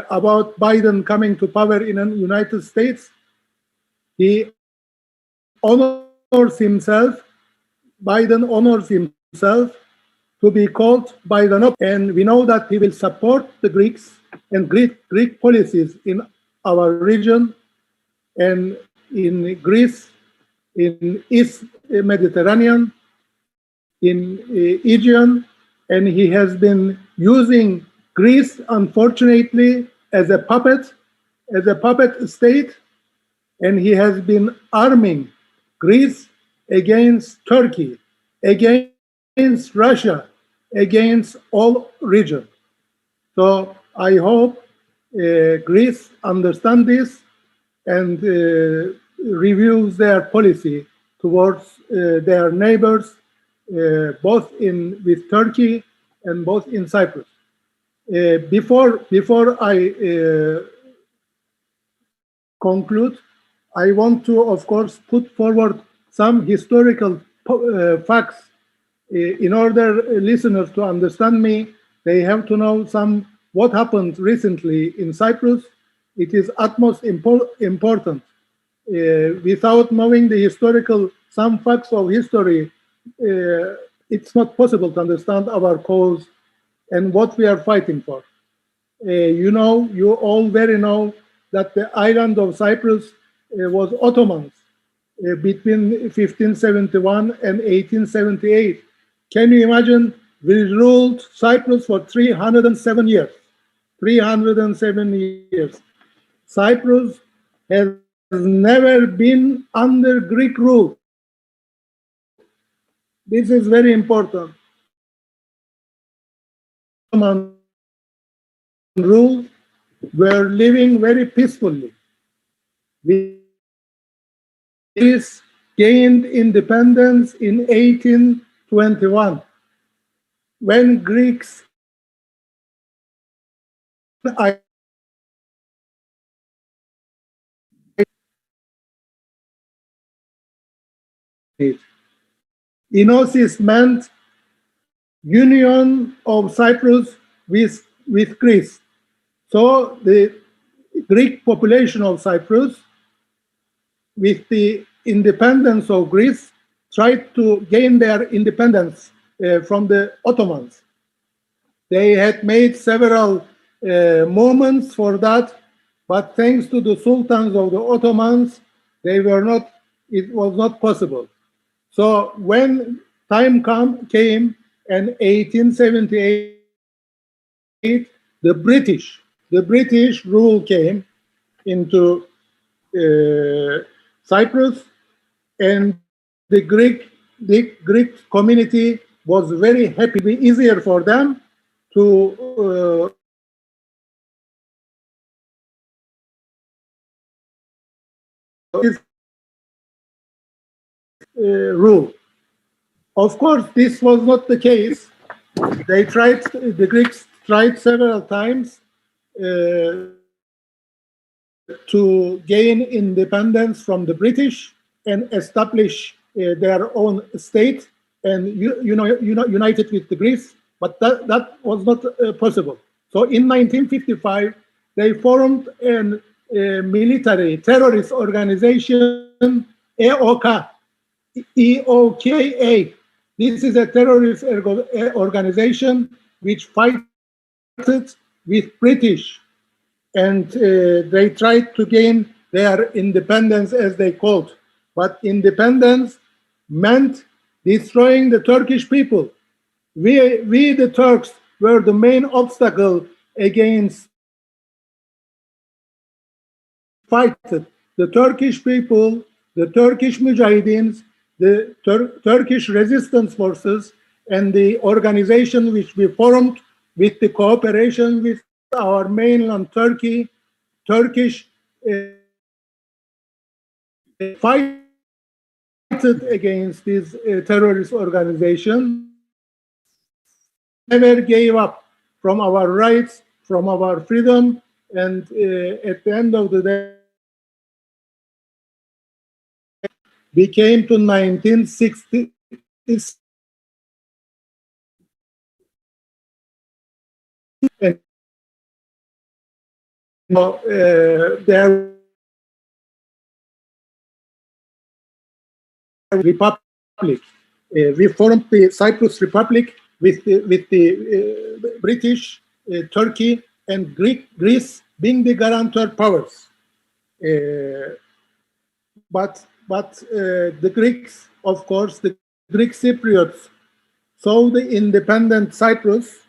about Biden coming to power in the United States. He honors himself, Biden honors himself to be called Biden, and we know that he will support the Greeks and Greek policies in our region and in Greece, in East Mediterranean, in Aegean, and he has been using Greece, unfortunately, as a puppet state, and he has been arming Greece against Turkey, against Russia, against all region. So I hope Greece understands this and reviews their policy towards their neighbors, both with Turkey and both in Cyprus. Before I conclude, I want to, of course, put forward some historical facts. In order listeners to understand me, they have to know what happened recently in Cyprus. It is utmost important. Without knowing the some facts of history, it's not possible to understand our cause and what we are fighting for. You all very know that the island of Cyprus was Ottomans between 1571 and 1878. Can you imagine? We ruled Cyprus for 307 years. 307 years. Cyprus has never been under Greek rule. This is very important. Ottoman rule were living very peacefully. We gained independence in 1821 when Greeks Enosis meant union of Cyprus with Greece. So the Greek population of Cyprus, with the independence of Greece, tried to gain their independence from the Ottomans. They had made several movements for that, but thanks to the sultans of the Ottomans, it was not possible. So when time came in 1878, the British rule came into Cyprus, and the Greek community was very happy. It would be easier for them to rule. Of course, this was not the case. The Greeks tried several times to gain independence from the British and establish their own state and united with the Greece, but that was not possible. So in 1955, they formed a military terrorist organization, EOKA. EOKA. This is a terrorist organization which fighted with British, and they tried to gain their independence, as they called. But independence meant destroying the Turkish people. We the Turks were the main obstacle against fighting the Turkish people, the Turkish Mujahideen, the Turkish resistance forces, and the organization which we formed with the cooperation with our mainland Turkish fight against this terrorist organization. Never gave up from our rights, from our freedom, and at the end of the day, we came to 1960. And there republic. We formed the Cyprus Republic with the British, Turkey, and Greece being the guarantor powers. But the Greeks, of course, the Greek Cypriots saw the independent Cyprus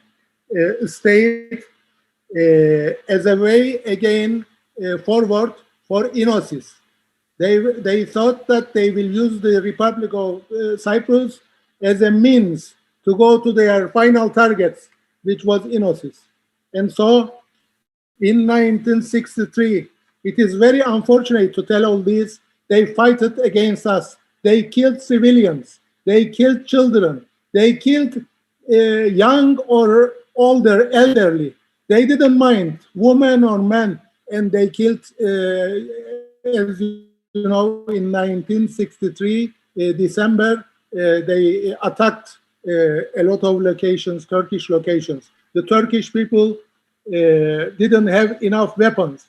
state as a way again forward for Enosis. They thought that they will use the Republic of Cyprus as a means to go to their final targets, which was Enosis. And so in 1963, it is very unfortunate to tell all this, they fought against us. They killed civilians, they killed children, they killed young or older, elderly. They didn't mind, women or men, and they killed, as you know, in 1963, December, they attacked a lot of locations, Turkish locations. The Turkish people didn't have enough weapons.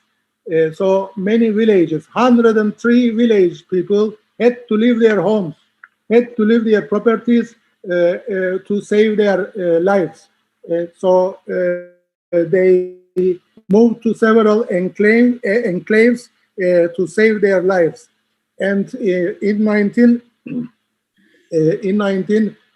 So many villages, 103 village people had to leave their homes, had to leave their properties to save their lives. So they moved to several enclaves to save their lives. And in 19,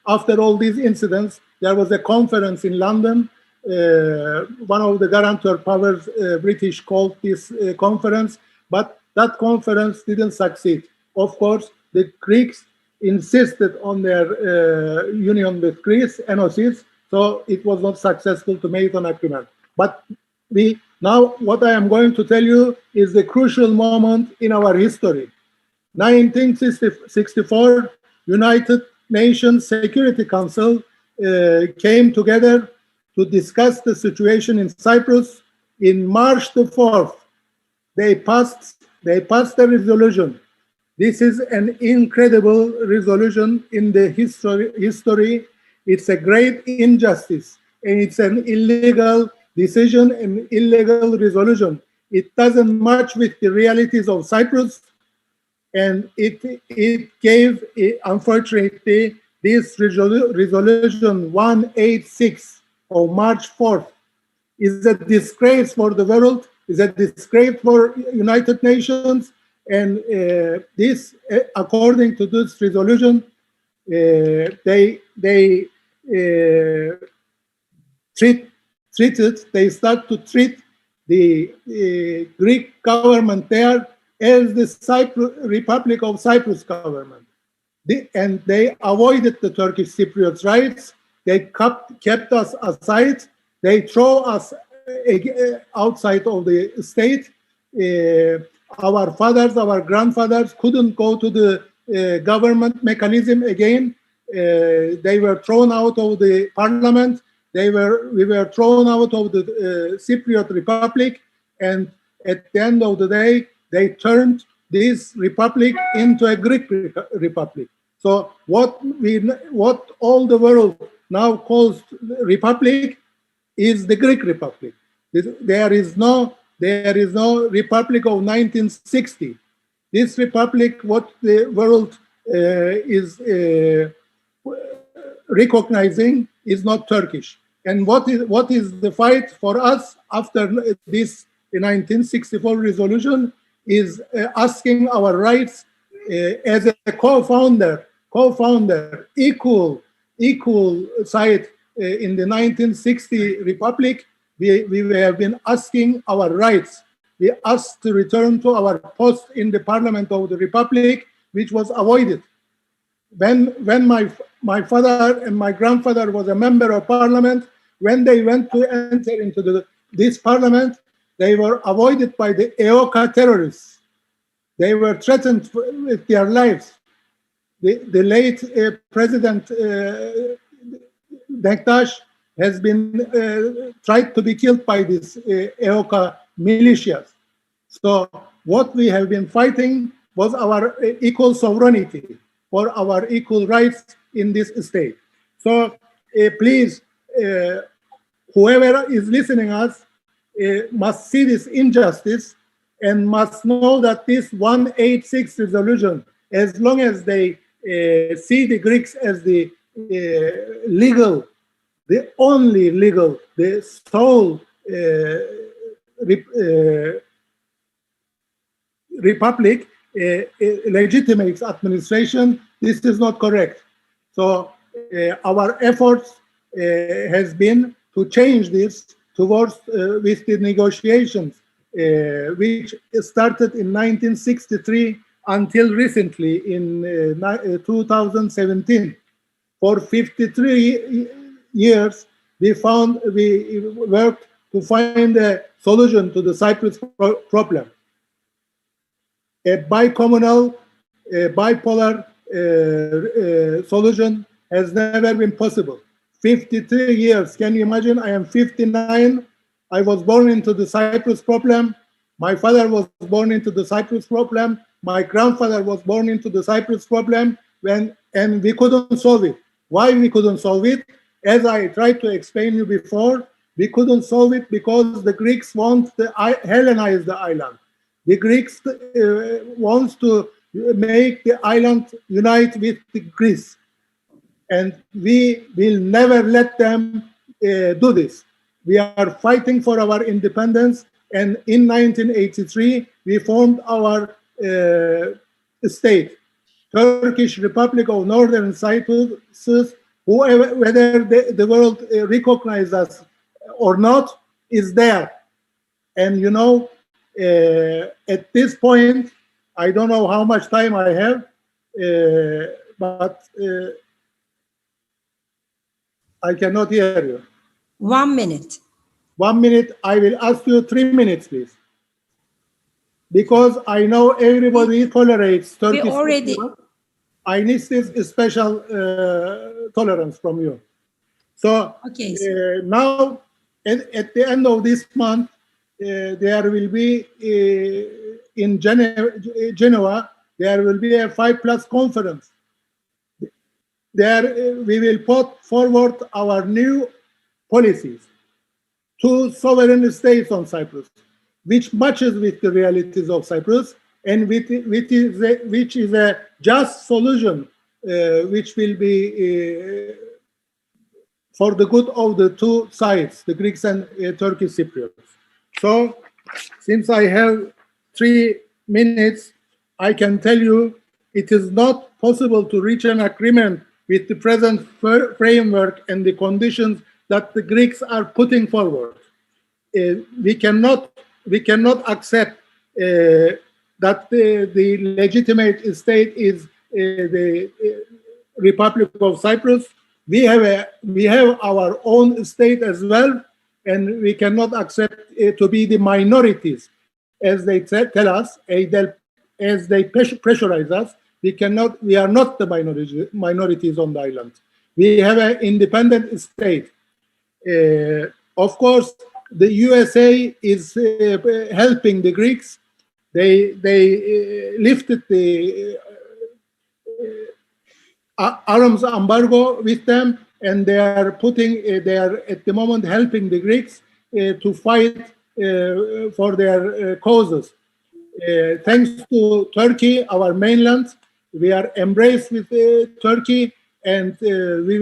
after all these incidents, there was a conference in London. One of the guarantor powers, British, called this conference, but that conference didn't succeed. Of course, the Greeks insisted on their union with Greece, Enosis, so it was not successful to make an agreement. But now what I am going to tell you is the crucial moment in our history. 1964, United Nations Security Council came together to discuss the situation in Cyprus. In March the 4th, they passed a resolution. This is an incredible resolution in the history. It's a great injustice, and it's an illegal decision and illegal resolution. It doesn't match with the realities of Cyprus, and it gave, unfortunately, this resolution 186 of March 4th is a disgrace for the world, is a disgrace for United Nations, and this, according to this resolution, they start to treat the Greek government there as the Republic of Cyprus government. And they avoided the Turkish Cypriots' rights. They kept us aside. They throw us outside of the state. Our fathers, our grandfathers couldn't go to the government mechanism again. They were thrown out of the parliament. We were thrown out of the Cypriot Republic, and at the end of the day, they turned this republic into a Greek republic. So what all the world now calls republic is the Greek Republic. There is no Republic of 1960. This republic, what the world is recognizing, is not Turkish. And what is the fight for us after this 1964 resolution is asking our rights as a co-founder, equal side in the 1960 Republic. We have been asking our rights. We asked to return to our post in the Parliament of the Republic, which was avoided. When my father and my grandfather was a member of Parliament, when they went to enter into this Parliament, they were avoided by the EOKA terrorists. They were threatened with their lives. The late President Denktash has been tried to be killed by these EOKA militias. So what we have been fighting was our equal sovereignty, for our equal rights in this state. So please, whoever is listening us must see this injustice and must know that this 186 resolution, as long as they see the Greeks as the legal, the only legal, the sole republic legitimates administration, this is not correct. So our efforts has been to change this towards with the negotiations which started in 1963 until recently in 2017. For 53 years, we worked to find a solution to the Cyprus problem. A bicommunal, bipolar solution has never been possible. 53 years, can you imagine? I am 59. I was born into the Cyprus problem. My father was born into the Cyprus problem. My grandfather was born into the Cyprus problem, and we couldn't solve it. Why we couldn't solve it? As I tried to explain you before, we couldn't solve it because the Greeks want to Hellenize the island. The Greeks wants to make the island unite with Greece. And we will never let them do this. We are fighting for our independence. And in 1983, we formed our state, Turkish Republic of Northern Cyprus. Whether the world recognizes us or not is there. And you know, at this point, I don't know how much time I have, but I cannot hear you.
1 minute.
1 minute. I will ask you 3 minutes, please. Because I know everybody tolerates Turkish.
We already.
I need this special tolerance from you. So
okay.
Now, at the end of this month, there will be in Geneva There will be a 5+ conference. There we will put forward our new policies. 2 sovereign states on Cyprus, which matches with the realities of Cyprus, and which is a just solution, which will be for the good of the 2 sides, the Greeks and Turkish Cypriots. So, since I have 3 minutes, I can tell you it is not possible to reach an agreement with the present framework and the conditions that the Greeks are putting forward. We cannot accept that the legitimate state is the Republic of Cyprus. We have our own state as well, and we cannot accept to be the minorities, as they tell us, as they pressurize us. We are not the minorities on the island. We have an independent state. Of course, the USA is helping the Greeks. They lifted the arms embargo with them, and they are at the moment helping the Greeks to fight for their causes. Thanks to Turkey, our mainland, we are embraced with Turkey, and we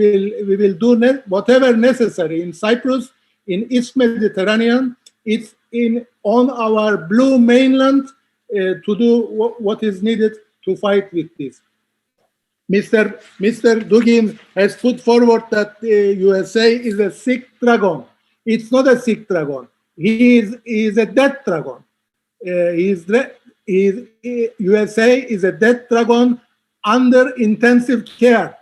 will do whatever necessary in Cyprus, in East Mediterranean. It's on our blue mainland to do what is needed to fight with this. Mr. Dugin has put forward that the USA is a sick dragon. It's not a sick dragon. He is a dead dragon. USA is a dead dragon under intensive care.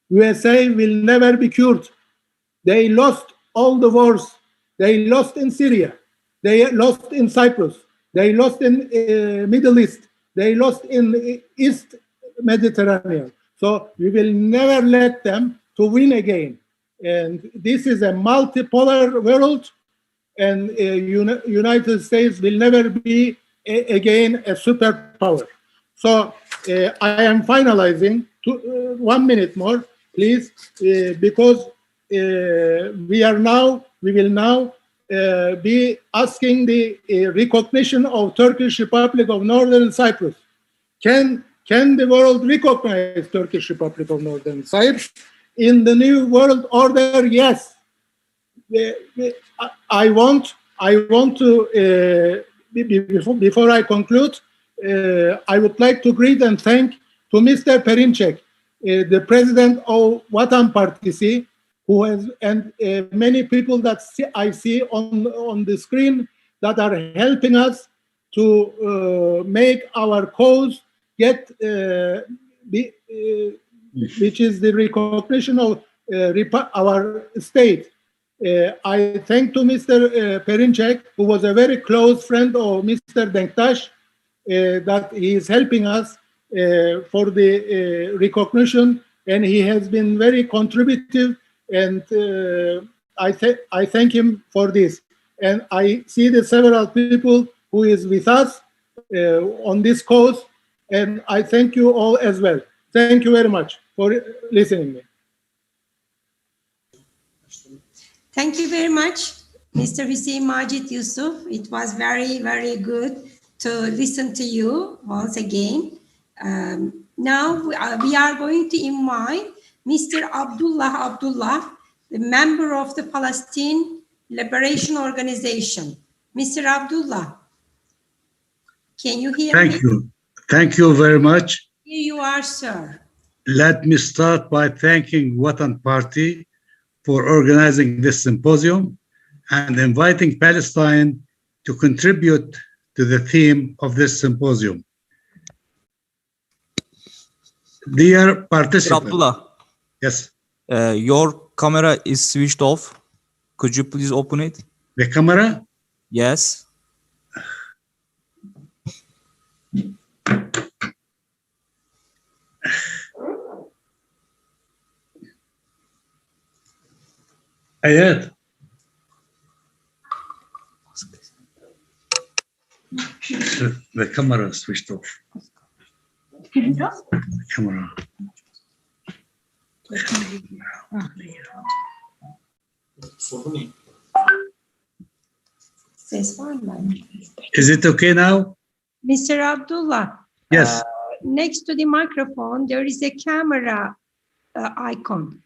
USA will never be cured. They lost all the wars. They lost in Syria. They lost in Cyprus. They lost in Middle East. They lost in East Mediterranean. So we will never let them to win again. And this is a multipolar world, and United States will never be again a superpower. So I am finalizing. 1 minute more, please, because we will now be asking the recognition of Turkish Republic of Northern Cyprus. Can the world recognize Turkish Republic of Northern Cyprus in the new world order? Yes. I want to before I conclude, I would like to greet and thank to Mr. Perinçek, the president of Vatan Partisi'ni, who has, and many people that I see on the screen that are helping us to make our cause get, which is the recognition of our state. I thank to Mr. Perinçek, who was a very close friend of Mr. Denktaş, that he is helping us for the recognition, and he has been very contributive, and I thank him for this. And I see the several people who is with us on this cause, and I thank you all as well. Thank you very much for listening to me.
Thank you very much, Mr. Hüseyin Macit Yusuf. It was very, very good to listen to you once again. Now we are going to invite Mr. Abdullah, the member of the Palestine Liberation Organization. Mr. Abdullah, can you hear me?
Thank you. Thank you very much.
Here you are, sir.
Let me start by thanking Vatan Parti for organizing this symposium and inviting Palestine to contribute to the theme of this symposium. Dear participants.
Abdullah.
Yes.
Your camera is switched off. Could you please open it?
The camera?
Yes.
Ayat. The camera switched off. Camera.
Ses var mı?
Is it okay now?
Mr. Abdullah.
Yes.
Next to the microphone, there is a camera icon.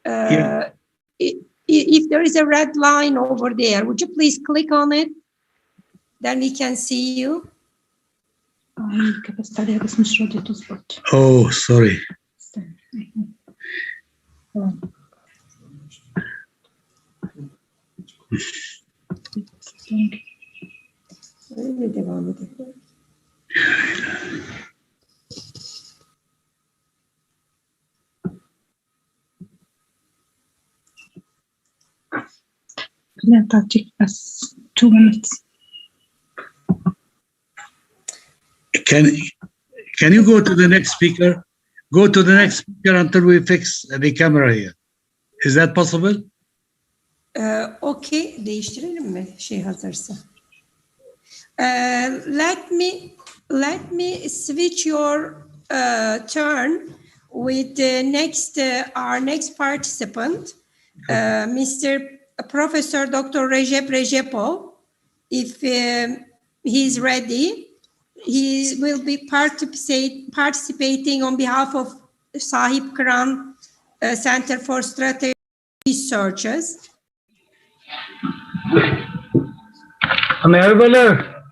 Yeah.
If there is a red line over there, would you please click on it? Then we can see you.
Oh, sorry.
Öyle devam edelim.
That take us 2 minutes.
Can you go to the next speaker? Go to the next speaker until we fix the camera here. Is that possible?
Okay, değiştirelim mi şey hazırsa? Let me switch your turn with the next our next participant, Mr. Professor Dr. Recep Recepov. If he's ready, he will be participating on behalf of Sahip Kıran Center for Strategic Researches.
Merhabalar.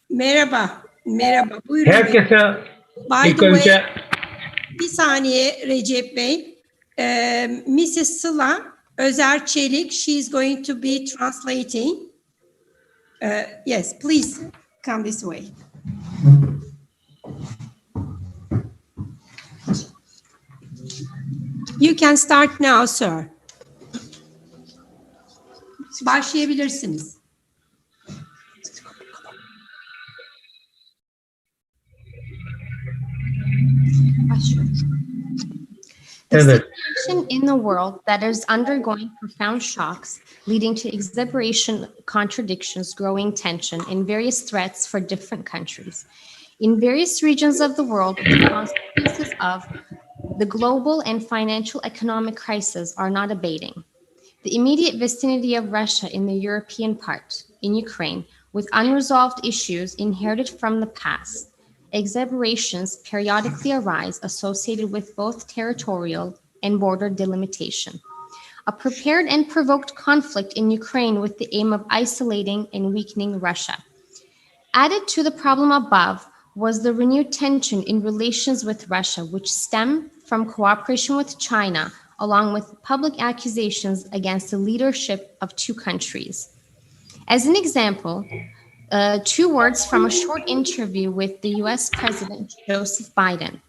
Merhaba. Buyurun.
Herkese
By
ilk
the way,
önce
bir saniye Recep Bey. Mrs. Sıla Özer Çelik, she is going to be translating. Yes, please come this way. You can start now, sir. Başlayabilirsiniz.
The
Evet.
situation in the world that is undergoing profound shocks, leading to exasperation, contradictions, growing tension, and various threats for different countries. In various regions of the world, the consequences of the global and financial economic crisis are not abating. The immediate vicinity of Russia in the European part, in Ukraine, with unresolved issues inherited from the past. Exacerbations periodically arise associated with both territorial and border delimitation. A prepared and provoked conflict in Ukraine with the aim of isolating and weakening Russia. Added to the problem above was the renewed tension in relations with Russia, which stem from cooperation with China, along with public accusations against the leadership of two countries. As an example, 2 words from a short interview with the US President Joseph Biden.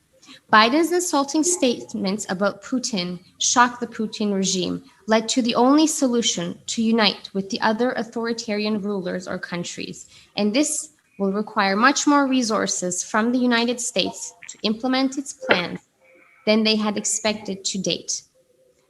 Biden's insulting statements about Putin shocked the Putin regime, led to the only solution to unite with the other authoritarian rulers or countries. And this will require much more resources from the United States to implement its plans than they had expected to date.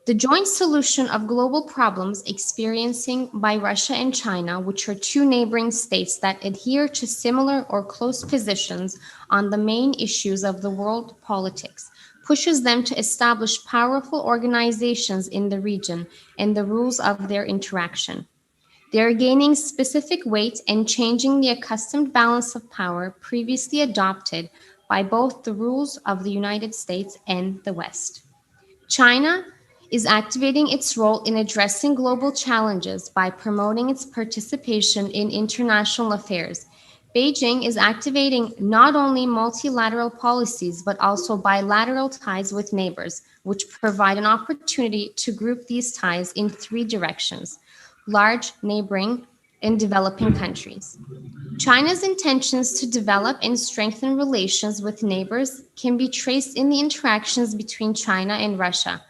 The joint solution of global problems experiencing by Russia and China, which are 2 neighboring states that adhere to similar or close positions on the main issues of the world politics, pushes them to establish powerful organizations in the region and the rules of their interaction. They are gaining specific weight and changing the accustomed balance of power previously adopted by both the rules of the United States and the West. China is activating its role in addressing global challenges by promoting its participation in international affairs. Beijing is activating not only multilateral policies, but also bilateral ties with neighbors, which provide an opportunity to group these ties in 3 directions: large, neighboring, and developing countries. China's intentions to develop and strengthen relations with neighbors can be traced in the interactions between China and Russia.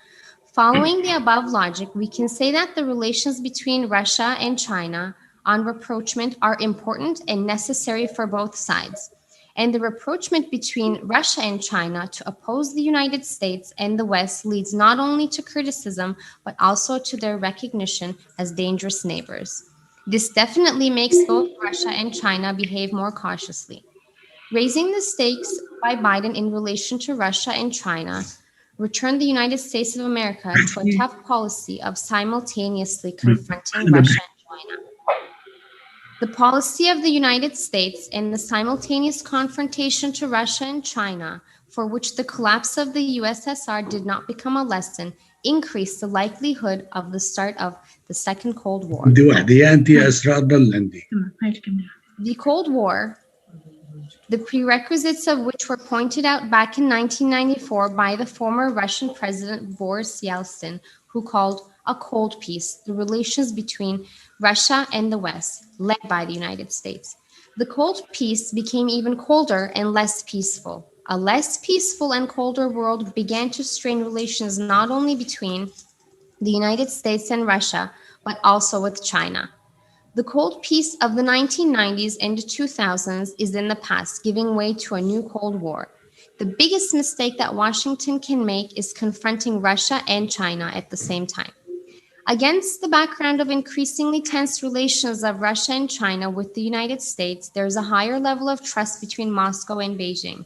Following the above logic, we can say that the relations between Russia and China on rapprochement are important and necessary for both sides. And the rapprochement between Russia and China to oppose the United States and the West leads not only to criticism, but also to their recognition as dangerous neighbors. This definitely makes both Russia and China behave more cautiously. Raising the stakes by Biden in relation to Russia and China returned the United States of America to a tough policy of simultaneously confronting Russia and China. The policy of the United States and the simultaneous confrontation to Russia and China, for which the collapse of the USSR did not become a lesson, increased the likelihood of the start of the Second Cold War. The Cold War, the prerequisites of which were pointed out back in 1994 by the former Russian President Boris Yeltsin, who called a cold peace the relations between Russia and the West, led by the United States. The cold peace became even colder and less peaceful. A less peaceful and colder world began to strain relations not only between the United States and Russia, but also with China. The cold peace of the 1990s and 2000s is in the past, giving way to a new Cold War. The biggest mistake that Washington can make is confronting Russia and China at the same time. Against the background of increasingly tense relations of Russia and China with the United States, there is a higher level of trust between Moscow and Beijing.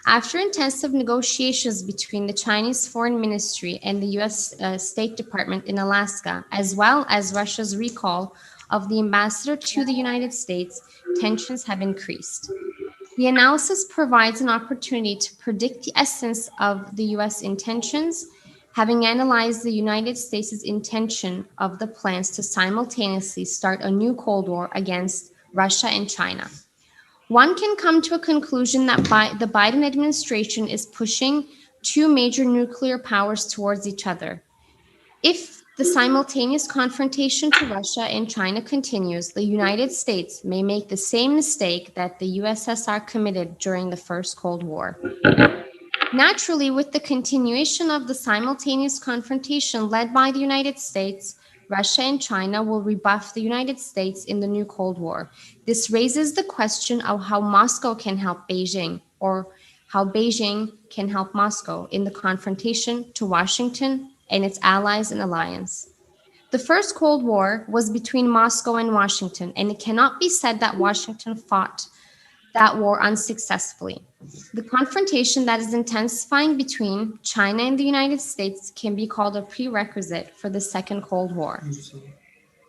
After intensive negotiations between the Chinese Foreign Ministry and the U.S. State Department in Alaska, as well as Russia's recall of the ambassador to the United States, tensions have increased. The analysis provides an opportunity to predict the essence of the U.S. intentions, having analyzed the United States' intention of the plans to simultaneously start a new Cold War against Russia and China. One can come to a conclusion that the Biden administration is pushing two major nuclear powers towards each other. If the simultaneous confrontation to Russia and China continues, the United States may make the same mistake that the USSR committed during the First Cold War. Naturally, with the continuation of the simultaneous confrontation led by the United States, Russia and China will rebuff the United States in the new Cold War. This raises the question of how Moscow can help Beijing, or how Beijing can help Moscow in the confrontation to Washington and its allies and alliance. The First Cold War was between Moscow and Washington, and it cannot be said that Washington fought that war unsuccessfully. The confrontation that is intensifying between China and the United States can be called a prerequisite for the Second Cold War.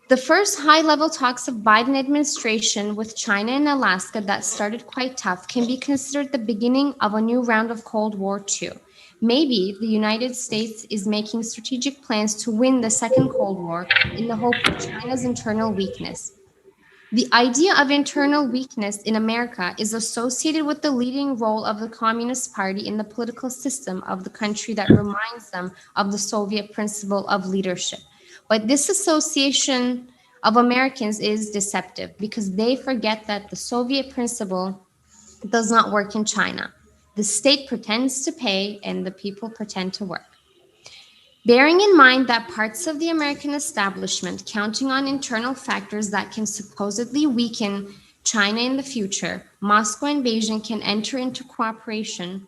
The first high-level talks of Biden administration with China and Alaska that started quite tough can be considered the beginning of a new round of Cold War II. Maybe the United States is making strategic plans to win the Second Cold War in the hope of China's internal weakness. The idea of internal weakness in America is associated with the leading role of the Communist Party in the political system of the country that reminds them of the Soviet principle of leadership. But this association of Americans is deceptive because they forget that the Soviet principle does not work in China. The state pretends to pay and the people pretend to work. Bearing in mind that parts of the American establishment counting on internal factors that can supposedly weaken China in the future, Moscow and Beijing can enter into cooperation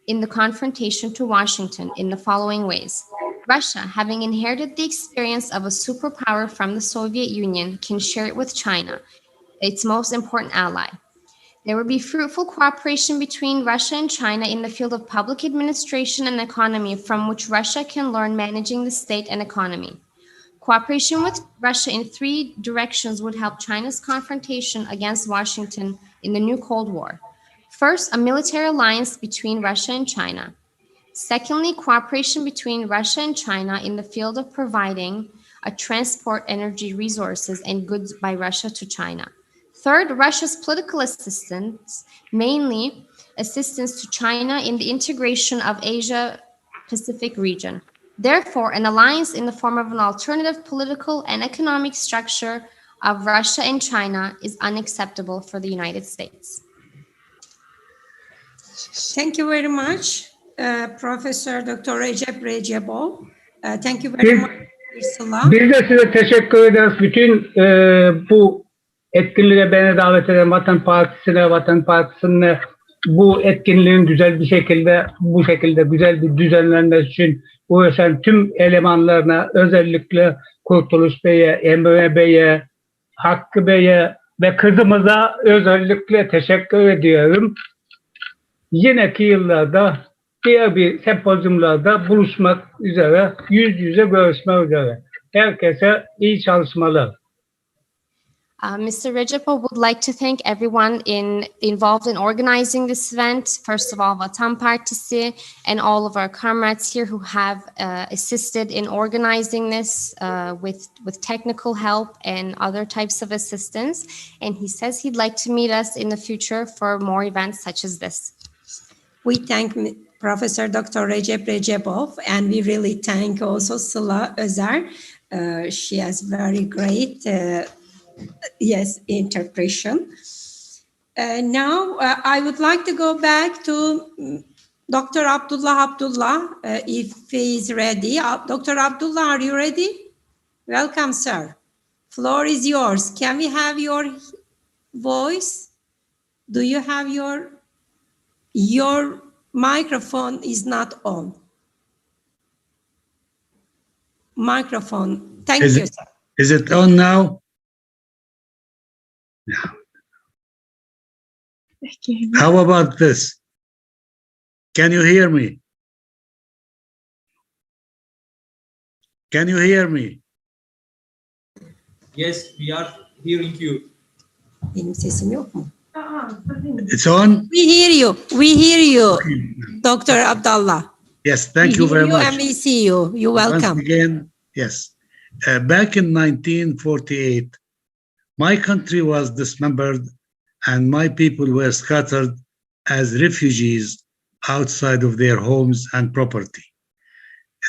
in the confrontation to Washington in the following ways. Russia, having inherited the experience of a superpower from the Soviet Union, can share it with China, its most important ally. There will be fruitful cooperation between Russia and China in the field of public administration and economy, from which Russia can learn managing the state and economy. Cooperation with Russia in three directions would help China's confrontation against Washington in the new Cold War. First, a military alliance between Russia and China. Secondly, cooperation between Russia and China in the field of providing a transport energy resources and goods by Russia to China. Third, Russia's political assistance, mainly assistance to China in the integration of Asia-Pacific region. Therefore, an alliance in the form of an alternative political and economic structure of Russia and China is unacceptable for the United States.
Thank you very much, Professor Dr. Recep Recepov. Thank you very much, Ursula.
Biz de size teşekkür ederiz. Bütün bu etkinliğe beni davet eden Vatan Partisi'ne bu etkinliğin güzel bir şekilde, bu şekilde güzel bir düzenlenmesi için uğraşan tüm elemanlarına, özellikle Kurtuluş Bey'e, Emre Bey'e, Hakkı Bey'e ve kızımıza özellikle teşekkür ediyorum. Yineki yıllarda diğer bir sempozyumlarda buluşmak üzere, yüz yüze görüşmek üzere. Herkese iyi çalışmalar.
Mr. Recepov would like to thank everyone involved in organizing this event. First of all, Vatan Partisi and all of our comrades here who have assisted in organizing this with technical help and other types of assistance. And he says he'd like to meet us in the future for more events such as this.
We thank Professor Dr. Recep Recepov, and we really thank also Sıla Özer. She has very great interpretation. Now I would like to go back to Dr. Abdullah, if he is ready. Dr. Abdullah, are you ready? Welcome, sir. Floor is yours. Can we have your voice? Do you have your microphone is not on. Microphone. Thank you, sir.
Is it on now? How about this? Can you hear me? Can you hear me?
Yes, we are hearing you.
Benim sesim yok mu?
It's on?
We hear you. We hear you, Dr. Abdullah.
Yes, thank you very much.
And we see you. You're welcome.
Once again, yes. Back in 1948, my country was dismembered and my people were scattered as refugees outside of their homes and property.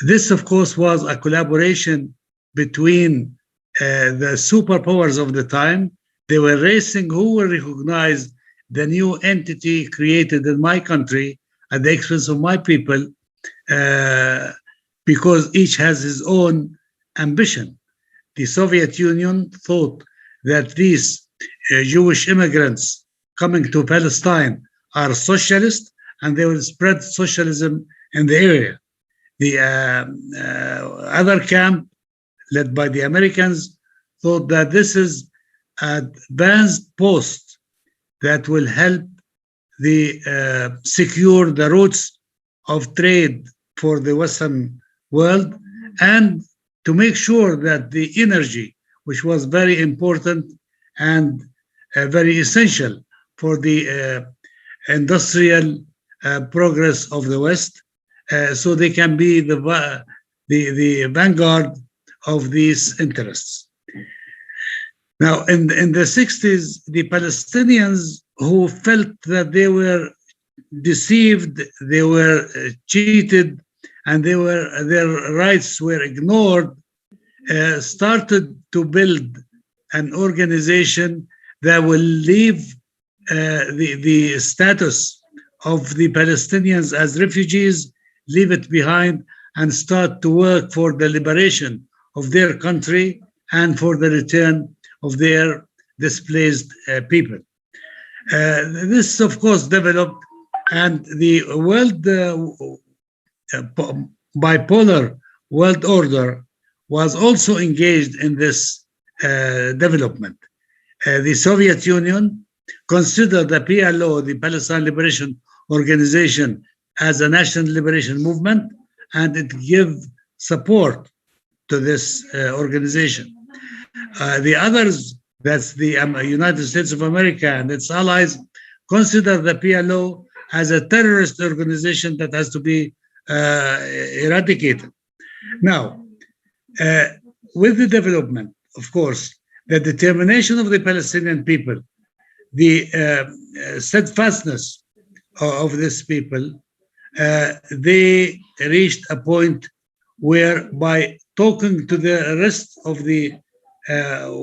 This, of course, was a collaboration between the superpowers of the time. They were racing who will recognize the new entity created in my country at the expense of my people, because each has his own ambition. The Soviet Union thought that these Jewish immigrants coming to Palestine are socialist and they will spread socialism in the area. The other camp, led by the Americans, thought that this is an advanced post that will help secure the routes of trade for the Western world and to make sure that the energy, which was very important and very essential for the industrial progress of the West, so they can be the vanguard of these interests. Now, in the 60s, the Palestinians who felt that they were deceived, they were cheated, and their rights were ignored, started to build an organization that will leave the status of the Palestinians as refugees, leave it behind, and start to work for the liberation of their country and for the return of their displaced people. This, of course, developed, and the world bipolar world order was also engaged in this development. The Soviet Union considered the PLO, the Palestine Liberation Organization, as a national liberation movement, and it gave support to this organization. The others, that's the United States of America and its allies, consider the PLO as a terrorist organization that has to be eradicated. Now, with the development, of course, the determination of the Palestinian people, the steadfastness of these people, they reached a point where, by talking to the rest of the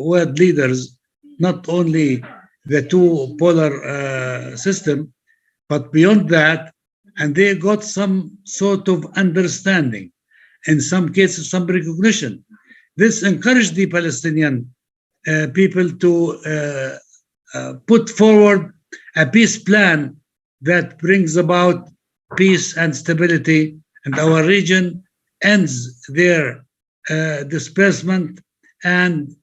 world leaders, not only the two polar system, but beyond that, and they got some sort of understanding, in some cases, some recognition. This encouraged the Palestinian people to put forward a peace plan that brings about peace and stability, and our region ends their disbursement and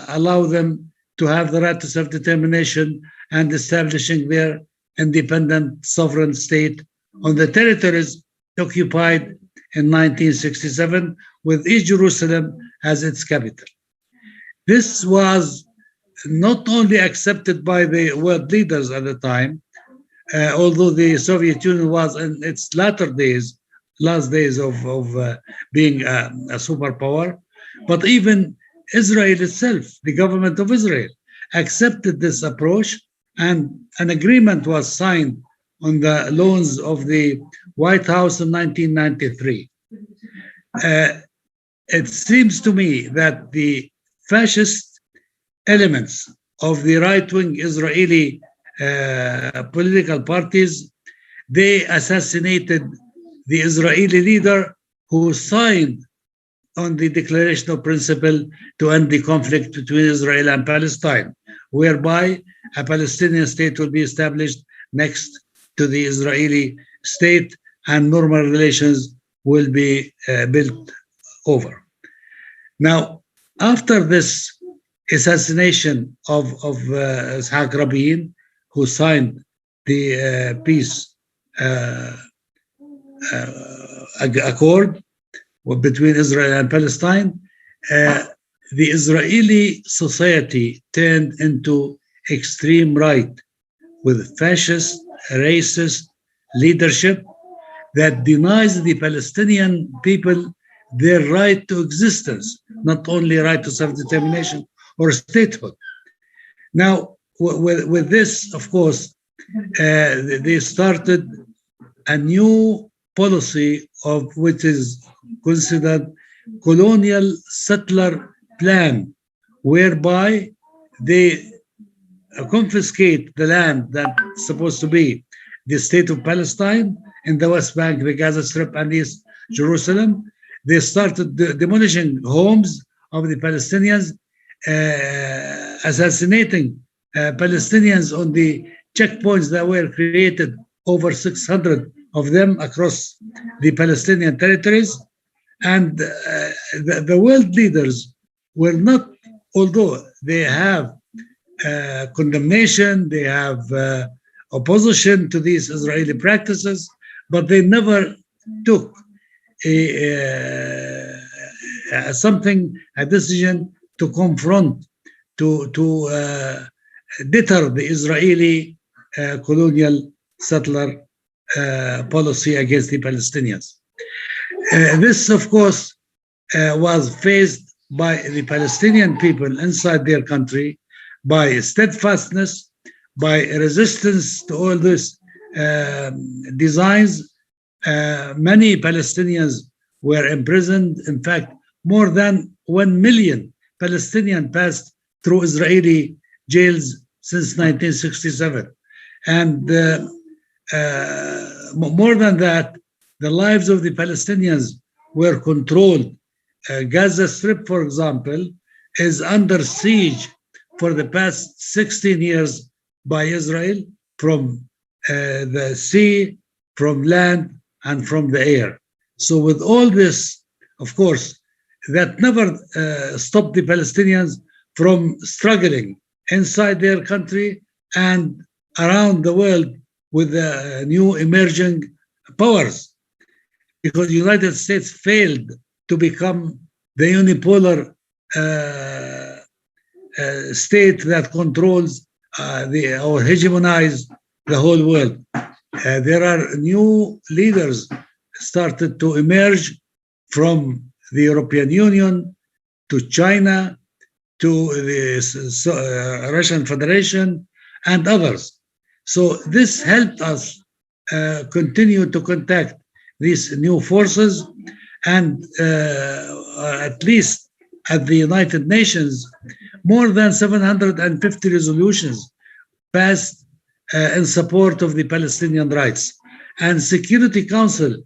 allow them to have the right to self-determination and establishing their independent sovereign state on the territories occupied in 1967, with East Jerusalem as its capital. This was not only accepted by the world leaders at the time, although the Soviet Union was in its last days of being a superpower, but even Israel itself, the government of Israel, accepted this approach, and an agreement was signed on the lawns of the White House in 1993. It seems to me that the fascist elements of the right-wing Israeli political parties, they assassinated the Israeli leader who signed on the Declaration of Principle to end the conflict between Israel and Palestine, whereby a Palestinian state will be established next to the Israeli state and normal relations will be built over. Now, after this assassination of Ishaq Rabin, who signed the peace accord between Israel and Palestine, the Israeli society turned into extreme right with fascist, racist leadership that denies the Palestinian people their right to existence, not only right to self-determination or statehood. Now, with this, of course, they started a new policy of which is considered colonial settler plan, whereby they confiscate the land that's supposed to be the state of Palestine in the West Bank, the Gaza Strip, and East Jerusalem. They started demolishing homes of the Palestinians, assassinating Palestinians on the checkpoints that were created, over 600 of them across the Palestinian territories. And the world leaders were not, although they have condemnation, they have opposition to these Israeli practices, but they never took a decision to confront, to deter the Israeli colonial settler policy against the Palestinians. This, of course, was faced by the Palestinian people inside their country by steadfastness, by resistance to all these designs. Many Palestinians were imprisoned. In fact, more than 1 million Palestinians passed through Israeli jails since 1967. And more than that, the lives of the Palestinians were controlled. Gaza Strip, for example, is under siege for the past 16 years by Israel from the sea, from land, and from the air. So with all this, of course, that never stopped the Palestinians from struggling inside their country and around the world with the new emerging powers, because the United States failed to become the unipolar state that controls or hegemonizes the whole world. There are new leaders started to emerge from the European Union to China to the Russian Federation and others. So this helped us continue to contact these new forces, and at least at the United Nations, more than 750 resolutions passed in support of the Palestinian rights. And Security Council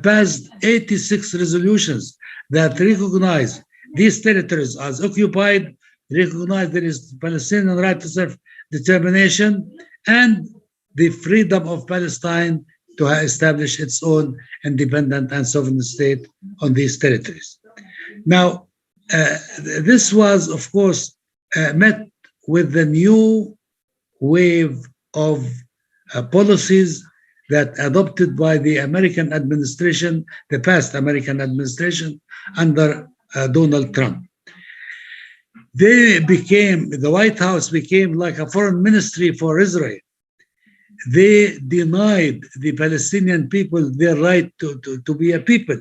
passed 86 resolutions that recognize these territories as occupied, recognize there is Palestinian right to self-determination, and the freedom of Palestine to establish its own independent and sovereign state on these territories. Now, this was, of course, met with the new wave of policies that adopted by the American administration, the past American administration under Donald Trump. The White House became like a foreign ministry for Israel. They denied the Palestinian people their right to be a people.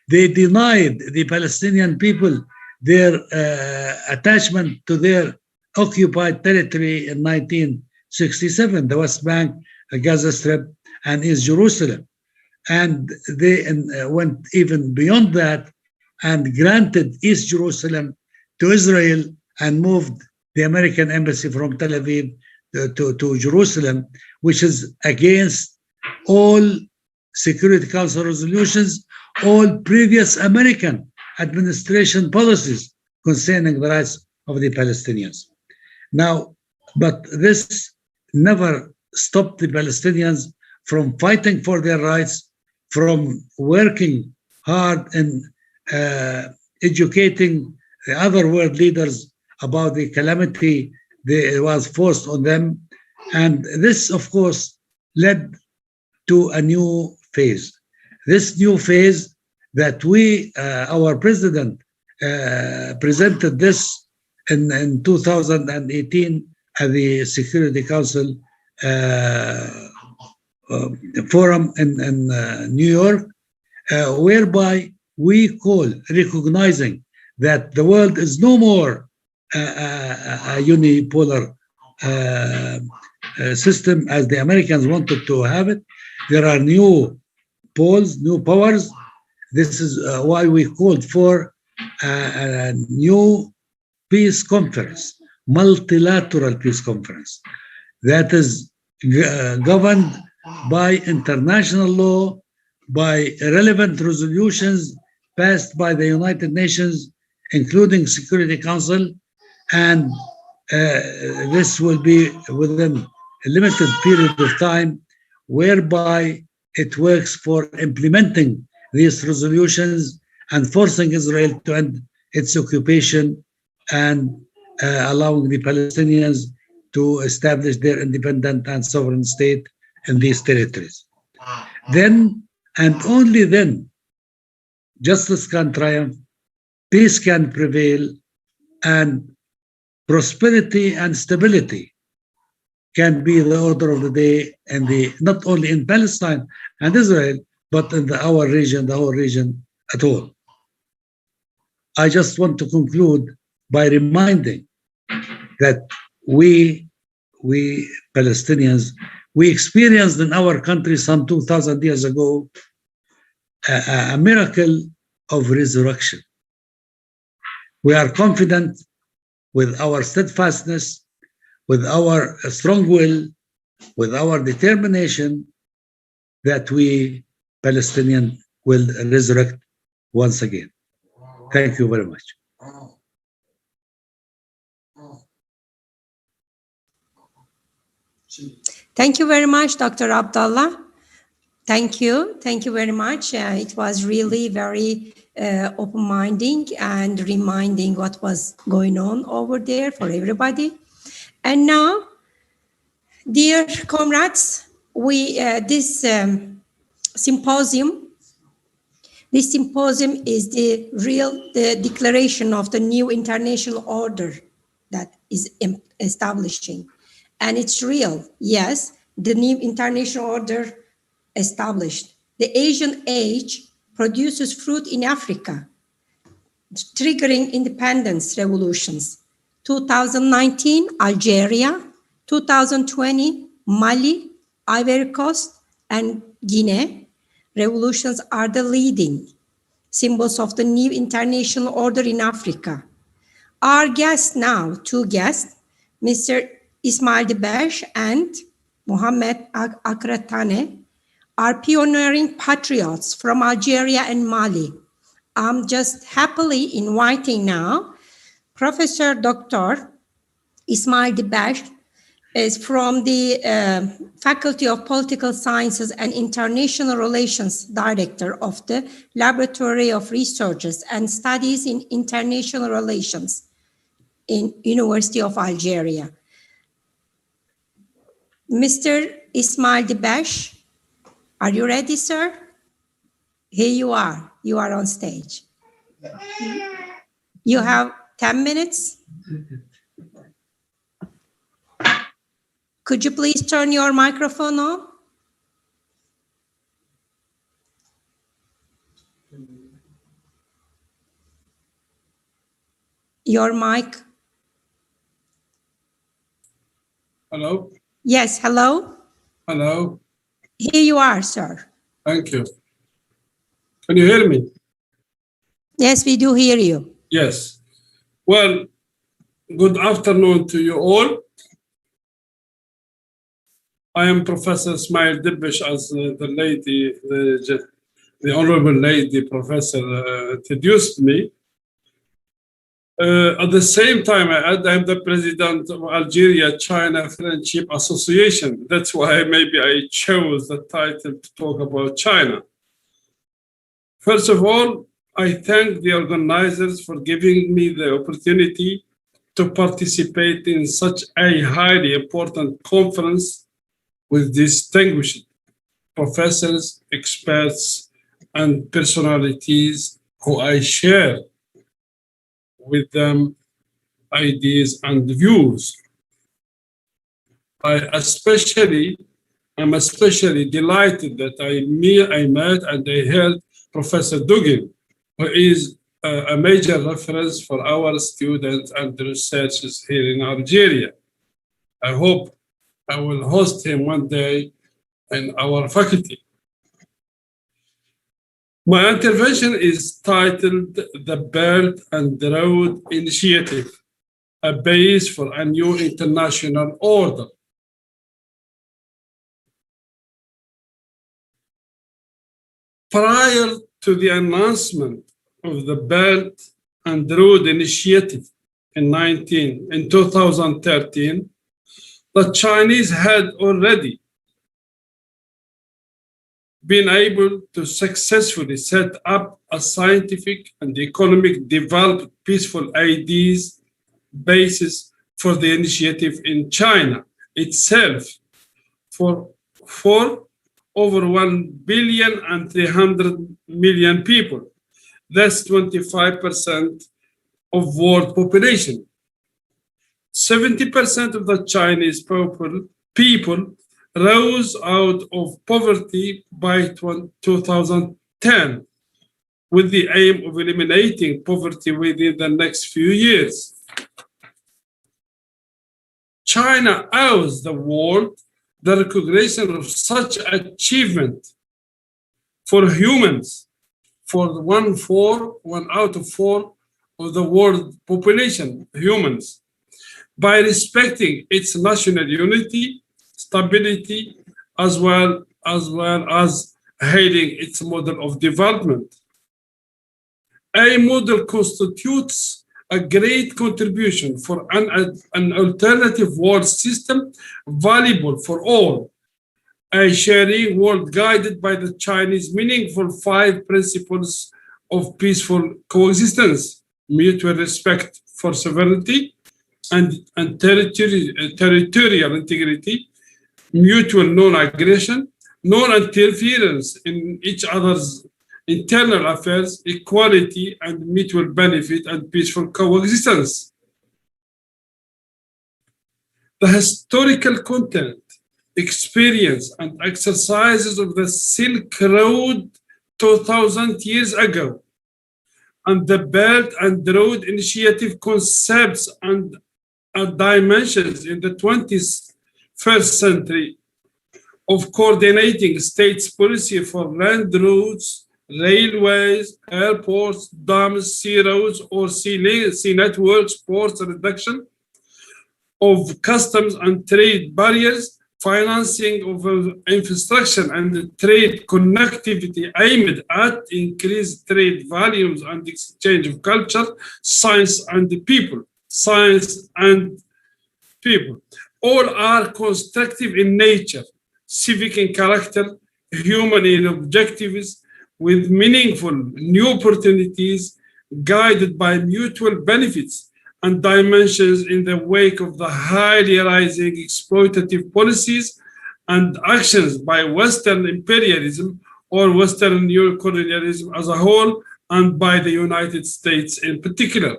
They denied the Palestinian people their attachment to their occupied territory in 1967, the West Bank, Gaza Strip, and East Jerusalem. And they went even beyond that and granted East Jerusalem to Israel and moved the American embassy from Tel Aviv to Jerusalem, which is against all Security Council resolutions, all previous American administration policies concerning the rights of the Palestinians. Now, but this never stopped the Palestinians from fighting for their rights, from working hard in educating the other world leaders about the calamity that was forced on them. And this, of course, led to a new phase. This new phase that our president presented this in 2018 at the Security Council forum in New York, whereby we call recognizing that the world is no more a unipolar system as the Americans wanted to have it. There are new poles, new powers. This is why we called for a new peace conference, multilateral peace conference, that is governed by international law, by relevant resolutions passed by the United Nations, including Security Council, and this will be within a limited period of time, whereby it works for implementing these resolutions and forcing Israel to end its occupation and allowing the Palestinians to establish their independent and sovereign state in these territories. Then, and only then, justice can triumph, peace can prevail, and prosperity and stability can be the order of the day, and not only in Palestine and Israel, but in our region, the whole region at all. I just want to conclude by reminding that we Palestinians, we experienced in our country some 2,000 years ago a miracle of resurrection. We are confident with our steadfastness, with our strong will, with our determination, that we Palestinians will resurrect once again. Thank you very much.
Thank you very much, Dr. Abdallah. Thank you. Thank you very much. It was really very open-minded and reminding what was going on over there for everybody. And now, dear comrades, this symposium is the declaration of the new international order that is establishing. And it's real, yes, the new international order established. The Asian age produces fruit in Africa, triggering independence revolutions. 2019, Algeria, 2020, Mali, Ivory Coast, and Guinea. Revolutions are the leading symbols of the new international order in Africa. Our guests now, two guests, Mr. Ismail Dibesh and Mohamed Akratane, are pioneering patriots from Algeria and Mali. I'm just happily inviting now Professor Dr. Ismail Dibesh is from the Faculty of Political Sciences and International Relations, Director of the Laboratory of Researches and Studies in International Relations, in University of Algeria. Mr. Ismail Dibesh, are you ready, sir? Here you are. You are on stage. You have 10 minutes. Could you please turn your microphone on? Your mic.
Hello?
Yes, hello?
Hello?
Here you are, sir.
Thank you. Can you hear me?
Yes, we do hear you.
Yes. Well, good afternoon to you all. I am Professor Ismail Dibesh, as the Honorable Lady Professor introduced me. At the same time, I am the President of Algeria-China Friendship Association. That's why maybe I chose the title to talk about China. First of all, I thank the organizers for giving me the opportunity to participate in such a highly important conference with distinguished professors, experts, and personalities who I share with them ideas and views. I'm especially delighted that I met and I heard Professor Düzen, who is a major reference for our students and researchers here in Algeria. I hope I will host him one day in our faculty. My intervention is titled The Belt and Road Initiative, a base for a new international order. Prior to the announcement of the Belt and Road Initiative in 2013, the Chinese had already been able to successfully set up a scientific and economic developed peaceful ideas basis for the initiative in China itself for over 1,300,000,000 people. That's 25% of world population. 70% of the Chinese people rose out of poverty by 2010, with the aim of eliminating poverty within the next few years. China owes the world the recognition of such achievement for humans, for one out of four of the world population, humans, by respecting its national unity, stability, as well as hailing its model of development. A model constitutes a great contribution for an alternative world system valuable for all, a sharing world guided by the Chinese meaningful 5 principles of peaceful coexistence: mutual respect for sovereignty and territorial integrity, mutual non-aggression, non-interference in each other's internal affairs, equality and mutual benefit, and peaceful coexistence. The historical content, experience, and exercises of the Silk Road 2,000 years ago, and the Belt and Road Initiative concepts and dimensions in the 21st century of coordinating states' policy for land routes, railways, airports, dams, sea roads, or sea networks, ports, reduction of customs and trade barriers, financing of infrastructure and trade connectivity aimed at increased trade volumes and exchange of culture, science and people. All are constructive in nature, civic in character, human in objectives, with meaningful new opportunities, guided by mutual benefits and dimensions in the wake of the highly rising exploitative policies and actions by Western imperialism or Western neocolonialism as a whole, and by the United States in particular.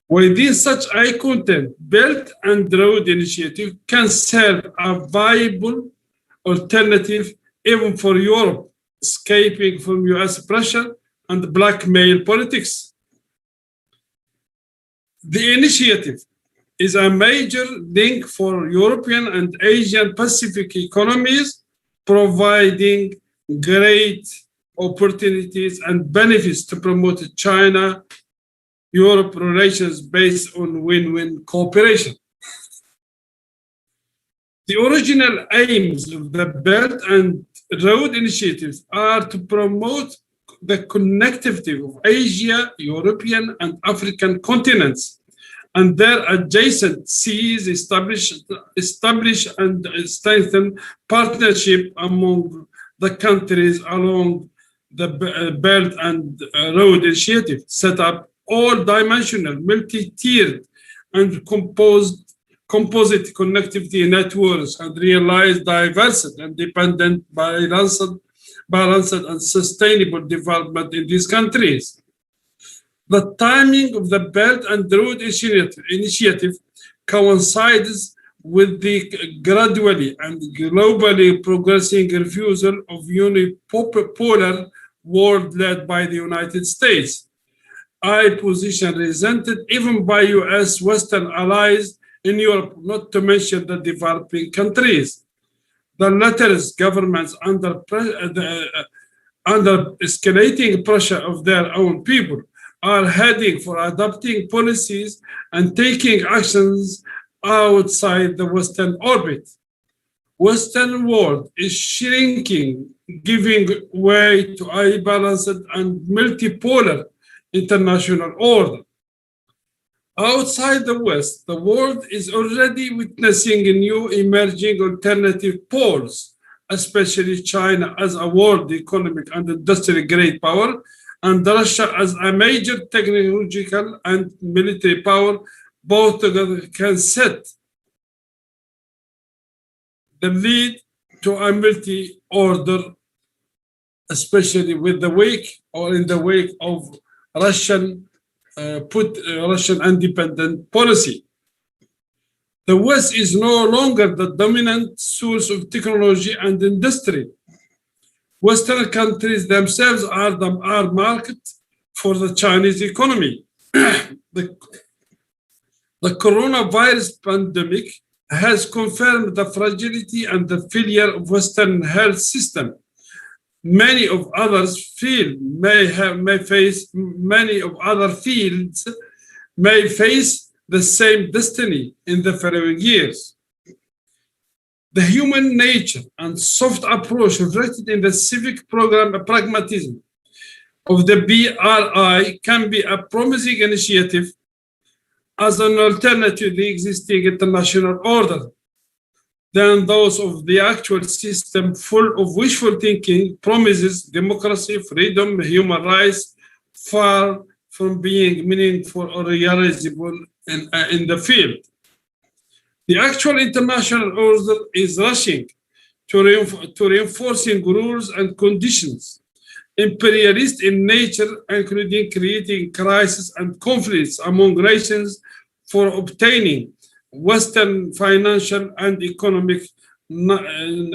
Within such high content, Belt and Road Initiative can serve a viable alternative even for Europe, escaping from US pressure and blackmail politics. The initiative is a major link for European and Asian Pacific economies, providing great opportunities and benefits to promote China-Europe relations based on win-win cooperation. The original aims of the Belt and Road initiatives are to promote the connectivity of Asia, European, and African continents, and their adjacent seas, establish and strengthen partnership among the countries along the Belt and Road Initiative, set up all-dimensional, multi-tiered, and composite connectivity networks, and realize diverse, independent, balanced and sustainable development in these countries. The timing of the Belt and Road Initiative coincides with the gradually and globally progressing refusal of unipolar world led by the United States, a position resented even by US Western allies in Europe, not to mention the developing countries. The latter's governments under escalating pressure of their own people are heading for adopting policies and taking actions outside the Western orbit. Western world is shrinking, giving way to a balanced and multipolar international order. Outside the West, the world is already witnessing new emerging alternative poles, especially China as a world economic and industrial great power, and Russia as a major technological and military power. Both together can set the lead to a multi-order, especially with the wake or in the wake of Russian independent policy. The West is no longer the dominant source of technology and industry. Western countries themselves are market for the Chinese economy. The coronavirus pandemic has confirmed the fragility and the failure of Western health system. Many of others may face the same destiny in the following years. The human nature and soft approach reflected in the civic program pragmatism of the BRI can be a promising initiative as an alternative to the existing international order than those of the actual system full of wishful thinking, promises, democracy, freedom, human rights, far from being meaningful or realizable in the field. The actual international order is rushing to reinforcing rules and conditions, imperialist in nature, including creating crises and conflicts among nations for obtaining Western financial and economic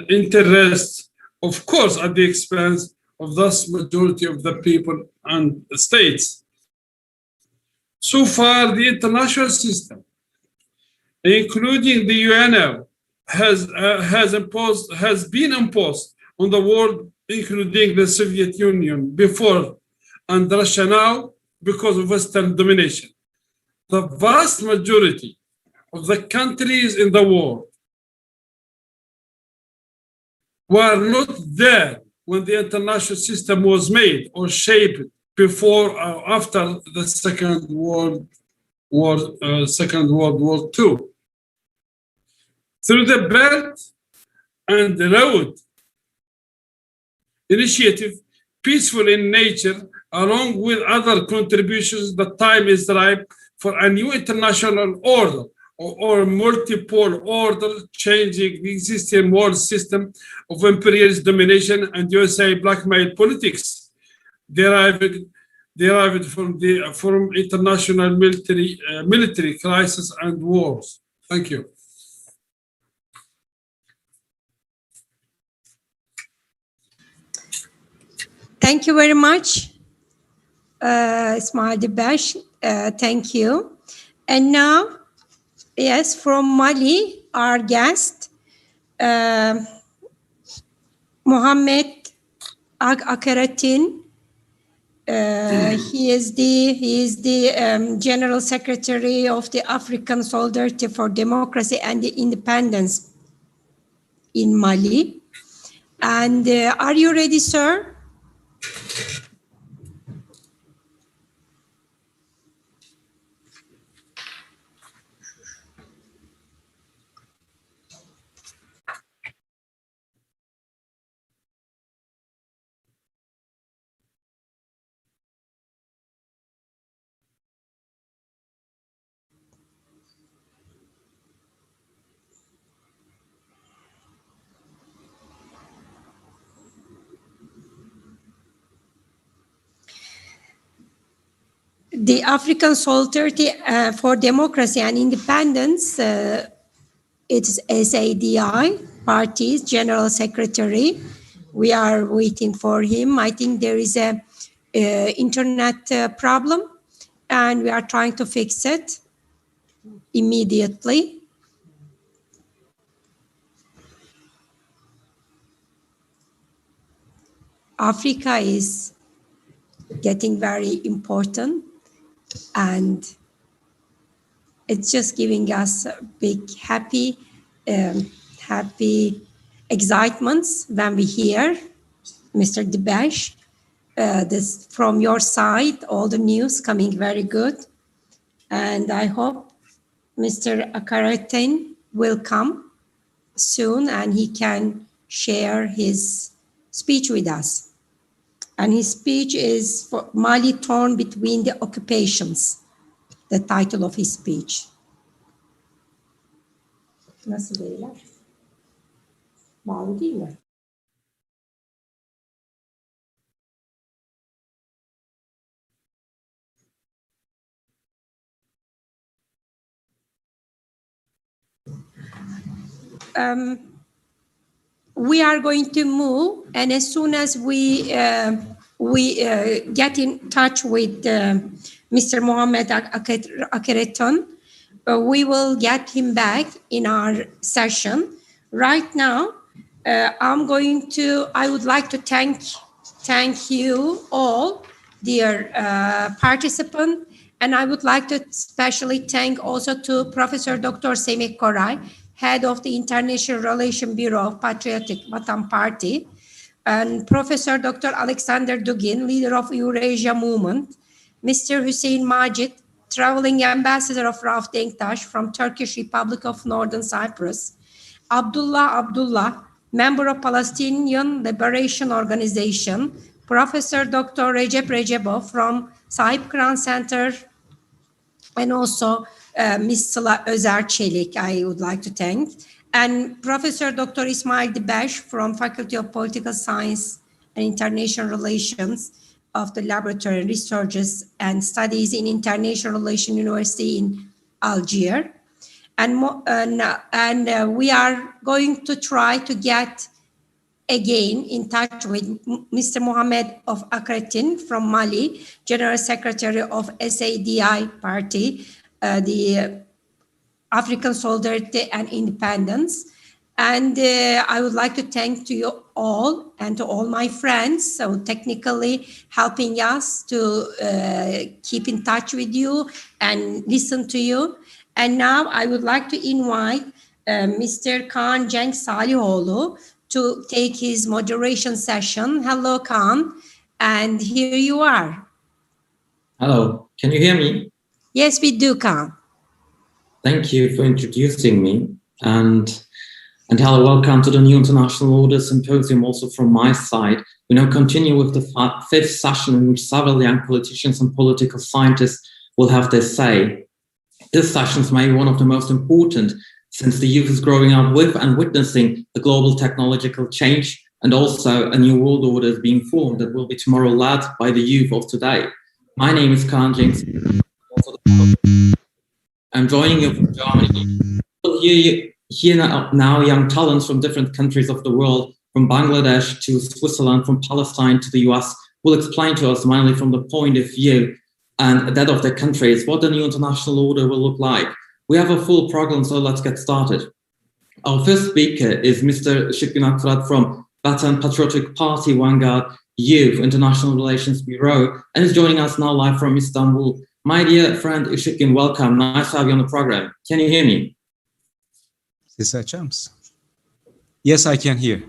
interests, of course, at the expense of the majority of the people and the states. So far, the international system, including the UNO, has been imposed on the world, including the Soviet Union before and Russia now, because of Western domination. The vast majority of the countries in the world were not there when the international system was made or shaped before or after the Second World War II. Through the Belt and Road Initiative, peaceful in nature, along with other contributions, the time is ripe for a new international order or multipolar order, changing the existing world system of imperialist domination and USA blackmail politics, derived from international military crisis and wars. Thank you.
Thank you very much, Ismail Dibash. Thank you. And now, yes, from Mali, our guest, Mohamed Akaratin. He is the General Secretary of the African Solidarity for Democracy and Independence in Mali. And are you ready, sir? The African Solidarity for Democracy and Independence, it's SADI party's General Secretary. We are waiting for him. I think there is a internet problem, and we are trying to fix it immediately. Africa is getting very important, and it's just giving us big happy excitements when we hear, Mr. Dibash, this from your side, all the news coming very good. And I hope Mr. Akaratin will come soon and he can share his speech with us. And his speech is for Mali torn between the occupations, the title of his speech. Nasıl beyler? Bağlı değil mi? We are going to move, and as soon as we get in touch with Mr. Mohamed Akaratin, we will get him back in our session. Right now, I would like to thank you all, dear participants, and I would like to especially thank also to Professor Dr. Semih Koray, Head of the International Relations Bureau of Patriotic Vatan Party, and Professor Dr. Alexander Dugin, leader of Eurasia Movement, Mr. Hüseyin Majid, traveling ambassador of Rauf Denktaş from Turkish Republic of Northern Cyprus, Abdullah, member of Palestinian Liberation Organization, Professor Dr. Recep Recepov from Sahip Kıran Center, and also Ms. Sıla Özer Çelik, I would like to thank, and Professor Dr. Ismail Dibash from Faculty of Political Science and International Relations of the Laboratory Researches and Studies in International Relations University in Algiers. And we are going to try to get again in touch with Mr. Mohamed Akaratin from Mali, General Secretary of SADI Party, the African Solidarity and Independence. And I would like to thank to you all and to all my friends, so technically helping us to keep in touch with you and listen to you. And now I would like to invite Mr. Kaan Cenk Salihoğlu to take his moderation session. Hello, Kaan, and here you are.
Hello, can you hear me?
Yes, we do, Kaan.
Thank you for introducing me. And And hello, welcome to the New International Order Symposium also from my side. We now continue with the fifth session in which several young politicians and political scientists will have their say. This session is maybe one of the most important since the youth is growing up with and witnessing the global technological change, and also a new world order is being formed that will be tomorrow led by the youth of today. My name is Khan James. I'm joining you from Germany. We'll hear now young talents from different countries of the world, from Bangladesh to Switzerland, from Palestine to the US, will explain to us mainly from the point of view and that of their countries what the new international order will look like. We have a full program, so let's get started. Our first speaker is Mr. Ushkin Akfrat from Vatan Patriotic Party Vanguard Youth International Relations Bureau, and is joining us now live from Istanbul. My dear friend Ushkin, welcome. Nice to have you on the program. Can you hear me?
Yes, I can hear.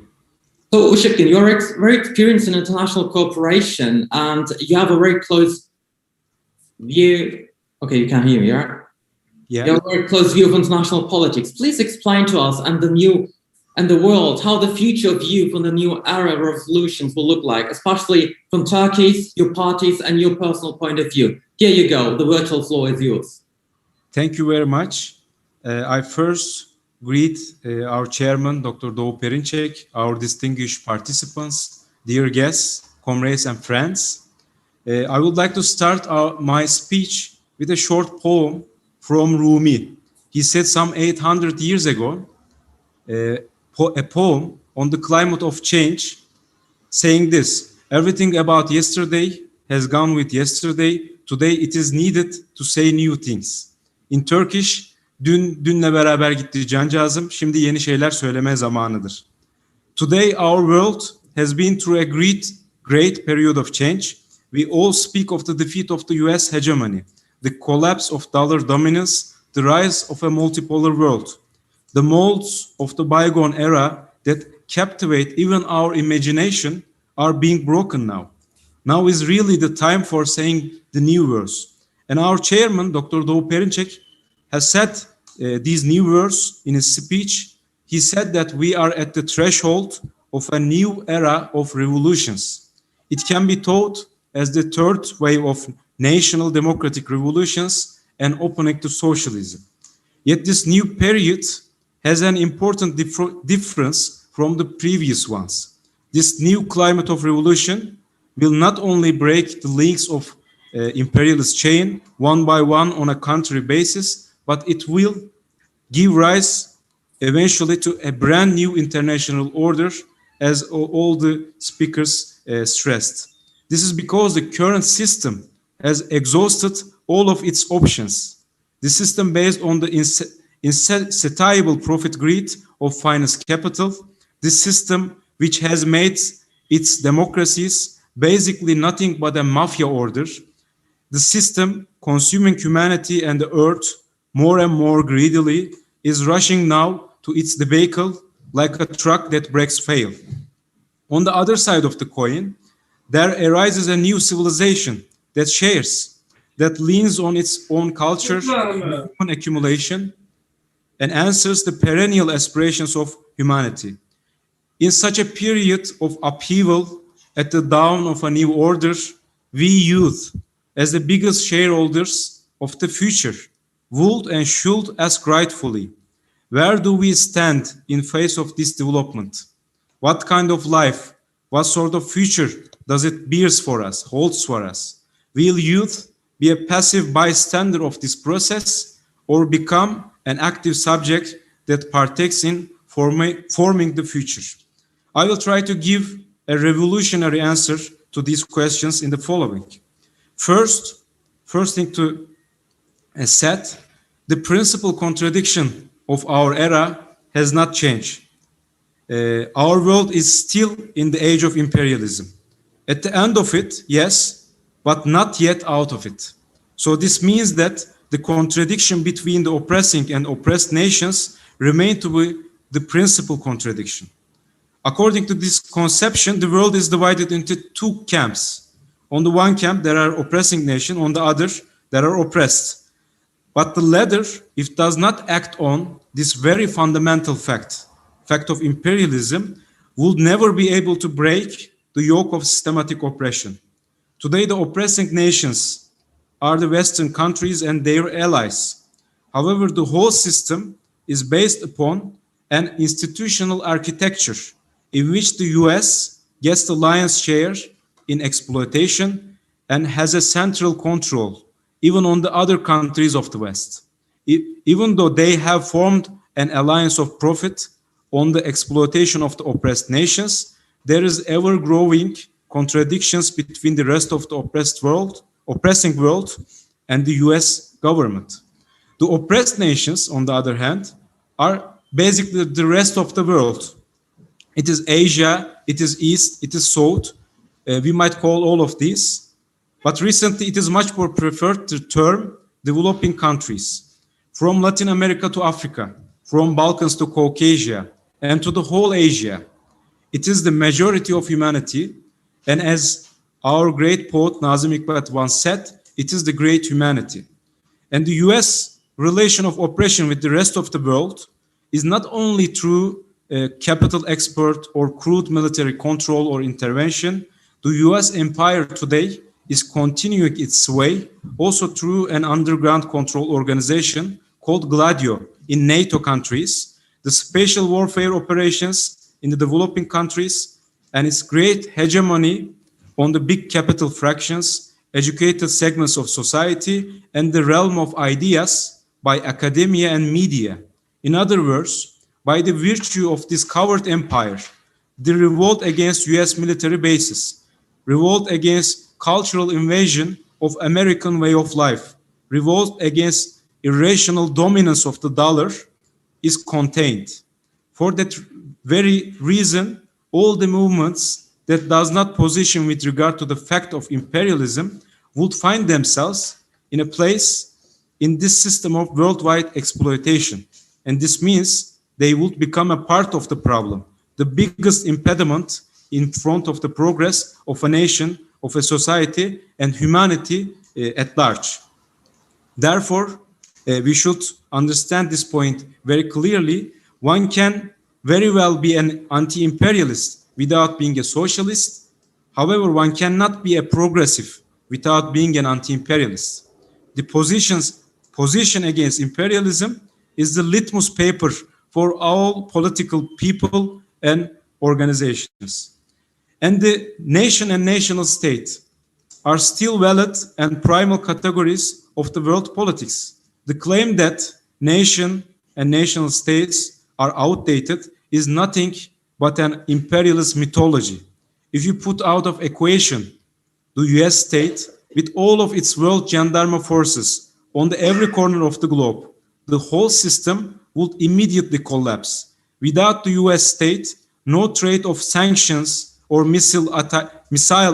So Ushkin, you're very experienced in international cooperation and you have a very close view. Okay, you can hear me, right?
Yeah.
You have a very close view of international politics. Please explain to us and the world how the future of youth and the new era of revolutions will look like, especially from Turkey's, your party's, and your personal point of view. Here you go. The virtual floor is yours.
Thank you very much. I first greet our chairman, Dr. Doğu Perinçek, our distinguished participants, dear guests, comrades, and friends. I would like to start my speech with a short poem from Rumi. He said some 800 years ago, a poem on the climate of change, saying this: everything about yesterday has gone with yesterday. Today it is needed to say new things. In Turkish, dünle beraber gitti cancağızım, şimdi yeni şeyler söyleme zamanıdır. Today our world has been through a great period of change. We all speak of the defeat of the US hegemony, the collapse of dollar dominance, the rise of a multipolar world. The molds of the bygone era that captivate even our imagination are being broken now. Now is really the time for saying the new words. And our chairman, Dr. Doğu Perinçek, has said these new words in his speech. He said that we are at the threshold of a new era of revolutions. It can be taught as the third wave of national democratic revolutions and opening to socialism. Yet this new period has an important difference from the previous ones. This new climate of revolution will not only break the links of imperialist chain one by one on a country basis, but it will give rise eventually to a brand new international order, as all the speakers stressed. This is because the current system has exhausted all of its options. The system based on the insatiable profit greed of finance capital, this system which has made its democracies basically nothing but a mafia order, the system consuming humanity and the earth more and more greedily is rushing now to its debacle like a truck that brakes fail. On the other side of the coin, there arises a new civilization that shares, that leans on its own culture, human accumulation, and answers the perennial aspirations of humanity. In such a period of upheaval, at the dawn of a new order, we youth, as the biggest shareholders of the future, would and should ask rightfully, where do we stand in face of this development? What kind of life, what sort of future does it bears for us, holds for us? Will youth be a passive bystander of this process or become an active subject that partakes in forming the future? I will try to give a revolutionary answer to these questions in the following. First thing to set, the principal contradiction of our era has not changed. Our world is still in the age of imperialism. At the end of it, yes, but not yet out of it. So this means that the contradiction between the oppressing and oppressed nations remain to be the principal contradiction. According to this conception, the world is divided into two camps. On the one camp, there are oppressing nations. On the other, there are oppressed. But the latter, if does not act on this very fundamental fact,
fact of imperialism, would never be able to break the yoke of systematic oppression. Today, the oppressing nations are the Western countries and their allies. However, the whole system is based upon an institutional architecture in which the US gets the lion's share in exploitation and has a central control even on the other countries of the West. Even though they have formed an alliance of profit on the exploitation of the oppressed nations, there is ever-growing contradictions between the rest of the oppressing world and the US government. The oppressed nations, on the other hand, are basically the rest of the world. It is Asia, it is East, it is South. We might call all of these. But recently, it is much more preferred to term developing countries. From Latin America to Africa, from Balkans to Caucasia, and to the whole Asia. It is the majority of humanity. And as our great poet Nazım Hikmet once said, it is the great humanity. And the US relation of oppression with the rest of the world is not only through capital export or crude military control or intervention. The US empire today is continuing its way also through an underground control organization called Gladio in NATO countries, the special warfare operations in the developing countries, and its great hegemony on the big capital fractions, educated segments of society, and the realm of ideas by academia and media. In other words, by the virtue of this covert empire, the revolt against US military bases, revolt against cultural invasion of American way of life, revolt against irrational dominance of the dollar is contained. For that very reason, all the movements that does not position with regard to the fact of imperialism would find themselves in a place in this system of worldwide exploitation. And this means they would become a part of the problem, the biggest impediment in front of the progress of a nation, of a society, and humanity at large. Therefore, we should understand this point very clearly. One can very well be an anti-imperialist without being a socialist. However, one cannot be a progressive without being an anti-imperialist. The position against imperialism is the litmus paper for all political people and organizations. And the nation and national state are still valid and primal categories of the world politics. The claim that nation and national states are outdated is nothing but an imperialist mythology. If you put out of equation the US state with all of its world gendarme forces on every corner of the globe, the whole system would immediately collapse. Without the US state, no trade of sanctions or missile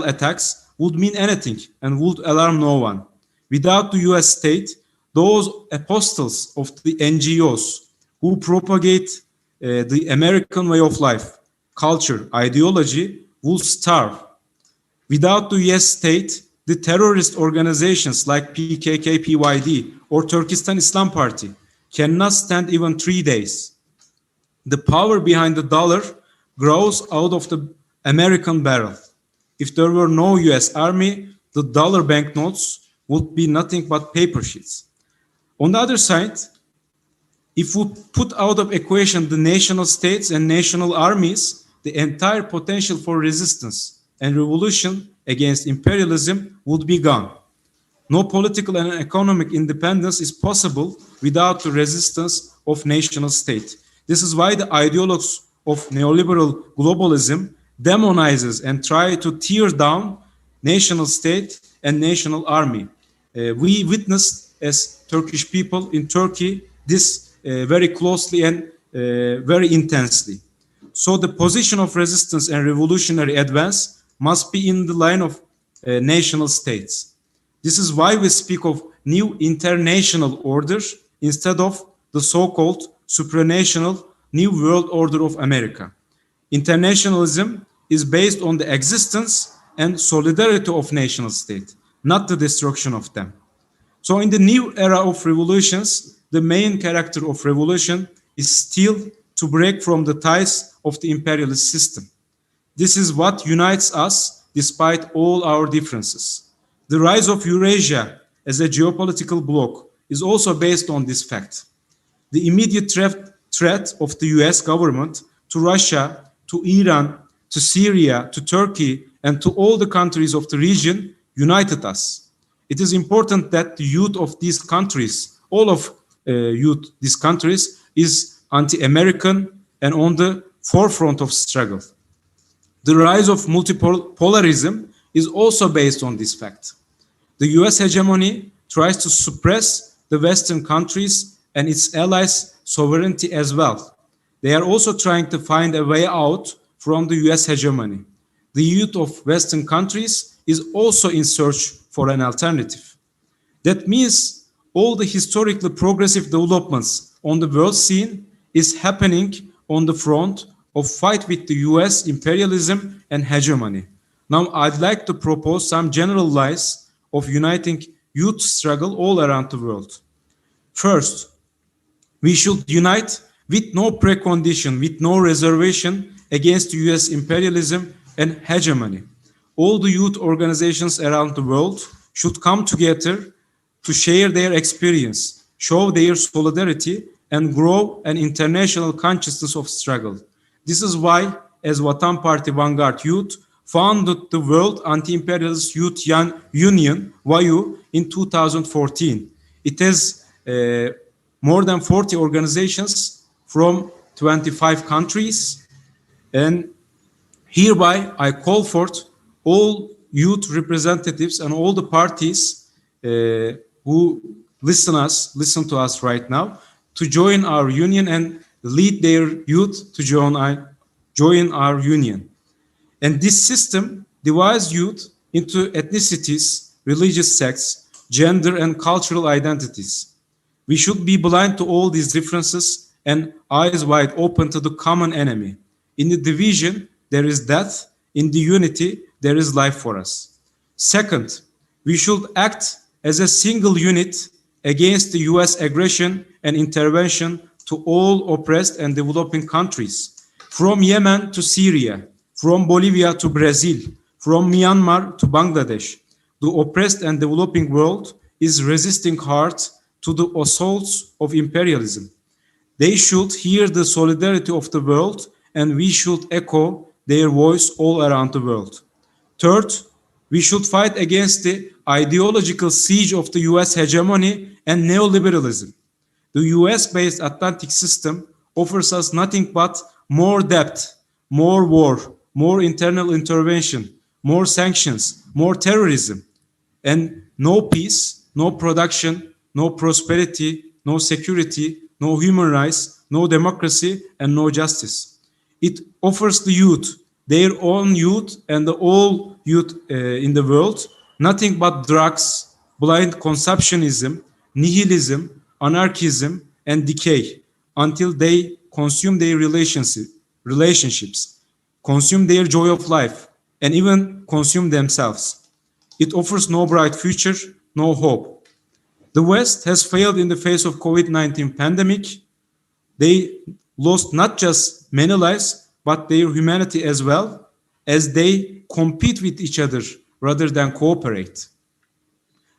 attacks would mean anything and would alarm no one. Without the US state, those apostles of the NGOs who propagate the American way of life, culture, ideology will starve. Without the US state, the terrorist organizations like PKK, PYD, or Turkestan Islam Party cannot stand even 3 days. The power behind the dollar grows out of the American barrel. If there were no US army, the dollar banknotes would be nothing but paper sheets. On the other side, if we put out of equation the national states and national armies, the entire potential for resistance and revolution against imperialism would be gone. No political and economic independence is possible without the resistance of national state. This is why the ideologues of neoliberal globalism demonizes and try to tear down national state and national army. We witnessed as Turkish people in Turkey this very closely and very intensely. So the position of resistance and revolutionary advance must be in the line of national states. This is why we speak of new international order instead of the so-called supranational new world order of America. Internationalism is based on the existence and solidarity of national state, not the destruction of them. So in the new era of revolutions, the main character of revolution is still to break from the ties of the imperialist system. This is what unites us despite all our differences. The rise of Eurasia as a geopolitical bloc is also based on this fact. The immediate threat of the US government to Russia, to Iran, to Syria, to Turkey, and to all the countries of the region united us. It is important that the youth of these countries, all of youth these countries, is anti-American and on the forefront of struggle. The rise of multipolarism is also based on this fact. The US hegemony tries to suppress the Western countries and its allies' sovereignty as well. They are also trying to find a way out from the US hegemony. The youth of Western countries is also in search for an alternative. That means all the historically progressive developments on the world scene is happening on the front of fight with the US imperialism and hegemony. Now I'd like to propose some general lines of uniting youth struggle all around the world. First, we should unite with no precondition, with no reservation against US imperialism and hegemony. All the youth organizations around the world should come together to share their experience, show their solidarity, and grow an international consciousness of struggle. This is why, as Vatan Parti Vanguard Youth, founded the World Anti-Imperialist Youth Union, WAYU, in 2014. It has more than 40 organizations from 25 countries, and hereby I call forth all youth representatives and all the parties who listen to us right now to join our union and lead their youth to join our union. And this system divides youth into ethnicities, religious sects, gender and cultural identities. We should be blind to all these differences and eyes wide open to the common enemy. In the division, there is death. In the unity, there is life for us. Second, we should act as a single unit against the US aggression and intervention to all oppressed and developing countries, from Yemen to Syria, from Bolivia to Brazil, from Myanmar to Bangladesh. The oppressed and developing world is resisting hard to the assaults of imperialism. They should hear the solidarity of the world, and we should echo their voice all around the world. Third, we should fight against the ideological siege of the US hegemony and neoliberalism. The US-based Atlantic system offers us nothing but more debt, more war, more internal intervention, more sanctions, more terrorism, and no peace, no production, no prosperity, no security, no human rights, no democracy, and no justice. It offers the youth, their own youth and all youth in the world, nothing but drugs, blind consumptionism, nihilism, anarchism, and decay until they consume their relationships, consume their joy of life, and even consume themselves. It offers no bright future, no hope. The West has failed in the face of COVID-19 pandemic. They lost not just many lives, but their humanity as well, as they compete with each other rather than cooperate.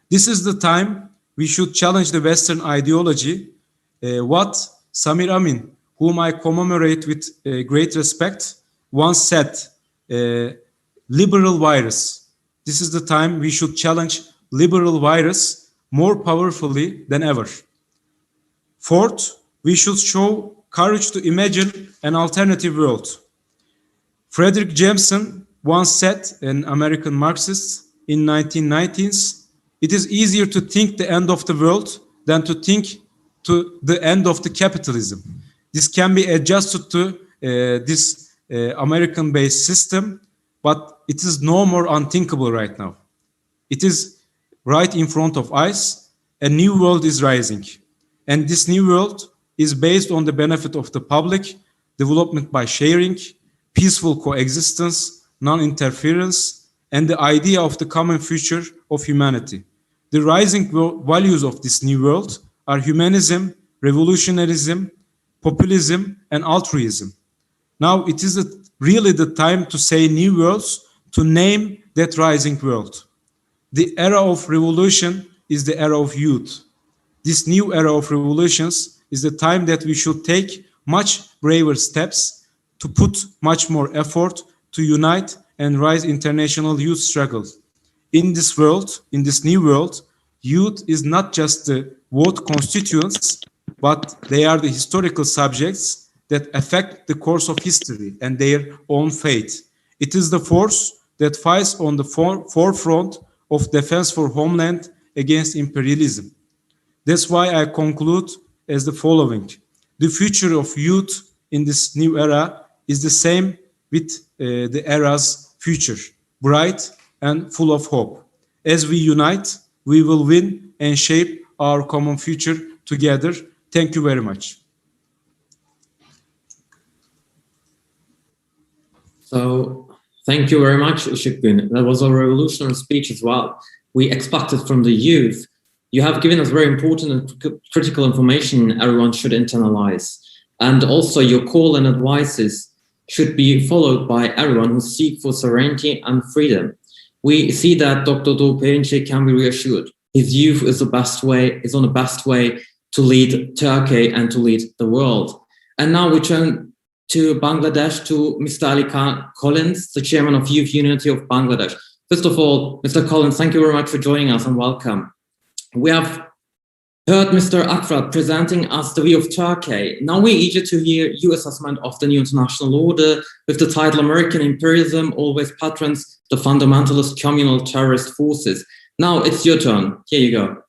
This is the time we should challenge the Western ideology. What Samir Amin, whom I commemorate with great respect, once said, liberal virus. This is the time we should challenge liberal virus more powerfully than ever. Fourth, we should show courage to imagine an alternative world. Frederick Jameson once said, an American Marxist in 1990s, it is easier to think the end of the world than to think to the end of the capitalism. This can be adjusted to this American-based system, but it is no more unthinkable right now. It is right in front of us. A new world is rising. And this new world is based on the benefit of the public, development by sharing, peaceful coexistence, non-interference, and the idea of the common future of humanity. The rising values of this new world are humanism, revolutionarism, populism, and altruism. Now it is really the time to say new worlds, to name that rising world. The era of revolution is the era of youth. This new era of revolutions is the time that we should take much braver steps to put much more effort to unite and rise international youth struggle. In this world, in this new world, youth is not just the vote constituents, but they are the historical subjects that affect the course of history and their own fate. It is the force that fights on the forefront of defense for homeland against imperialism. That's why I conclude as the following. The future of youth in this new era is the same with the era's future, bright and full of hope. As we unite, we will win and shape our common future together. Thank you very much.
So, thank you very much, Shikbin. That was a revolutionary speech as well. We expected from the youth. You have given us very important and critical information everyone should internalize. And also your call and advices should be followed by everyone who seek for serenity and freedom. We see that Dr. Doğu Perinçek can be reassured. His youth is on the best way to lead Turkey and to lead the world. And now we turn to Bangladesh, to Mr. Ali Collins, the chairman of Youth Unity of Bangladesh. First of all, Mr. Collins, thank you very much for joining us and welcome. We have heard Mr. Akrat presenting us the view of Turkey. Now we're eager to hear your assessment of the new international order with the title American imperialism always patrons the fundamentalist communal terrorist forces. Now it's your turn. Here you go.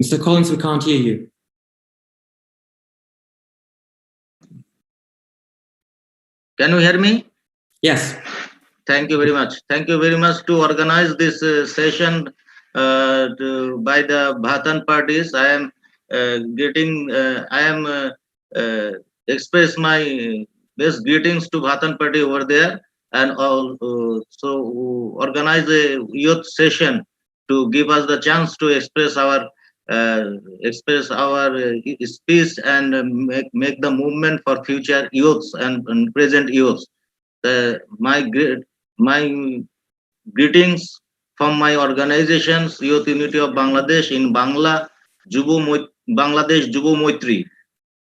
Mr. Collins, we can't hear you.
Can you hear me?
Yes.
Thank you very much. Thank you very much to organize this session by the Vatan Partis. I am express my best greetings to Vatan Party over there, and so organize a youth session to give us the chance to express our speech and make the movement for future youths and present youths. My greetings from my organizations, Youth Unity of Bangladesh in Bangladesh Jubo Moitri.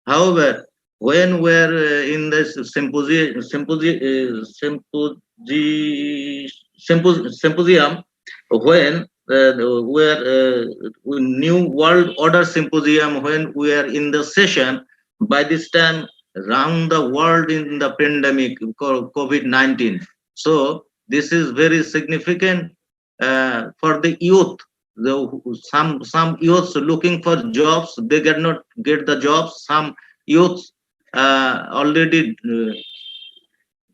However, when we're in this symposium, when we're New World Order Symposium, when we are in the session, by this time around the world in the pandemic called COVID-19. So this is very significant for the youth. Some youths looking for jobs, they cannot get the jobs. Some youths already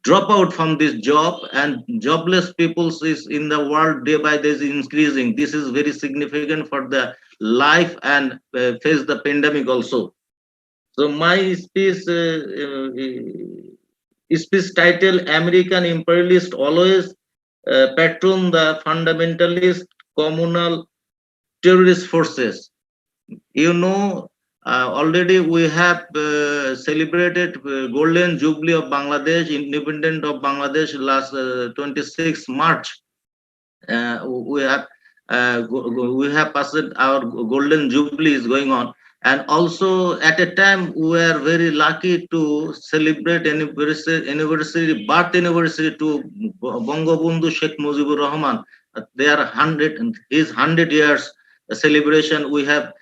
drop out from this job, and jobless people is in the world day by day is increasing. This is very significant for the life and face the pandemic also. So my speech title, American imperialist always patron the fundamentalist communal terrorist forces. You know, already we have celebrated Golden Jubilee of Bangladesh, independent of Bangladesh last 26 March. We have passed our Golden Jubilee is going on. And also at a time we were very lucky to celebrate anniversary, birth anniversary to Bangabandhu Sheikh Mujibur Rahman. Their 100 years celebration. We have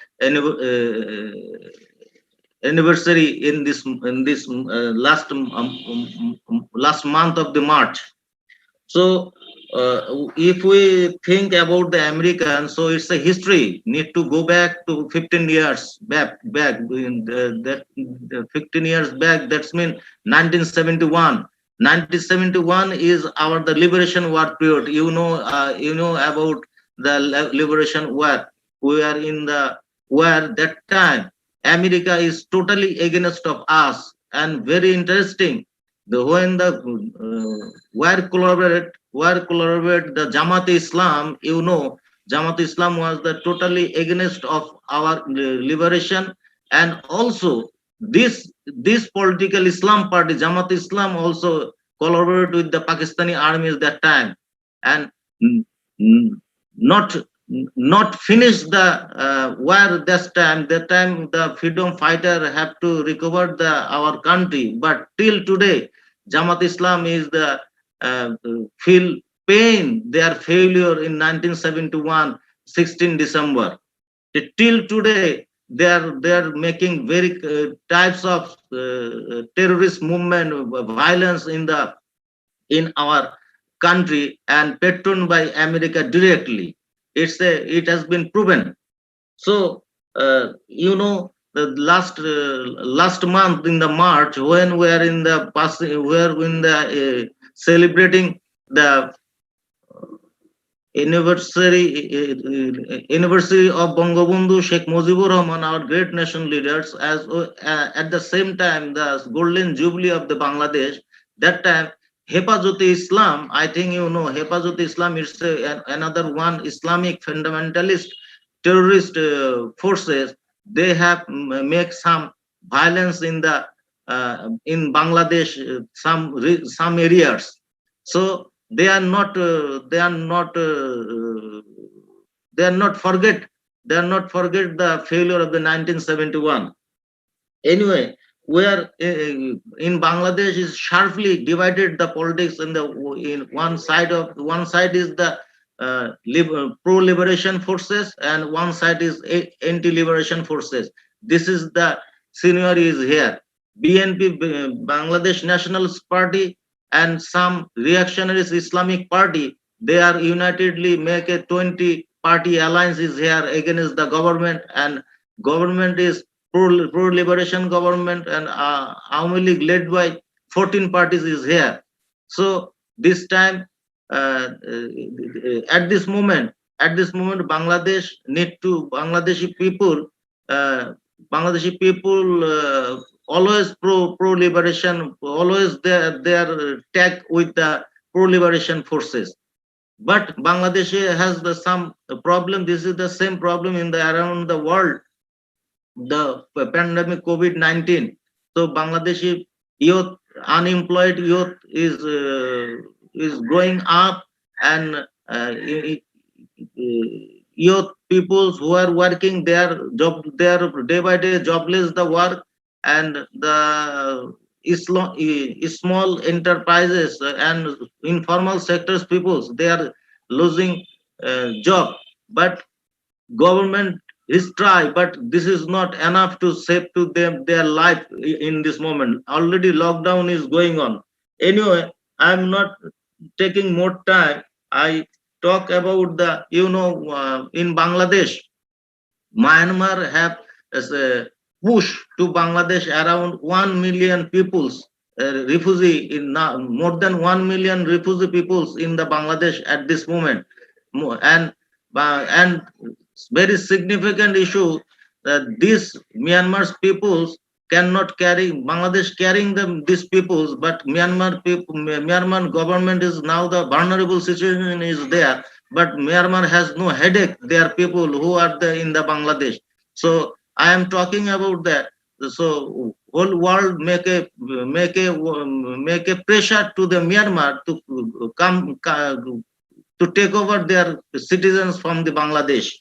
anniversary in this last month of the March. So if we think about the Americans, so it's a history. Need to go back to 15 years back. That 15 years back. That's mean 1971. 1971 is the liberation war period. You know about the liberation war. We are in the war that time. America is totally against of us, and very interesting. When the war collaborate the Jamaat Islam, you know, Jamaat Islam was the totally against of our liberation, and also this political Islam party, Jamaat Islam, also collaborated with the Pakistani armies that time, and not finish the war this time. That time the freedom fighter have to recover our country, but till today Jamaat Islam is the feel pain their failure in 1971 16 December. Till today they are making very types of terrorist movement, violence in our country, and patroned by America directly. It has been proven. So the last month in the March, when we are in the celebrating the anniversary of Bangabandhu Sheikh Mujibur Rahman, our great nation leaders, as at the same time the golden jubilee of the Bangladesh. That time Hepazot-e Islam, I think you know, Hepazot-e Islam is another one Islamic fundamentalist terrorist forces. They have make some violence in Bangladesh, some areas. So they are not forget the failure of the 1971. Anyway, where in Bangladesh is sharply divided the politics, in one side is the pro-liberation forces, and one side is anti-liberation forces. This is the scenario is here. BNP, Bangladesh Nationalist Party, and some reactionary Islamic party, they are unitedly make a 20-party alliance is here against the government, and government is pro-liberation government, and Awami League led by 14 parties is here. So this time, at this moment, Bangladesh need to Bangladeshi people always pro-liberation, always they are tag with the pro-liberation forces. But Bangladesh has some problem. This is the same problem around the world. The pandemic COVID-19. So Bangladeshi youth, unemployed youth is growing up, and youth people who are working, they are day by day jobless the work, and the small enterprises and informal sectors peoples, they are losing job. But government is try, but this is not enough to save to them their life in this moment. Already lockdown is going on. Anyway, I'm not taking more time. I talk about the in Bangladesh, Myanmar have push to Bangladesh around 1 million peoples, refugee in more than 1 million refugee peoples in the Bangladesh at this moment, and very significant issue that these Myanmar's peoples cannot carry Bangladesh carrying these peoples, but Myanmar government is now the vulnerable situation is there, but Myanmar has no headache. Their people who are in the Bangladesh. So I am talking about that. So whole world make a pressure to the Myanmar to come to take over their citizens from the Bangladesh.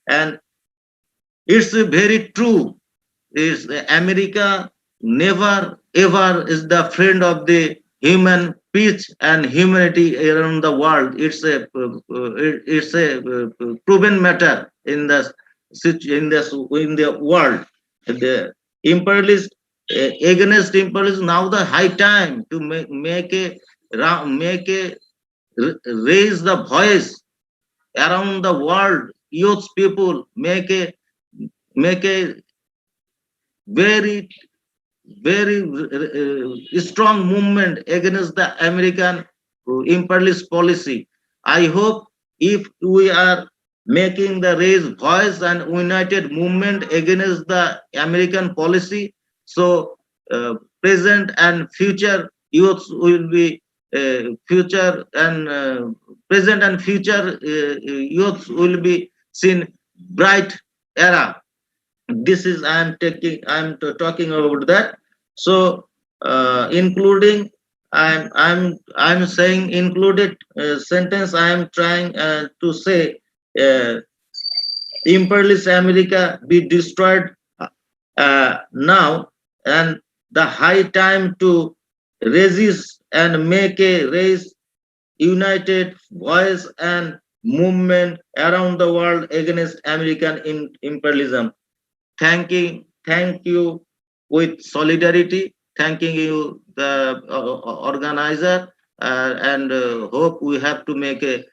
And it's very true. Is America never ever is the friend of the human peace and humanity around the world. It's a proven matter in the world. The imperialist against imperialism, now the high time to raise the voice around the world. Youth people make a very strong movement against the American imperialist policy. I hope if we are making the raised voice and united movement against the American policy, so present and future youths will be future and present and future youth will be seen bright era. This is I'm talking about that. So including I'm saying included sentence I'm trying to say imperialist America be destroyed now, and the high time to resist and make a raise united voice and movement around the world against American imperialism. Thank you with solidarity. Thanking you, the organizer, and hope we have to make a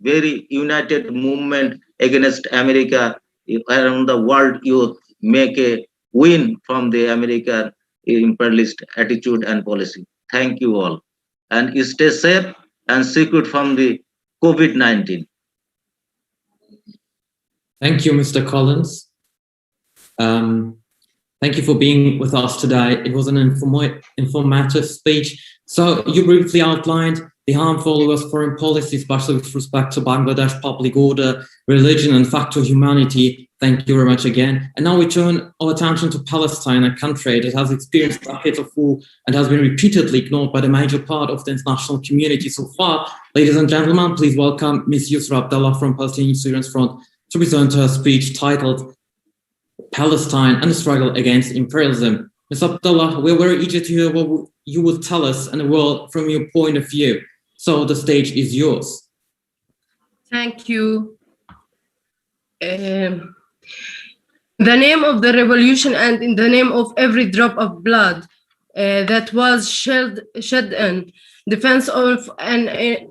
very united movement against America around the world. Youth make a win from the American imperialist attitude and policy. Thank you all, and stay safe and secure from the COVID-19.
Thank you, Mr. Collins. Thank you for being with us today. It was an informative speech. So you briefly outlined the harmful US foreign policy, especially with respect to Bangladesh, public order, religion, and factor humanity. Thank you very much again. And now we turn our attention to Palestine, a country that has experienced decades of war and has been repeatedly ignored by the major part of the international community so far. Ladies and gentlemen, please welcome Ms. Yusra Abdallah from Palestinian Students Front to present her speech titled Palestine and the Struggle Against Imperialism. Ms. Abdallah, we're very eager to hear what you will tell us in the world from your point of view. So the stage is yours.
Thank you. The name of the revolution and in the name of every drop of blood that was shed in defense of a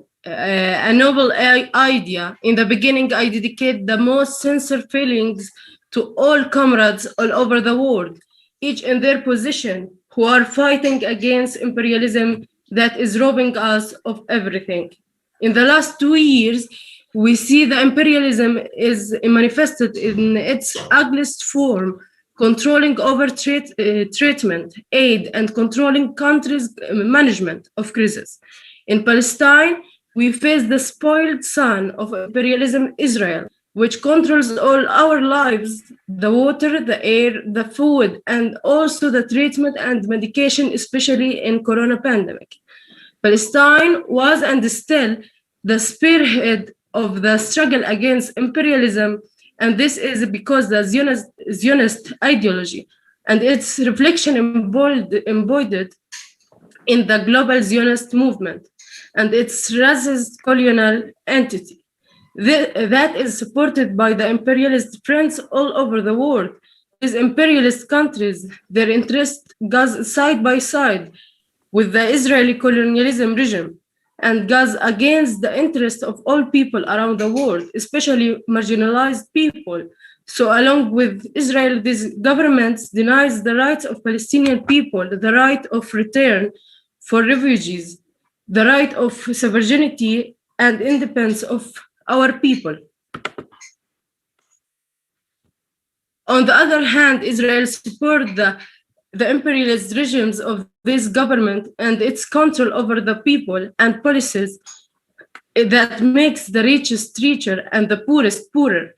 noble idea. In the beginning, I dedicate the most sincere feelings to all comrades all over the world, each in their position, who are fighting against imperialism that is robbing us of everything. In the last 2 years, we see the imperialism is manifested in its ugliest form, controlling over treatment, aid, and controlling countries' management of crisis. In Palestine, we face the spoiled son of imperialism, Israel, which controls all our lives, the water, the air, the food, and also the treatment and medication, especially in corona pandemic. Palestine was and is still the spearhead of the struggle against imperialism, and this is because the Zionist ideology and its reflection embodied in the global Zionist movement and its racist colonial entity. That is supported by the imperialist friends all over the world. These imperialist countries, their interests goes side by side with the Israeli colonialism regime and goes against the interests of all people around the world, especially marginalized people. So along with Israel, these governments denies the rights of Palestinian people, the right of return for refugees, the right of sovereignty and independence of our people. On the other hand, Israel supports the imperialist regimes of this government and its control over the people and policies that makes the richest richer and the poorest poorer.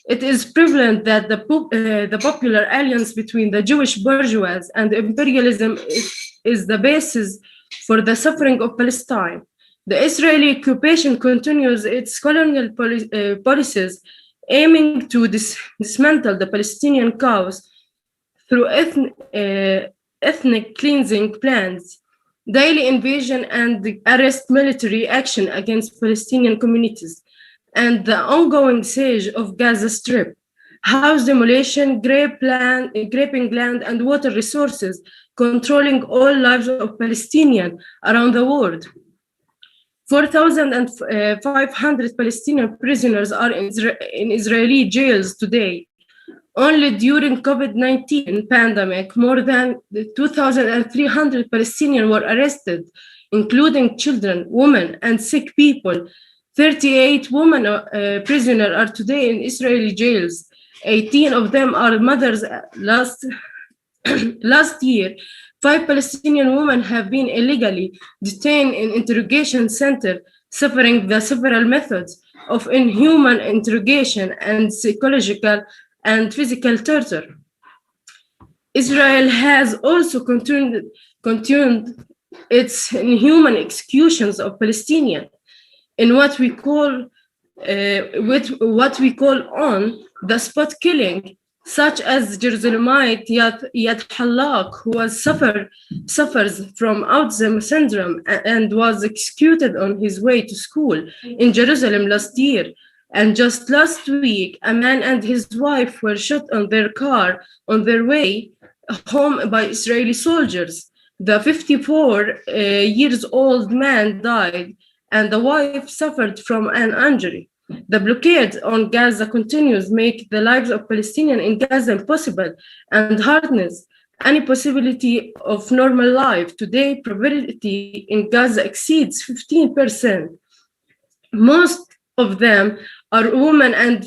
It is prevalent that the popular alliance between the Jewish bourgeois and imperialism is the basis for the suffering of Palestine. The Israeli occupation continues its colonial policies, aiming to dismantle the Palestinian cause through ethnic cleansing plans, daily invasion and arrest military action against Palestinian communities, and the ongoing siege of Gaza Strip, house demolition, graping land and water resources, controlling all lives of Palestinians around the world. 4,500 Palestinian prisoners are in Israeli jails today. Only during COVID-19 pandemic, more than 2,300 Palestinians were arrested, including children, women, and sick people. 38 women prisoners are today in Israeli jails. 18 of them are mothers. Last year, 5 Palestinian women have been illegally detained in interrogation centers, suffering the several methods of inhuman interrogation and psychological and physical torture. Israel has also continued its inhuman executions of Palestinians in what we call on the spot killing, such as Jerusalemite Yad Halak, who suffers from autism syndrome and was executed on his way to school in Jerusalem last year. And just last week, a man and his wife were shot on their car on their way home by Israeli soldiers. The 54-year-old man died, and the wife suffered from an injury. The blockade on Gaza continues, make the lives of Palestinians in Gaza impossible and hardens any possibility of normal life. Today, poverty in Gaza exceeds 15%. Most of them are women and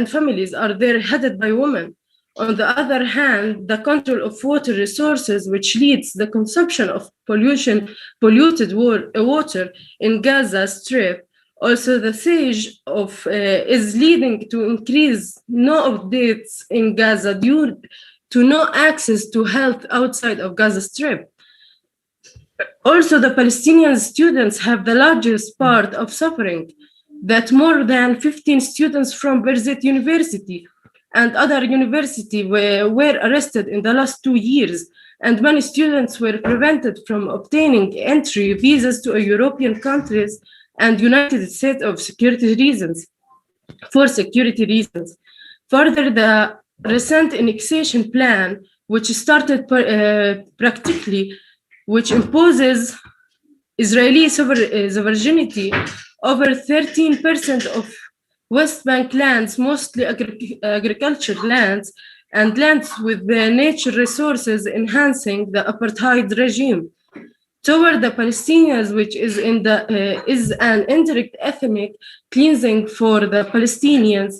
families are there headed by women. On the other hand, the control of water resources, which leads the consumption of polluted water in Gaza Strip, also the siege is leading to increase of deaths in Gaza due to no access to health outside of Gaza Strip. Also, the Palestinian students have the largest part of suffering, that more than 15 students from Birzeit University and other universities were arrested in the last 2 years, and many students were prevented from obtaining entry visas to European countries and United States for security reasons. Further, the recent annexation plan, which started practically, which imposes Israeli sovereignty over 13% of West Bank lands, mostly agricultural lands, and lands with the nature resources, enhancing the apartheid regime. Toward the Palestinians, which is an indirect ethnic cleansing for the Palestinians,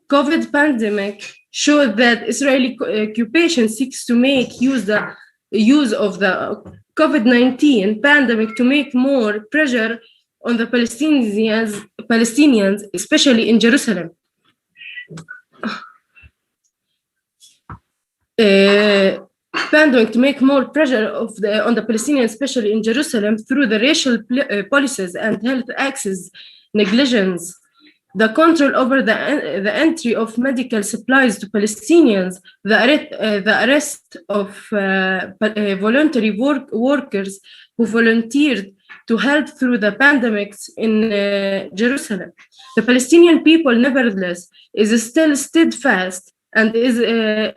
COVID pandemic showed that Israeli occupation seeks to make use of the COVID-19 pandemic to make more pressure on the Palestinians, especially in Jerusalem. Pandemic to make more pressure on the Palestinians, especially in Jerusalem, through the racial policies and health access negligence. The control over the entry of medical supplies to Palestinians, the arrest of voluntary workers who volunteered to help through the pandemics in Jerusalem. The Palestinian people, nevertheless, is still steadfast and is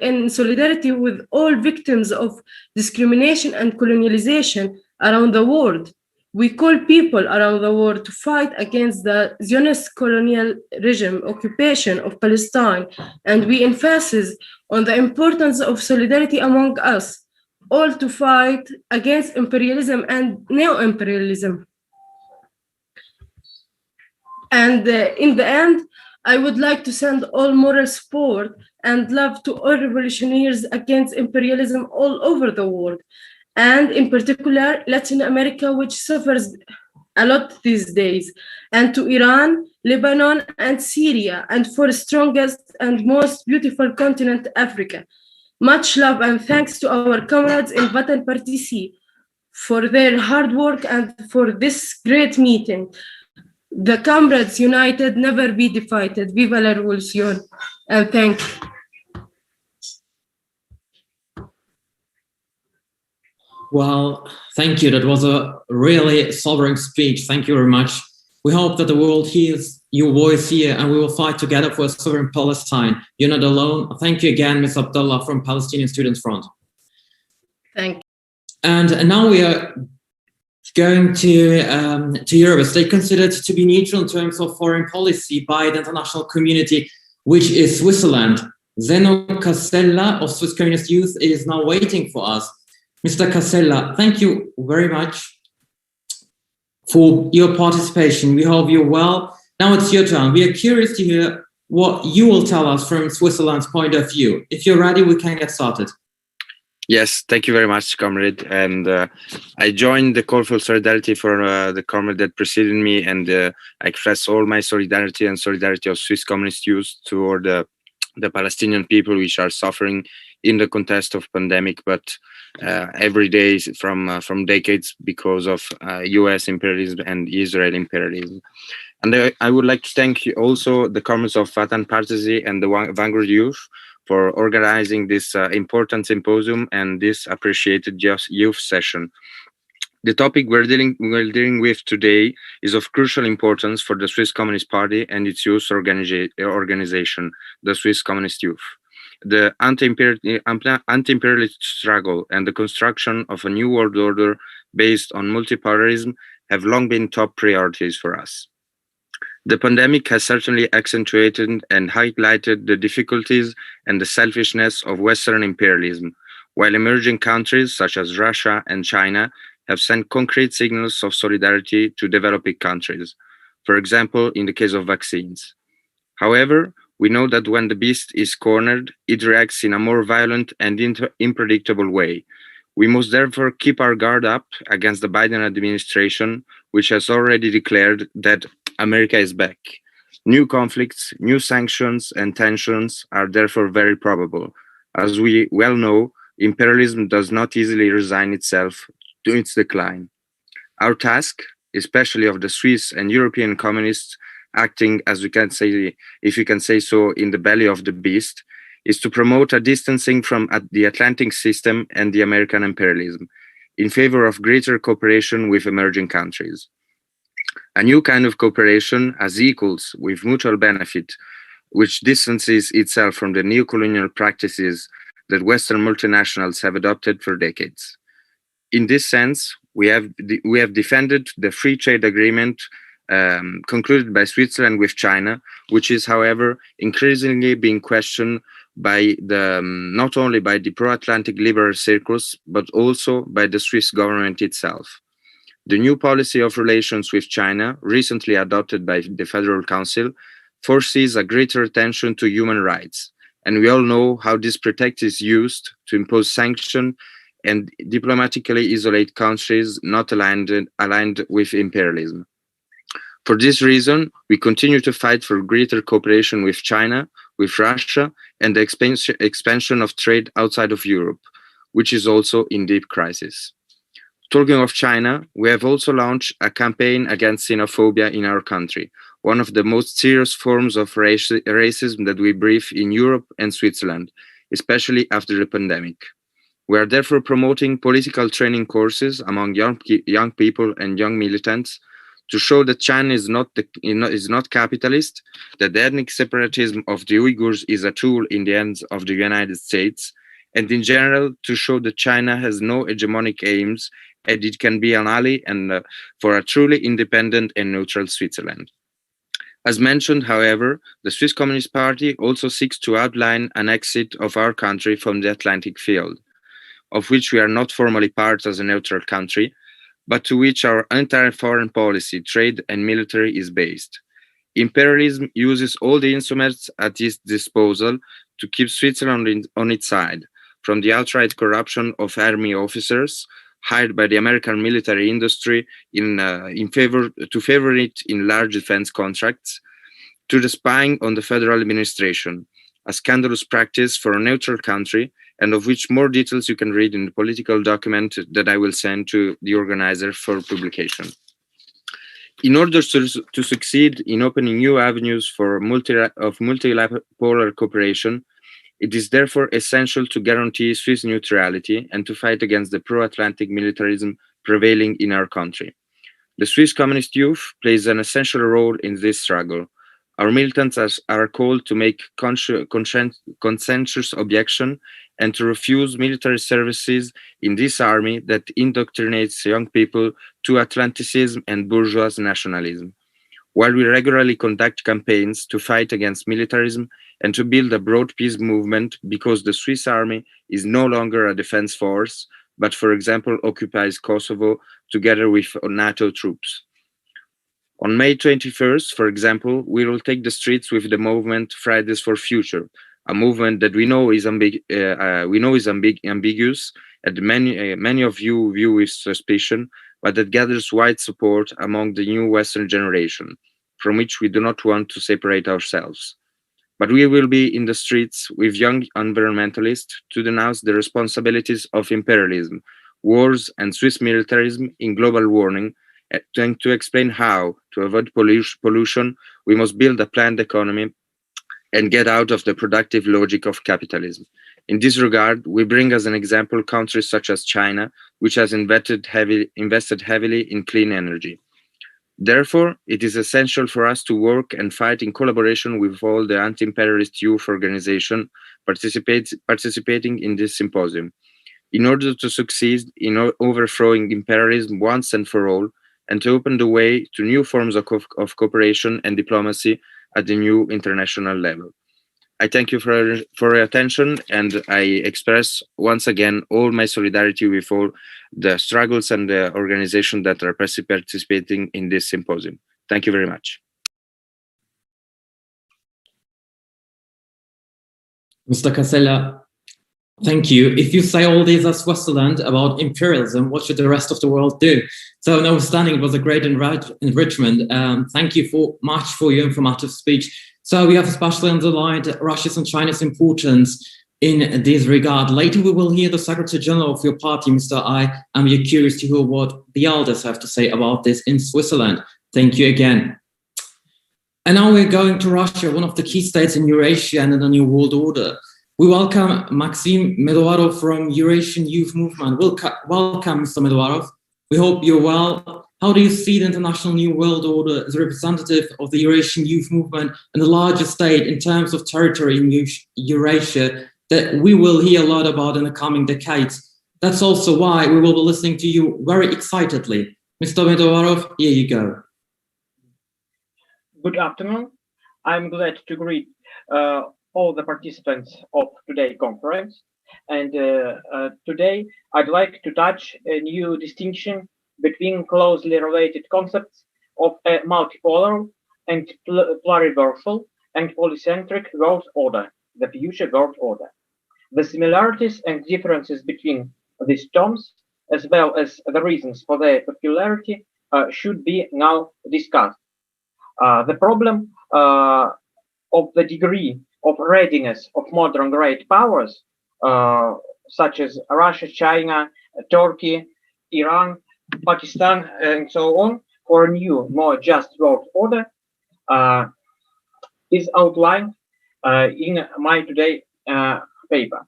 in solidarity with all victims of discrimination and colonialization around the world. We call people around the world to fight against the Zionist colonial regime occupation of Palestine, and we emphasize on the importance of solidarity among us, all to fight against imperialism and neo-imperialism. And in the end, I would like to send all moral support and love to all revolutionaries against imperialism all over the world, and in particular Latin America, which suffers a lot these days, and to Iran, Lebanon, and Syria, and for the strongest and most beautiful continent, Africa. Much love and thanks to our comrades in Vatan Partisi'ni for their hard work and for this great meeting. The comrades united, never be divided. Viva la revolution, and thank you.
Well, thank you. That was a really sobering speech. Thank you very much. We hope that the world hears your voice here, and we will fight together for a sovereign Palestine. You're not alone. Thank you again, Ms. Abdullah from Palestinian Students Front.
Thank you.
And now we are going to Europe. A state considered to be neutral in terms of foreign policy by the international community, which is Switzerland. Zeno Casella of Swiss Communist Youth is now waiting for us. Mr. Casella, thank you very much for your participation. We hope you're well. Now it's your turn. We are curious to hear what you will tell us from Switzerland's point of view. If you're ready, we can get started.
Yes, thank you very much, comrade. And I joined the call for solidarity for the comrade that preceded me, and I express all my solidarity and solidarity of Swiss Communist Youth toward the Palestinian people which are suffering in the context of pandemic, but every day from decades because of U.S. imperialism and Israel imperialism. And I would like to thank you also the comrades of Vatan Partisi'ni and the Vanguard Youth for organizing this important symposium and this appreciated youth session. The topic we're dealing with today is of crucial importance for the Swiss Communist Party and its youth organization, the Swiss Communist Youth. The anti-imperialist struggle and the construction of a new world order based on multipolarism have long been top priorities for us. The pandemic has certainly accentuated and highlighted the difficulties and the selfishness of Western imperialism, while emerging countries such as Russia and China have sent concrete signals of solidarity to developing countries, for example, in the case of vaccines. However, we know that when the beast is cornered, it reacts in a more violent and unpredictable way. We must therefore keep our guard up against the Biden administration, which has already declared that America is back. New conflicts, new sanctions, and tensions are therefore very probable. As we well know, imperialism does not easily resign itself to its decline. Our task, especially of the Swiss and European communists acting, as we can say, if you can say so, in the belly of the beast, is to promote a distancing from the Atlantic system and the American imperialism in favor of greater cooperation with emerging countries. A new kind of cooperation as equals with mutual benefit, which distances itself from the neocolonial practices that Western multinationals have adopted for decades. In this sense, we have defended the free trade agreement concluded by Switzerland with China, which is, however, increasingly being questioned by not only by the pro-Atlantic liberal circles, but also by the Swiss government itself. The new policy of relations with China, recently adopted by the Federal Council, foresees a greater attention to human rights. And we all know how this pretext is used to impose sanctions and diplomatically isolate countries not aligned with imperialism. For this reason, we continue to fight for greater cooperation with China, with Russia, and the expansion of trade outside of Europe, which is also in deep crisis. Talking of China, we have also launched a campaign against xenophobia in our country, one of the most serious forms of racism that we breathe in Europe and Switzerland, especially after the pandemic. We are therefore promoting political training courses among young people and young militants to show that China is not capitalist, that the ethnic separatism of the Uyghurs is a tool in the hands of the United States, and in general to show that China has no hegemonic aims and it can be an ally and for a truly independent and neutral Switzerland. As mentioned, however, the Swiss Communist Party also seeks to outline an exit of our country from the Atlantic field, of which we are not formally part as a neutral country, but to which our entire foreign policy, trade, and military is based. Imperialism uses all the instruments at its disposal to keep Switzerland on its side, from the outright corruption of army officers hired by the American military industry to favor it in large defense contracts, to the spying on the federal administration, a scandalous practice for a neutral country, and of which more details you can read in the political document that I will send to the organizer for publication. In order to succeed in opening new avenues for multipolar cooperation, it is therefore essential to guarantee Swiss neutrality and to fight against the pro-Atlantic militarism prevailing in our country. The Swiss Communist Youth plays an essential role in this struggle. Our militants are called to make consensus objection and to refuse military services in this army that indoctrinates young people to Atlanticism and bourgeois nationalism. While we regularly conduct campaigns to fight against militarism and to build a broad peace movement because the Swiss army is no longer a defense force, but for example occupies Kosovo together with NATO troops. On May 21st, for example, we will take the streets with the movement Fridays for Future, a movement that we know is ambiguous, and many of you view with suspicion, but that gathers wide support among the new Western generation, from which we do not want to separate ourselves. But we will be in the streets with young environmentalists to denounce the responsibilities of imperialism, wars, and Swiss militarism in global warming, and to explain how, to avoid pollution, we must build a planned economy and get out of the productive logic of capitalism. In this regard, we bring as an example countries such as China, which has invested heavily in clean energy. Therefore, it is essential for us to work and fight in collaboration with all the anti-imperialist youth organizations participating in this symposium, in order to succeed in overthrowing imperialism once and for all, and to open the way to new forms of cooperation and diplomacy at the new international level. I thank you for your attention, and I express once again all my solidarity with all the struggles and the organizations that are participating in this symposium. Thank you very much.
Mr. Casella, thank you. If you say all this as Switzerland about imperialism, what should the rest of the world do? So notwithstanding, it was a great enrichment. Thank you much for your informative speech. So we have especially underlined Russia's and China's importance in this regard. Later, we will hear the Secretary General of your party, Mr. I, and we are curious to hear what the elders have to say about this in Switzerland. Thank you again. And now we're going to Russia, one of the key states in Eurasia and in the New World Order. We welcome Maxim Medorov from Eurasian Youth Movement. Welcome, Mr. Medorov. We hope you're well. How do you see the International New World Order as a representative of the Eurasian Youth Movement and the largest state in terms of territory in Eurasia that we will hear a lot about in the coming decades? That's also why we will be listening to you very excitedly. Mr. Medorov, here you go.
Good afternoon. I'm glad to greet all the participants of today's conference. And today I'd like to touch a new distinction between closely related concepts of a multipolar and pluriversal and polycentric world order, the future world order. The similarities and differences between these terms, as well as the reasons for their popularity, should be now discussed. The problem of the degree of readiness of modern great powers, such as Russia, China, Turkey, Iran, Pakistan, and so on, for a new, more just world order, is outlined in my today paper.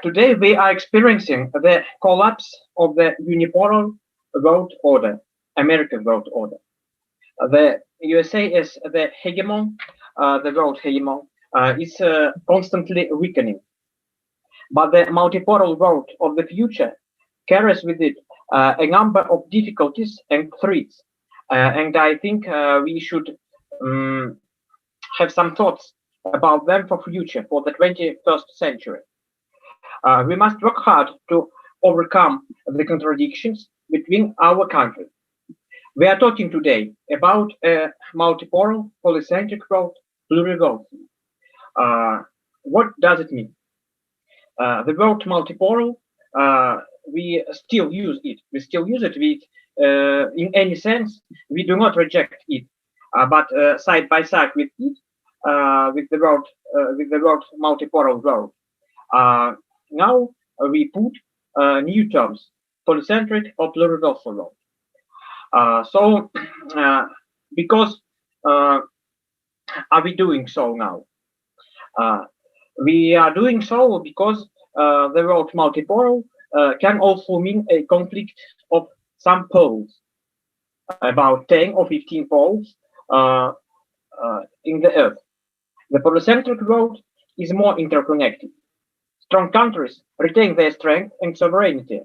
Today we are experiencing the collapse of the unipolar world order, American world order. The USA as the hegemon, the world hegemon, is constantly weakening. But the multipolar world of the future carries with it a number of difficulties and threats. And I think we should have some thoughts about them for future, for the 21st century. We must work hard to overcome the contradictions between our countries. We are talking today about a multipolar, polycentric world, pluriversal. What does it mean? The word multipolar, we still use it. We still use it. In any sense, we do not reject it, but side by side with it, with the word multipolar world. Now we put new terms, polycentric or pluriversal world. Because are we doing so now? We are doing so because the word multipolar can also mean a conflict of some poles, about 10 or 15 poles in the Earth. The polycentric world is more interconnected. Strong countries retain their strength and sovereignty,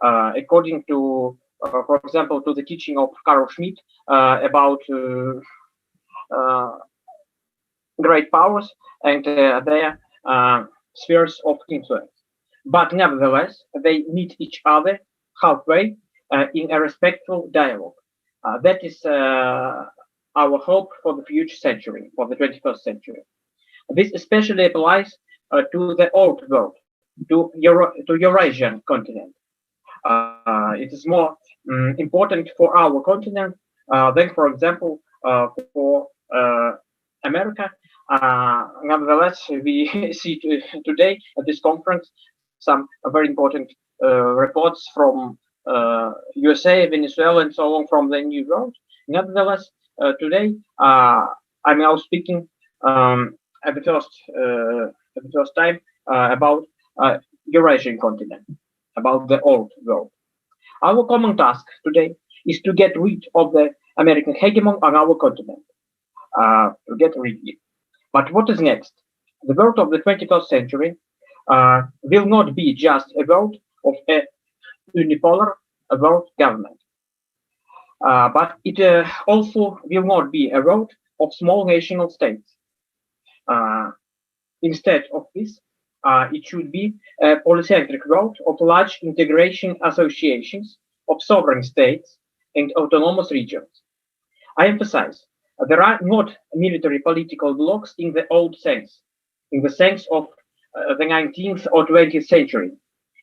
according to, for example, to the teaching of Carl Schmitt about great powers and their spheres of influence. But nevertheless, they meet each other halfway in a respectful dialogue. That is our hope for the future century, for the 21st century. This especially applies to the old world, to Eurasian continent. It is more important for our continent than, for example, for America. Nevertheless, we see today at this conference some very important reports from USA, Venezuela, and so on from the New World. Nevertheless, today I'm now speaking at the first time about Eurasian continent, about the old world. Our common task today is to get rid of the American hegemon on our continent. To get rid of it. But what is next? The world of the 21st century will not be just a world of a unipolar world government, but it also will not be a world of small national states. Instead of this, it should be a polycentric world of large integration associations of sovereign states and autonomous regions. I emphasize, there are not military political blocs in the old sense, in the sense of the 19th or 20th century.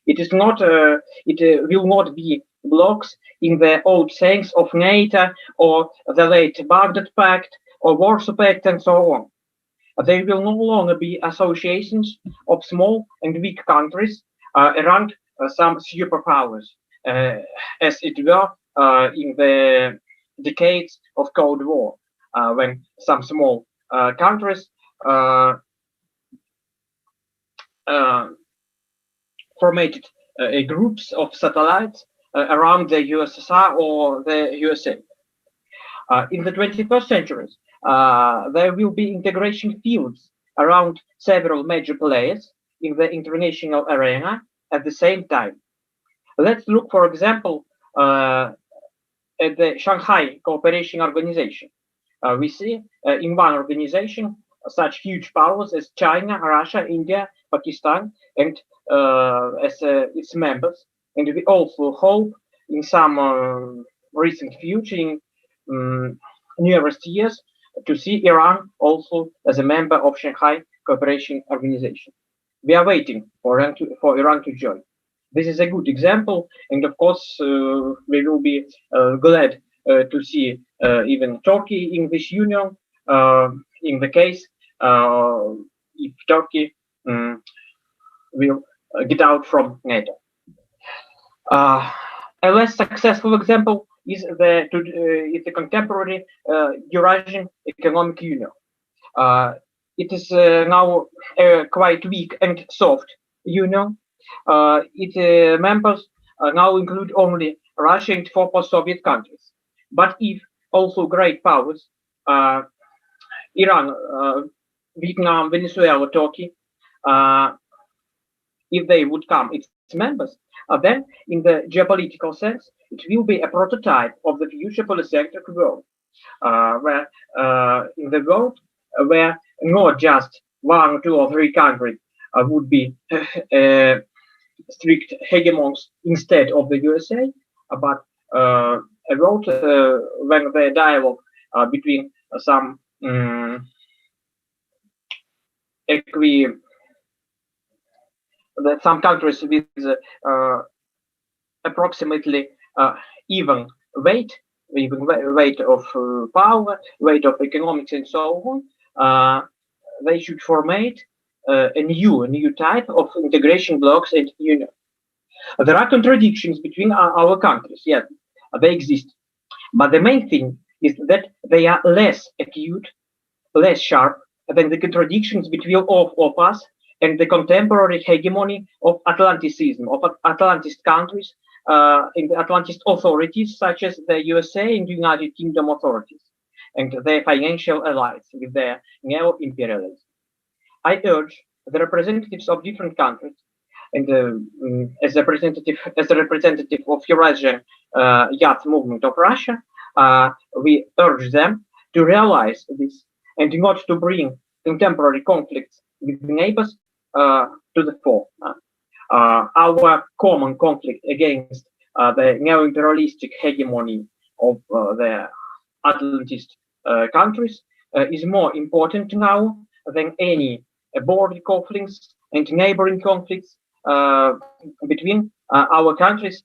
It is not. It will not be blocs in the old sense of NATO or the late Baghdad Pact or Warsaw Pact and so on. They will no longer be associations of small and weak countries around some superpowers, as it were in the decades of Cold War, when some small countries formated groups of satellites around the USSR or the USA. In the 21st century, there will be integration fields around several major players in the international arena at the same time. Let's look, for example, at the Shanghai Cooperation Organization. We see in one organization such huge powers as China, Russia, India, Pakistan, and as its members. And we also hope in some recent future, in nearest years, to see Iran also as a member of Shanghai Cooperation Organization. We are waiting for Iran to join. This is a good example, and of course, we will be glad to see even Turkey in this union, in the case if Turkey will get out from NATO. A less successful example is the contemporary Eurasian Economic Union. It is now a quite weak and soft union. Its members now include only Russia and 4 post-Soviet countries. But if also great powers, Iran, Vietnam, Venezuela, Turkey, if they would come its members, then in the geopolitical sense, it will be a prototype of the future polycentric world, where in the world where not just 1, 2, or 3 countries would be strict hegemons instead of the USA, but a world when the dialogue between some some countries with approximately even weight of power, weight of economics, and so on, they should formate a new type of integration blocks and union. There are contradictions between our countries, yes, they exist. But the main thing is that they are less acute, less sharp than the contradictions between all of us and the contemporary hegemony of Atlanticism, of Atlantist countries and the Atlantist authorities such as the USA and the United Kingdom authorities and their financial allies with their neo-imperialism. I urge the representatives of different countries and as a representative of Eurasian Youth Movement of Russia, we urge them to realize this and not to bring contemporary conflicts with neighbors to the fore. Our common conflict against the neo-imperialistic hegemony of the Atlantist countries is more important now than any border conflicts and neighboring conflicts between our countries,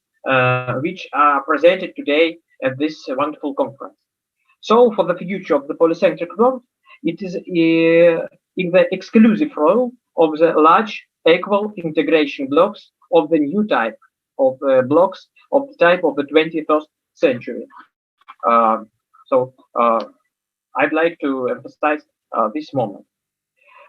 which are presented today at this wonderful conference. So, for the future of the polycentric world, it is in the exclusive role of the large equal integration blocks of the new type of blocks of the type of the 21st century. I'd like to emphasize this moment.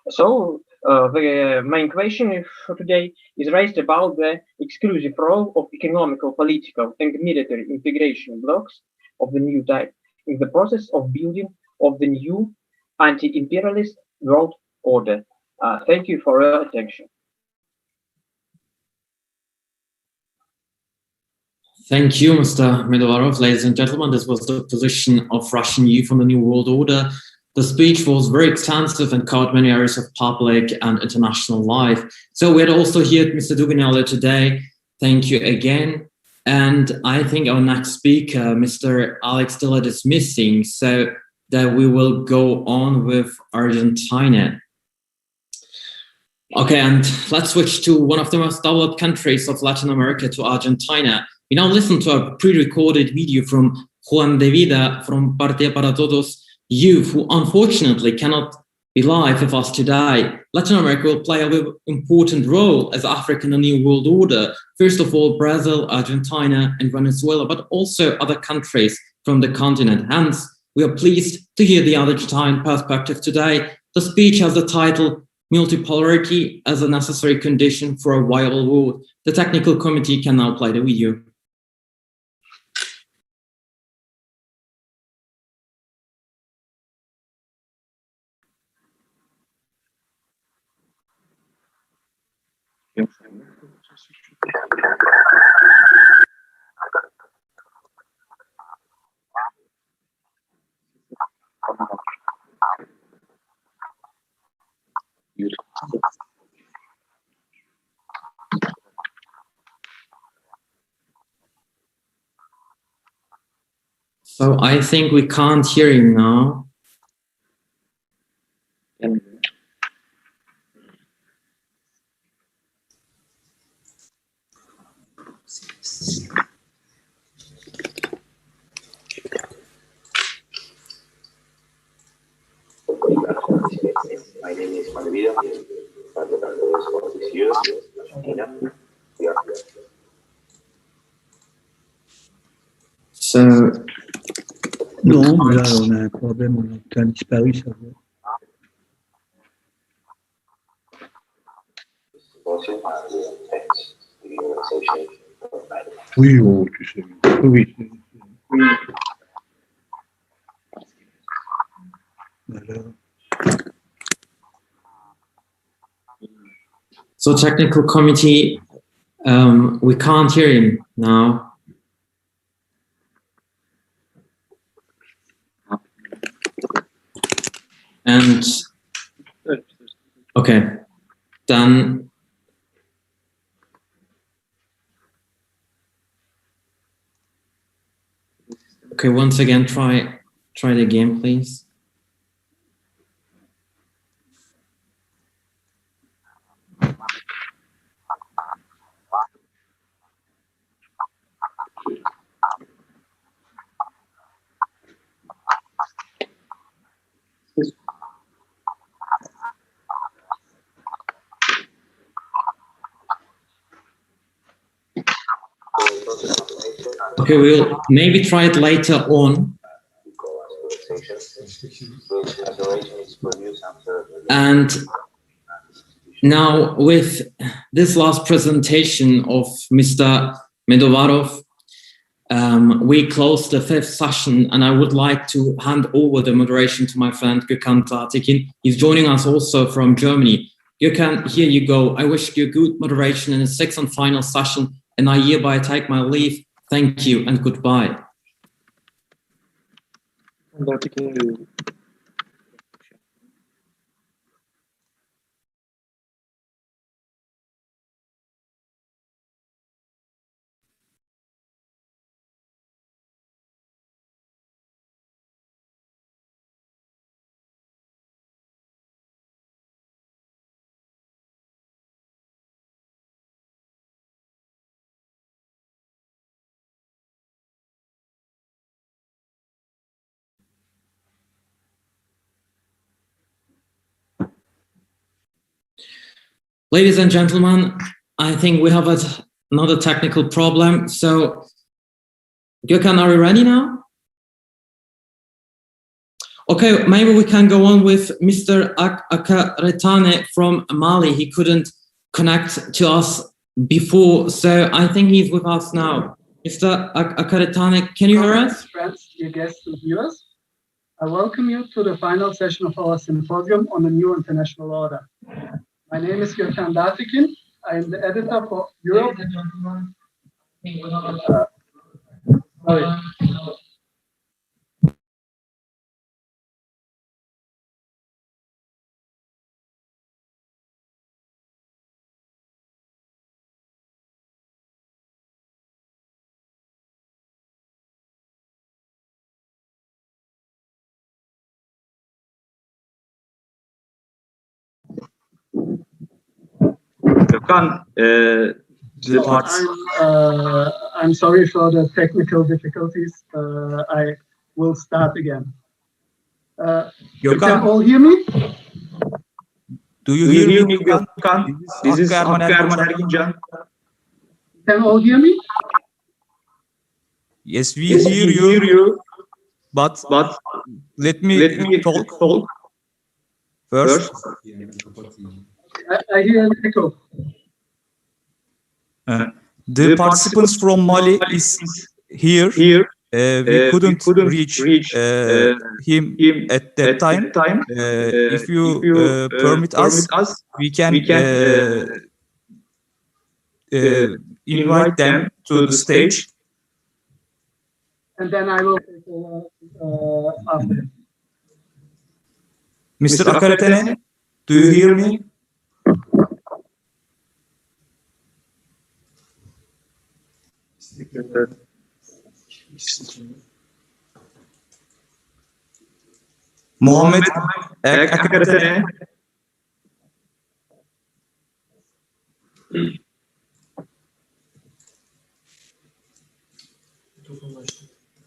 So the main question for today is raised about the exclusive role of economical, political, and military integration blocks of the new type in the process of building of the new anti-imperialist world order. Thank you for your attention.
Thank you, Mr. Medovarov. Ladies and gentlemen, this was the position of Russian youth on the New World Order. The speech was very extensive and covered many areas of public and international life. So we had also here Mr. Dugin earlier today. Thank you again. And I think our next speaker, Mr. Alex Dillard, is missing, so that we will go on with Argentina. Okay, and let's switch to one of the most developed countries of Latin America, to Argentina. We now listen to a pre-recorded video from Juan de Vida from Partida para Todos youth, who unfortunately cannot be live with us today. Latin America will play a very important role as Africa in the New World Order. First of all, Brazil, Argentina, and Venezuela, but also other countries from the continent. Hence, we are pleased to hear the Argentine perspective today. The speech has the title, Multipolarity as a Necessary Condition for a Viable World. The technical committee can now play the video. So I think we can't hear him now.
My name is Juan de Vida, Vatan Partisi'ni,
So,
Non, là, on a un problème, on a disparu, ça va. Oui, oh, tu sais. Oui. Voilà.
So technical committee, we can't hear him now. And okay, then okay, once again, try it again, please. Okay, we'll maybe try it later on. And now with this last presentation of Mr. Medovarov, we close the 5th session, and I would like to hand over the moderation to my friend Gökhan Tatikin. He's joining us also from Germany. Gökhan, here you go. I wish you good moderation in the 6th and final session, and I hereby take my leave. Thank you and goodbye. Ladies and gentlemen, I think we have another technical problem. So, Gökhan, are you ready now? Okay, maybe we can go on with Mr. Akaretane from Mali. He couldn't connect to us before, so I think he's with us now. Mr. Akaretane, can you hear us?
Friends, dear guests and viewers, I welcome you to the final session of our symposium on the new international order. My name is Gökhan Dafikin. I am the editor for Europe. Sorry.
Gökhan,
I'm sorry for the technical difficulties. I will start again. You can all hear me?
Do you hear me, Gökhan?
This is Hakkı Ergincan.
Can all hear me?
Yes, we hear you. But let me talk first.
I hear an echo.
The participants from Mali is here. We couldn't reach him at that time. If you permit us, we can invite them to the stage.
And then I will take over after.
Mr. Akaretane, do you hear me? Muhammed Akaretane.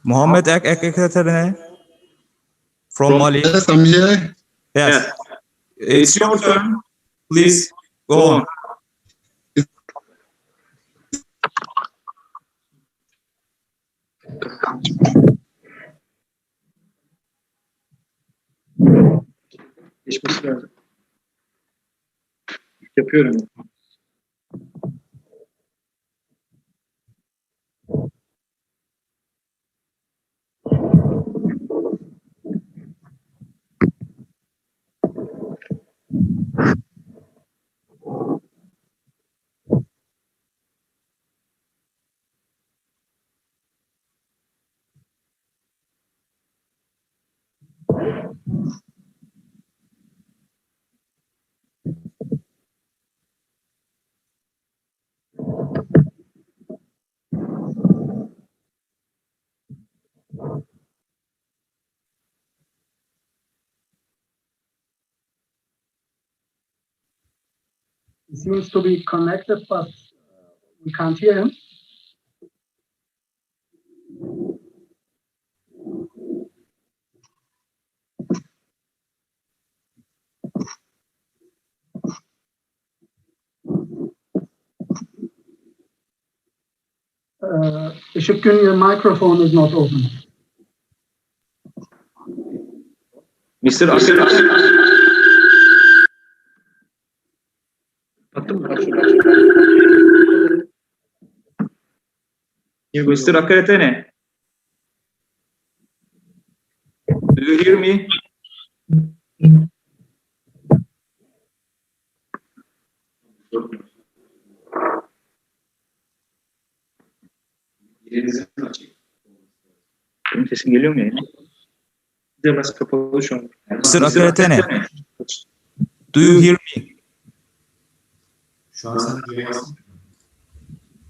Muhammed Akaretane from Mali.
Yes, I'm here.
Yes. It's your turn. Please go on.
Geçmesi lazım. Yapıyorum.
He seems to be connected, but we can't hear him. Işıkgün, your microphone is not open.
Mr. Akaretane. Mr. Akaretane, do you hear me? Benim sesim geliyor mu yani?
Biraz kapalı şu an.
Mr. Akaretane, do you hear me?
Şu an sen duyuyorsun.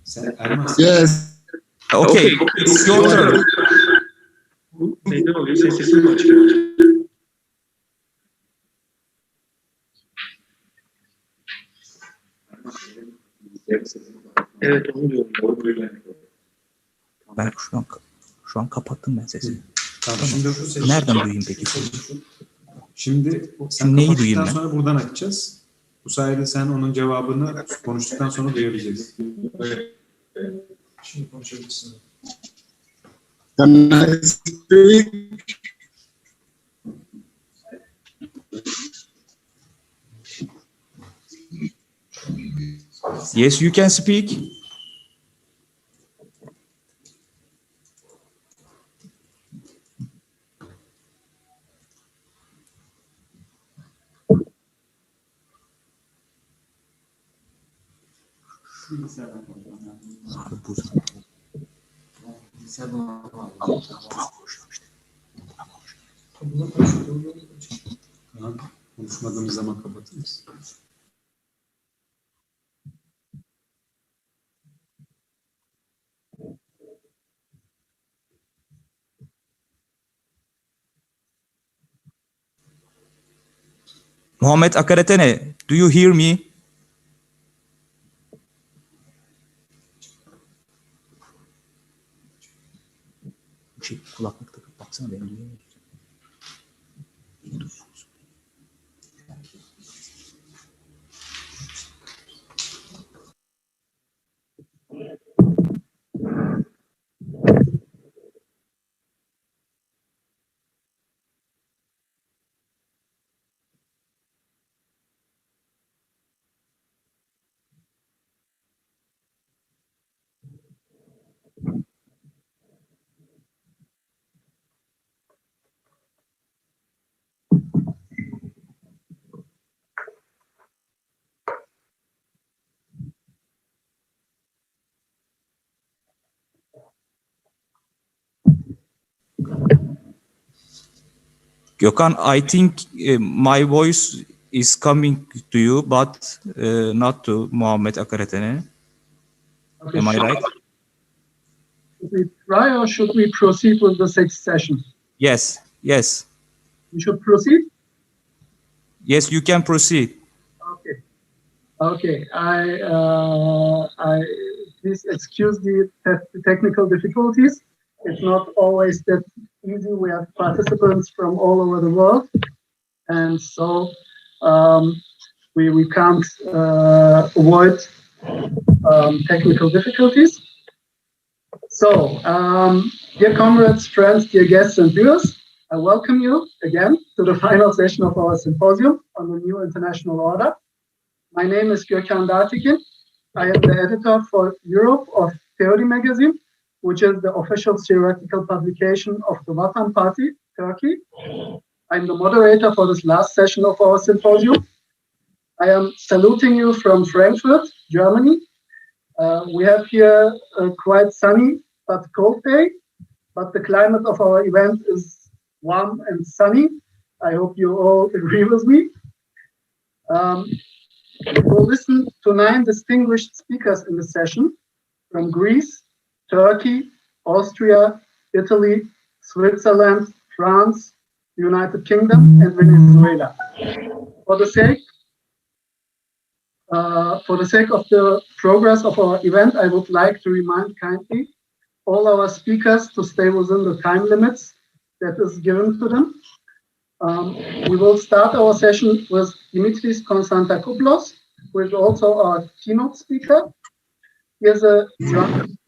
Sen Ermaz.
Yes.
Okay, it's your turn.
Neyden oluyor? Sesim mi açık? Evet, onu diyorum.
Ben şu an kapattım ben sesini.
Tamam, şimdi
nereden duyayım peki?
Şimdi sen
neyi duyayım ben?
sonra buradan açacağız.
Bu sayede sen onun cevabını konuştuktan sonra duyabileceksin. Evet. Şimdi konuşabilirsin.
Yes, you can speak.
Konuşmadığımız zaman kapatır mısın?
Muhammed Akaretene, do you hear me? Kulaklık takıp baksana beni duyuyor musun? Gökhan, I think my voice is coming to you, but not to Muhammed Akaretene.
Okay,
Am I right?
Should we try or should we proceed with the sixth session?
Yes, yes.
We should proceed?
Yes, you can proceed.
Okay. Okay. Please excuse the technical difficulties. It's not always that easy. We have participants from all over the world, and so we can't avoid technical difficulties. So, dear comrades, friends, dear guests and viewers, I welcome you again to the final session of our symposium on the new international order. My name is Gökhan Dartekin. I am the editor for Europe of Theory magazine, which is the official theoretical publication of the Vatan Party, Turkey. I'm the moderator for this last session of our symposium. I am saluting you from Frankfurt, Germany. We have here a quite sunny but cold day, but the climate of our event is warm and sunny. I hope you all agree with me. We'll listen to 9 distinguished speakers in the session from Greece, Turkey, Austria, Italy, Switzerland, France, United Kingdom, and Venezuela. For the sake of the progress of our event, I would like to remind kindly all our speakers to stay within the time limits that is given to them. We will start our session with Dimitris Konstantakopoulos, who is also our keynote speaker. He is a journalist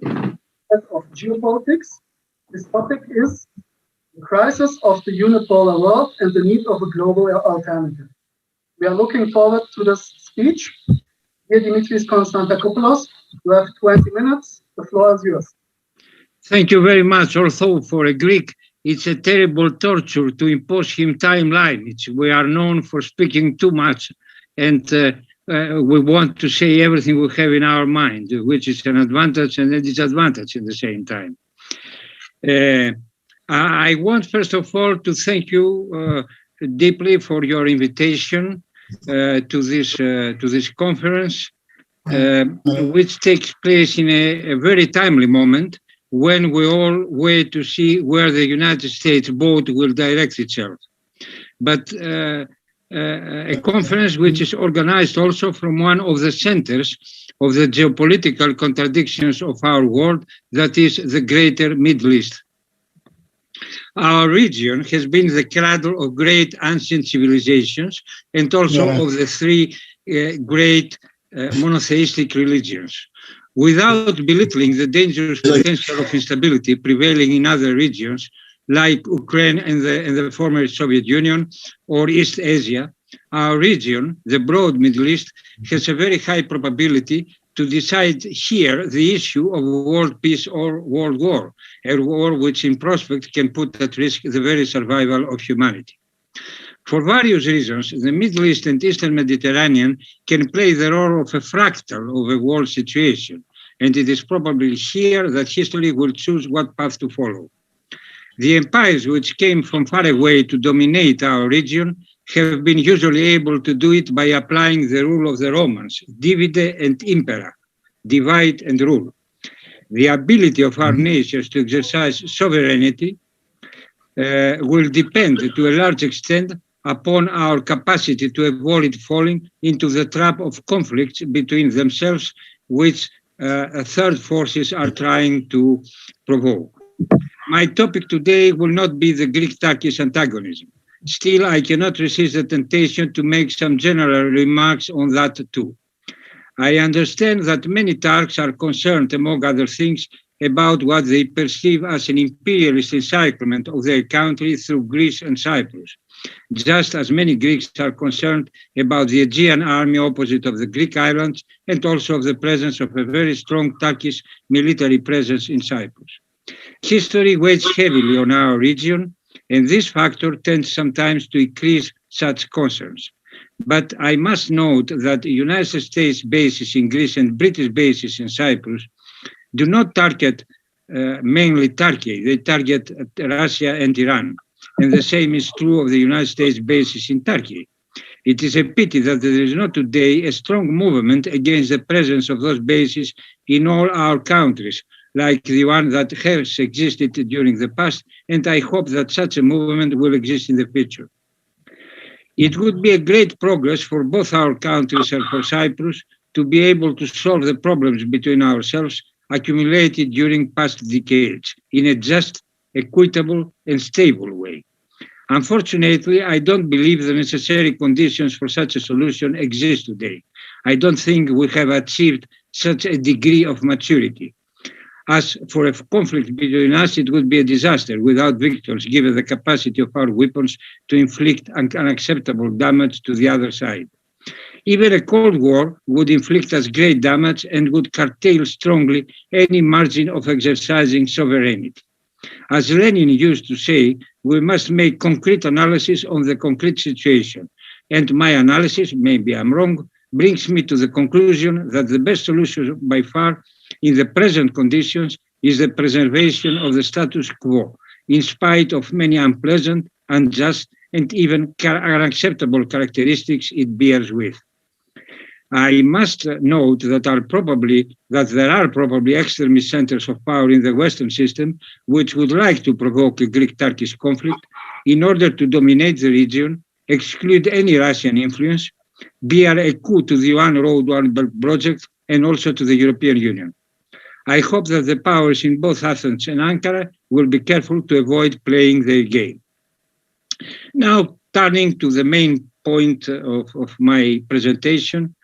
of geopolitics. His topic is the crisis of the unipolar world and the need of a global alternative. We are looking forward to this speech. Dear Dimitris Konstantakopoulos, you have 20 minutes. The floor is yours.
Thank you very much. Although for a Greek, it's a terrible torture to impose him timeline. We are known for speaking too much, and we want to say everything we have in our mind, which is an advantage and a disadvantage at the same time. I want, first of all, to thank you deeply for your invitation to this conference, which takes place in a very timely moment when we all wait to see where the United States boat will direct itself. But a conference which is organized also from one of the centers of the geopolitical contradictions of our world, that is the greater Middle East. Our region has been the cradle of great ancient civilizations and also of the 3 great monotheistic religions. Without belittling the dangerous potential of instability prevailing in other regions, like Ukraine and the former Soviet Union or East Asia, our region, the broad Middle East, has a very high probability to decide here the issue of world peace or world war, a war which in prospect can put at risk the very survival of humanity. For various reasons, the Middle East and Eastern Mediterranean can play the role of a fractal of a world situation, and it is probably here that history will choose what path to follow. The empires which came from far away to dominate our region have been usually able to do it by applying the rule of the Romans, divide and impera, divide and rule. The ability of our nations to exercise sovereignty will depend to a large extent upon our capacity to avoid falling into the trap of conflicts between themselves, which third forces are trying to provoke. My topic today will not be the Greek-Turkish antagonism. Still, I cannot resist the temptation to make some general remarks on that too. I understand that many Turks are concerned, among other things, about what they perceive as an imperialist encirclement of their country through Greece and Cyprus, just as many Greeks are concerned about the Aegean army opposite of the Greek islands and also of the presence of a very strong Turkish military presence in Cyprus. History weighs heavily on our region, and this factor tends sometimes to increase such concerns. But I must note that the United States bases in Greece and British bases in Cyprus do not target mainly Turkey. They target Russia and Iran. And the same is true of the United States bases in Turkey. It is a pity that there is not today a strong movement against the presence of those bases in all our countries, like the one that has existed during the past, and I hope that such a movement will exist in the future. It would be a great progress for both our countries and for Cyprus to be able to solve the problems between ourselves accumulated during past decades in a just, equitable, and stable way. Unfortunately, I don't believe the necessary conditions for such a solution exist today. I don't think we have achieved such a degree of maturity. As for a conflict between us, it would be a disaster without victims, given the capacity of our weapons to inflict unacceptable damage to the other side. Even a Cold War would inflict us great damage and would curtail strongly any margin of exercising sovereignty. As Lenin used to say, we must make concrete analysis on the concrete situation. And my analysis, maybe I'm wrong, brings me to the conclusion that the best solution by far in the present conditions is the preservation of the status quo, in spite of many unpleasant, unjust, and even unacceptable characteristics it bears with. I must note that there are probably extremist centers of power in the Western system which would like to provoke a Greek-Turkish conflict in order to dominate the region, exclude any Russian influence, bear a coup to the One Road, One Belt project, and also to the European Union. I hope that the powers in both Athens and Ankara will be careful to avoid playing their game. Now, turning to the main point of my presentation,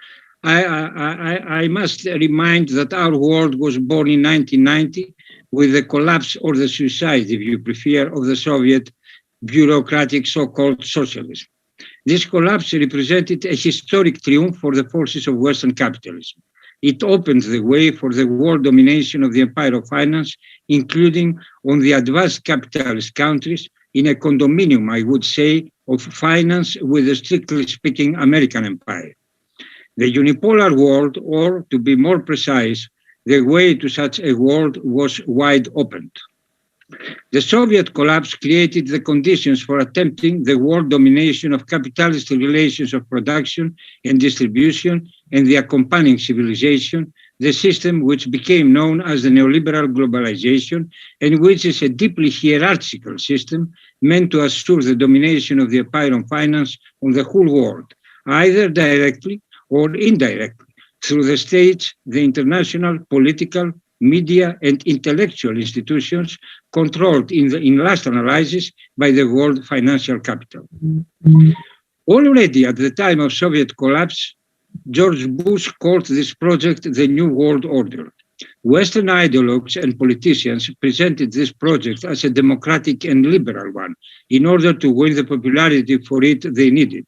I must remind that our world was born in 1990 with the collapse or the suicide, if you prefer, of the Soviet bureaucratic so-called socialism. This collapse represented a historic triumph for the forces of Western capitalism. It opened the way for the world domination of the empire of finance, including on the advanced capitalist countries, in a condominium, I would say, of finance with a strictly speaking American empire. The unipolar world, or to be more precise, the way to such a world was wide opened. The Soviet collapse created the conditions for attempting the world domination of capitalist relations of production and distribution and the accompanying civilization, the system which became known as the neoliberal globalization and which is a deeply hierarchical system meant to assure the domination of the empire of finance on the whole world, either directly or indirectly, through the states, the international, political, media, and intellectual institutions controlled in last analysis by the world financial capital. Already at the time of Soviet collapse, George Bush called this project the New World Order. Western ideologues and politicians presented this project as a democratic and liberal one in order to win the popularity for it they needed.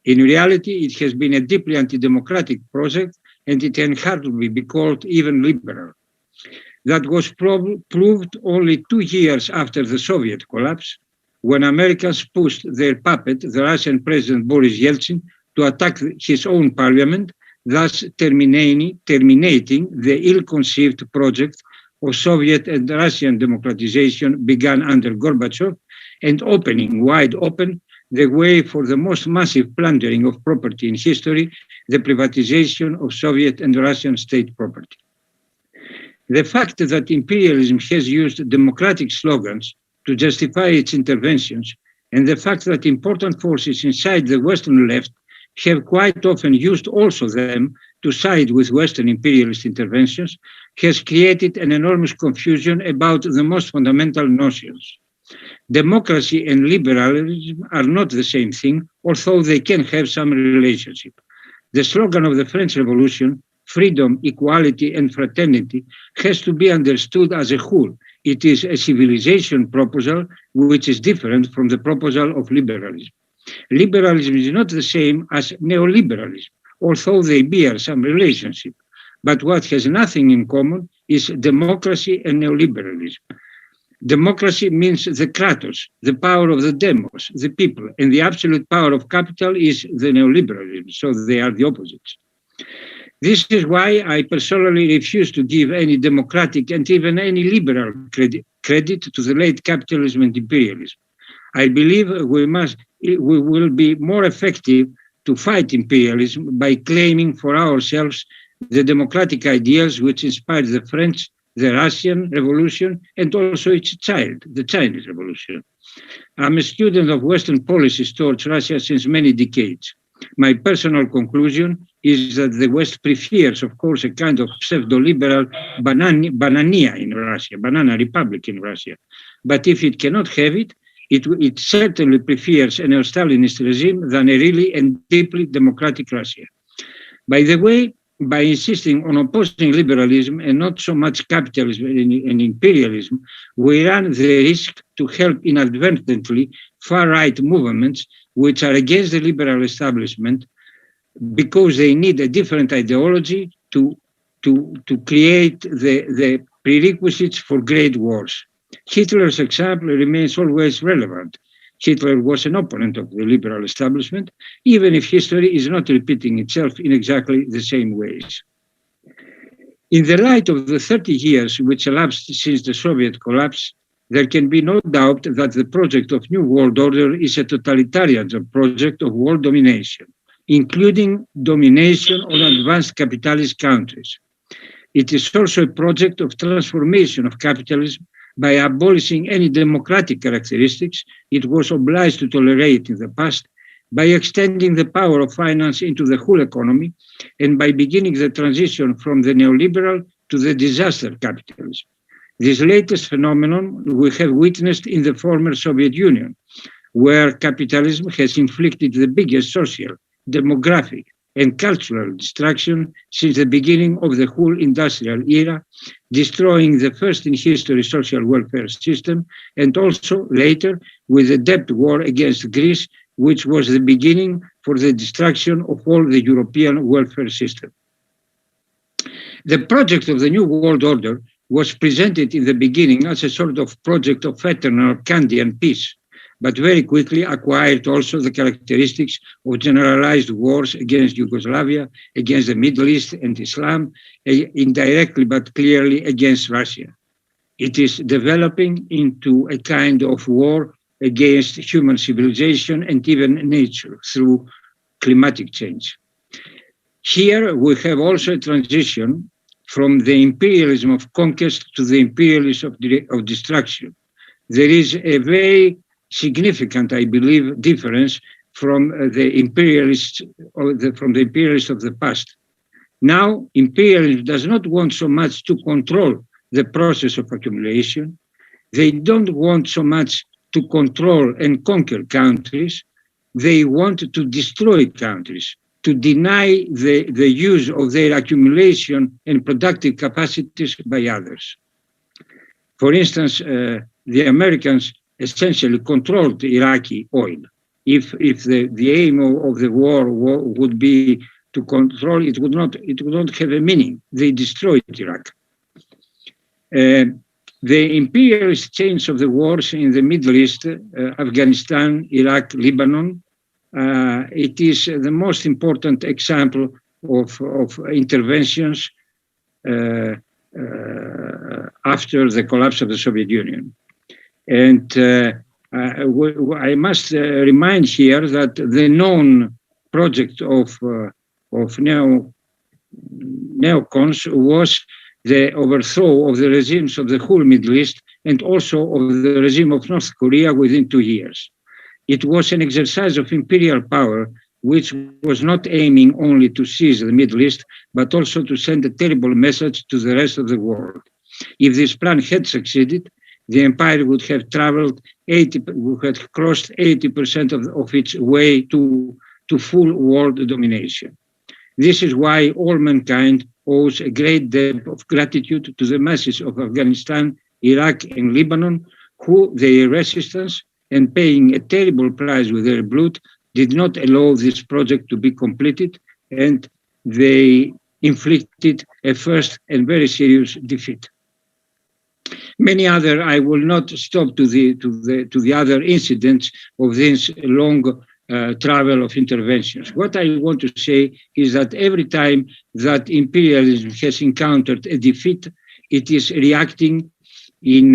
In reality, it has been a deeply anti-democratic project, and it can hardly be called even liberal. That was proved only 2 years after the Soviet collapse, when Americans pushed their puppet, the Russian President Boris Yeltsin, to attack his own parliament, thus terminating the ill-conceived project of Soviet and Russian democratization begun under Gorbachev and opening wide open the way for the most massive plundering of property in history, the privatization of Soviet and Russian state property. The fact that imperialism has used democratic slogans to justify its interventions, and the fact that important forces inside the Western left have quite often used also them to side with Western imperialist interventions, has created an enormous confusion about the most fundamental notions. Democracy and liberalism are not the same thing, although they can have some relationship. The slogan of the French Revolution, freedom, equality, and fraternity, has to be understood as a whole. It is a civilization proposal which is different from the proposal of liberalism. Liberalism is not the same as neoliberalism, although they bear some relationship. But what has nothing in common is democracy and neoliberalism. Democracy means the kratos, the power of the demos, the people, and the absolute power of capital is the neoliberalism, so they are the opposites. This is why I personally refuse to give any democratic and even any liberal credit to the late capitalism and imperialism. I believe we will be more effective to fight imperialism by claiming for ourselves the democratic ideals which inspired the French, the Russian Revolution, and also its child, the Chinese Revolution. I'm a student of Western policies towards Russia since many decades. My personal conclusion is that the West prefers, of course, a kind of pseudo-liberal banania in Russia, banana republic in Russia. But if it cannot have it, it certainly prefers a neo-Stalinist regime than a really and deeply democratic Russia. By the way, by insisting on opposing liberalism and not so much capitalism and imperialism, we run the risk to help inadvertently far-right movements which are against the liberal establishment because they need a different ideology to create the prerequisites for great wars. Hitler's example remains always relevant. Hitler was an opponent of the liberal establishment, even if history is not repeating itself in exactly the same ways. In the light of the 30 years which elapsed since the Soviet collapse, there can be no doubt that the project of New World Order is a totalitarian project of world domination, including domination on advanced capitalist countries. It is also a project of transformation of capitalism by abolishing any democratic characteristics it was obliged to tolerate in the past, by extending the power of finance into the whole economy, and by beginning the transition from the neoliberal to the disaster capitalism. This latest phenomenon we have witnessed in the former Soviet Union, where capitalism has inflicted the biggest social, demographic, and cultural destruction since the beginning of the whole industrial era, destroying the first in history social welfare system, and also later with the debt war against Greece, which was the beginning for the destruction of all the European welfare system. The project of the New World Order was presented in the beginning as a sort of project of eternal candy and peace, but very quickly acquired also the characteristics of generalized wars against Yugoslavia, against the Middle East and Islam, indirectly but clearly against Russia. It is developing into a kind of war against human civilization and even nature through climatic change. Here we have also a transition from the imperialism of conquest to the imperialism of destruction. There is a very significant, I believe, difference from the imperialists of the past. Now, imperialism does not want so much to control the process of accumulation. They don't want so much to control and conquer countries. They want to destroy countries, to deny the use of their accumulation and productive capacities by others. For instance, the Americans essentially controlled Iraqi oil. If the aim of the war would be to control, it would not have a meaning. They destroyed Iraq. The imperialist change of the wars in the Middle East, Afghanistan, Iraq, Lebanon, it is the most important example of interventions after the collapse of the Soviet Union. And I must remind here that the known project of neocons was the overthrow of the regimes of the whole Middle East and also of the regime of North Korea within 2 years. It was an exercise of imperial power which was not aiming only to seize the Middle East, but also to send a terrible message to the rest of the world. If this plan had succeeded, the empire would have traveled would have crossed 80% of its way to full world domination. This is why all mankind owes a great debt of gratitude to the masses of Afghanistan, Iraq, and Lebanon, who their resistance and paying a terrible price with their blood did not allow this project to be completed, and they inflicted a first and very serious defeat. Many other, I will not stop to the other incidents of this long travel of interventions. What I want to say is that every time that imperialism has encountered a defeat, it is reacting in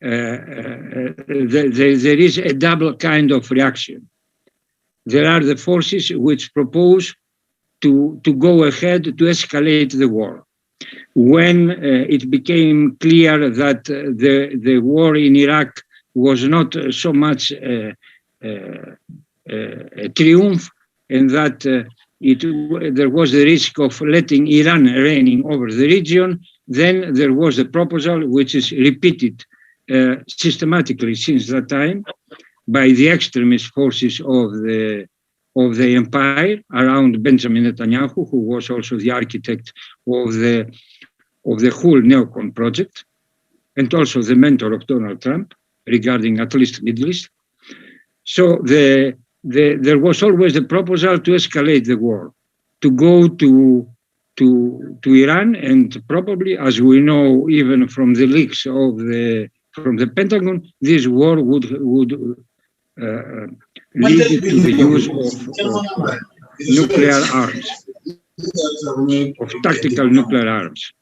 there is a double kind of reaction. There are the forces which propose to go ahead to escalate the war. When it became clear that the war in Iraq was not so much a triumph, and that there was the risk of letting Iran reigning over the region, then there was a proposal which is repeated systematically since that time by the extremist forces of the empire around Benjamin Netanyahu, who was also the architect of the whole neocon project, and also the mentor of Donald Trump regarding at least Middle East. So there was always the proposal to escalate the war, to go to Iran, and probably, as we know, even from the leaks from the Pentagon, this war would lead to the use of nuclear arms, of tactical nuclear arms.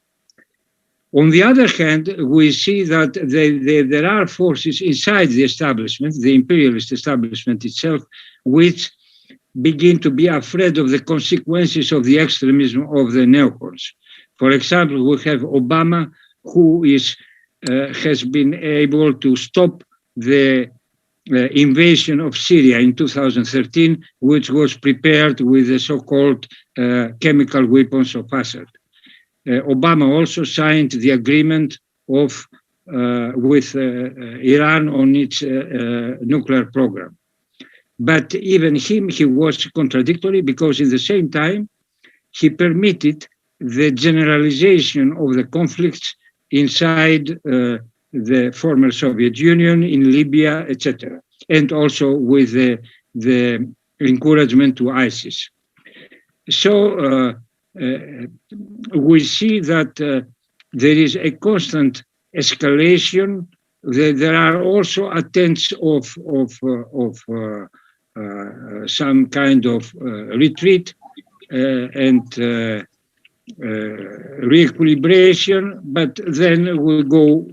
On the other hand, we see that there are forces inside the establishment, the imperialist establishment itself, which begin to be afraid of the consequences of the extremism of the neocons. For example, we have Obama, who has been able to stop the invasion of Syria in 2013, which was prepared with the so-called chemical weapons of Assad. Obama also signed the agreement with Iran on its nuclear program. But even he was contradictory, because at the same time, he permitted the generalization of the conflicts inside the former Soviet Union, in Libya, etc., and also with the encouragement to ISIS. So we see that there is a constant escalation. There are also attempts of some kind of retreat and re-equilibration, but then we'll go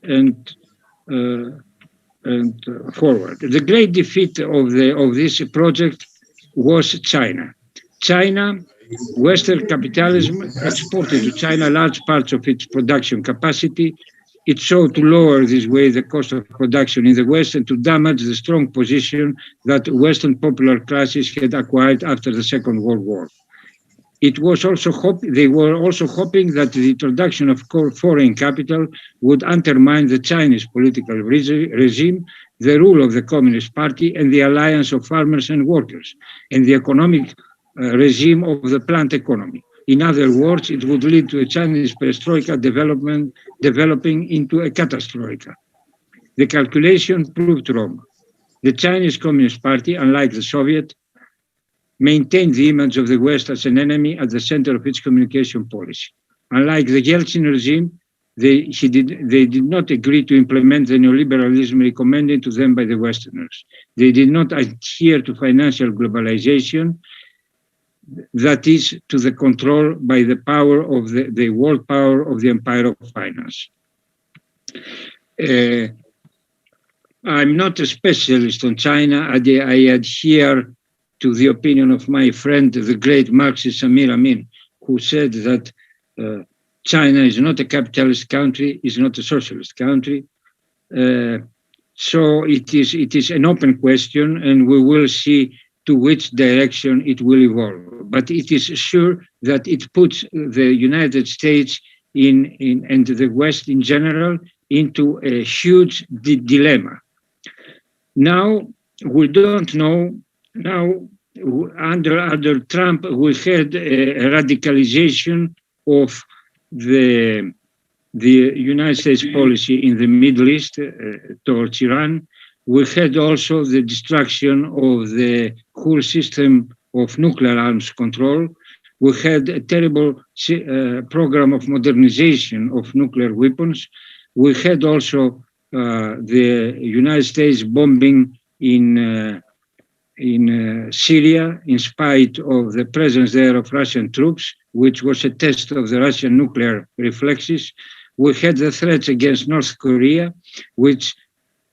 and forward. The great defeat of this project was China. Western capitalism exported to China large parts of its production capacity. It sought to lower this way the cost of production in the West and to damage the strong position that Western popular classes had acquired after the Second World War. It was also they were also hoping that the introduction of foreign capital would undermine the Chinese political regime, the rule of the Communist Party, and the alliance of farmers and workers, and the economic regime of the planned economy. In other words, it would lead to a Chinese perestroika developing into a catastroika. The calculation proved wrong. The Chinese Communist Party, unlike the Soviet, maintained the image of the West as an enemy at the center of its communication policy. Unlike the Yeltsin regime, they did not agree to implement the neoliberalism recommended to them by the Westerners. They did not adhere to financial globalization, that is, to the control by the power of the world power of the empire of finance. I'm not a specialist on China. I adhere to the opinion of my friend, the great Marxist Amir Amin, who said that China is not a capitalist country, is not a socialist country. So it is an open question, and we will see to which direction it will evolve. But it is sure that it puts the United States and the West in general into a huge dilemma. Now, we don't know. Now, under Trump, we had a radicalization of the United States policy in the Middle East towards Iran. We had also the destruction of the whole system of nuclear arms control. We had a terrible program of modernization of nuclear weapons. We had also the United States bombing in Syria, in spite of the presence there of Russian troops, which was a test of the Russian nuclear reflexes. We had the threats against North Korea, which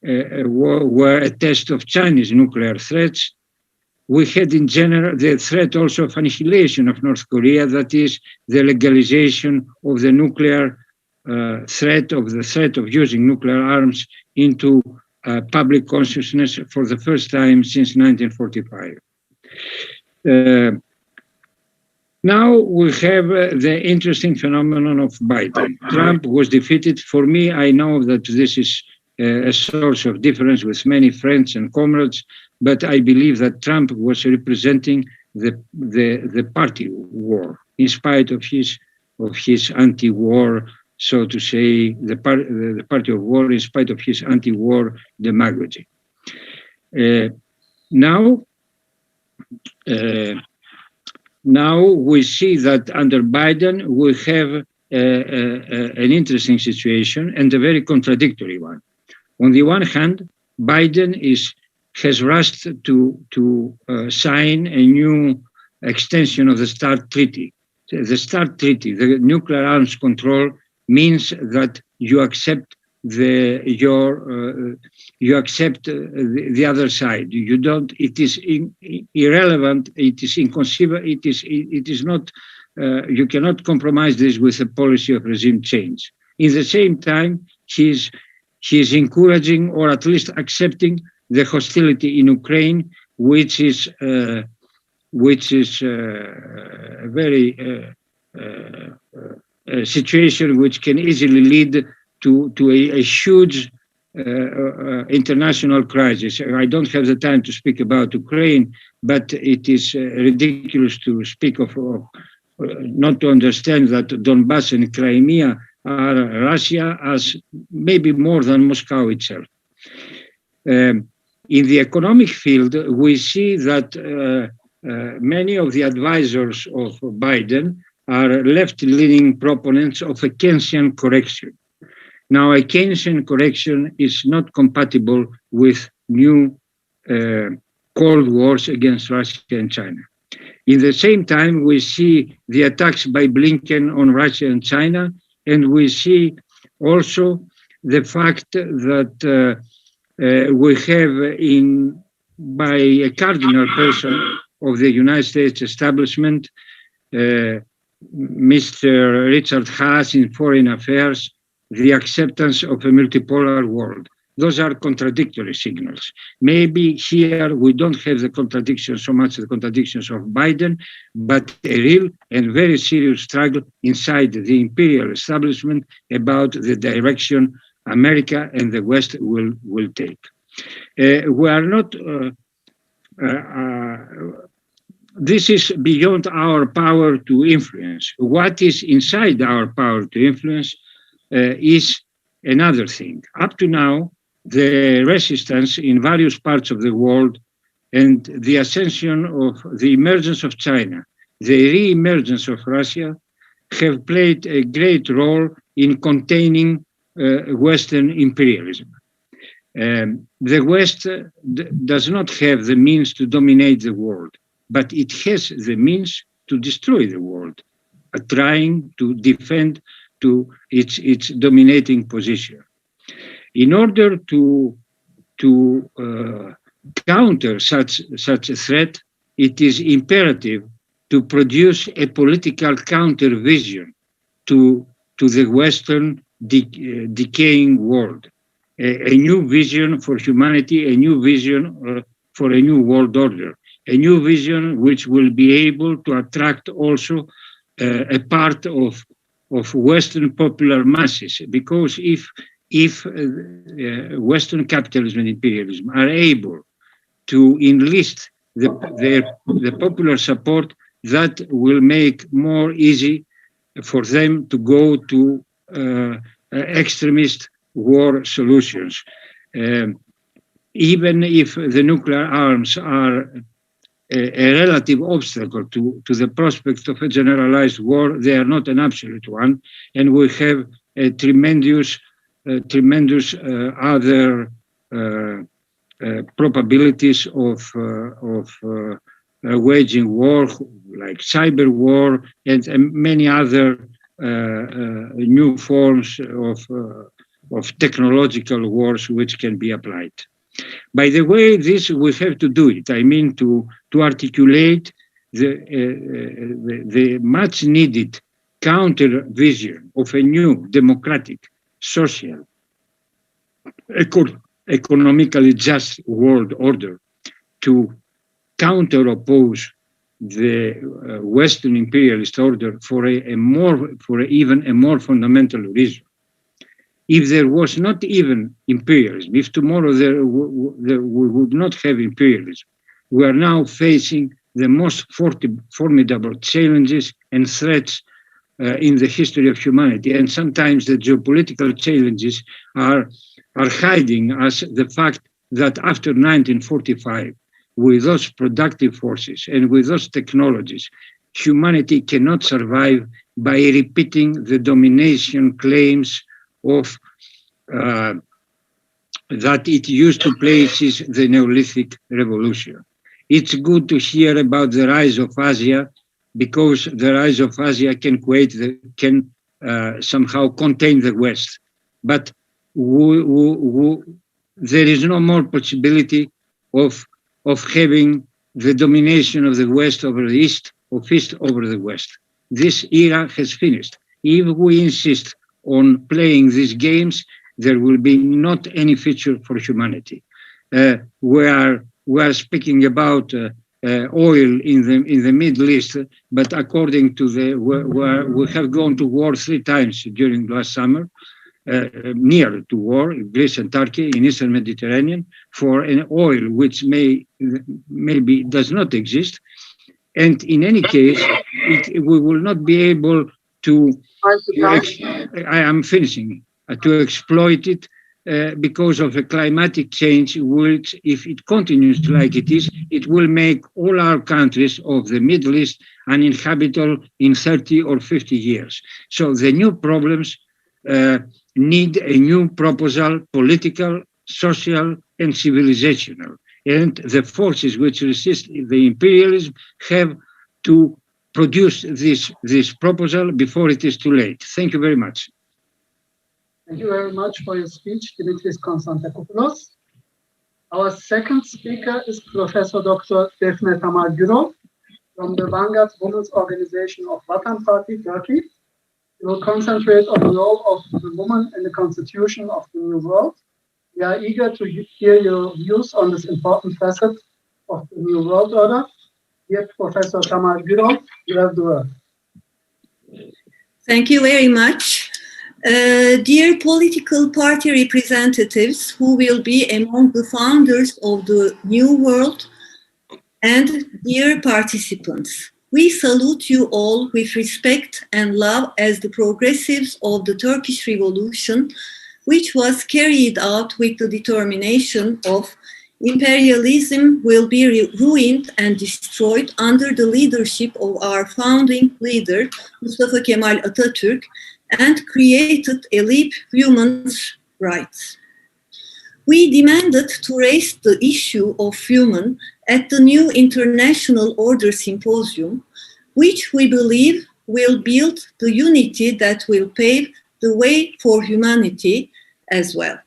were a test of Chinese nuclear threats. We had in general the threat also of annihilation of North Korea, that is the legalization of the nuclear threat of using nuclear arms into public consciousness for the first time since 1945. Now we have the interesting phenomenon of Biden. Trump was defeated. For me, I know that this is a source of difference with many friends and comrades, but I believe that Trump was representing the party war, in spite of his anti-war, so to say, the party of war, in spite of his anti-war demagogy. Now we see that under Biden we have an interesting situation and a very contradictory one. On the one hand, Biden has rushed to sign a new extension of the START Treaty. The START Treaty, the nuclear arms control, means that you accept the other side. You don't. It is irrelevant. It is inconceivable. It is not. You cannot compromise this with a policy of regime change. In the same time, he is encouraging, or at least accepting, the hostility in Ukraine, which is a very situation which can easily lead to a huge international crisis. I don't have the time to speak about Ukraine, but it is ridiculous to speak of not to understand that Donbass and Crimea are Russia, as maybe more than Moscow itself. In the economic field, we see that many of the advisors of Biden are left-leaning proponents of a Keynesian correction. Now, a Keynesian correction is not compatible with new Cold Wars against Russia and China. In the same time, we see the attacks by Blinken on Russia and China, and we see also the fact that we have by a cardinal person of the United States establishment, Mr. Richard Haas in Foreign Affairs, the acceptance of a multipolar world. those are contradictory signals. Maybe here we don't have the contradictions, so much the contradictions of Biden, but a real and very serious struggle inside the imperial establishment about the direction America and the West will take. We are not, this is beyond our power to influence. What is inside our power to influence is another thing. Up to now, the resistance in various parts of the world and the ascension of the emergence of China, the re-emergence of Russia, have played a great role in containing Western imperialism. The West does not have the means to dominate the world, but it has the means to destroy the world, trying to defend to its dominating position. In order to counter such a threat, it is imperative to produce a political counter vision to the Western decaying world, a new vision for humanity, a new vision for a new world order, a new vision which will be able to attract also a part of Western popular masses, because if Western capitalism and imperialism are able to enlist the popular support, that will make more easy for them to go to extremist war solutions. Even if the nuclear arms are a relative obstacle to the prospect of a generalized war, they are not an absolute one, and we have a tremendous other probabilities of waging war, like cyber war and many other new forms of technological wars which can be applied. By the way, this we have to do it. I mean to articulate the much needed counter vision of a new democratic, social, economically just world order to counter oppose the Western imperialist order for even a more fundamental reason. If there was not even imperialism, if tomorrow we would not have imperialism, we are now facing the most formidable challenges and threats in the history of humanity. And sometimes the geopolitical challenges are hiding us the fact that after 1945, with those productive forces and with those technologies, humanity cannot survive by repeating the domination claims of that it used to places the Neolithic revolution. It's good to hear about the rise of Asia, because the rise of Asia can somehow contain the West. But there is no more possibility of having the domination of the West over the East, of East over the West. This era has finished. If we insist on playing these games, there will be not any future for humanity. We are speaking about oil in the Middle East, but according to we have gone to war 3 times during last summer, near to war, Greece and Turkey in Eastern Mediterranean, for an oil which maybe does not exist. And in any case, we will not be able to, I am finishing, to exploit it because of a climatic change, which, if it continues like it is, it will make all our countries of the Middle East uninhabitable in 30 or 50 years. So the new problems need a new proposal, political, social, and civilizational. And the forces which resist the imperialism have to produce this proposal before it is too late. Thank you very much.
Thank you very much for your speech, Dimitris Konstantakopoulos. Our second speaker is Professor Dr. Defne Tamar Gürol from the Vanguard Women's Organization of Vatan Parti, Turkey. We will concentrate on the role of the woman in the constitution of the New World We are eager to hear your views on this important facet of the New World Order. Dear Professor Kamal Gürol, you have the word.
Thank you very much. Dear political party representatives who will be among the founders of the New World, and dear participants, we salute you all with respect and love as the progressives of the Turkish Revolution, which was carried out with the determination of imperialism will be ruined and destroyed under the leadership of our founding leader, Mustafa Kemal Atatürk, and created a leap human rights. We demanded to raise the issue of human at the new International Order Symposium, which we believe will build the unity that will pave the way for humanity as well.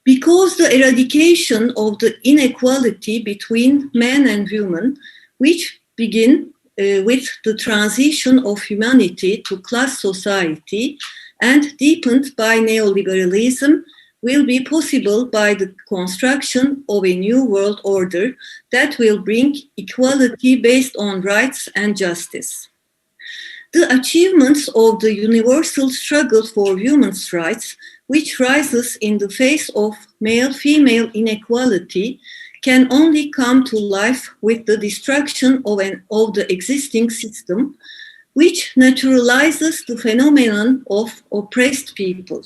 Because the eradication of the inequality between men and women, which begin with the transition of humanity to class society and deepened by neoliberalism, will be possible by the construction of a new world order that will bring equality based on rights and justice. The achievements of the universal struggle for human rights, which rises in the face of male-female inequality, can only come to life with the destruction of the existing system, which naturalizes the phenomenon of oppressed people.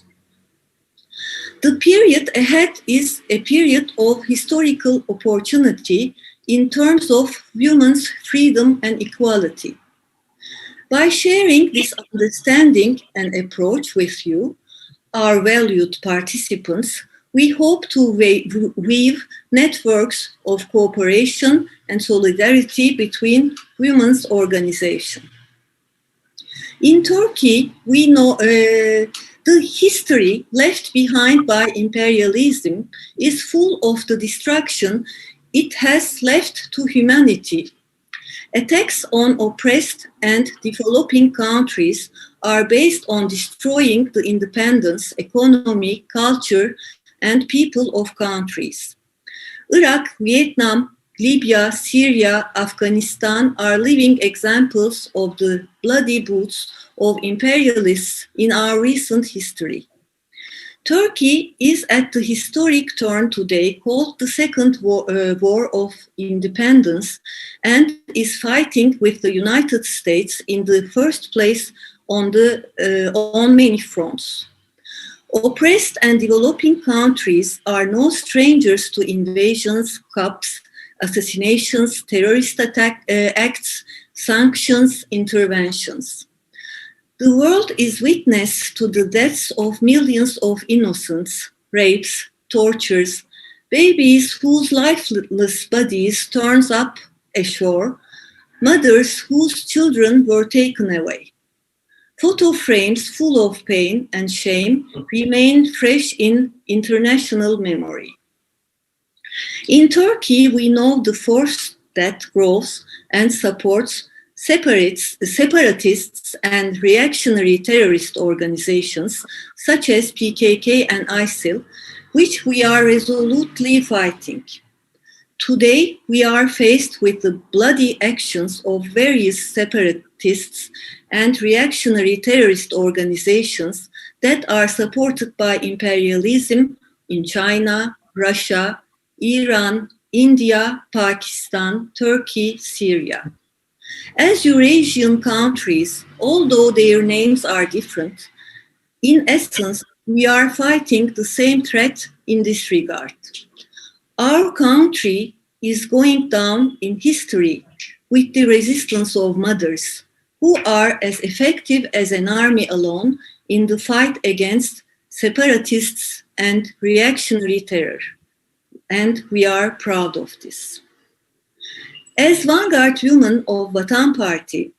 The period ahead is a period of historical opportunity in terms of women's freedom and equality. By sharing this understanding and approach with you, our valued participants, we hope to weave networks of cooperation and solidarity between women's organizations. In Turkey, we know the history left behind by imperialism is full of the destruction it has left to humanity. Attacks on oppressed and developing countries are based on destroying the independence, economy, culture, and people of countries. Iraq, Vietnam, Libya, Syria, Afghanistan are living examples of the bloody boots of imperialists in our recent history. Turkey is at the historic turn today called the Second War of Independence and is fighting with the United States in the first place on many fronts. Oppressed and developing countries are no strangers to invasions, coups, assassinations, terrorist acts, sanctions, interventions. The world is witness to the deaths of millions of innocents, rapes, tortures, babies whose lifeless bodies turns up ashore, mothers whose children were taken away. Photo frames full of pain and shame remain fresh in international memory. In Turkey, we know the force that grows and supports separatists and reactionary terrorist organizations such as PKK and ISIL, which we are resolutely fighting. Today, we are faced with the bloody actions of various separatists and reactionary terrorist organizations that are supported by imperialism in China, Russia, Iran, India, Pakistan, Turkey, Syria. As Eurasian countries, although their names are different, in essence, we are fighting the same threat in this regard. Our country is going down in history with the resistance of mothers, who are as effective as an army alone in the fight against separatists and reactionary terror. And we are proud of this. As vanguard women of Vatan Parti,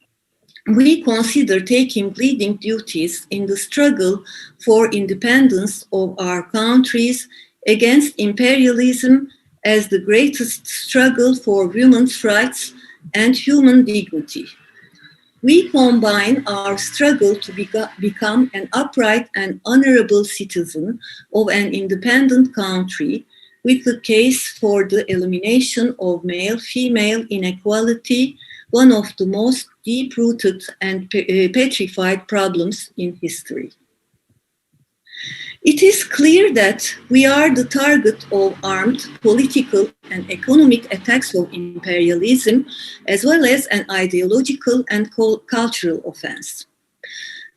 we consider taking leading duties in the struggle for independence of our countries against imperialism as the greatest struggle for women's rights and human dignity. we combine our struggle to become an upright and honorable citizen of an independent country with the case for the elimination of male-female inequality, one of the most deep-rooted and petrified problems in history. It is clear that we are the target of armed political and economic attacks of imperialism, as well as an ideological and cultural offense.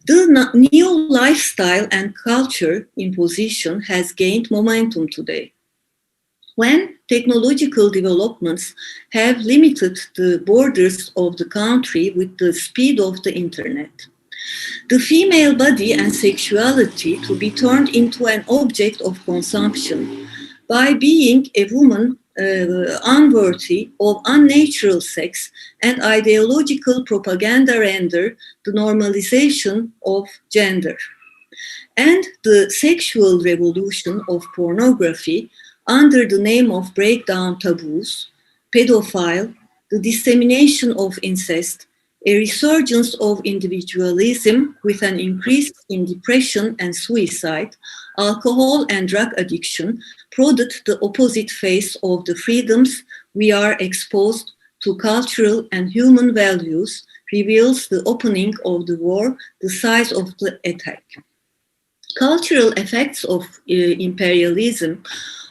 The new lifestyle and culture imposition has gained momentum today. When technological developments have limited the borders of the country with the speed of the internet, the female body and sexuality to be turned into an object of consumption by being a woman unworthy of unnatural sex and ideological propaganda render the normalization of gender. And the sexual revolution of pornography under the name of breakdown taboos, pedophile, the dissemination of incest, a resurgence of individualism with an increase in depression and suicide, alcohol and drug addiction, prodded the opposite face of the freedoms we are exposed to cultural and human values, reveals the opening of the war, the size of the attack. Cultural effects of imperialism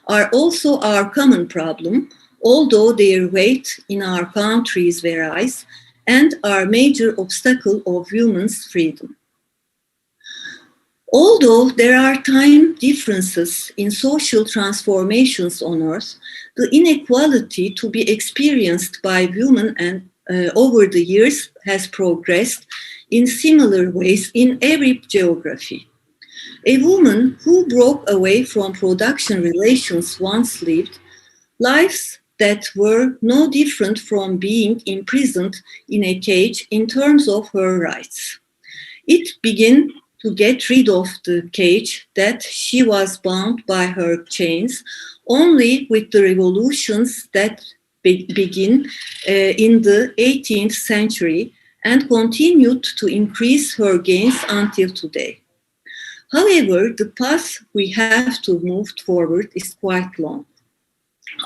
are also our common problem, although their weight in our countries varies, and are major obstacle of women's freedom. Although there are time differences in social transformations on Earth, the inequality to be experienced by women and over the years has progressed in similar ways in every geography. A woman who broke away from production relations once lived lives that were no different from being imprisoned in a cage in terms of her rights. It began to get rid of the cage that she was bound by her chains only with the revolutions that begin in the 18th century and continued to increase her gains until today. However, the path we have to move forward is quite long.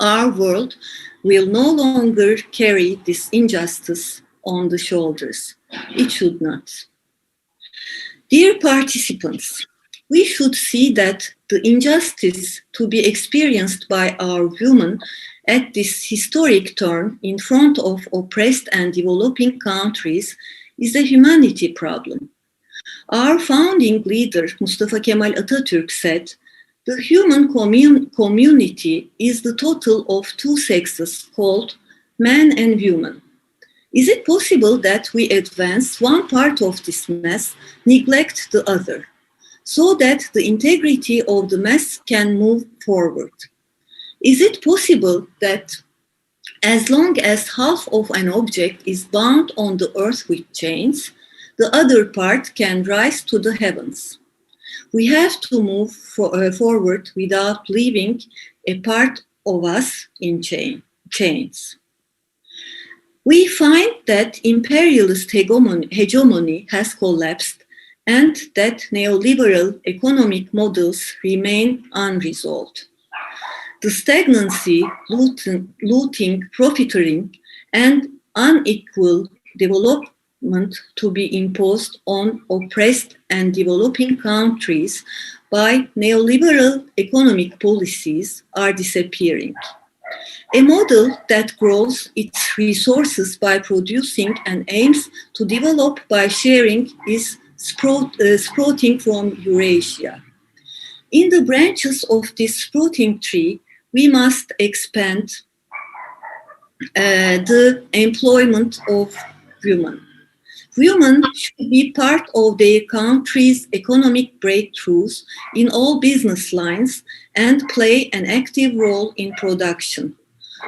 Our world will no longer carry this injustice on the shoulders. It should not. Dear participants, we should see that the injustice to be experienced by our women at this historic turn in front of oppressed and developing countries is a humanity problem. Our founding leader, Mustafa Kemal Atatürk, said, "The human community is the total of two sexes called man and woman. Is it possible that we advance one part of this mass, neglect the other, so that the integrity of the mass can move forward? Is it possible that as long as half of an object is bound on the earth with chains, the other part can rise to the heavens? We have to move forward without leaving a part of us in chains." We find that imperialist hegemony has collapsed and that neoliberal economic models remain unresolved. The stagnancy, looting, profiteering, and unequal development to be imposed on oppressed and developing countries by neoliberal economic policies are disappearing. A model that grows its resources by producing and aims to develop by sharing is sprouting from Eurasia. In the branches of this sprouting tree, we must expand the employment of women. Women should be part of their country's economic breakthroughs in all business lines and play an active role in production.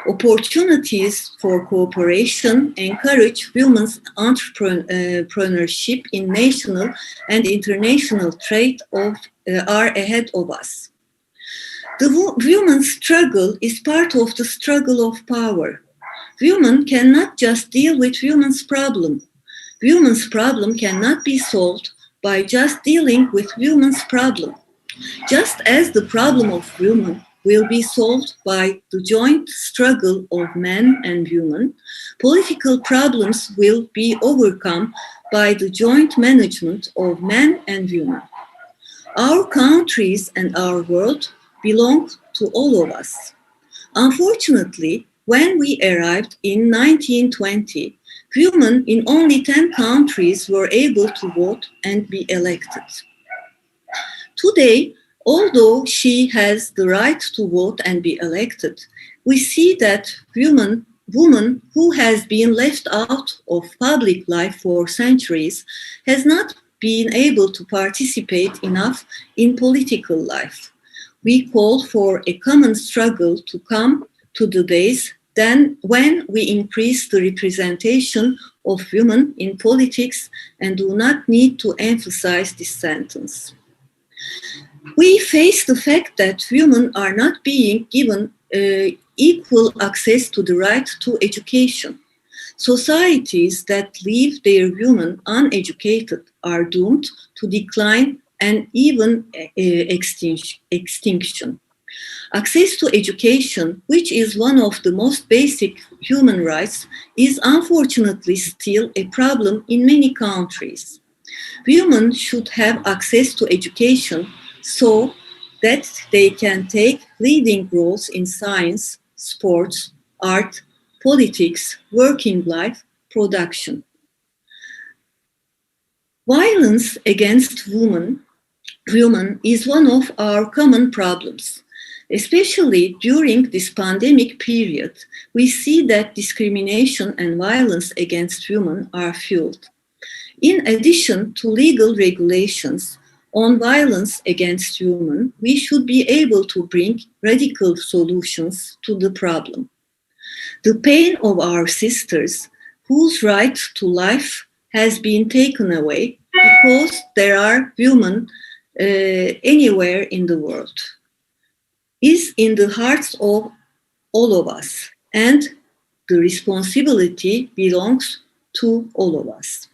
Opportunities for cooperation encourage women's entrepreneurship in national and international trade are ahead of us. The women's struggle is part of the struggle of power. Women cannot just deal with women's problem. women's problem cannot be solved by just dealing with women's problem. Just as the problem of women will be solved by the joint struggle of men and women, political problems will be overcome by the joint management of men and women. Our countries and our world belong to all of us. Unfortunately, when we arrived in 1920, women in only 10 countries were able to vote and be elected. Today, although she has the right to vote and be elected, we see that woman who has been left out of public life for centuries has not been able to participate enough in political life. We call for a common struggle to come to the days then when we increase the representation of women in politics and do not need to emphasize this sentence. We face the fact that women are not being given equal access to the right to education. Societies that leave their women uneducated are doomed to decline and even extinction. Access to education, which is one of the most basic human rights, is unfortunately still a problem in many countries. Women should have access to education so that they can take leading roles in science, sports, art, politics, working life, production. Violence against women is one of our common problems. Especially during this pandemic period, we see that discrimination and violence against women are fueled. In addition to legal regulations on violence against women, we should be able to bring radical solutions to the problem. The pain of our sisters, whose right to life has been taken away because there are women anywhere in the world, is in the hearts of all of us, and the responsibility belongs to all of us.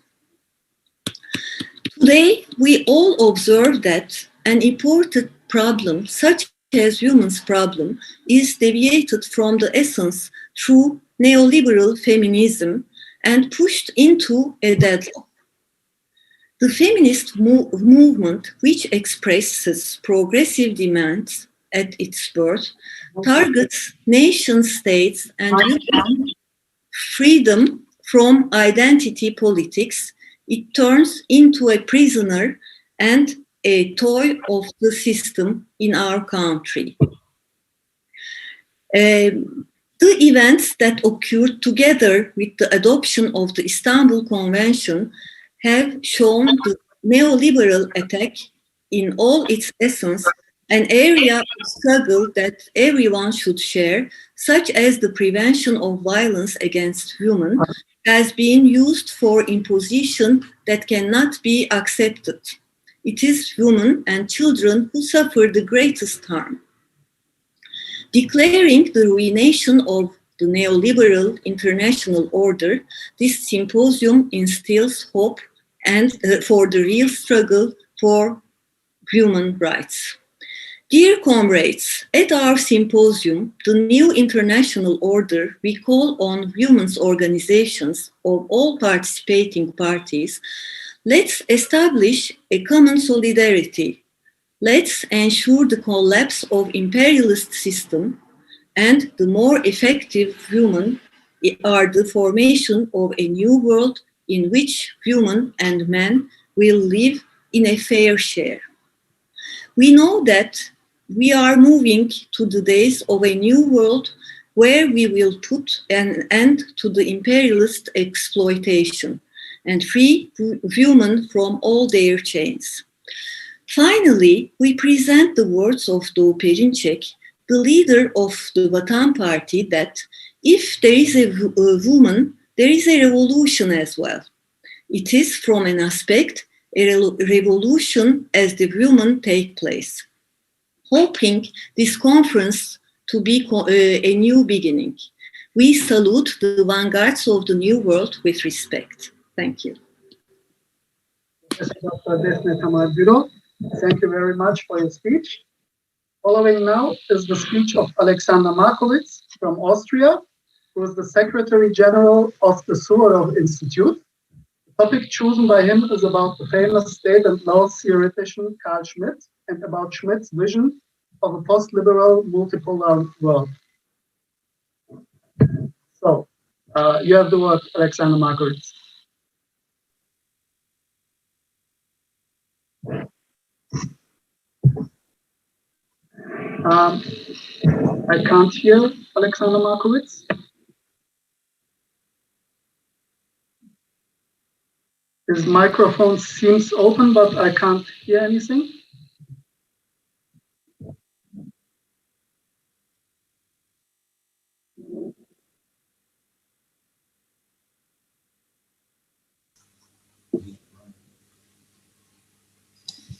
Today, we all observe that an important problem, such as women's problem, is deviated from the essence through neoliberal feminism and pushed into a deadlock. The feminist movement, which expresses progressive demands at its birth, targets nation states and women's freedom from identity politics. It turns into a prisoner and a toy of the system in our country. The events that occurred together with the adoption of the Istanbul Convention have shown the neoliberal attack in all its essence, an area of struggle that everyone should share, such as the prevention of violence against women, has been used for imposition that cannot be accepted. It is women and children who suffer the greatest harm. Declaring the ruination of the neoliberal international order, this symposium instills hope and for the real struggle for human rights. Dear comrades, at our symposium, the new international order, we call on women's organizations of all participating parties. Let's establish a common solidarity. Let's ensure the collapse of imperialist system, and the more effective women are the formation of a new world in which women and men will live in a fair share. We know that we are moving to the days of a new world where we will put an end to the imperialist exploitation and free women from all their chains. Finally, we present the words of Doğu Perinçek, the leader of the Vatan Party, that if there is a woman, there is a revolution as well. It is from an aspect a revolution as the women take place. Hoping this conference to be a new beginning. We salute the vanguards of the new world with respect. Thank you.
Professor Dr. Defne Tamar Büro. Thank you very much for your speech. Following now is the speech of Alexander Markowitz from Austria, who is the Secretary General of the Suvorov Institute. The topic chosen by him is about the famous state and law theoretician Carl Schmitt and about Schmitt's vision of a post-liberal multipolar world. So, you have the word, Alexander Markowitz. I can't hear Alexander Markowitz. His microphone seems open, but I can't hear anything.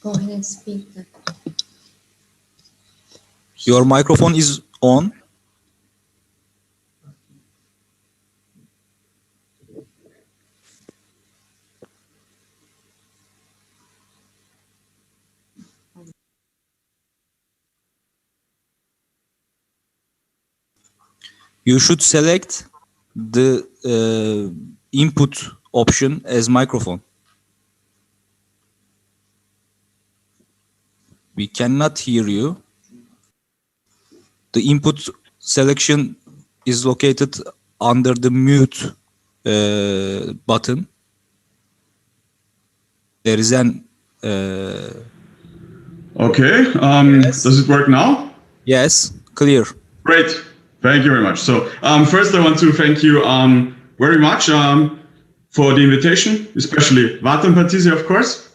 Go ahead and speak.
Your microphone is on. You should select the input option as microphone. We cannot hear you. The input selection is located under the mute button. There is an...
Okay,
yes.
Does it work now?
Yes, clear.
Great, thank you very much. So first I want to thank you very much for the invitation, especially Vatan Partisi'ni, of course.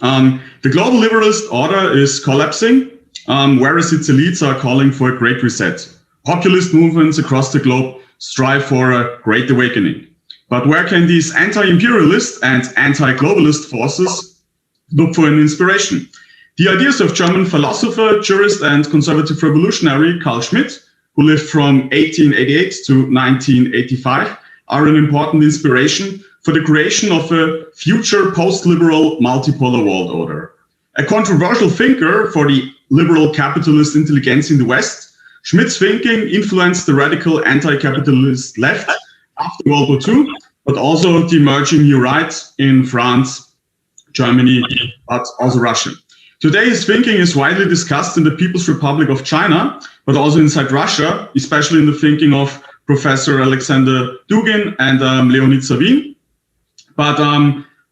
The global liberalist order is collapsing, whereas its elites are calling for a great reset. Populist movements across the globe strive for a great awakening. But where can these anti-imperialist and anti-globalist forces look for an inspiration? The ideas of German philosopher, jurist, and conservative revolutionary Carl Schmitt, who lived from 1888 to 1985, are an important inspiration for the creation of a future post-liberal multipolar world order. A controversial thinker for the liberal capitalist intelligentsia in the West, Schmitt's thinking influenced the radical anti-capitalist left after World War II, but also the emerging new right in France, Germany, but also Russia. Today, his thinking is widely discussed in the People's Republic of China, but also inside Russia, especially in the thinking of Professor Alexander Dugin and Leonid Savin, but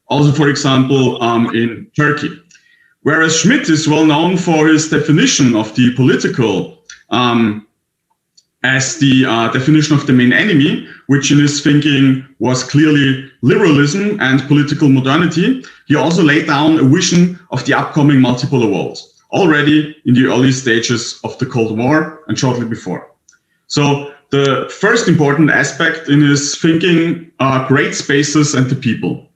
also, for example, in Turkey. Whereas Schmitt is well known for his definition of the political as the definition of the main enemy, which in his thinking was clearly liberalism and political modernity, he also laid down a vision of the upcoming multipolar world, already in the early stages of the Cold War and shortly before. So the first important aspect in his thinking are great spaces and the people.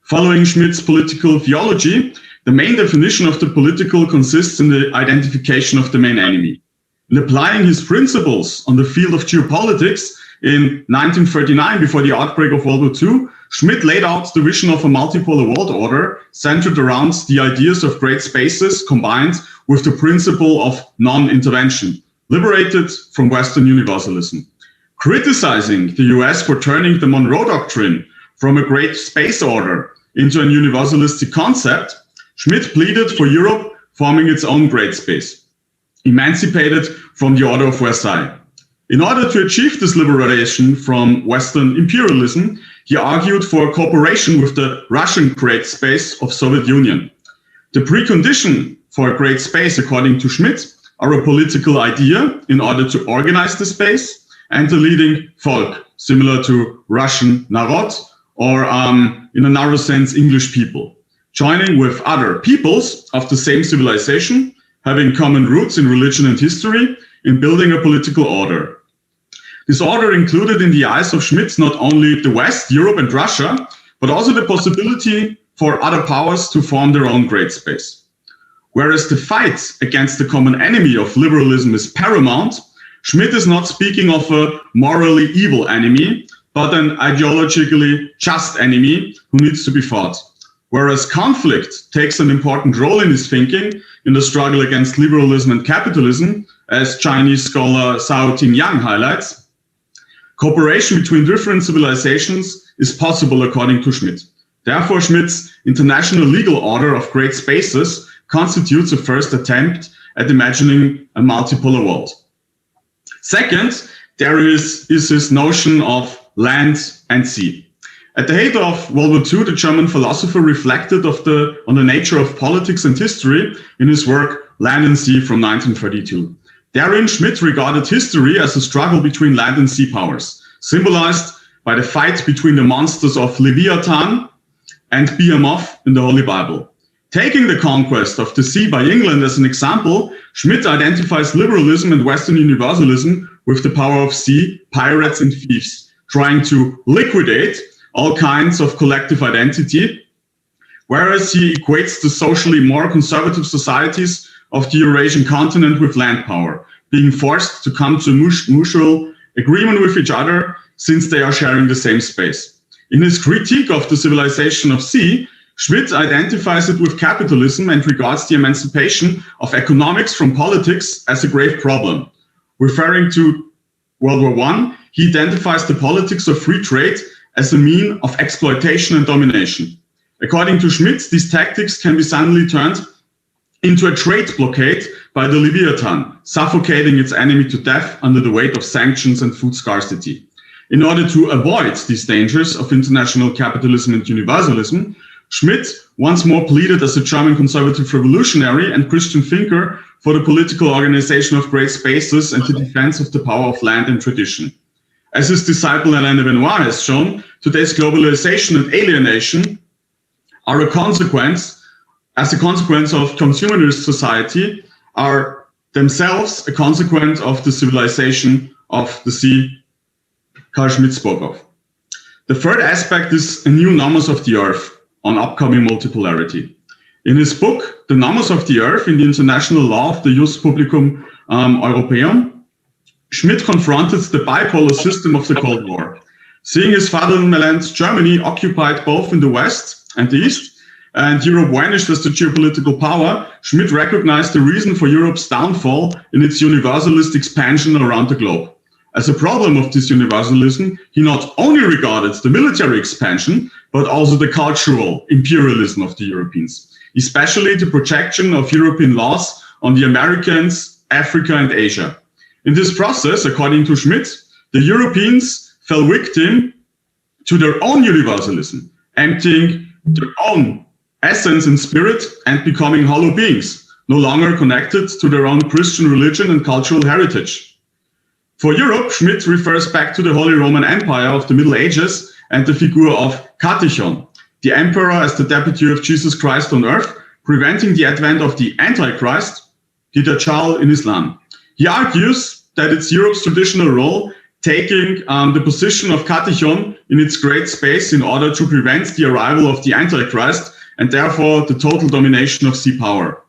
Following Schmitt's political theology, the main definition of the political consists in the identification of the main enemy. In applying his principles on the field of geopolitics in 1939, before the outbreak of World War II, Schmitt laid out the vision of a multipolar world order centered around the ideas of great spaces combined with the principle of non-intervention, liberated from Western universalism. Criticizing the US for turning the Monroe Doctrine from a great space order into a universalistic concept, Schmitt pleaded for Europe forming its own great space, emancipated from the Order of Versailles. In order to achieve this liberation from Western imperialism, he argued for cooperation with the Russian great space of Soviet Union. The precondition for a great space, according to Schmitt, are a political idea in order to organize the space and the leading folk, similar to Russian narod or in a narrow sense, English people, joining with other peoples of the same civilization, having common roots in religion and history, in building a political order. This order included in the eyes of Schmitt not only the West, Europe and Russia, but also the possibility for other powers to form their own great space. Whereas the fight against the common enemy of liberalism is paramount, Schmitt is not speaking of a morally evil enemy, but an ideologically just enemy who needs to be fought. whereas conflict takes an important role in his thinking in the struggle against liberalism and capitalism, as Chinese scholar Zhao Tingyang highlights, cooperation between different civilizations is possible according to Schmidt. Therefore, Schmidt's international legal order of great spaces constitutes a first attempt at imagining a multipolar world. Second, there is this notion of land and sea. At the height of World War II, the German philosopher reflected on the nature of politics and history in his work Land and Sea from 1932. Therein, Schmidt regarded history as a struggle between land and sea powers, symbolized by the fight between the monsters of Leviathan and Behemoth in the Holy Bible. Taking the conquest of the sea by England as an example, Schmidt identifies liberalism and Western universalism with the power of sea, pirates and thieves, trying to liquidate all kinds of collective identity, whereas he equates the socially more conservative societies of the Eurasian continent with land power, being forced to come to a mutual agreement with each other since they are sharing the same space. In his critique of the civilization of sea, Schmidt identifies it with capitalism and regards the emancipation of economics from politics as a grave problem. Referring to World War I, he identifies the politics of free trade as a mean of exploitation and domination. According to Schmidt, these tactics can be suddenly turned into a trade blockade by the Leviathan, suffocating its enemy to death under the weight of sanctions and food scarcity. In order to avoid these dangers of international capitalism and universalism, Schmidt once more pleaded as a German conservative revolutionary and Christian thinker for the political organization of great spaces and the defense of the power of land and tradition. As his disciple Hélène de Benoit has shown, today's globalization and alienation are a consequence of consumerist society, are themselves a consequence of the civilization of the sea Carl Schmitt spoke of. The third aspect is a new nomos of the earth on upcoming multipolarity. In his book, The Nomos of the Earth in the International Law of the Jus Publicum Europaeum, Schmitt confronted the bipolar system of the Cold War. Seeing his fatherland Germany occupied both in the West and the East, and Europe vanished as the geopolitical power, Schmitt recognized the reason for Europe's downfall in its universalist expansion around the globe. As a problem of this universalism, he not only regarded the military expansion, but also the cultural imperialism of the Europeans, especially the projection of European laws on the Americans, Africa, and Asia. In this process, according to Schmitt, the Europeans fell victim to their own universalism, emptying their own essence and spirit and becoming hollow beings, no longer connected to their own Christian religion and cultural heritage. For Europe, Schmitt refers back to the Holy Roman Empire of the Middle Ages and the figure of Katechon, the emperor as the deputy of Jesus Christ on earth, preventing the advent of the Antichrist, the Dajjal in Islam. He argues that it's Europe's traditional role taking the position of Katechon in its great space in order to prevent the arrival of the Antichrist and therefore the total domination of sea power.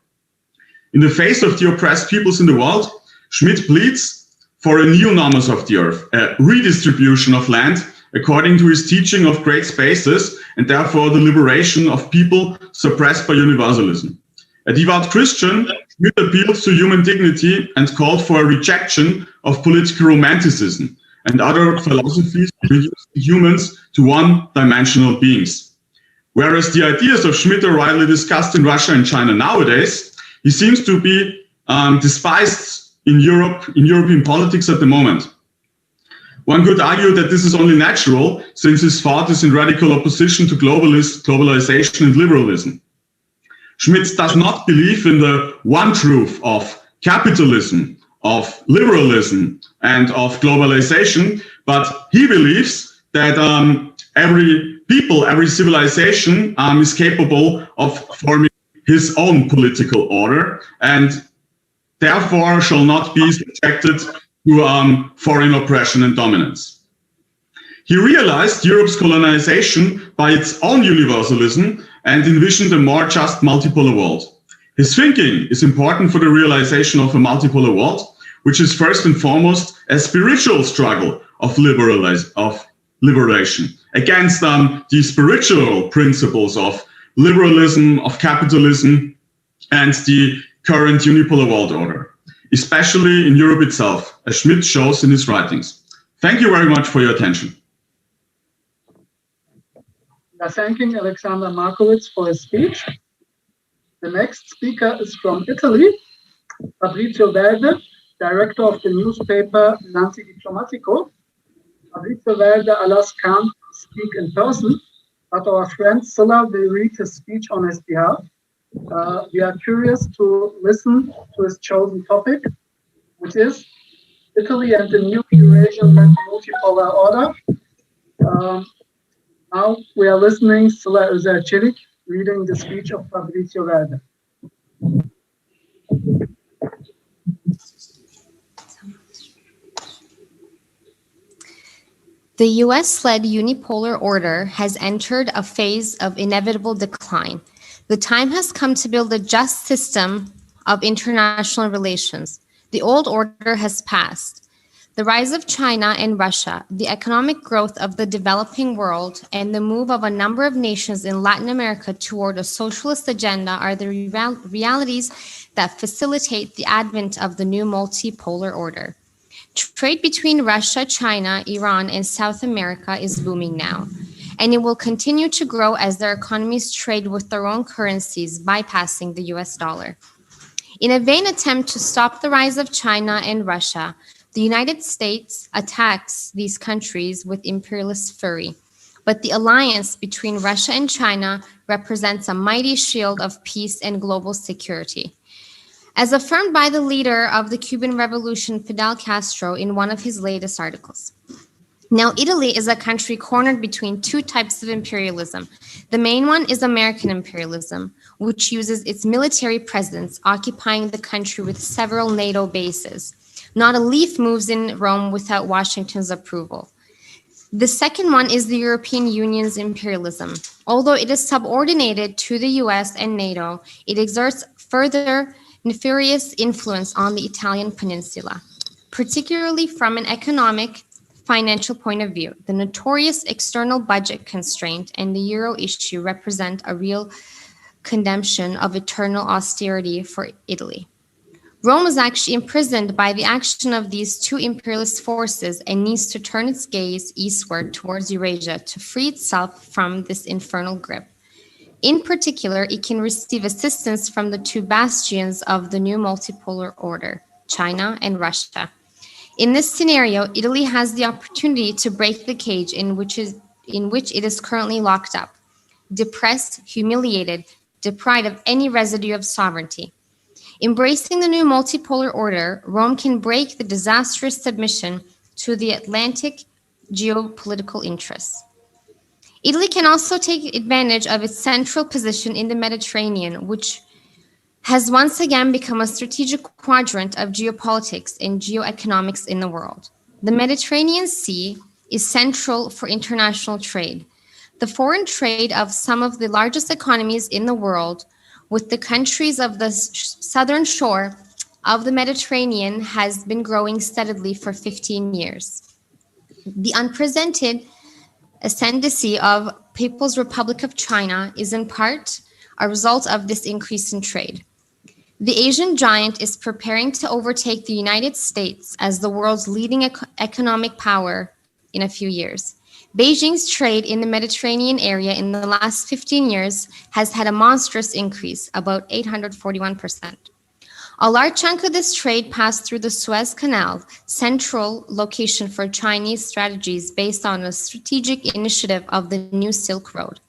In the face of the oppressed peoples in the world, Schmitt pleads for a new nomos of the earth, a redistribution of land according to his teaching of great spaces and therefore the liberation of people suppressed by universalism. A devout Christian, Schmitt appealed to human dignity and called for a rejection of political romanticism and other philosophies reducing humans to one-dimensional beings. Whereas the ideas of Schmitt are widely discussed in Russia and China nowadays, he seems to be despised in Europe, in European politics at the moment. One could argue that this is only natural, since his thought is in radical opposition to globalization and liberalism. Schmitt does not believe in the one truth of capitalism, of liberalism, and of globalization, but he believes that every people, every civilization is capable of forming his own political order, and therefore shall not be subjected to foreign oppression and dominance. He realized Europe's colonization by its own universalism and envisioned a more just multipolar world. His thinking is important for the realization of a multipolar world, which is first and foremost a spiritual struggle of liberation against the spiritual principles of liberalism, of capitalism, and the current unipolar world order, especially in Europe itself, as Schmidt shows in his writings. Thank you very much for your attention.
We are thanking Alexander Markowitz for his speech. The next speaker is from Italy, Fabrizio Verde, director of the newspaper L'Antidiplomatico. Fabrizio Verde, alas, can't speak in person, but our friend Silla will read his speech on his behalf. We are curious to listen to his chosen topic, which is Italy and the new Eurasian multipolar order. Now we are listening Silla Özerçelik reading the speech of Fabrizio Verde.
The US-led unipolar order has entered a phase of inevitable decline. The time has come to build a just system of international relations. The old order has passed. The rise of China and Russia, the economic growth of the developing world, and the move of a number of nations in Latin America toward a socialist agenda are the realities that facilitate the advent of the new multipolar order. Trade between Russia, China, Iran, and South America is booming now, and it will continue to grow as their economies trade with their own currencies, bypassing the US dollar. In a vain attempt to stop the rise of China and Russia, the United States attacks these countries with imperialist fury. But the alliance between Russia and China represents a mighty shield of peace and global security. As affirmed by the leader of the Cuban Revolution, Fidel Castro, in one of his latest articles. Now, Italy is a country cornered between two types of imperialism. The main one is American imperialism, which uses its military presence, occupying the country with several NATO bases. Not a leaf moves in Rome without Washington's approval. The second one is the European Union's imperialism. Although it is subordinated to the US and NATO, it exerts further nefarious influence on the Italian peninsula, particularly from an economic, financial point of view. The notorious external budget constraint and the euro issue represent a real condemnation of eternal austerity for Italy. Rome is actually imprisoned by the action of these two imperialist forces and needs to turn its gaze eastward towards Eurasia to free itself from this infernal grip. In particular, it can receive assistance from the two bastions of the new multipolar order, China and Russia. In this scenario, Italy has the opportunity to break the cage in which it is currently locked up, depressed, humiliated, deprived of any residue of sovereignty. Embracing the new multipolar order, Rome can break the disastrous submission to the Atlantic geopolitical interests. Italy can also take advantage of its central position in the Mediterranean, which has once again become a strategic quadrant of geopolitics and geoeconomics in the world. The Mediterranean Sea is central for international trade. The foreign trade of some of the largest economies in the world with the countries of the southern shore of the Mediterranean has been growing steadily for 15 years. The unprecedented ascendancy of People's Republic of China is in part a result of this increase in trade. The Asian giant is preparing to overtake the United States as the world's leading economic power in a few years. Beijing's trade in the Mediterranean area in the last 15 years has had a monstrous increase, about 841%. A large chunk of this trade passed through the Suez Canal, central location for Chinese strategies based on a strategic initiative of the New Silk Road.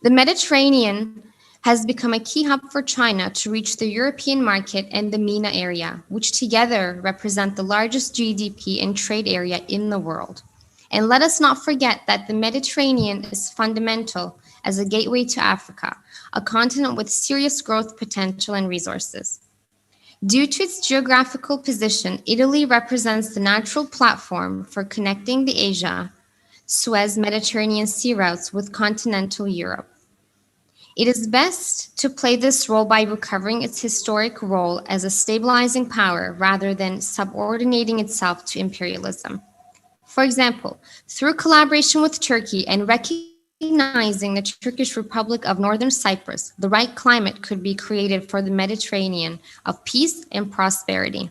The Mediterranean has become a key hub for China to reach the European market and the MENA area, which together represent the largest GDP and trade area in the world. And let us not forget that the Mediterranean is fundamental as a gateway to Africa, a continent with serious growth potential and resources. Due to its geographical position, Italy represents the natural platform for connecting the Asia, Suez Mediterranean sea routes with continental Europe. It is best to play this role by recovering its historic role as a stabilizing power rather than subordinating itself to imperialism. For example, through collaboration with Turkey and recognition recognizing the Turkish Republic of Northern Cyprus, the right climate could be created for the Mediterranean of peace and prosperity.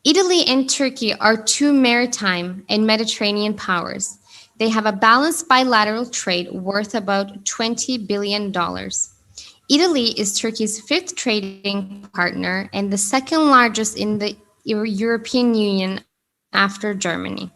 Italy and Turkey are two maritime and Mediterranean powers. They have a balanced bilateral trade worth about $20 billion. Italy is Turkey's fifth trading partner and the second largest in the European Union after Germany.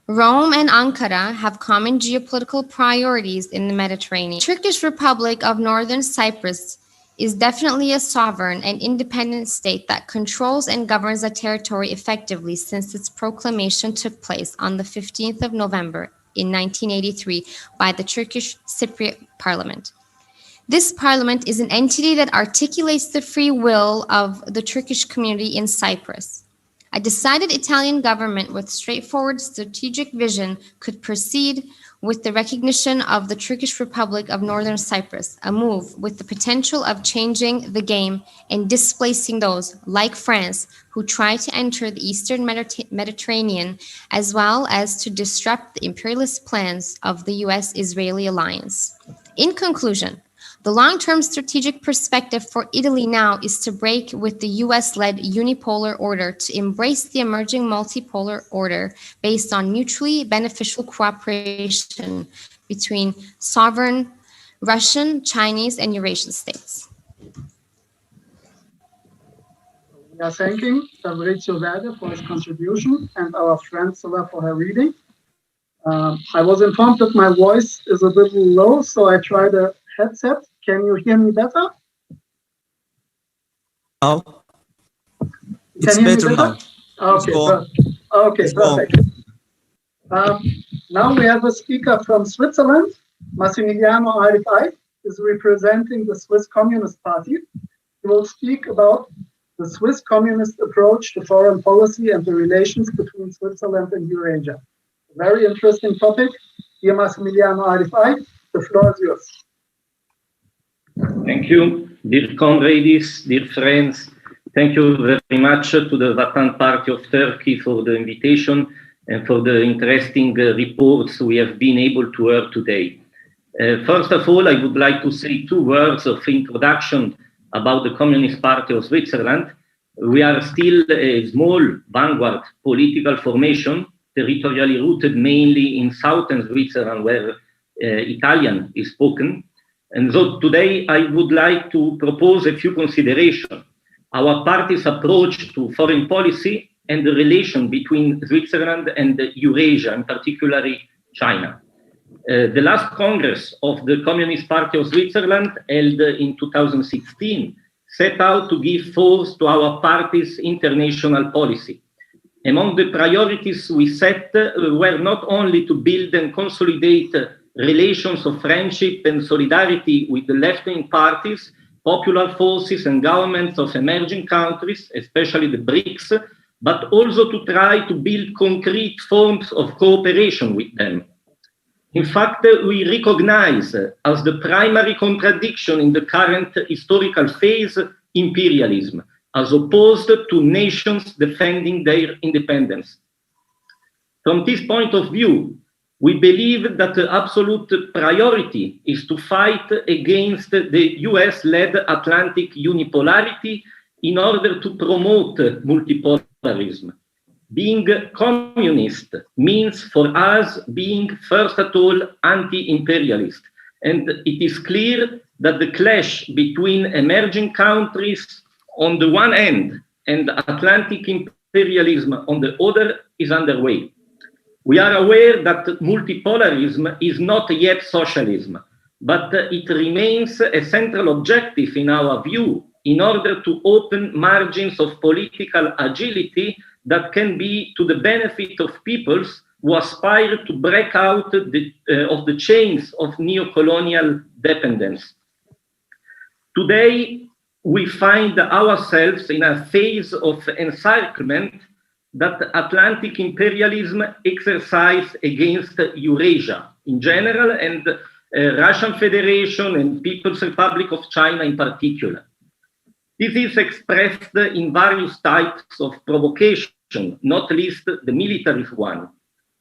Rome and Ankara have common geopolitical priorities in the Mediterranean. Turkish Republic of Northern Cyprus is definitely a sovereign and independent state that controls and governs a territory effectively since its proclamation took place on the 15th of November in 1983 by the Turkish Cypriot Parliament. This parliament is an entity that articulates the free will of the Turkish community in Cyprus. A decided Italian government with straightforward strategic vision could proceed with the recognition of the Turkish Republic of Northern Cyprus, a move with the potential of changing the game and displacing those, like France, who try to enter the Eastern Mediterranean, as well as to disrupt the imperialist plans of the US-Israeli alliance. In conclusion, the long-term strategic perspective for Italy now is to break with the US-led unipolar order to embrace the emerging multipolar order based on mutually beneficial cooperation between sovereign Russian, Chinese, and Eurasian states.
We are thanking Fabrizio Verde for his contribution and our friend Sula for her reading. I was informed that my voice is a little low, so I tried a headset. Can you hear me better?
Now, it's better now.
Okay, perfect. Now we have a speaker from Switzerland. Massimiliano Arifai is representing the Swiss Communist Party. He will speak about the Swiss communist approach to foreign policy and the relations between Switzerland and Eurasia. A very interesting topic. Dear Massimiliano Arifai, the floor is yours.
Thank you, dear comrades, dear friends. Thank you very much to the Vatan Party of Turkey for the invitation and for the interesting reports we have been able to hear today. First of all, I would like to say 2 words of introduction about the Communist Party of Switzerland. We are still a small vanguard political formation, territorially rooted mainly in southern Switzerland, where Italian is spoken. And so today I would like to propose a few considerations. Our party's approach to foreign policy and the relation between Switzerland and Eurasia, and particularly China. The last Congress of the Communist Party of Switzerland, held in 2016, set out to give force to our party's international policy. Among the priorities we set were not only to build and consolidate relations of friendship and solidarity with the left-wing parties, popular forces and governments of emerging countries, especially the BRICS, but also to try to build concrete forms of cooperation with them. In fact, we recognize as the primary contradiction in the current historical phase imperialism, as opposed to nations defending their independence. From this point of view, we believe that the absolute priority is to fight against the US-led Atlantic unipolarity in order to promote multipolarism. Being communist means for us being, first of all, anti-imperialist. And it is clear that the clash between emerging countries on the one hand and Atlantic imperialism on the other is underway. We are aware that multipolarism is not yet socialism, but it remains a central objective in our view in order to open margins of political agility that can be to the benefit of peoples who aspire to break out of the chains of neo-colonial dependence. Today, we find ourselves in a phase of encirclement that Atlantic imperialism exercised against Eurasia in general and Russian Federation and People's Republic of China in particular. This is expressed in various types of provocation, not least the military one,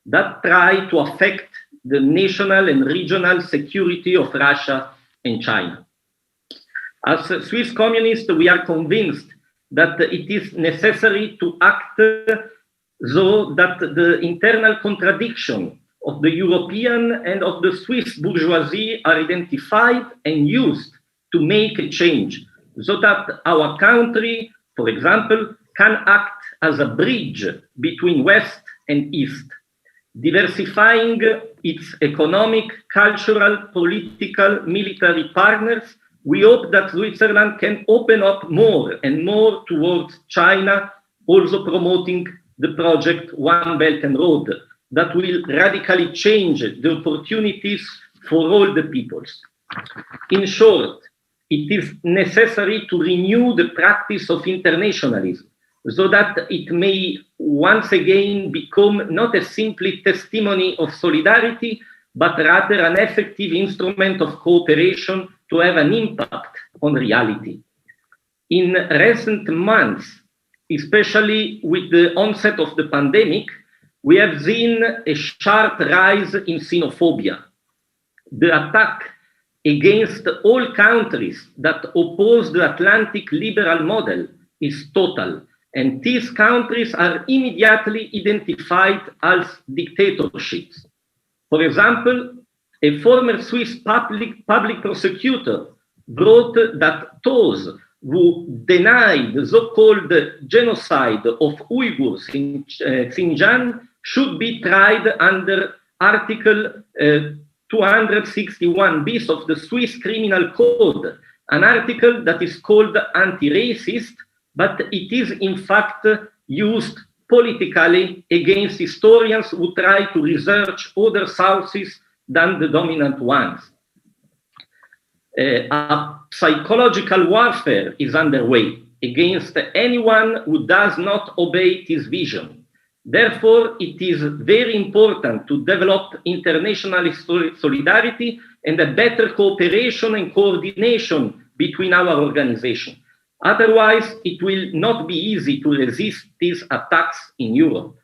that try to affect the national and regional security of Russia and China. As Swiss communists, we are convinced that it is necessary to act so that the internal contradiction of the European and of the Swiss bourgeoisie are identified and used to make a change, so that our country, for example, can act as a bridge between West and East, diversifying its economic, cultural, political, military partners. We hope that Switzerland can open up more and more towards China, also promoting the project One Belt and Road that will radically change the opportunities for all the peoples. In short, it is necessary to renew the practice of internationalism so that it may once again become not a simply testimony of solidarity, but rather an effective instrument of cooperation to have an impact on reality. In recent months, especially with the onset of the pandemic, we have seen a sharp rise in xenophobia. The attack against all countries that oppose the Atlantic liberal model is total, and these countries are immediately identified as dictatorships. For example, a former Swiss public prosecutor wrote that those who deny the so-called genocide of Uyghurs in Xinjiang should be tried under Article 261 bis of the Swiss Criminal Code, an article that is called anti-racist, but it is in fact used politically against historians who try to research other sources than the dominant ones. A psychological warfare is underway against anyone who does not obey this vision. Therefore, it is very important to develop international solidarity and a better cooperation and coordination between our organizations. Otherwise, it will not be easy to resist these attacks in Europe.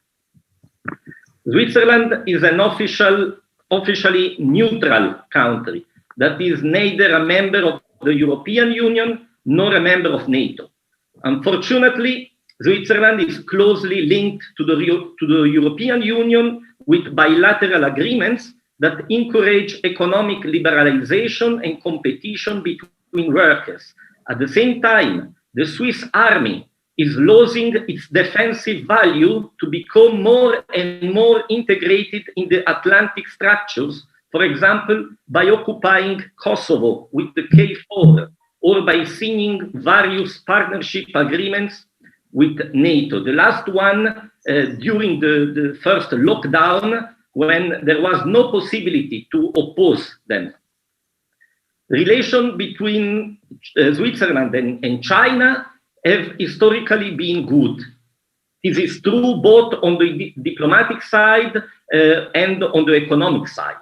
Switzerland is an officially neutral country that is neither a member of the European Union nor a member of NATO. Unfortunately, Switzerland is closely linked to the European Union with bilateral agreements that encourage economic liberalization and competition between workers. At the same time, the Swiss army is losing its defensive value to become more and more integrated in the Atlantic structures, for example, by occupying Kosovo with the KFOR or by signing various partnership agreements with NATO. The last one during the first lockdown, when there was no possibility to oppose them. Relations between Switzerland and China have historically been good. This is true both on the diplomatic side and on the economic side.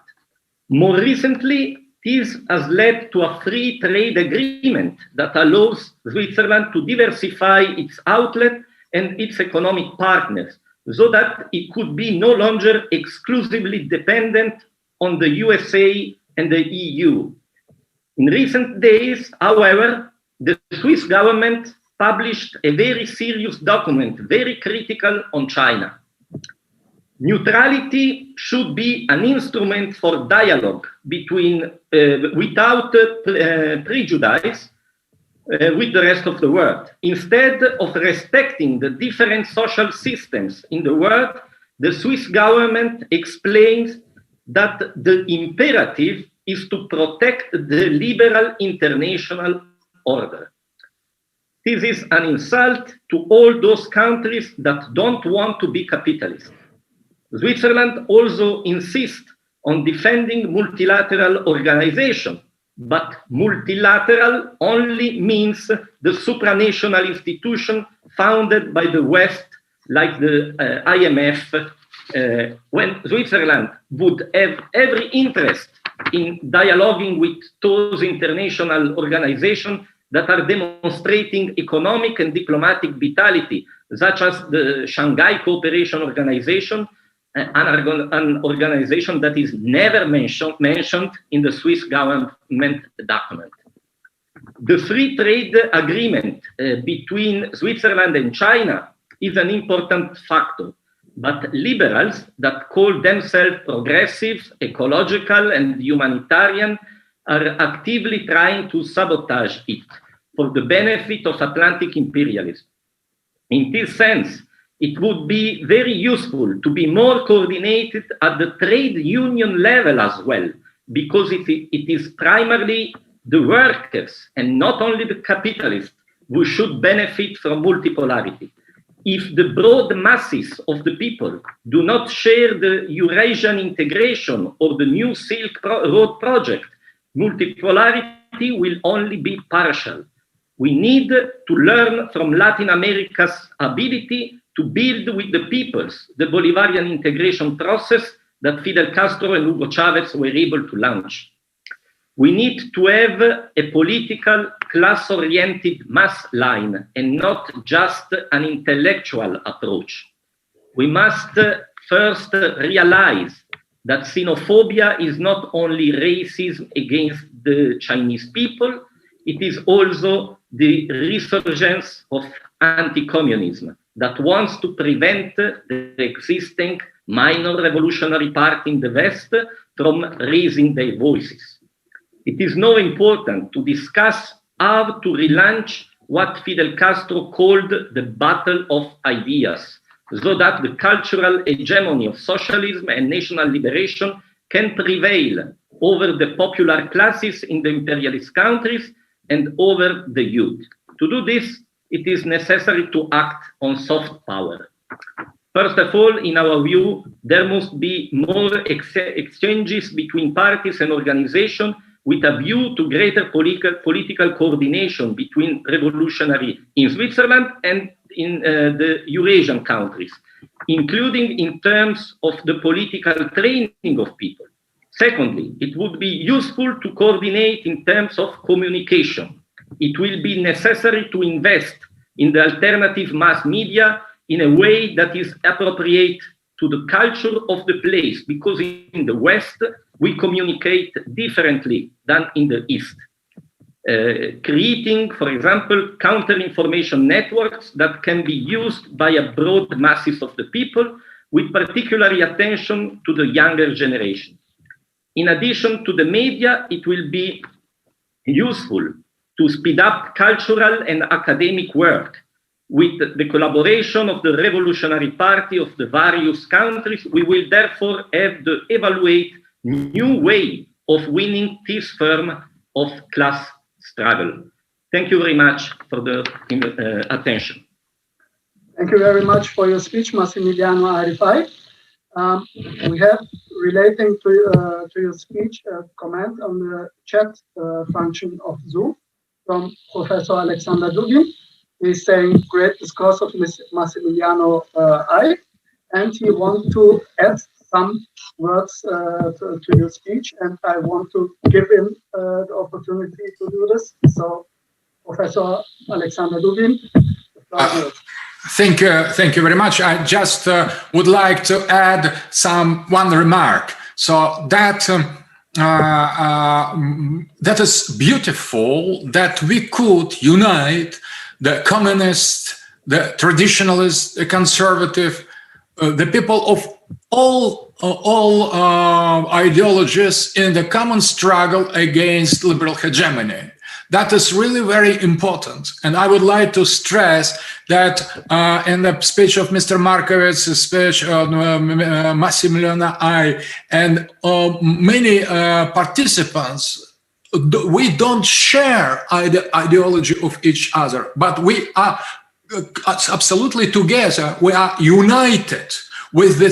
More recently, this has led to a free trade agreement that allows Switzerland to diversify its outlet and its economic partners so that it could be no longer exclusively dependent on the USA and the EU. In recent days, however, the Swiss government published a very serious document, very critical on China. Neutrality should be an instrument for dialogue between, without prejudice with the rest of the world. Instead of respecting the different social systems in the world, the Swiss government explains that the imperative is to protect the liberal international order. This is an insult to all those countries that don't want to be capitalist. Switzerland also insists on defending multilateral organization, but multilateral only means the supranational institution founded by the West, like the IMF, when Switzerland would have every interest in dialoguing with those international organizations that are demonstrating economic and diplomatic vitality, such as the Shanghai Cooperation Organization, an organization that is never mentioned in the Swiss government document. The free trade agreement between Switzerland and China is an important factor, but liberals that call themselves progressive, ecological, and humanitarian are actively trying to sabotage it for the benefit of Atlantic imperialism. In this sense, it would be very useful to be more coordinated at the trade union level as well, because it is primarily the workers and not only the capitalists who should benefit from multipolarity. If the broad masses of the people do not share the Eurasian integration or the new Silk Road project, multipolarity will only be partial. We need to learn from Latin America's ability to build with the peoples the Bolivarian integration process that Fidel Castro and Hugo Chavez were able to launch. We need to have a political class-oriented mass line and not just an intellectual approach. We must first realize that xenophobia is not only racism against the Chinese people, it is also the resurgence of anti-communism that wants to prevent the existing minor revolutionary party in the West from raising their voices. It is now important to discuss how to relaunch what Fidel Castro called the battle of ideas, so that the cultural hegemony of socialism and national liberation can prevail over the popular classes in the imperialist countries and over the youth. To do this, it is necessary to act on soft power. First of all, in our view, there must be more exchanges between parties and organizations with a view to greater political coordination between revolutionary in Switzerland and in the Eurasian countries, including in terms of the political training of people. Secondly, it would be useful to coordinate in terms of communication. It will be necessary to invest in the alternative mass media in a way that is appropriate to the culture of the place, because in the West, we communicate differently than in the East. Creating, for example, counter-information networks that can be used by a broad masses of the people, with particular attention to the younger generation. In addition to the media, it will be useful to speed up cultural and academic work. With the collaboration of the Revolutionary Party of the various countries, we will therefore have to evaluate new way of winning this form of class struggle. Thank you very much for the attention.
Thank you very much for your speech, Massimiliano Arifai. We have, relating to your speech, a comment on the chat function of Zoom from Professor Alexander Dugin. He's saying, great discourse of Massimiliano I, and he wants to add some words to your speech, and I want to give him the opportunity to do this. So, Professor Alexander Dugin, the floor is yours.
Thank you very much. I just would like to add one remark. So that that is beautiful that we could unite the communist, the traditionalist, the conservative, the people of all ideologies in the common struggle against liberal hegemony. That is really very important. And I would like to stress that in the speech of Mr. Markowitz, the speech of Massimiliano I, and many participants, we don't share the ideology of each other, but we are absolutely together. We are united with the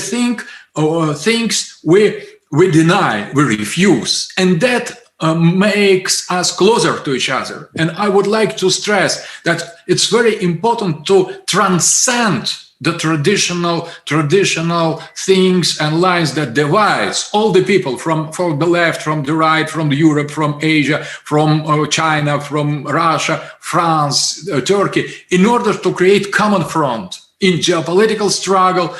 things we deny, we refuse, and that makes us closer to each other. And I would like to stress that it's very important to transcend the traditional things and lines that divides all the people from the left, from the right, from Europe, from Asia, from China, from Russia, France, Turkey, in order to create common front in geopolitical struggle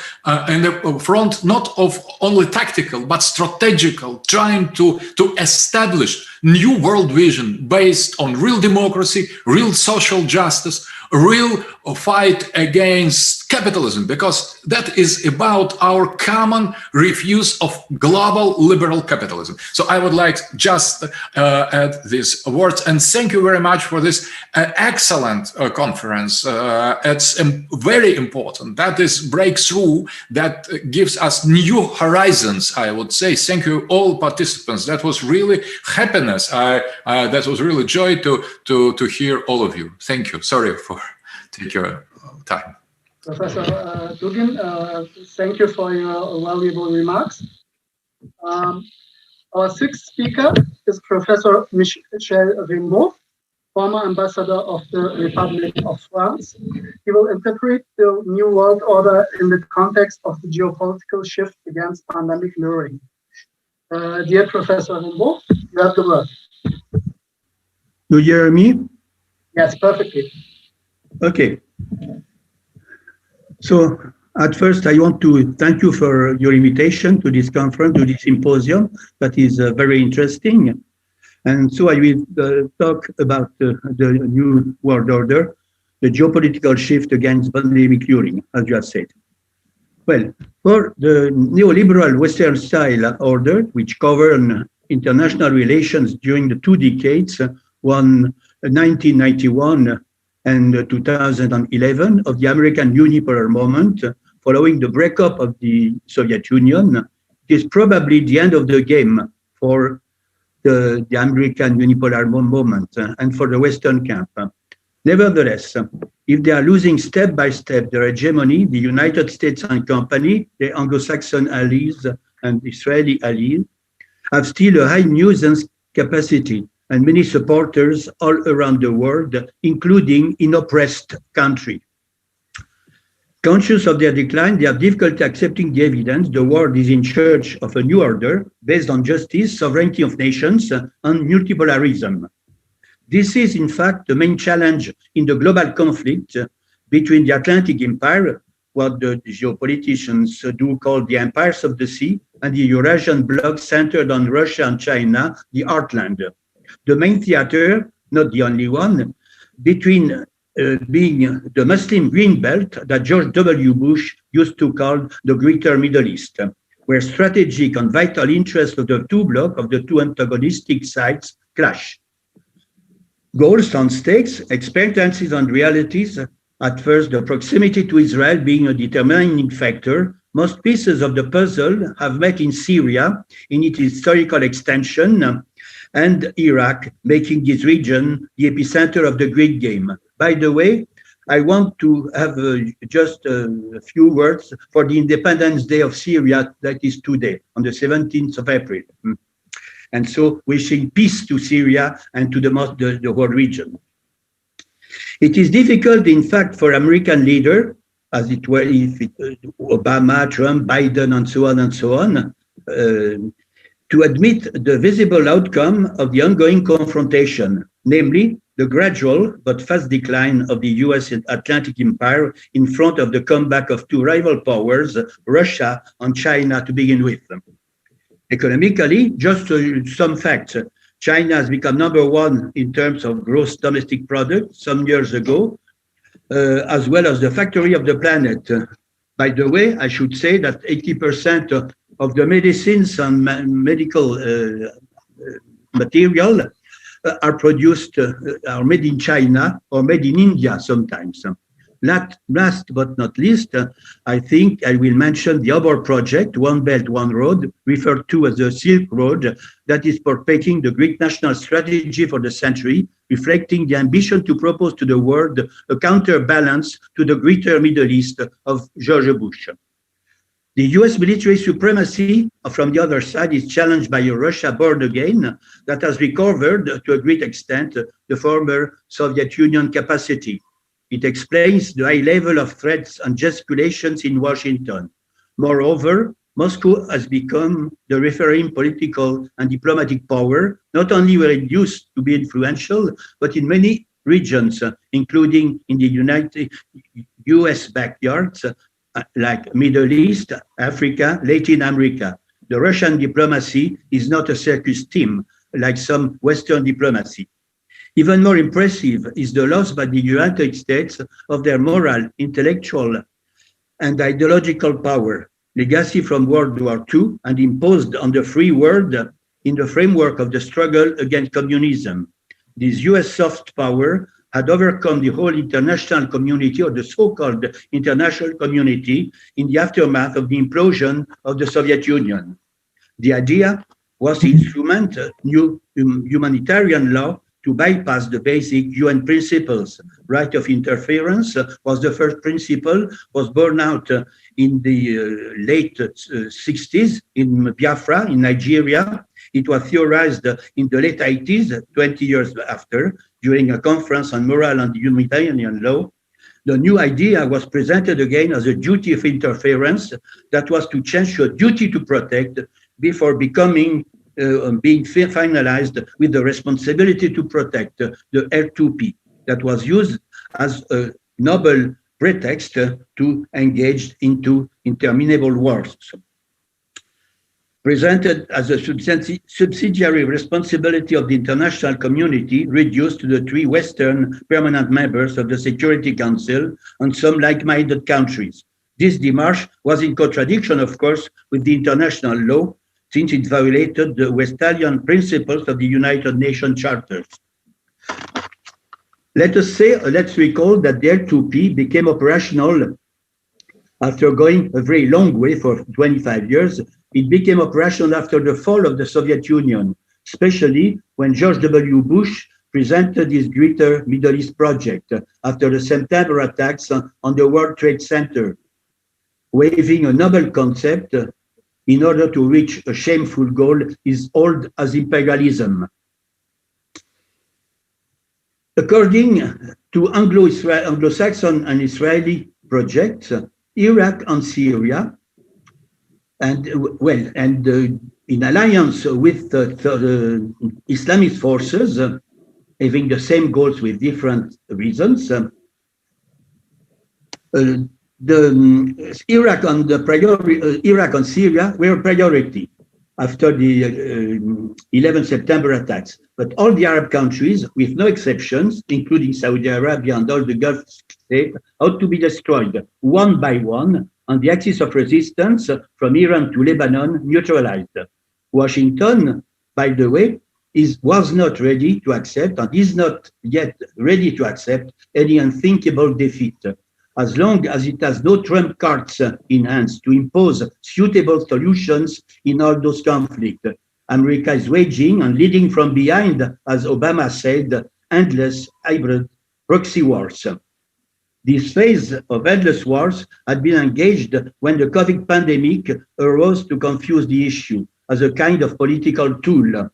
in the front, not of only tactical, but strategical, trying to establish new world vision based on real democracy, real social justice, real fight against capitalism, because that is about our common refuse of global liberal capitalism. So I would like just add these words, and thank you very much for this excellent conference. It's very important. That is breakthrough that gives us new horizons, I would say. Thank you all participants. That was really happiness. That was really joy to hear all of you. Thank you. Sorry for taking your time.
Professor Dugin, thank you for your valuable remarks. Our sixth speaker is Professor Michel Rimbaud, former ambassador of the Republic of France. He will interpret the New World Order in the context of the geopolitical shift against pandemic luring. Dear Professor Rimbaud, you have the word.
Do you hear me?
Yes, perfectly.
Okay. So at first, I want to thank you for your invitation to this conference, to this symposium that is very interesting. And so I will talk about the New World Order, the geopolitical shift against pandemic luring, as you have said. Well, for the neoliberal Western style order, which governed international relations during the 2 decades, 1991 and 2011, of the American unipolar moment, following the breakup of the Soviet Union, it is probably the end of the game for the American unipolar moment and for the Western camp. Nevertheless, if they are losing step by step their hegemony, the United States and company, the Anglo-Saxon allies and Israeli allies, have still a high nuisance capacity and many supporters all around the world, including in oppressed countries. Conscious of their decline, they have difficulty accepting the evidence the world is in search of a new order based on justice, sovereignty of nations, and multipolarism. This is, in fact, the main challenge in the global conflict between the Atlantic Empire, what the geopoliticians do call the empires of the sea, and the Eurasian bloc centered on Russia and China, the heartland. The main theater, not the only one, between being the Muslim green belt that George W. Bush used to call the Greater Middle East, where strategic and vital interests of the two blocs, of the two antagonistic sides, clash. Goals and stakes, expectancies and realities, at first the proximity to Israel being a determining factor. Most pieces of the puzzle have met in Syria, in its historical extension, and Iraq, making this region the epicenter of the Great Game. By the way, I want to have just a few words for the Independence Day of Syria, that is today, on the 17th of April. And so wishing peace to Syria and to the whole region. It is difficult, in fact, for American leaders, as it were Obama, Trump, Biden, and so on, to admit the visible outcome of the ongoing confrontation, namely the gradual but fast decline of the US Atlantic Empire in front of the comeback of two rival powers, Russia and China, to begin with. Economically, just some facts. China has become #1 in terms of gross domestic product some years ago, as well as the factory of the planet. By the way, I should say that 80% of the medicines and medical material are produced, are made in China or made in India sometimes. Last but not least, I think I will mention the other project, One Belt, One Road, referred to as the Silk Road, that is purporting the Greek national strategy for the century, reflecting the ambition to propose to the world a counterbalance to the Greater Middle East of George Bush. The US military supremacy from the other side is challenged by a Russia born again that has recovered to a great extent the former Soviet Union capacity. It explains the high level of threats and gesticulations in Washington. Moreover, Moscow has become the refereeing political and diplomatic power, not only where it used to be influential, but in many regions, including in the US backyards like Middle East, Africa, Latin America. The Russian diplomacy is not a circus team like some Western diplomacy. Even more impressive is the loss by the United States of their moral, intellectual, and ideological power, legacy from World War II and imposed on the free world in the framework of the struggle against communism. This US soft power had overcome the whole international community, or the so-called international community, in the aftermath of the implosion of the Soviet Union. The idea was to instrument new humanitarian law to bypass the basic UN principles. Right of interference was the first principle, was born out in the late 60s in Biafra, in Nigeria. It was theorized in the late 80s, 20 years after, during a conference on moral and humanitarian law. The new idea was presented again as a duty of interference that was to change to a duty to protect before becoming being finalized with the responsibility to protect, the R2P, that was used as a noble pretext to engage into interminable wars. Presented as a subsidiary responsibility of the international community, reduced to the 3 Western permanent members of the Security Council and some like-minded countries. This démarche was in contradiction, of course, with the international law, since it violated the Westphalian principles of the United Nations Charters. Let's recall that the L2P became operational after going a very long way for 25 years. It became operational after the fall of the Soviet Union, especially when George W. Bush presented his Greater Middle East project after the September attacks on the World Trade Center, waving a noble concept in order to reach a shameful goal is old as imperialism. According to Anglo-Saxon and Israeli projects, Iraq and Syria, and in alliance with the Islamist forces, having the same goals with different reasons, Iraq and Syria were a priority after the 11 September attacks. But all the Arab countries, with no exceptions, including Saudi Arabia and all the Gulf states, ought to be destroyed one by one, and the axis of resistance from Iran to Lebanon neutralized. Washington, by the way, was not ready to accept and is not yet ready to accept any unthinkable defeat. As long as it has no trump cards in hands to impose suitable solutions in all those conflicts, America is waging and leading from behind, as Obama said, endless hybrid proxy wars. This phase of endless wars had been engaged when the COVID pandemic arose to confuse the issue as a kind of political tool,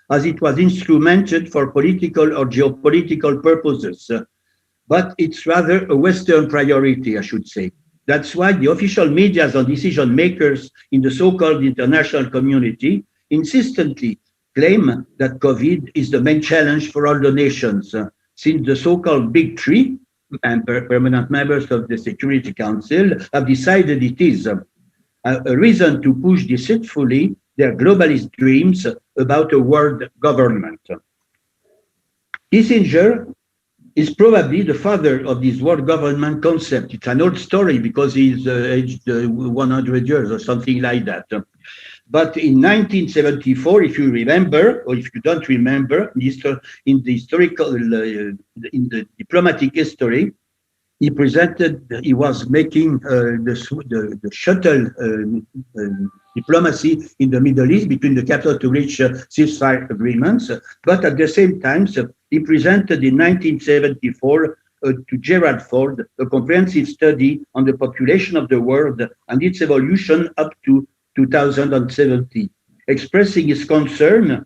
as it was instrumented for political or geopolitical purposes. But it's rather a Western priority, I should say. That's why the official media and decision makers in the so-called international community insistently claim that COVID is the main challenge for all the nations, since the so-called Big Three and permanent members of the Security Council have decided it is a reason to push deceitfully their globalist dreams about a world government. Kissinger is probably the father of this world government concept. It's an old story because he's aged 100 years or something like that. But in 1974, if you remember, or if you don't remember, in the diplomatic history, he was making the shuttle diplomacy in the Middle East between the capital to reach ceasefire agreements. But at the same time, he presented in 1974 to Gerald Ford a comprehensive study on the population of the world and its evolution up to 2070, expressing his concern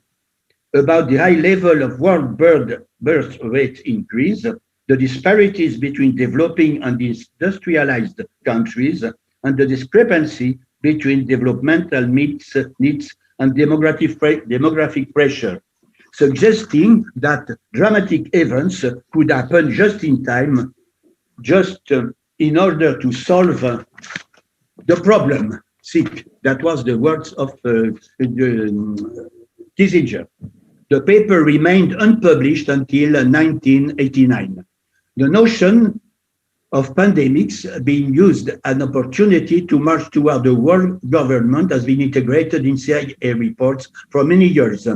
about the high level of world birth rate increase, the disparities between developing and industrialized countries, and the discrepancy between developmental needs and demographic pressure, suggesting that dramatic events could happen just in time, just in order to solve the problem, sick, that was the words of Kissinger. The paper remained unpublished until 1989. The notion of pandemics being used as an opportunity to march toward the world government has been integrated in CIA reports for many years.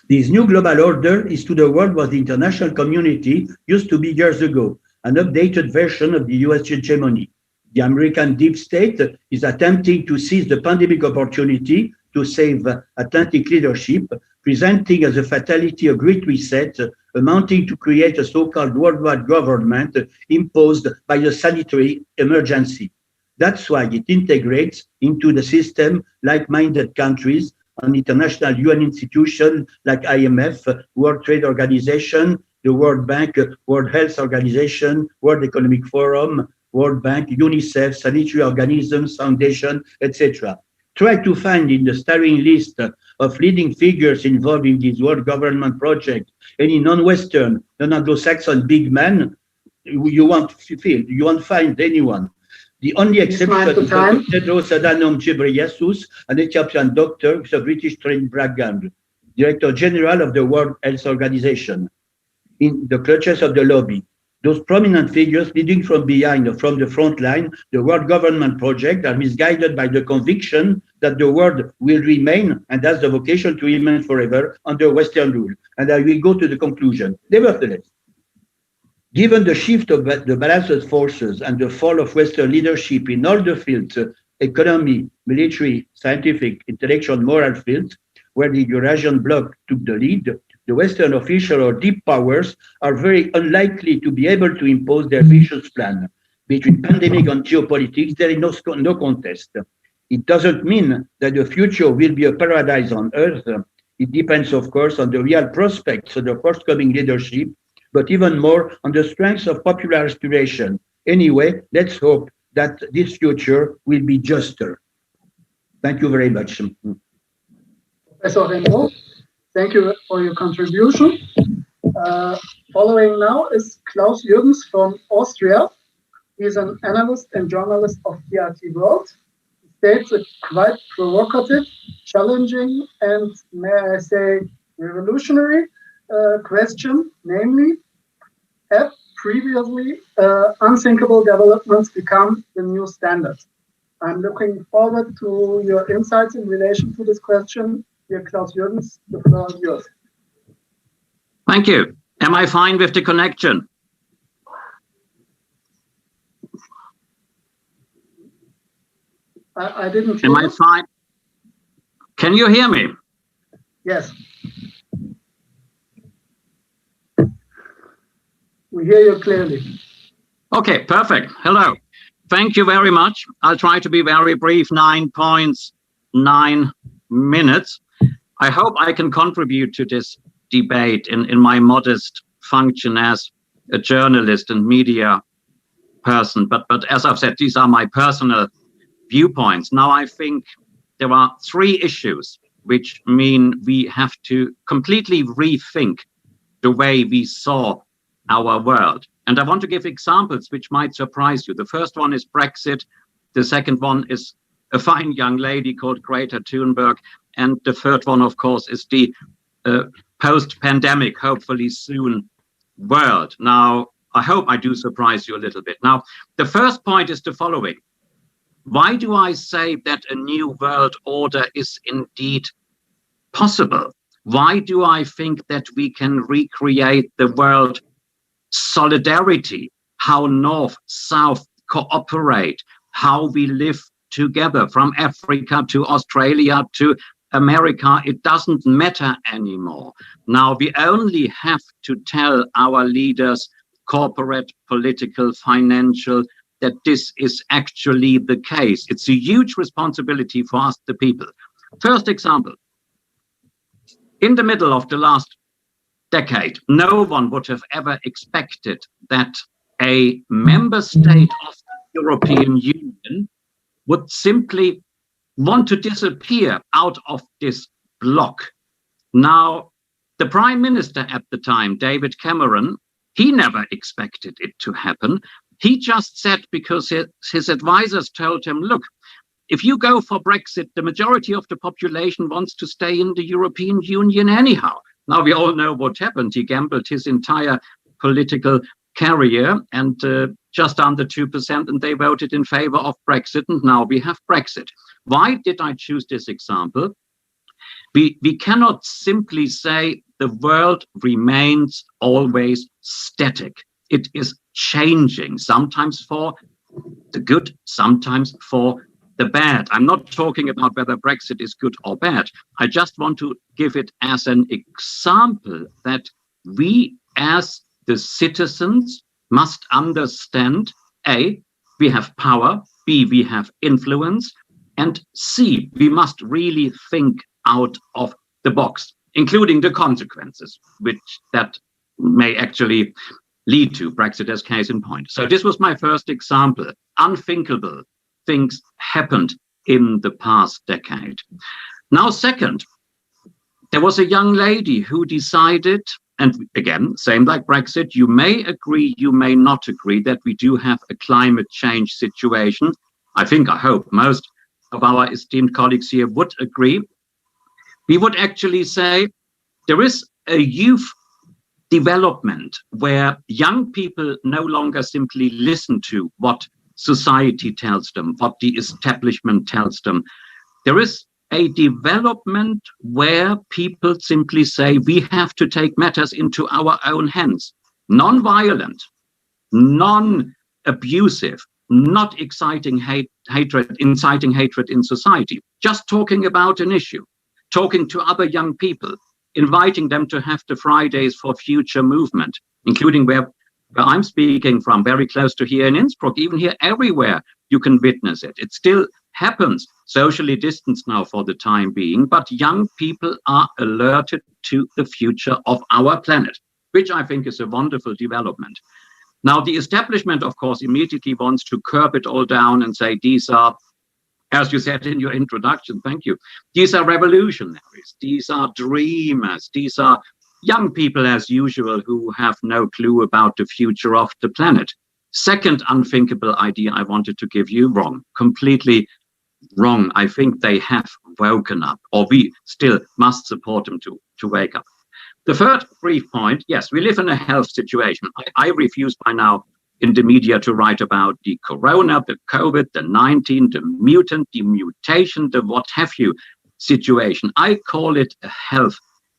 This new global order is to the world what the international community used to be years ago, an updated version of the US hegemony. The American deep state is attempting to seize the pandemic opportunity to save Atlantic leadership, presenting as a fatality a great reset, amounting to create a so-called worldwide government imposed by a sanitary emergency. That's why it integrates into the system like-minded countries, an international UN institution like IMF, World Trade Organization, the World Bank, World Health Organization, World Economic Forum, World Bank, UNICEF, Sanitary Organisms, Foundation, etc. Try to find in the staring list of leading figures involved in this world government project any non-Western, non-Anglo-Saxon big man you won't find anyone. The only exception is Tedros Adhanom Ghebreyesus, an Ethiopian doctor with a British trained background, Director General of the World Health Organization, in the clutches of the lobby. Those prominent figures leading from behind or from the front line, the world government project, are misguided by the conviction that the world will remain and has the vocation to remain forever under Western rule. And I will go to the conclusion. Nevertheless, given the shift of the balanced forces and the fall of Western leadership in all the fields, economy, military, scientific, intellectual, moral fields, where the Eurasian bloc took the lead, the Western official or deep powers are very unlikely to be able to impose their vicious plan. Between pandemic and geopolitics, there is no contest. It doesn't mean that the future will be a paradise on earth. It depends, of course, on the real prospects of the forthcoming leadership, but even more on the strength of popular aspiration. Anyway, let's hope that this future will be juster. Thank you very much.
Professor Remo, thank you for your contribution. Following now is Klaus Jürgens from Austria. He is an analyst and journalist of DRT World. He states a quite provocative, challenging, and may I say revolutionary question, namely, have previously unthinkable developments become the new standard? I'm looking forward to your insights in relation to this question. Dear Klaus Jürgens, the floor is yours.
Thank you. Am I fine with the connection?
I didn't hear.
Am I fine? Can you hear me?
Yes. We hear you clearly.
Okay, perfect. Hello. Thank you very much. I'll try to be very brief, 9.9 minutes. I hope I can contribute to this debate in my modest function as a journalist and media person. But as I've said, these are my personal viewpoints. Now, I think there are three issues which mean we have to completely rethink the way we saw our world. And I want to give examples which might surprise you. The first one is Brexit. The second one is a fine young lady called Greta Thunberg. And the third one, of course, is the post-pandemic, hopefully soon, world. Now, I hope I do surprise you a little bit. Now, the first point is the following. Why do I say that a new world order is indeed possible? Why do I think that we can recreate the world solidarity, how North, South cooperate, how we live together from Africa to Australia to America? It doesn't matter anymore. Now we only have to tell our leaders, corporate, political, financial, that this is actually the case. It's a huge responsibility for us, the people. First example, in the middle of the last decade, no one would have ever expected that a member state of the European Union would simply want to disappear out of this bloc. Now, the Prime Minister at the time, David Cameron, he never expected it to happen. He just said, because his advisors told him, look, if you go for Brexit, the majority of the population wants to stay in the European Union anyhow. Now we all know what happened. He gambled his entire political career and just under 2%, and they voted in favor of Brexit, and now we have Brexit. Why did I choose this example? We cannot simply say the world remains always static. It is changing, sometimes for the good, sometimes for the bad. I'm not talking about whether Brexit is good or bad. I just want to give it as an example that we as the citizens must understand, A, we have power, B, we have influence, and C, we must really think out of the box, including the consequences, which that may actually lead to Brexit as case in point. So this was my first example. Unthinkable things happened in the past decade. Now, second, there was a young lady who decided, and again, same like Brexit, you may agree, you may not agree that we do have a climate change situation. I hope most of our esteemed colleagues here would agree. We would actually say there is a youth development where young people no longer simply listen to what society tells them, what the establishment tells them. There is a development where people simply say we have to take matters into our own hands. Non-violent, non-abusive, not inciting hatred in society. Just talking about an issue, talking to other young people, inviting them to have the Fridays for Future movement, including where I'm speaking from, very close to here in Innsbruck, even here everywhere you can witness it. It still happens, socially distanced now for the time being, but young people are alerted to the future of our planet, which I think is a wonderful development. Now, the establishment, of course, immediately wants to curb it all down and say these are, as you said in your introduction, thank you, these are revolutionaries, these are dreamers, these are young people as usual who have no clue about the future of the planet. Second unthinkable idea I wanted to give you, wrong, completely wrong. I think they have woken up, or we still must support them to wake up. The third brief point, yes, we live in a health situation. I refuse by now in the media to write about the corona, the COVID, the 19, the mutant, the mutation, the what have you situation. I call it a health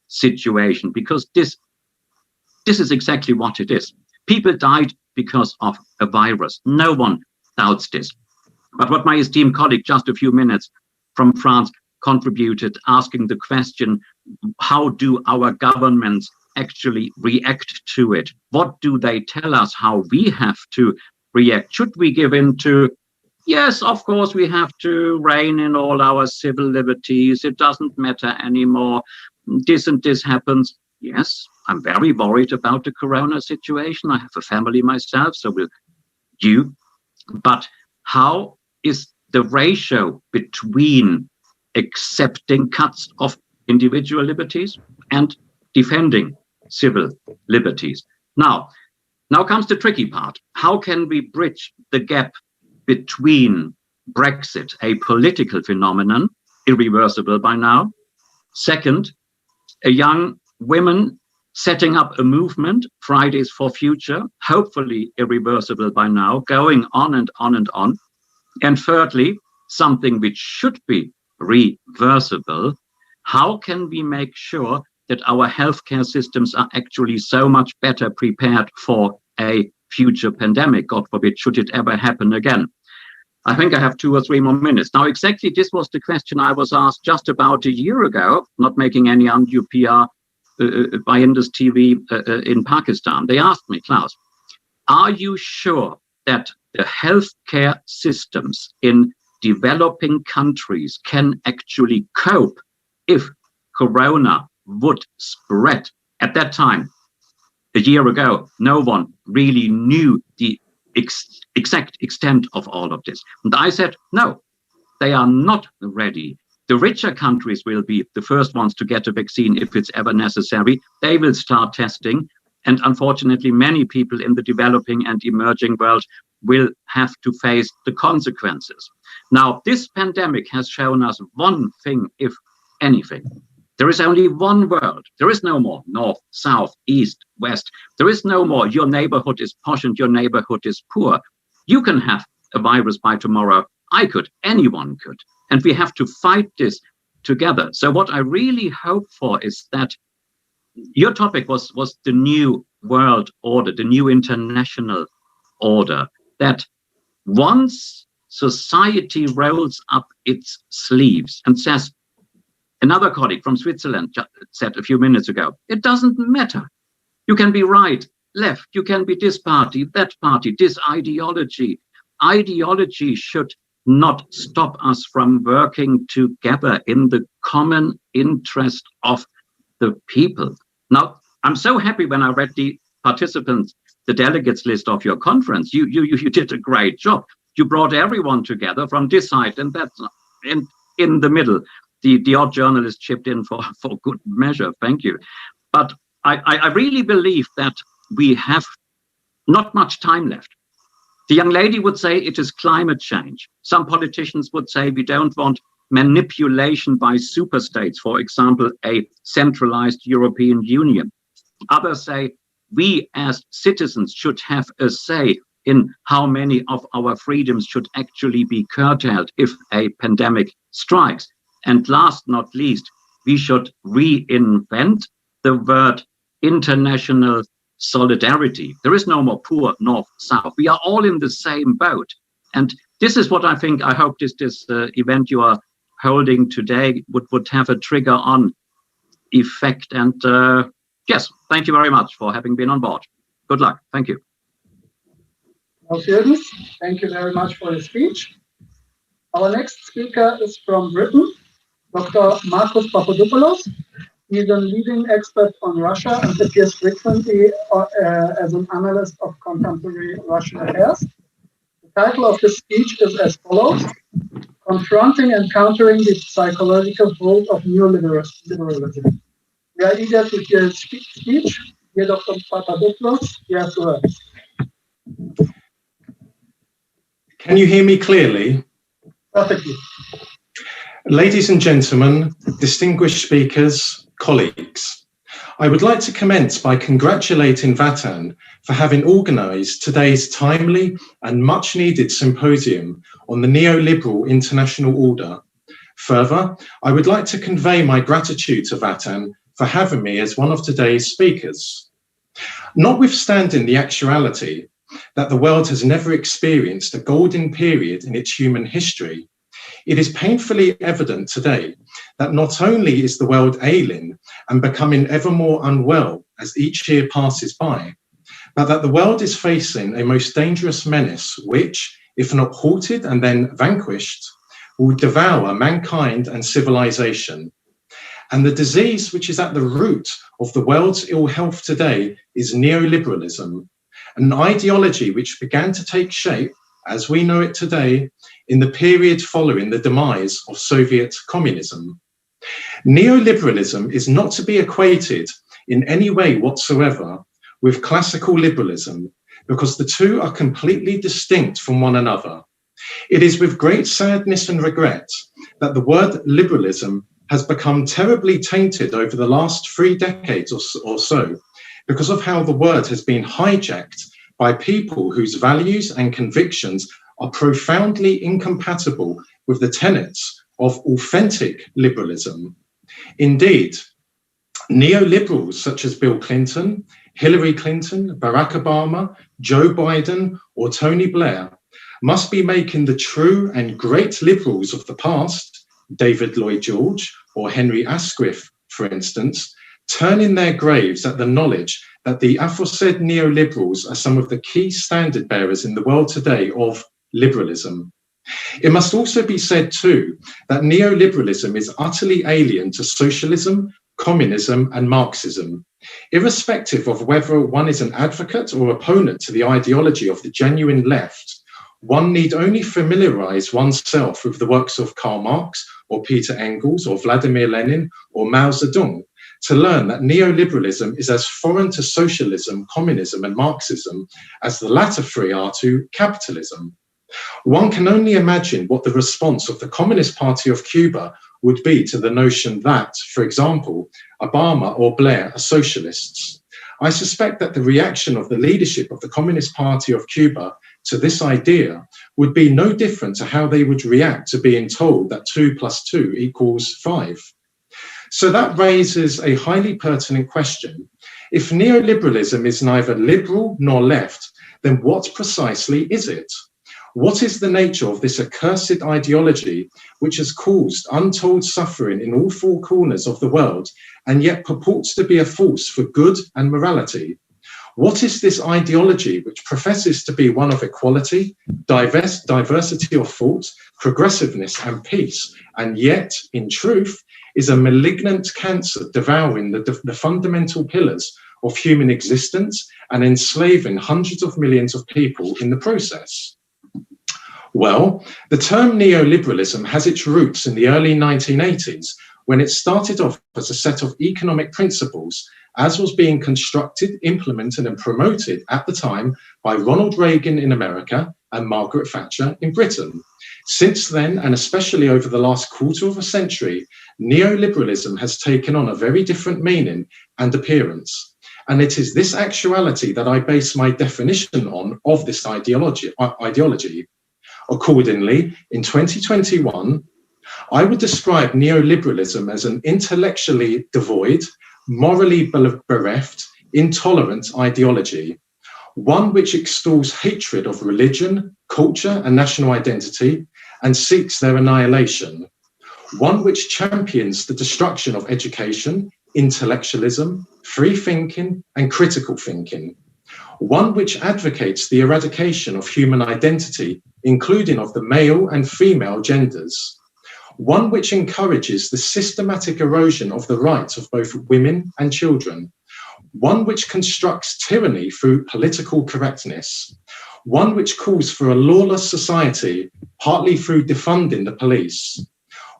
situation because this is exactly what it is. People died because of a virus. No one doubts this. But what my esteemed colleague just a few minutes from France contributed, asking the question, how do our governments actually react to it? What do they tell us how we have to react? Should we give in to, yes, of course, we have to rein in all our civil liberties. It doesn't matter anymore. This and this happens. Yes, I'm very worried about the corona situation. I have a family myself, so will you. But how is the ratio between accepting cuts of individual liberties and defending civil liberties? Now comes the tricky part. How can we bridge the gap between Brexit, a political phenomenon, irreversible by now, second, a young woman setting up a movement, Fridays for Future, hopefully irreversible by now, going on and on and on. And thirdly, something which should be reversible. How can we make sure that our healthcare systems are actually so much better prepared for a future pandemic? God forbid, should it ever happen again? I think I have 2 or 3 more minutes. Now, exactly this was the question I was asked just about a year ago, not making any undue PR by Indus TV in Pakistan. They asked me, Klaus, are you sure that the healthcare systems in developing countries can actually cope if corona would spread? At that time, a year ago, no one really knew the exact extent of all of this. And I said, no, they are not ready. The richer countries will be the first ones to get a vaccine if it's ever necessary. They will start testing. And unfortunately, many people in the developing and emerging world will have to face the consequences. Now, this pandemic has shown us one thing, if anything. There is only one world. There is no more north, south, east, west. There is no more your neighborhood is posh and your neighborhood is poor. You can have a virus by tomorrow. I could, anyone could. And we have to fight this together. So what I really hope for is that your topic was the new world order, the new international order, that once society rolls up its sleeves and says, another colleague from Switzerland said a few minutes ago, it doesn't matter. You can be right, left, you can be this party, this ideology. Ideology should not stop us from working together in the common interest of the people. Now, I'm so happy when I read the participants, the delegates list of your conference. You did a great job. You brought everyone together from this side and that in the middle. The odd journalist chipped in for good measure. Thank you. But I really believe that we have not much time left. The young lady would say it is climate change. Some politicians would say we don't want manipulation by superstates, for example, a centralized European Union. Others say we as citizens should have a say in how many of our freedoms should actually be curtailed if a pandemic strikes. And last not least, we should reinvent the word international solidarity. There is no more poor north, south. We are all in the same boat. And this is what I hope this event you are holding today would have a trigger on effect. And yes, thank you very much for having been on board. Good luck. Thank you.
Well, thank you very much for your speech. Our next speaker is from Britain, Dr. Marcus Papadopoulos. He's a leading expert on Russia and appears frequently as an analyst of contemporary Russian affairs. The title of his speech is as follows: Confronting and Countering the Psychological Hold of Neoliberalism. We are eager to hear his speech. Dear Dr. Papadopoulos, you have the word.
Can you hear me clearly?
Perfectly.
Ladies and gentlemen, distinguished speakers, colleagues, I would like to commence by congratulating Vatan for having organised today's timely and much needed symposium on the neoliberal international order. Further, I would like to convey my gratitude to Vatan for having me as one of today's speakers. Notwithstanding the actuality that the world has never experienced a golden period in its human history, it is painfully evident today that not only is the world ailing and becoming ever more unwell as each year passes by, but that the world is facing a most dangerous menace which, if not halted and then vanquished, will devour mankind and civilization. And the disease which is at the root of the world's ill health today is neoliberalism, an ideology which began to take shape, as we know it today, in the period following the demise of Soviet communism. Neoliberalism is not to be equated in any way whatsoever with classical liberalism, because the two are completely distinct from one another. It is with great sadness and regret that the word liberalism has become terribly tainted over the last 3 decades or so, because of how the word has been hijacked by people whose values and convictions are profoundly incompatible with the tenets of authentic liberalism. Indeed, neoliberals such as Bill Clinton, Hillary Clinton, Barack Obama, Joe Biden, or Tony Blair must be making the true and great liberals of the past, David Lloyd George or Henry Asquith, for instance, turn in their graves at the knowledge that the aforesaid neoliberals are some of the key standard bearers in the world today of liberalism. It must also be said too that neoliberalism is utterly alien to socialism, communism and Marxism. Irrespective of whether one is an advocate or opponent to the ideology of the genuine left, one need only familiarize oneself with the works of Karl Marx or Peter Engels or Vladimir Lenin or Mao Zedong to learn that neoliberalism is as foreign to socialism, communism, and Marxism as the latter three are to capitalism. One can only imagine what the response of the Communist Party of Cuba would be to the notion that, for example, Obama or Blair are socialists. I suspect that the reaction of the leadership of the Communist Party of Cuba to this idea would be no different to how they would react to being told that 2 + 2 = 5. So that raises a highly pertinent question. If neoliberalism is neither liberal nor left, then what precisely is it? What is the nature of this accursed ideology which has caused untold suffering in all four corners of the world and yet purports to be a force for good and morality? What is this ideology which professes to be one of equality, diversity of thought, progressiveness and peace, and yet, in truth, is a malignant cancer devouring the fundamental pillars of human existence and enslaving hundreds of millions of people in the process? Well, the term neoliberalism has its roots in the early 1980s, when it started off as a set of economic principles, as was being constructed, implemented, and promoted at the time by Ronald Reagan in America and Margaret Thatcher in Britain. Since then, and especially over the last quarter of a century, neoliberalism has taken on a very different meaning and appearance. And it is this actuality that I base my definition on of this ideology. Accordingly, in 2021, I would describe neoliberalism as an intellectually devoid, morally bereft, intolerant ideology, one which extols hatred of religion, culture, and national identity, and seeks their annihilation, one which champions the destruction of education, intellectualism, free thinking, and critical thinking, one which advocates the eradication of human identity, including of the male and female genders, one which encourages the systematic erosion of the rights of both women and children, one which constructs tyranny through political correctness, one which calls for a lawless society, partly through defunding the police,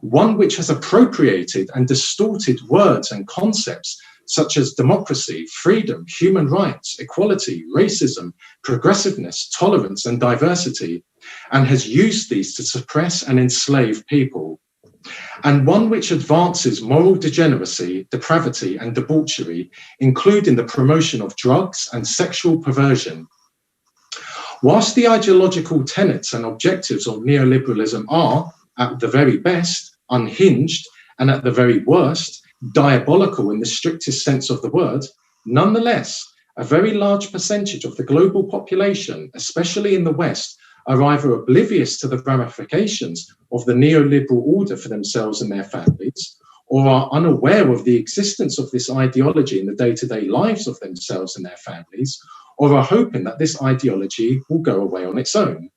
one which has appropriated and distorted words and concepts such as democracy, freedom, human rights, equality, racism, progressiveness, tolerance, and diversity, and has used these to suppress and enslave people, and one which advances moral degeneracy, depravity, and debauchery, including the promotion of drugs and sexual perversion. Whilst the ideological tenets and objectives of neoliberalism are, at the very best, unhinged, and at the very worst, diabolical in the strictest sense of the word, nonetheless, a very large percentage of the global population, especially in the West, are either oblivious to the ramifications of the neoliberal order for themselves and their families, or are unaware of the existence of this ideology in the day-to-day lives of themselves and their families, or are hoping that this ideology will go away on its own.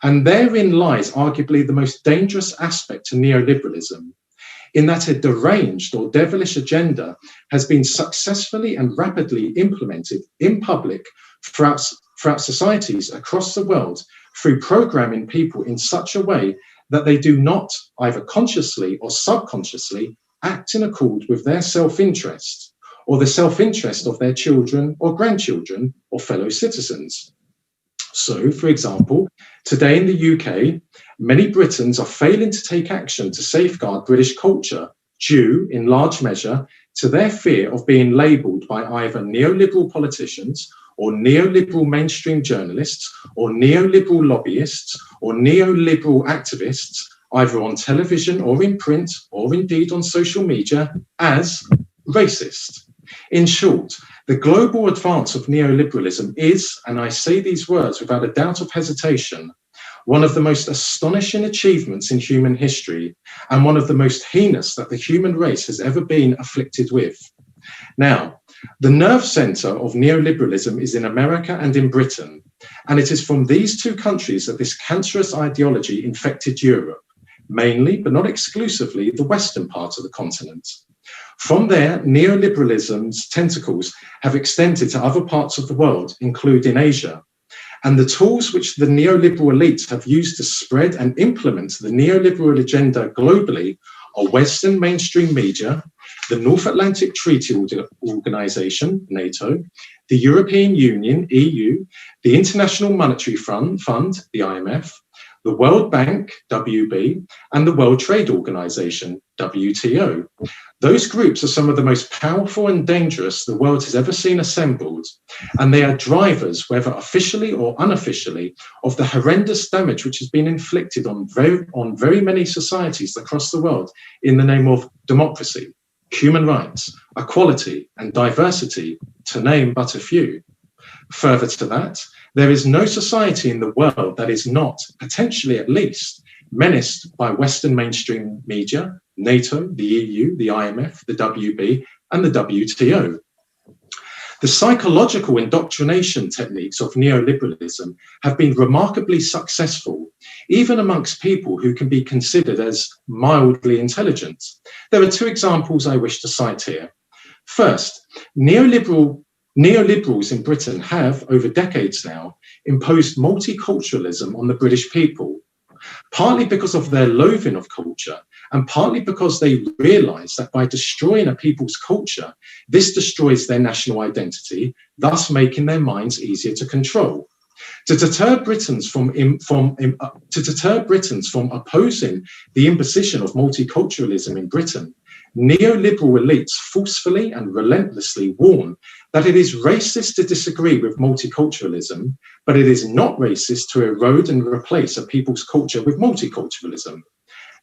And therein lies arguably the most dangerous aspect to neoliberalism, in that a deranged or devilish agenda has been successfully and rapidly implemented in public throughout societies across the world through programming people in such a way that they do not, either consciously or subconsciously, act in accord with their self-interest or the self-interest of their children or grandchildren or fellow citizens. So, for example, today in the UK, many Britons are failing to take action to safeguard British culture due, in large measure, to their fear of being labelled by either neoliberal politicians or neoliberal mainstream journalists or neoliberal lobbyists or neoliberal activists, either on television or in print or indeed on social media, as racist. In short, the global advance of neoliberalism is, and I say these words without a doubt of hesitation, one of the most astonishing achievements in human history and one of the most heinous that the human race has ever been afflicted with. Now, the nerve center of neoliberalism is in America and in Britain, and it is from these two countries that this cancerous ideology infected Europe, mainly, but not exclusively, the western part of the continent. From there, neoliberalism's tentacles have extended to other parts of the world, including Asia. And the tools which the neoliberal elites have used to spread and implement the neoliberal agenda globally are Western mainstream media, the North Atlantic Treaty Organization, NATO, the European Union, EU, the International Monetary Fund, the IMF, the World Bank, WB, and the World Trade Organization, WTO. Those groups are some of the most powerful and dangerous the world has ever seen assembled, and they are drivers, whether officially or unofficially, of the horrendous damage which has been inflicted on very many societies across the world in the name of democracy, human rights, equality, and diversity, to name but a few. Further to that, there is no society in the world that is not, potentially at least, menaced by Western mainstream media, NATO, the EU, the IMF, the WB, and the WTO. The psychological indoctrination techniques of neoliberalism have been remarkably successful, even amongst people who can be considered as mildly intelligent. There are two examples I wish to cite here. First, neoliberals in Britain have, over decades now, imposed multiculturalism on the British people, partly because of their loathing of culture, and partly because they realise that by destroying a people's culture, this destroys their national identity, thus making their minds easier to control. To deter Britons from opposing the imposition of multiculturalism in Britain, neoliberal elites forcefully and relentlessly warn that it is racist to disagree with multiculturalism, but it is not racist to erode and replace a people's culture with multiculturalism.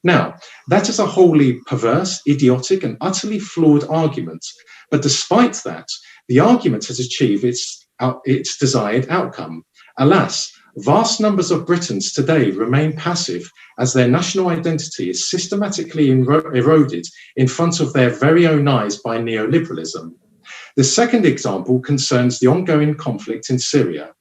Now, that is a wholly perverse, idiotic, and utterly flawed argument, but despite that, the argument has achieved its desired outcome. Alas, vast numbers of Britons today remain passive as their national identity is systematically eroded in front of their very own eyes by neoliberalism. The second example concerns the ongoing conflict in Syria.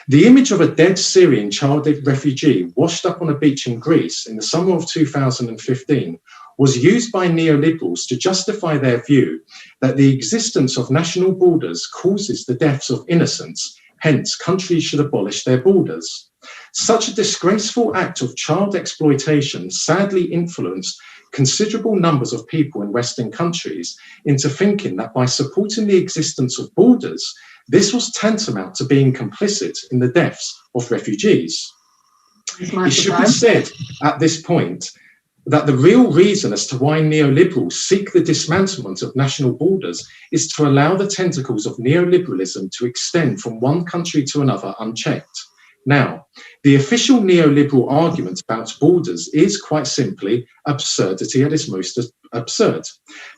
The image of a dead Syrian child refugee washed up on a beach in Greece in the summer of 2015 was used by neoliberals to justify their view that the existence of national borders causes the deaths of innocents. Hence, countries should abolish their borders. Such a disgraceful act of child exploitation sadly influenced considerable numbers of people in Western countries into thinking that by supporting the existence of borders, this was tantamount to being complicit in the deaths of refugees. It should be said at this point that the real reason as to why neoliberals seek the dismantlement of national borders is to allow the tentacles of neoliberalism to extend from one country to another unchecked. Now, the official neoliberal argument about borders is quite simply absurdity at its most absurd,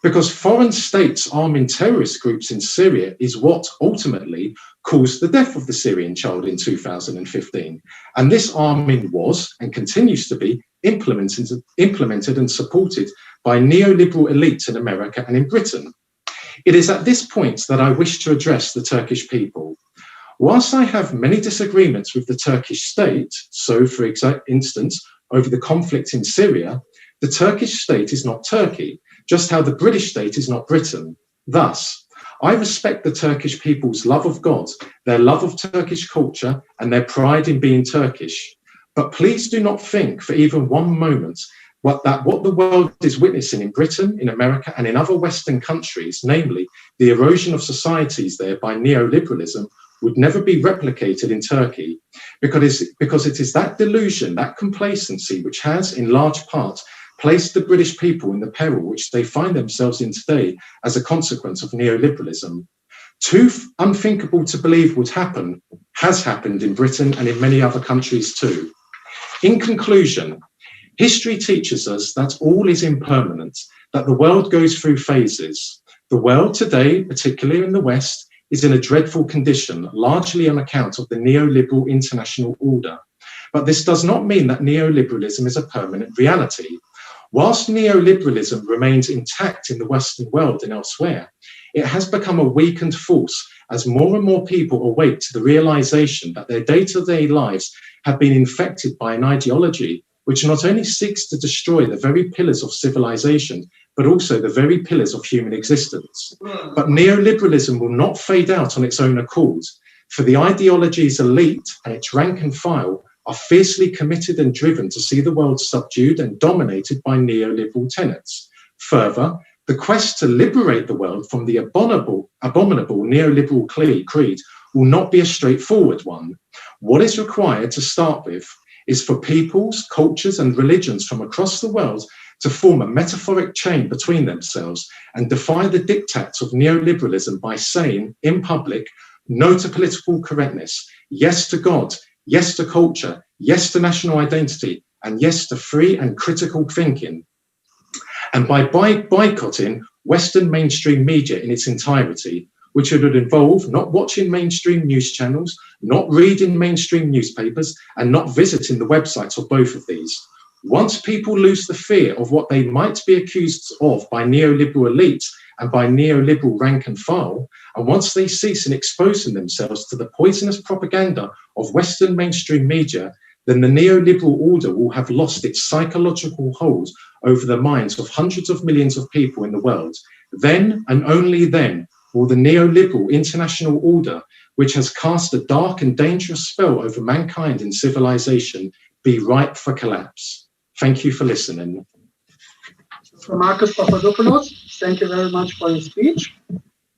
because foreign states arming terrorist groups in Syria is what ultimately caused the death of the Syrian child in 2015. And this arming was and continues to be implemented and supported by neoliberal elites in America and in Britain. It is at this point that I wish to address the Turkish people. Whilst I have many disagreements with the Turkish state, so for instance, over the conflict in Syria, the Turkish state is not Turkey, just how the British state is not Britain. Thus, I respect the Turkish people's love of God, their love of Turkish culture, and their pride in being Turkish. But please do not think for even one moment what the world is witnessing in Britain, in America, and in other Western countries, namely the erosion of societies there by neoliberalism, would never be replicated in Turkey, because it is that delusion, that complacency, which has, in large part, placed the British people in the peril which they find themselves in today as a consequence of neoliberalism. Too unthinkable to believe would happen has happened in Britain and in many other countries too. In conclusion, history teaches us that all is impermanent, that the world goes through phases. The world today, particularly in the West, is in a dreadful condition, largely on account of the neoliberal international order. But this does not mean that neoliberalism is a permanent reality. Whilst neoliberalism remains intact in the Western world and elsewhere, it has become a weakened force as more and more people awake to the realization that their day-to-day lives have been infected by an ideology which not only seeks to destroy the very pillars of civilization, but also the very pillars of human existence. But neoliberalism will not fade out on its own accord, for the ideology's elite and its rank and file are fiercely committed and driven to see the world subdued and dominated by neoliberal tenets. Further, The quest to liberate the world from the abominable neoliberal creed will not be a straightforward one. What is required to start with is for peoples, cultures, and religions from across the world to form a metaphoric chain between themselves and defy the diktats of neoliberalism by saying in public, no to political correctness, yes to God, yes to culture, yes to national identity, and yes to free and critical thinking. And by boycotting Western mainstream media in its entirety, which would involve not watching mainstream news channels, not reading mainstream newspapers, and not visiting the websites of both of these. Once people lose the fear of what they might be accused of by neoliberal elites and by neoliberal rank and file, and once they cease in exposing themselves to the poisonous propaganda of Western mainstream media, then the neoliberal order will have lost its psychological hold over the minds of hundreds of millions of people in the world. Then, and only then, will the neoliberal international order, which has cast a dark and dangerous spell over mankind and civilization, be ripe for collapse. Thank you for listening.
So Marcus Papadopoulos, thank you very much for your speech.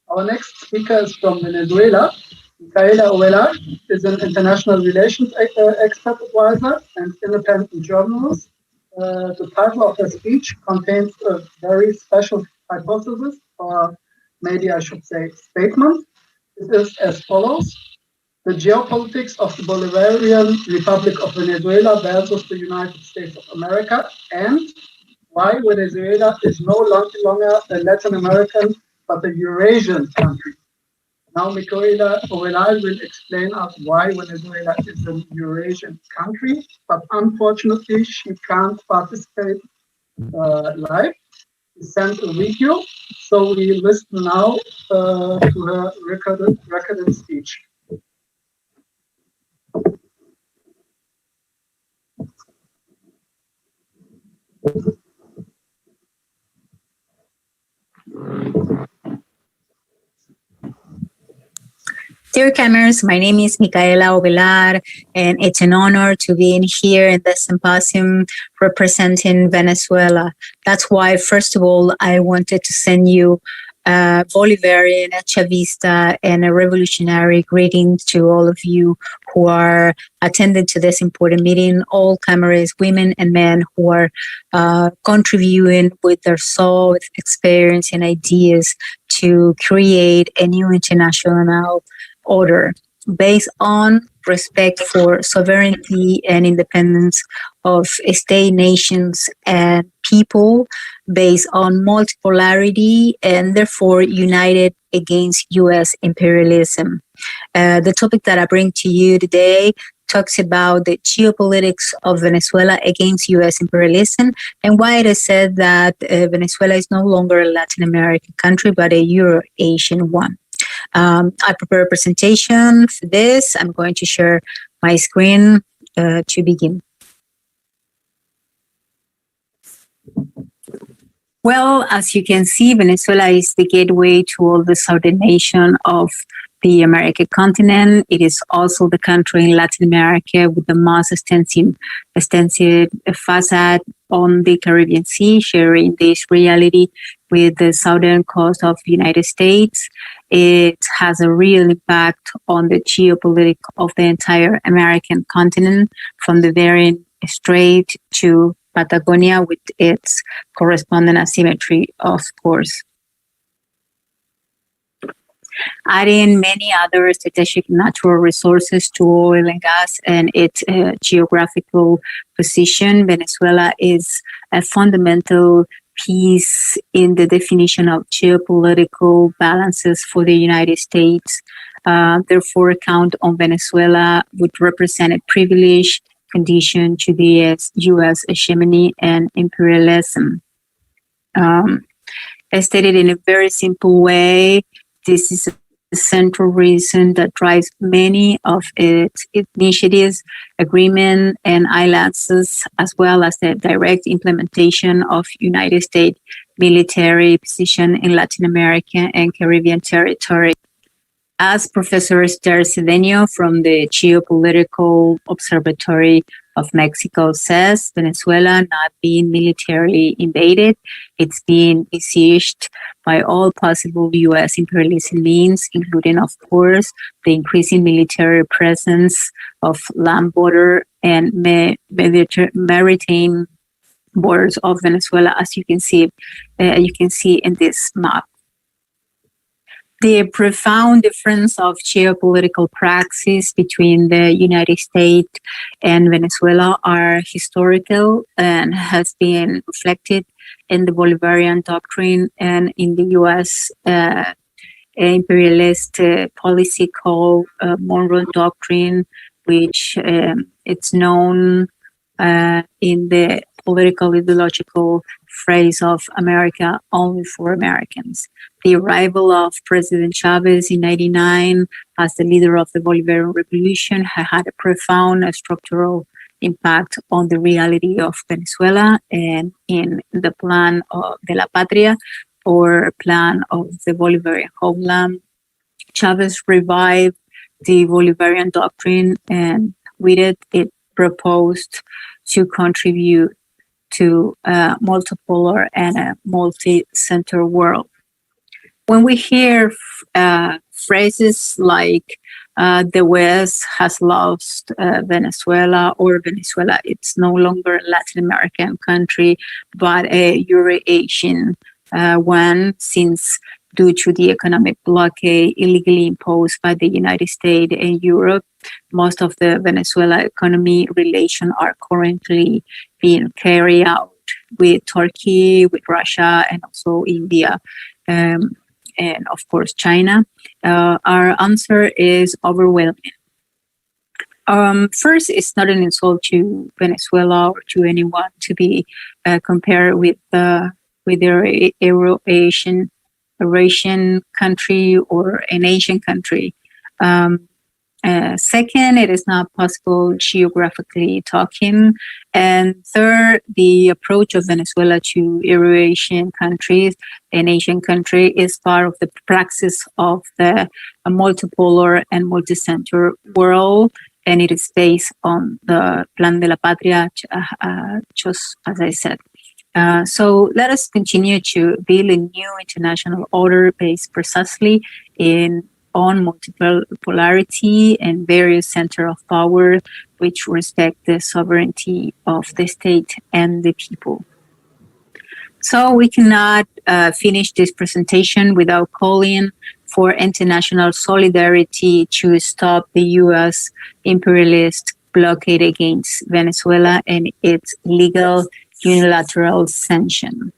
Our next speaker is from Venezuela. Micaela Ovelar is an international relations expert advisor and independent journalist. The title of her speech contains a very special hypothesis, or maybe I should say statement. It is as follows: the geopolitics of the Bolivarian Republic of Venezuela versus the United States of America, and why Venezuela is no longer a Latin American but a Eurasian country. Now Micaela Ovelar will explain us why Venezuela is a Eurasian country, but unfortunately she can't participate live. She sent a video, so we listen now to her recorded speech.
Dear Camers, my name is Micaela Ovelar, and it's an honor to be in here in the Symposium representing Venezuela. That's why, first of all, I wanted to send you a Bolivarian, a Chavista, and a revolutionary greeting to all of you who are attending to this important meeting, all Cameras, women and men who are contributing with their soul, with experience and ideas to create a new international order based on respect for sovereignty and independence of state, nations, and people, based on multipolarity and therefore united against U.S. imperialism. The topic that I bring to you today talks about the geopolitics of Venezuela against U.S. imperialism and why it is said that Venezuela is no longer a Latin American country but a Euro-Asian one. I prepared a presentation for this. I'm going to share my screen to begin. Well, as you can see, Venezuela is the gateway to all the southern nation of the American continent. It is also the country in Latin America with the most extensive facade on the Caribbean Sea, sharing this reality with the southern coast of the United States. It has a real impact on the geopolitics of the entire American continent, from the Bering Strait to Patagonia, with its corresponding asymmetry, of course. Adding many other strategic natural resources to oil and gas and its geographical position, Venezuela is a fundamental piece in the definition of geopolitical balances for the United States. Therefore, a count on Venezuela would represent a privileged condition to the U.S. hegemony and imperialism. Stated in a very simple way, this is the central reason that drives many of its initiatives, agreements, and alliances, as well as the direct implementation of United States military position in Latin America and Caribbean territory. As Professor Esther Cedeño from the Geopolitical Observatory of Mexico says, Venezuela not being militarily invaded, it's being besieged by all possible U.S. imperialist means, including, of course, the increasing military presence of land border and maritime borders of Venezuela, as you can see in this map. The profound difference of geopolitical praxis between the United States and Venezuela are historical and has been reflected in the Bolivarian doctrine and in the U.S. Imperialist policy called Monroe Doctrine, which it's known in the political ideological phrase of America only for Americans. The arrival of President Chavez in '99 as the leader of the Bolivarian Revolution had a profound structural impact on the reality of Venezuela, and in the plan of de la Patria, or plan of the Bolivarian homeland. Chavez revived the Bolivarian doctrine, and with it proposed to contribute to a multipolar and a multi-center world. When we hear phrases like the West has lost Venezuela, or Venezuela, it's no longer a Latin American country, but a Euro-Asian one, since due to the economic blockade illegally imposed by the United States and Europe, most of the Venezuela economy relations are currently being carried out with Turkey, with Russia, and also India, and of course China. Our answer is overwhelming. First, it's not an insult to Venezuela or to anyone to be compared with their Euro-Asian country or an Asian country. Second, it is not possible geographically talking. And third, the approach of Venezuela to Euro-Asian countries and Asian country is part of the praxis of the multipolar and multi-center world, and it is based on the Plan de la Patria, just as I said. So let us continue to build a new international order based precisely on multipolarity and various centers of power, which respect the sovereignty of the state and the people. So we cannot finish this presentation without calling for international solidarity to stop the U.S. imperialist blockade against Venezuela and its legal unilateral sanction.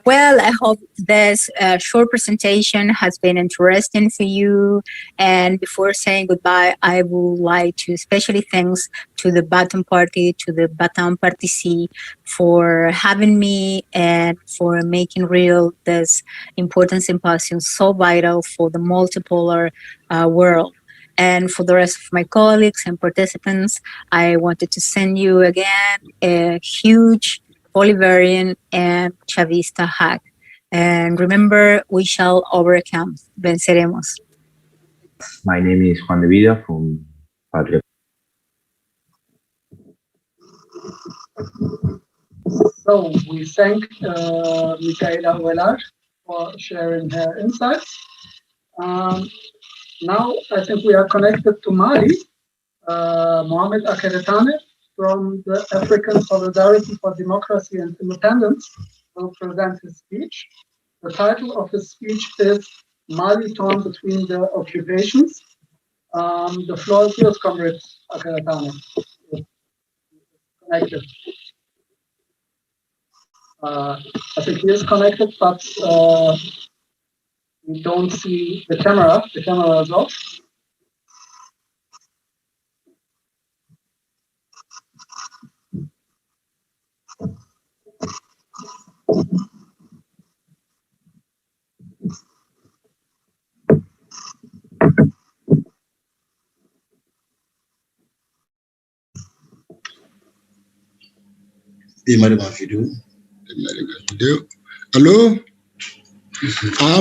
Well, I hope this short presentation has been interesting for you. And before saying goodbye, I would like to especially thanks to the Vatan Party, to the Vatan Partisi'ni, for having me and for making real this important symposium so vital for the multipolar world. And for the rest of my colleagues and participants, I wanted to send you again a huge Bolivarian and Chavista hug. And remember, we shall overcome. Venceremos.
My name is Juan de Vida from Patria.
So we thank Micaela Velar for sharing her insights. Now I think we are connected to Mali. Mohamed Akeretane from the African Solidarity for Democracy and Independence will present his speech. The title of his speech is Mali Torn Between the Occupations. The floor is yours, Comrade Akeretane. Connected. I think he is connected, but we don't see the camera. The camera is off.
Hello?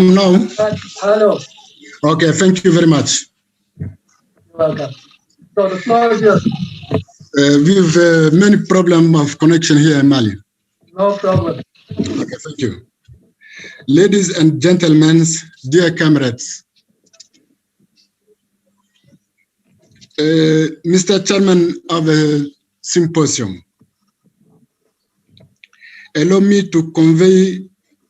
Now.
Hello.
Okay, thank you very much.
You're welcome. So the floor is yours.
We have many problems of connection here in Mali.
No problem.
Okay, thank you. Ladies and gentlemen, dear comrades, Mr. Chairman of the Symposium, allow me to convey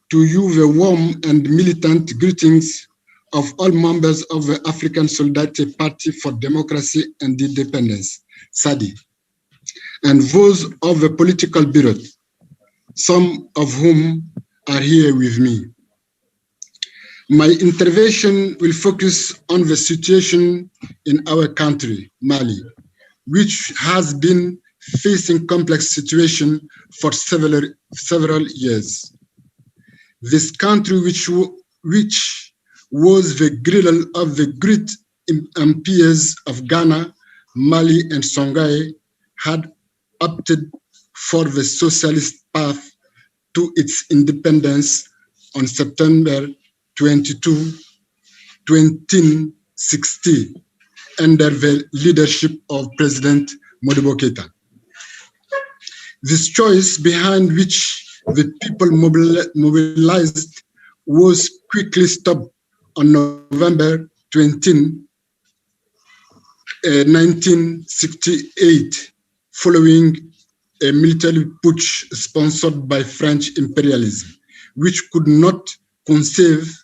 to you the warm and militant greetings of all members of the African Solidarity Party for Democracy and Independence, SADI, and those of the political bureau, some of whom are here with me. My intervention will focus on the situation in our country, Mali, which has been facing complex situation for several years. This country, which was the cradle of the great empires of Ghana, Mali, and Songhai, had opted for the socialist path to its independence on September 22, 2016, under the leadership of President Modibo Keïta. This choice, behind which the people mobilized, was quickly stopped on November 20, 1968, following a military putsch sponsored by French imperialism, which could not conceive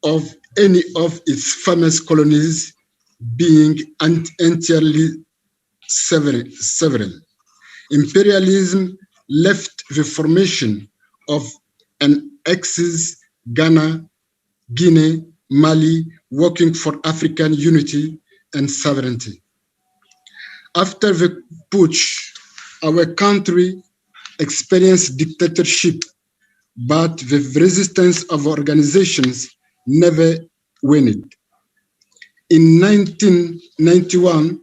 of any of its famous colonies being entirely sovereign. Imperialism left the formation of an axis, Ghana, Guinea, Mali, working for African unity and sovereignty. After the putsch, our country experienced dictatorship, but the resistance of organizations never waned. In 1991,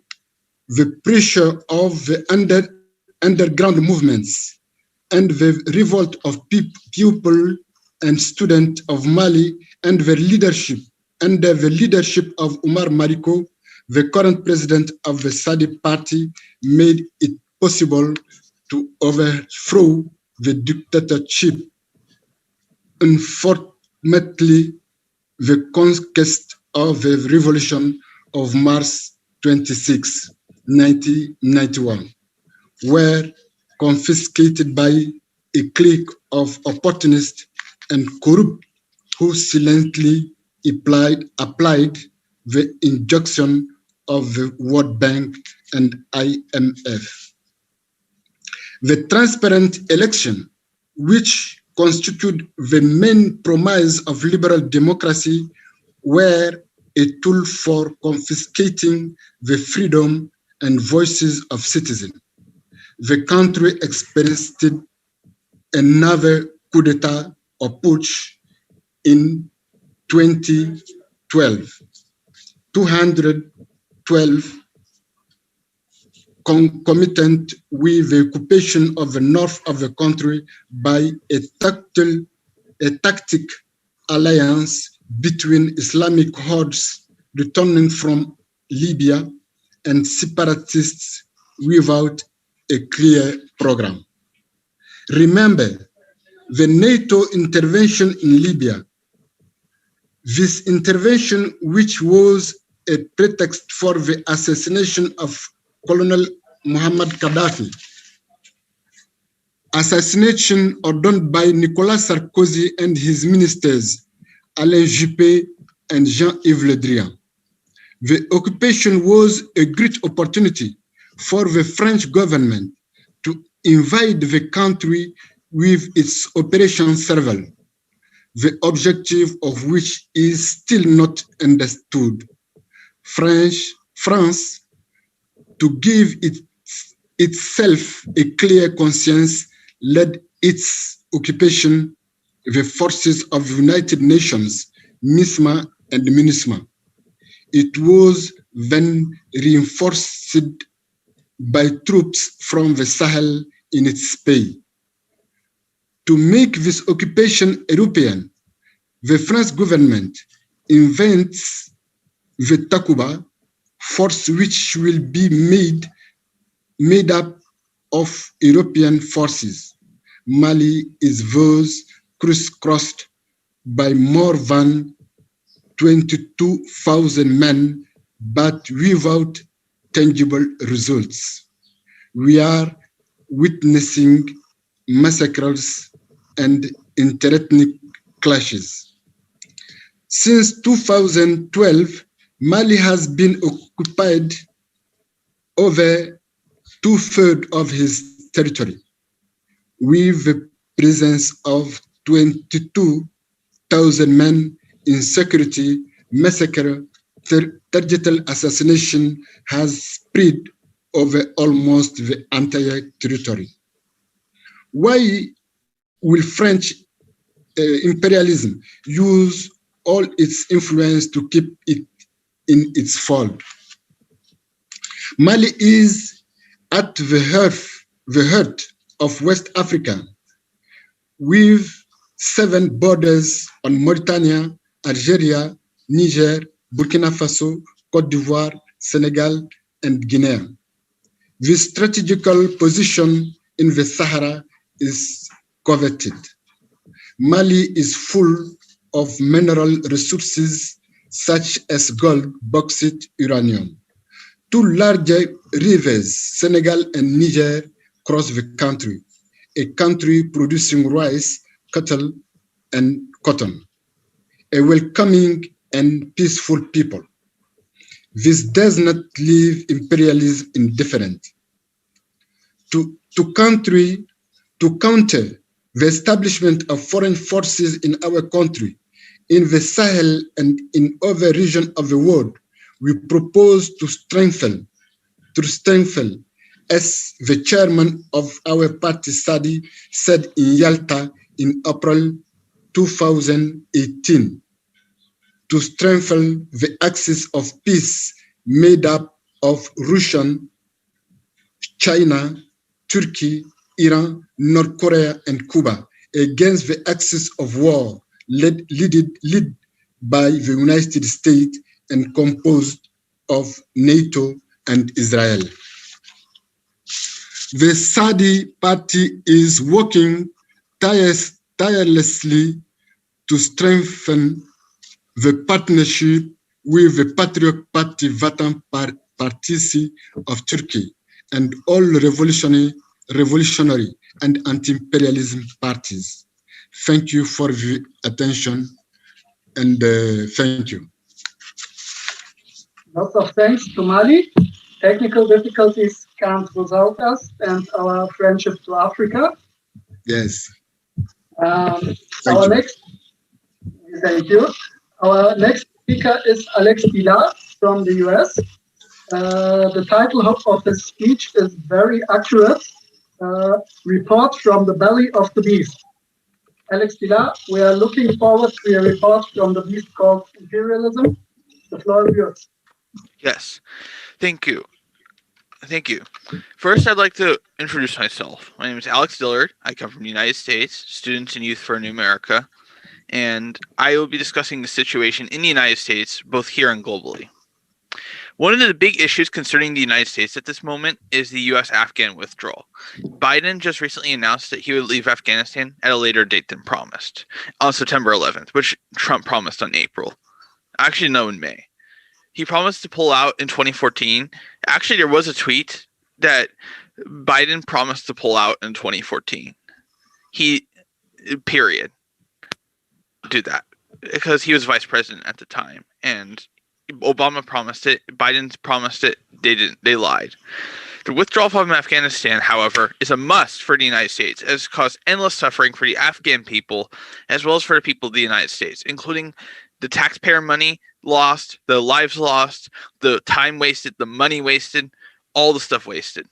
the pressure of the underground movements and the revolt of people and students of Mali and their leadership, under the leadership of Omar Mariko, the current president of the SADI party, made it possible to overthrow the dictatorship. Unfortunately, the conquest of the revolution of March 26, 1991, were confiscated by a clique of opportunists and corrupt who silently applied the injunction of the World Bank and IMF. The transparent election, which constitute the main promise of liberal democracy, were a tool for confiscating the freedom and voices of citizens. The country experienced another coup d'etat or putsch in 2012. 212 concomitant with the occupation of the north of the country by a tactic alliance between Islamic hordes returning from Libya and separatists without a clear program. Remember the NATO intervention in Libya. This intervention, which was a pretext for the assassination of Colonel Muhammad Gaddafi, assassination ordained by Nicolas Sarkozy and his ministers, Alain Juppé and Jean-Yves Le Drian. The occupation was a great opportunity for the French government to invade the country with its Operation Serval, the objective of which is still not understood. France, to give itself a clear conscience, led its occupation the forces of the United Nations, MISMA and MINUSMA. It was then reinforced by troops from the Sahel in its pay. To make this occupation European, the French government invents the Takuba force, which will be made made up of European forces. Mali is thus crisscrossed by more than 22,000 men, but without tangible results. We are witnessing massacres and interethnic clashes. Since 2012, Mali has been occupied over 2/3 of his territory, with the presence of 22,000 men in security. Massacre, digital assassination has spread over almost the entire territory. Why will French imperialism use all its influence to keep it in its fold? Mali is at the heart of West Africa, with 7 borders on Mauritania, Algeria, Niger, Burkina Faso, Côte d'Ivoire, Senegal, and Guinea. This strategical position in the Sahara is coveted. Mali is full of mineral resources such as gold, bauxite, uranium. 2 larger rivers, Senegal and Niger, cross the country, a country producing rice, cattle, and cotton, a welcoming and peaceful people. This does not leave imperialism indifferent. To counter the establishment of foreign forces in our country, in the Sahel and in other regions of the world, we propose to strengthen, as the chairman of our party study said in Yalta in April 2018, to strengthen the axis of peace made up of Russia, China, Turkey, Iran, North Korea, and Cuba against the axis of war led by the United States and composed of NATO and Israel. The Saudi party is working tirelessly to strengthen the partnership with the Patriot Party Vatan Partisi'ni of Turkey and all revolutionary and anti-imperialism parties. Thank you for the attention, and thank you.
Lots of thanks to Mali. Technical difficulties can't result us and our friendship to Africa.
Yes.
Thank you. Our next speaker is Alex Pilar from the US. The title of his speech is very accurate. Report from the belly of the beast. Alex Pilar, we are looking forward to your report from the beast called imperialism. The floor is yours.
Yes, thank you. Thank you. First, I'd like to introduce myself. My name is Alex Dillard. I come from the United States, Students and Youth for a New America, and I will be discussing the situation in the United States, both here and globally. One of the big issues concerning the United States at this moment is the U.S.-Afghan withdrawal. Biden just recently announced that he would leave Afghanistan at a later date than promised, on September 11th, which Trump promised on April. Actually, no, in May. He promised to pull out in 2014. Actually, there was a tweet that Biden promised to pull out in 2014. Period. Do that. Because he was vice president at the time. And Obama promised it. Biden promised it. They didn't. They lied. The withdrawal from Afghanistan, however, is a must for the United States, as it's caused endless suffering for the Afghan people, as well as for the people of the United States, including the taxpayer money lost, the lives lost, the time wasted, the money wasted, all the stuff wasted.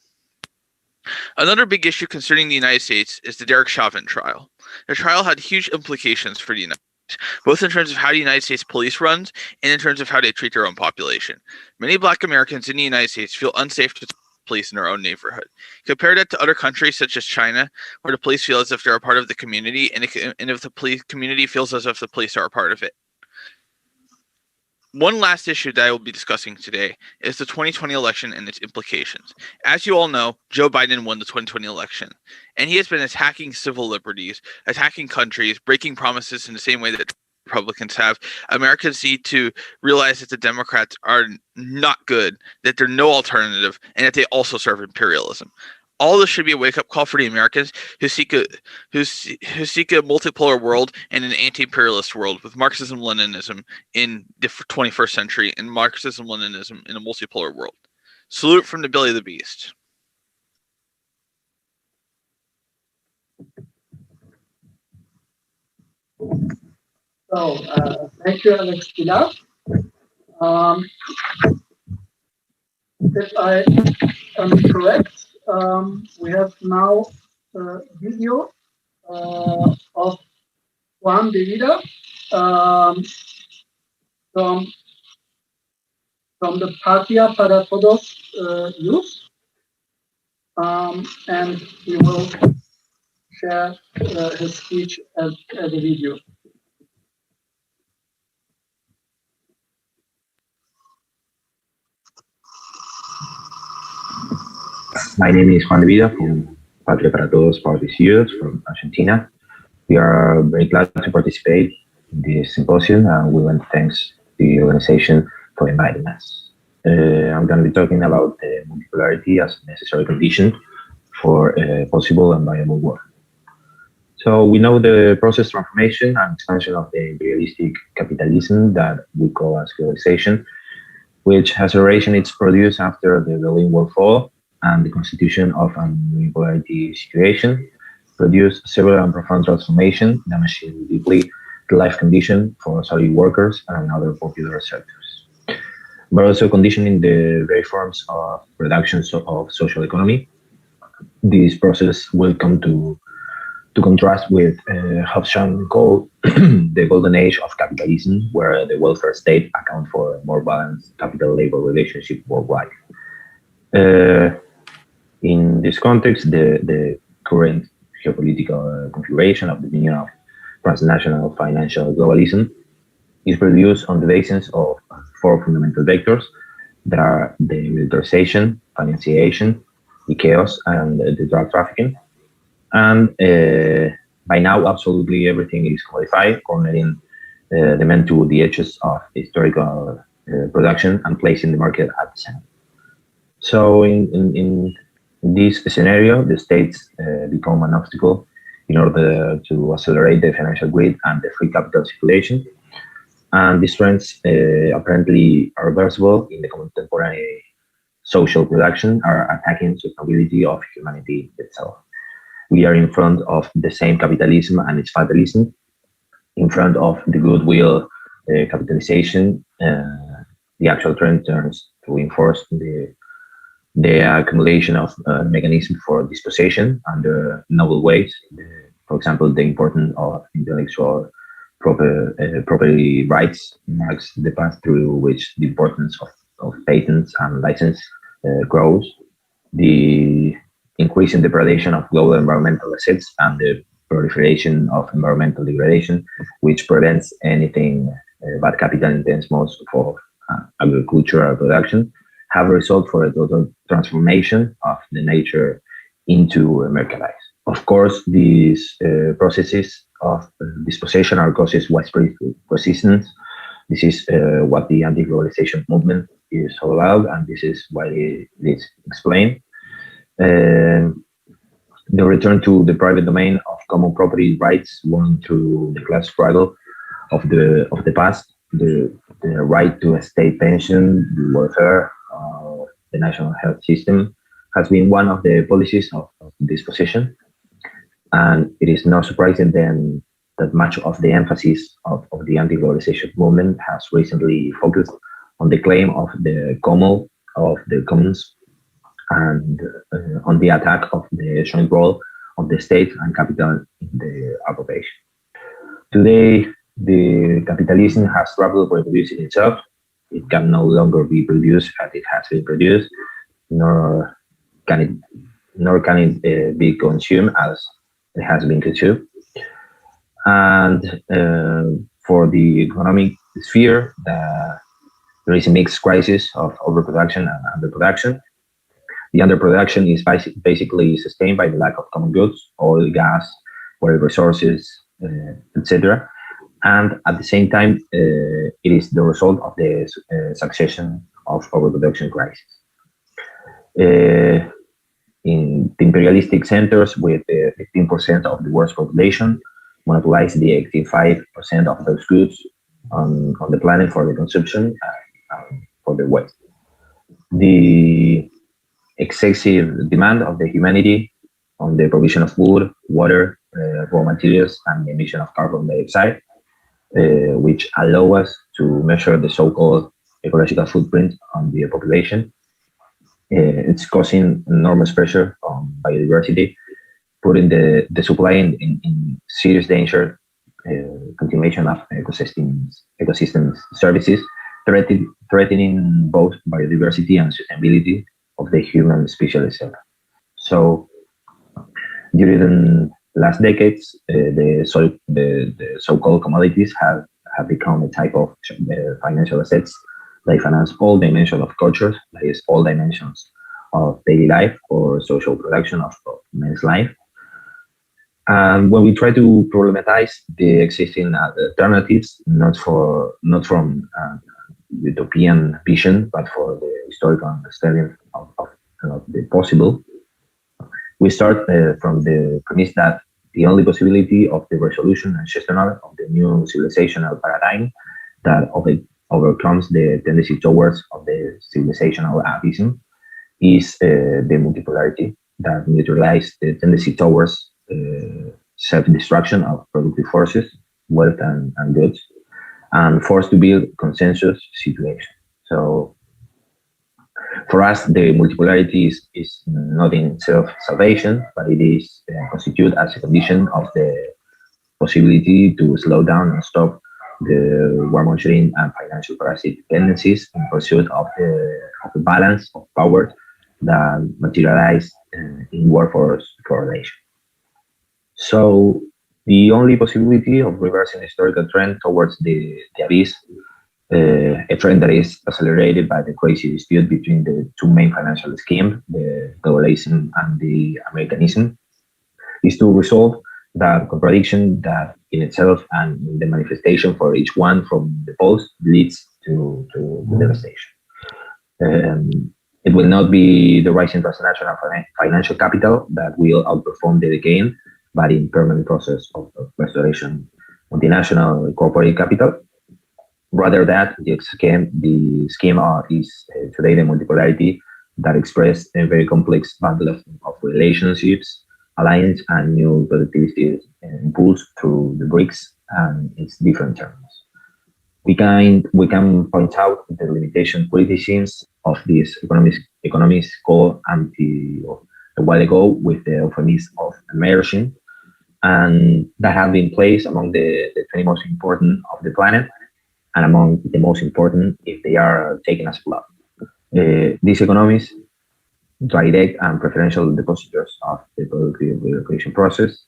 Another big issue concerning the United States is the Derek Chauvin trial. The trial had huge implications for the United States, both in terms of how the United States police runs and in terms of how they treat their own population. Many Black Americans in the United States feel unsafe to police in their own neighborhood. Compare that to other countries such as China, where the police feel as if they're a part of the community, and if the police community feels as if the police are a part of it. One last issue that I will be discussing today is the 2020 election and its implications. As you all know, Joe Biden won the 2020 election, and he has been attacking civil liberties, attacking countries, breaking promises in the same way that Republicans have. Americans need to realize that the Democrats are not good, that they're no alternative, and that they also serve imperialism. All this should be a wake-up call for the Americans who seek a multipolar world and an anti-imperialist world with Marxism-Leninism in the 21st century and Marxism-Leninism in a multipolar world. Salute from the belly of the beast.
So, thank you, Alex Pilar. If I am correct, we have now a video of Juan de Vida from the Patria para Todos youth, and he will share his speech as a video.
My name is Juan de Vida from Patria para Todos Partisi'ni from Argentina. We are very glad to participate in this symposium, and we want to thank the organization for inviting us. I'm going to be talking about multipolarity as a necessary condition for a possible and viable world. So we know the process transformation and expansion of the imperialistic capitalism that we call as globalization, which has originated its produce after the Berlin Wall fall and the constitution of a unipolarity situation, produced several and profound transformations, damaging deeply the life condition for salary workers and other popular sectors, but also conditioning the very forms of production of social economy. This process will come to contrast with Hobbesian called the golden age of capitalism, where the welfare state accounts for a more balanced capital-labor relationship worldwide. In this context, the current geopolitical configuration of the union of transnational financial globalism is produced on the basis of four fundamental vectors that are the militarization, financiation, the chaos, and the drug trafficking. And by now, absolutely everything is commodified, cornering the men to the edges of historical production and placing the market at the center. So in this scenario, the states become an obstacle in order to accelerate the financial grid and the free capital circulation. And these trends apparently are reversible in the contemporary social production, are attacking sustainability of humanity itself. We are in front of the same capitalism and its fatalism, in front of the goodwill capitalization. The actual trend turns to enforce the accumulation of mechanisms for dispossession under novel ways. For example, the importance of intellectual property rights marks the path through which the importance of patents and license grows. The increasing depredation of global environmental assets and the proliferation of environmental degradation, which prevents anything but capital-intense modes of agricultural production, have a result for a total transformation of the nature into a merchandise. Of course, these processes of dispossession are causes widespread resistance. This is what the anti-globalization movement is all about, and this is why it is explained. The return to the private domain of common property rights won through the class struggle of the past, the right to a state pension, the welfare, the national health system, has been one of the policies of this position. And it is not surprising then that much of the emphasis of the anti-globalization movement has recently focused on the claim of the common of the commons and on the attack of the joint role of the state and capital in the appropriation. Today, the capitalism has trouble reproducing itself. It can no longer be produced as it has been produced, nor can it be consumed as it has been consumed. And for the economic sphere, there is a mixed crisis of overproduction and underproduction. The underproduction is basically sustained by the lack of common goods, oil, gas, water resources, etc. And at the same time, it is the result of the succession of overproduction crises. In the imperialistic centers with 15% of the world's population monopolize the 85% of those goods on the planet for the consumption for the West. The excessive demand of the humanity on the provision of wood, water, raw materials, and the emission of carbon dioxide, which allow us to measure the so-called ecological footprint on the population. It's causing enormous pressure on biodiversity, putting the supply in serious danger, continuation of ecosystem services, threatening both biodiversity and sustainability of the human species itself. So during the last decades, the so-called commodities have become a type of financial assets. They finance all dimensions of cultures, that is, all dimensions of daily life or social production of men's life. And when we try to problematize the existing alternatives, not from utopian vision, but for the historical understanding of the possible, we start from the premise that the only possibility of the resolution and gestional of the new civilizational paradigm that overcomes the tendency towards of the civilizational abysm is the multipolarity that neutralizes the tendency towards self-destruction of productive forces, wealth and goods, and forced to build consensus situation. So for us, the multipolarity is not in self-salvation, but it is constituted as a condition of the possibility to slow down and stop the warmongering and financial parasitic tendencies in pursuit of the balance of power that materialize in workforce correlation. So the only possibility of reversing the historical trend towards the abyss, a trend that is accelerated by the crazy dispute between the two main financial schemes, the globalism and the Americanism, is to resolve that contradiction that in itself and the manifestation for each one from the poles leads to devastation. It will not be the rising transnational financial capital that will outperform the decay, but in permanent process of restoration multinational corporate capital. Rather that the scheme is today the multipolarity that express a very complex bundle of relationships, alliance, and new productivity impulse through the BRICS and its different terms. We can point out the limitation politicians of this economists called a while ago with the euphemism of emerging, and that have been placed among the 20 most important of the planet and among the most important if they are taken as blood. These economists, direct and preferential depositors of the productive relocation process,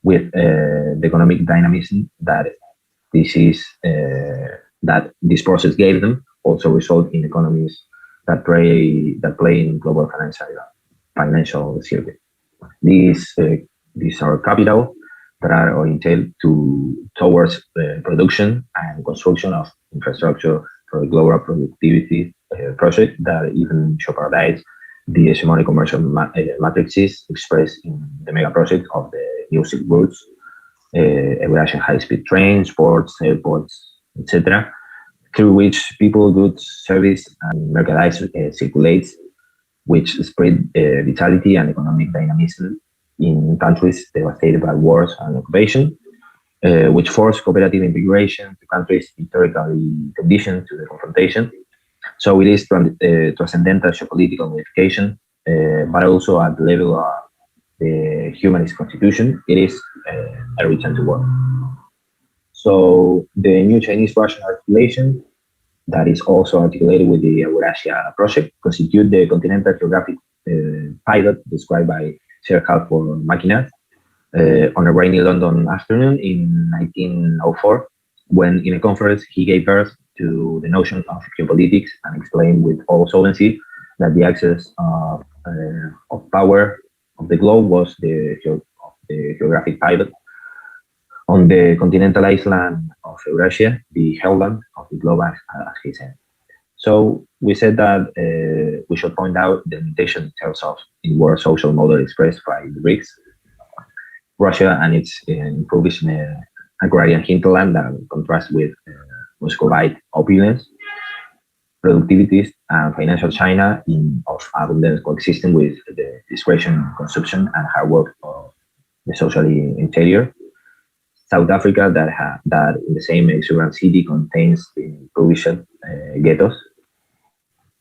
with the economic dynamism that this process gave them, also result in economies that play in global financial circuit. These are capital that are oriented towards production and construction of infrastructure for a global productivity project that even jeopardize the hegemonic commercial matrices expressed in the mega project of the new Silk Routes, Eurasian high-speed trains, ports, airports, etc., through which people, goods, service, and merchandise circulates, which spread vitality and economic dynamism in countries devastated by wars and occupation, which force cooperative integration to countries historically conditioned to the confrontation. So it is transcendental geopolitical modification, but also at the level of the humanist constitution, it is a return to work. So the new Chinese-Russian articulation that is also articulated with the Eurasia project constitute the continental geographic pilot described by Sir Halford Mackinas on a rainy London afternoon in 1904, when in a conference he gave birth to the notion of geopolitics and explain with all solvency that the axis of power of the globe was the geographic pivot on the continental island of Eurasia, the headland of the globe, as he said. So we said that we should point out the limitation in terms of inward social model expressed by the BRICS, Russia and its impoverished agrarian hinterland that contrasts with Muscovite opulence, productivity, and financial China of abundance coexisting with the discretion, consumption, and hard work of the socially interior. South Africa, that in the same exuberant city contains the impoverished ghettos.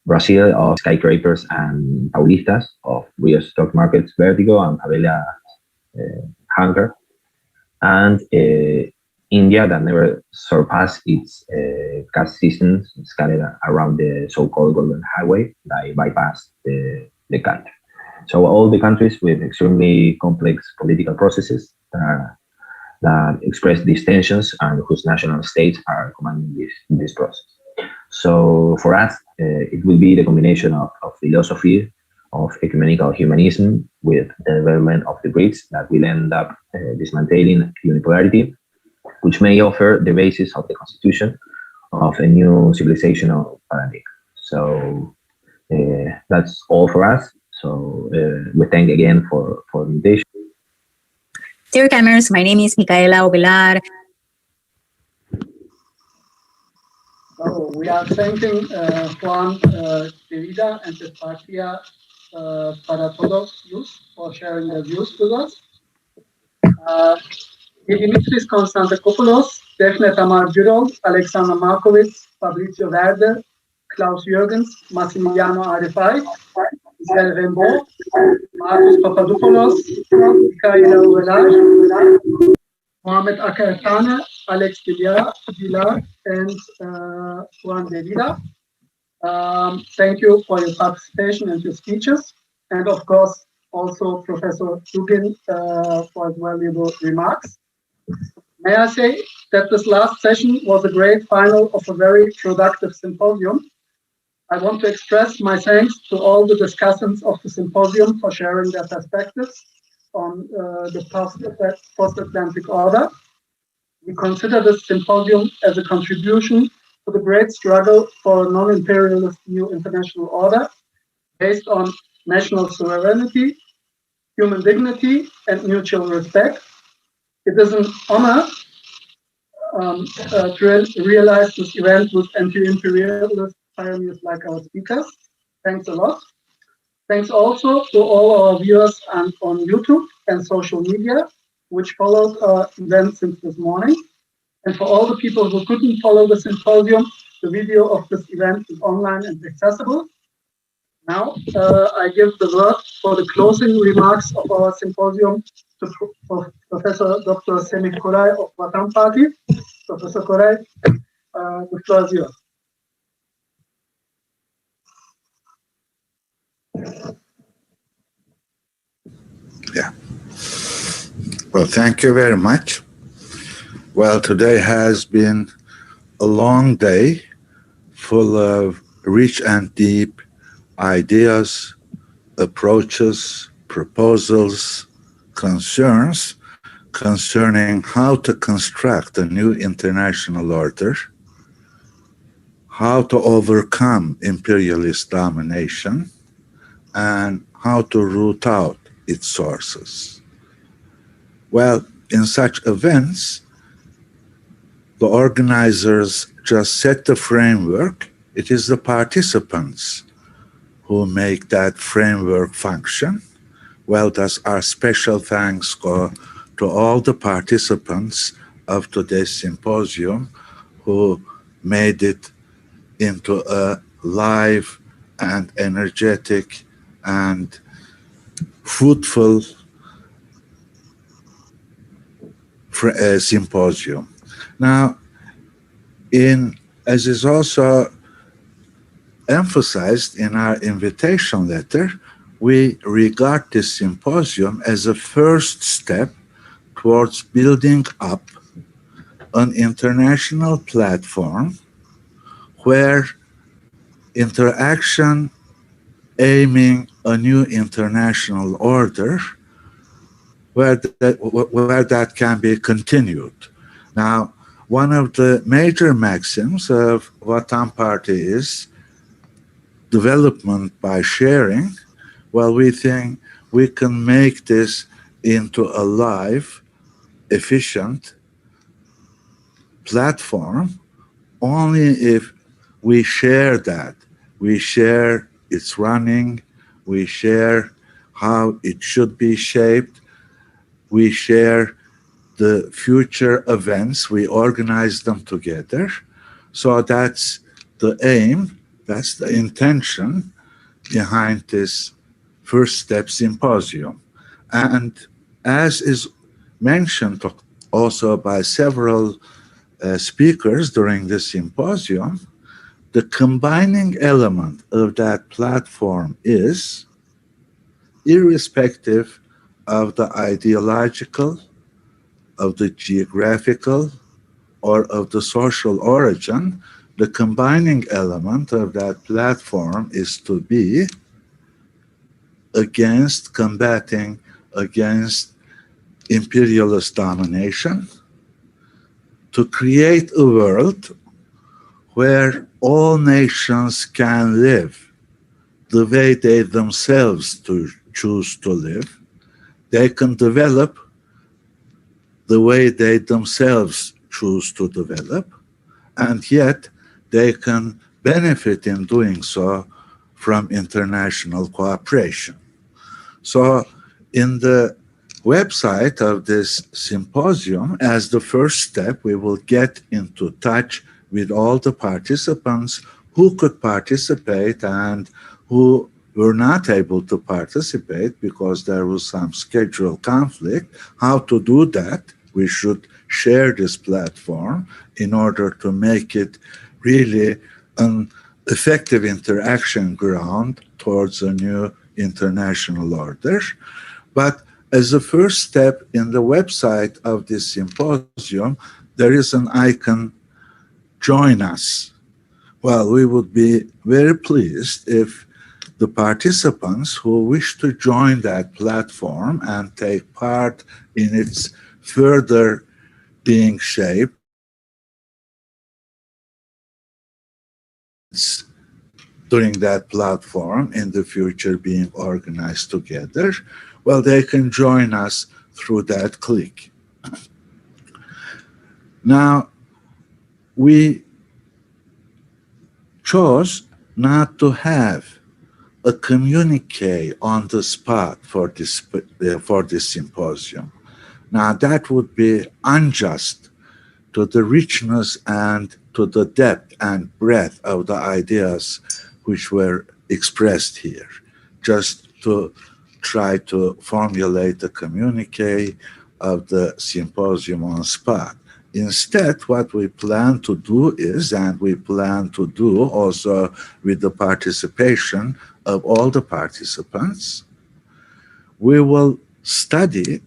Brazil, of skyscrapers and paulistas, of real stock markets vertigo and favela hunger. And India, that never surpassed its caste systems scattered around the so-called Golden Highway that bypassed the country. So all the countries with extremely complex political processes that express these tensions and whose national states are commanding this process. So for us, it will be the combination of philosophy, of ecumenical humanism with the development of the BRICS that will end up dismantling unipolarity, which may offer the basis of the constitution of a new civilizational paradigm. So that's all for us. So we thank again for the invitation.
Dear Cameras, my name is Micaela Ovelar.
So we are thanking Juan de Vida and Espatia para Todos youth for sharing their views with us. Dimitris Konstantakopoulos, Defne Tamar Gürol, Alexander Markovits, Fabrizio Verde, Klaus Jürgens, Massimiliano Arifai, Isabel Rembo, Marcus Papadopoulos, Micaela Ovelar, Mohamed Akartane, Alex Villar, and Juan de Vida. Thank you for your participation and your speeches. And of course, also Professor Dugin for his valuable remarks. May I say that this last session was a great final of a very productive symposium. I want to express my thanks to all the discussants of the symposium for sharing their perspectives on the post-Atlantic order. We consider this symposium as a contribution to the great struggle for a non-imperialist new international order based on national sovereignty, human dignity, and mutual respect. It is an honor to realize this event with anti-imperialist pioneers like our speakers. Thanks a lot. Thanks also to all our viewers on YouTube and social media, which followed our event since this morning. And for all the people who couldn't follow the symposium, the video of this event is online and accessible. Now, I give the word for the closing remarks of our symposium to Professor Dr. Semih Koray of Vatan Party. Professor Koray, the floor is yours.
Yeah. Well, thank you very much. Well, today has been a long day full of rich and deep ideas, approaches, proposals, concerns concerning how to construct a new international order, how to overcome imperialist domination, and how to root out its sources. Well, in such events, the organizers just set the framework. It is the participants who make that framework function. Well, thus our special thanks go to all the participants of today's symposium who made it into a live and energetic and fruitful symposium. Now, as is also emphasized in our invitation letter, we regard this symposium as a first step towards building up an international platform where interaction aiming a new international order, where that can be continued. Now, one of the major maxims of Vatan Party is development by sharing. Well, we think we can make this into a live, efficient platform only if we share that. We share its running, we share how it should be shaped, we share the future events, we organize them together. So that's the aim, that's the intention behind this first step symposium. And as is mentioned also by several speakers during this symposium, the combining element of that platform is, irrespective of the ideological, of the geographical, or of the social origin, the combining element of that platform is to be against, combating against imperialist domination, to create a world where all nations can live the way they themselves choose to live. They can develop the way they themselves choose to develop, and yet they can benefit in doing so from international cooperation. So in the website of this symposium, as the first step, we will get into touch with all the participants who could participate and who were not able to participate because there was some schedule conflict. How to do that? We should share this platform in order to make it really an effective interaction ground towards a new international order. But as a first step, in the website of this symposium, there is an icon, join us. Well, we would be very pleased if the participants who wish to join that platform and take part in its further being shaped during that platform in the future being organized together, well, they can join us through that click. Now, we chose not to have a communique on the spot for this symposium. Now, that would be unjust to the richness and to the depth and breadth of the ideas which were expressed here, just to try to formulate a communique of the symposium on spot. Instead, what we plan to do is, and we plan to do also with the participation of all the participants, we will study.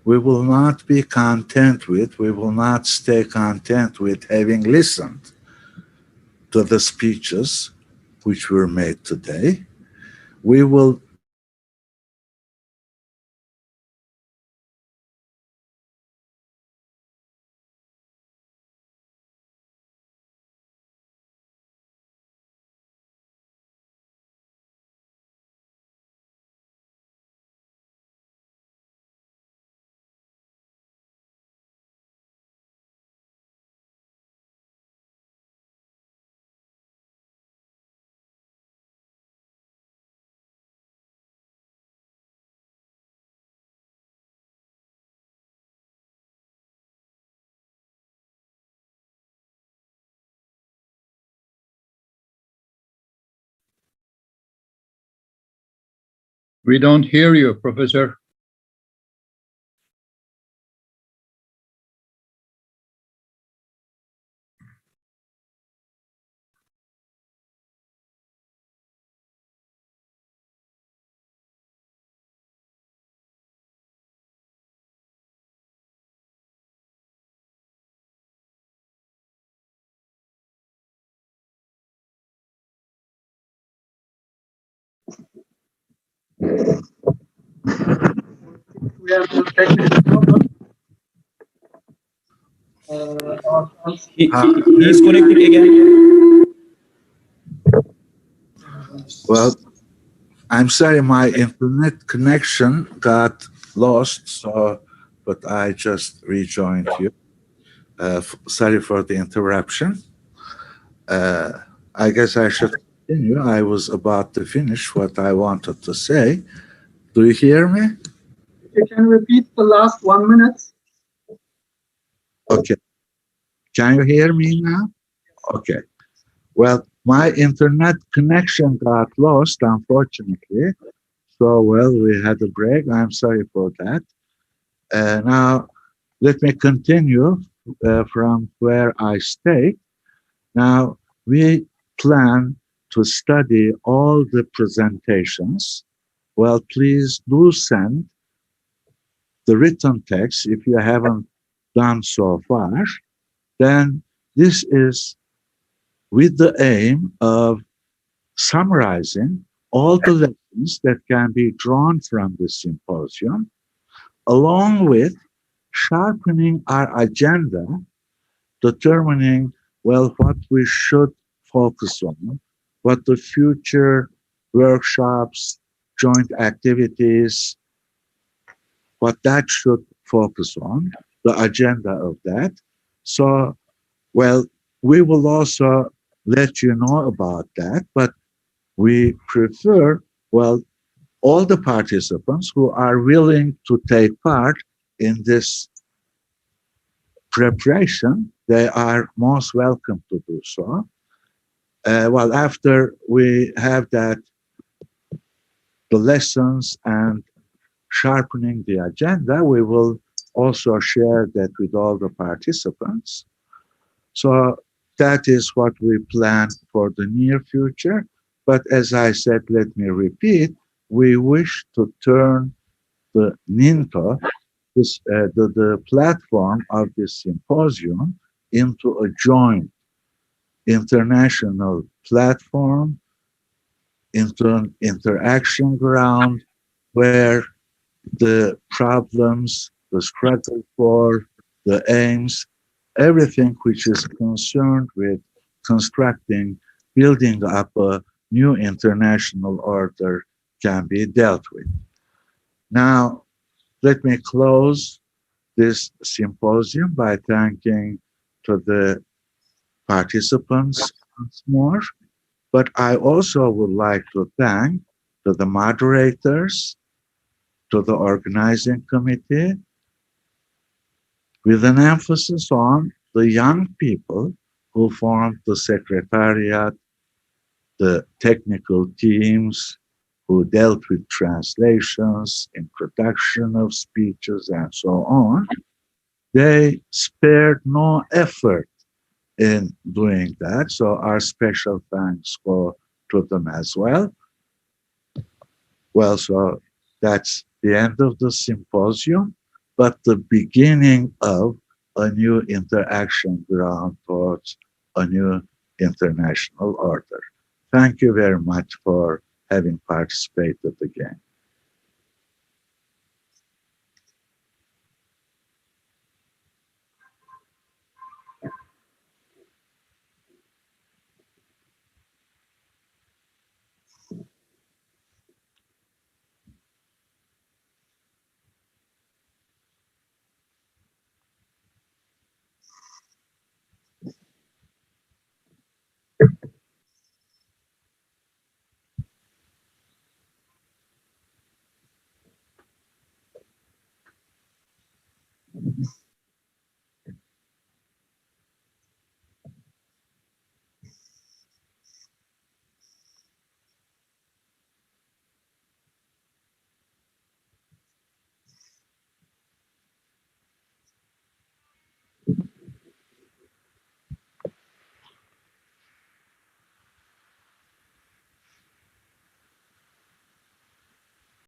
We will not be content with, we will not stay content with having listened to the speeches which were made today. We will
We don't hear you, Professor.
We have no technical problem.
He's connected again.
Well, I'm sorry, my internet connection got lost, so but I just rejoined you. Sorry for the interruption. I guess I should continue. I was about to finish what I wanted to say. Do you hear me?
If you can repeat the last 1 minute.
Okay. Can you hear me now? Okay. Well, my internet connection got lost, unfortunately. So, well, we had a break. I'm sorry for that. Now, let me continue from where I stayed. Now, we plan to study all the presentations. Well, please do send the written text if you haven't done so far. Then this is with the aim of summarizing all the lessons that can be drawn from the symposium, along with sharpening our agenda, determining, well, what we should focus on, what the future workshops, joint activities, what that should focus on, the agenda of that. So, well, we will also let you know about that, but we prefer, well, all the participants who are willing to take part in this preparation, they are most welcome to do so. Well, after we have that, the lessons and sharpening the agenda, we will also share that with all the participants. So that is what we plan for the near future. But as I said, let me repeat, we wish to turn the NINTO, the platform of this symposium, into a joint international platform, into an interaction ground where the problems, the struggle for, the aims, everything which is concerned with constructing, building up a new international order can be dealt with. Now, let me close this symposium by thanking to the participants once more, but I also would like to thank to the moderators, to the organizing committee, with an emphasis on the young people who formed the secretariat, the technical teams who dealt with translations, introduction of speeches, and so on. They spared no effort in doing that, so our special thanks go to them as well. Well, so that's the end of the symposium, but the beginning of a new interaction ground towards a new international order. Thank you very much for having participated again.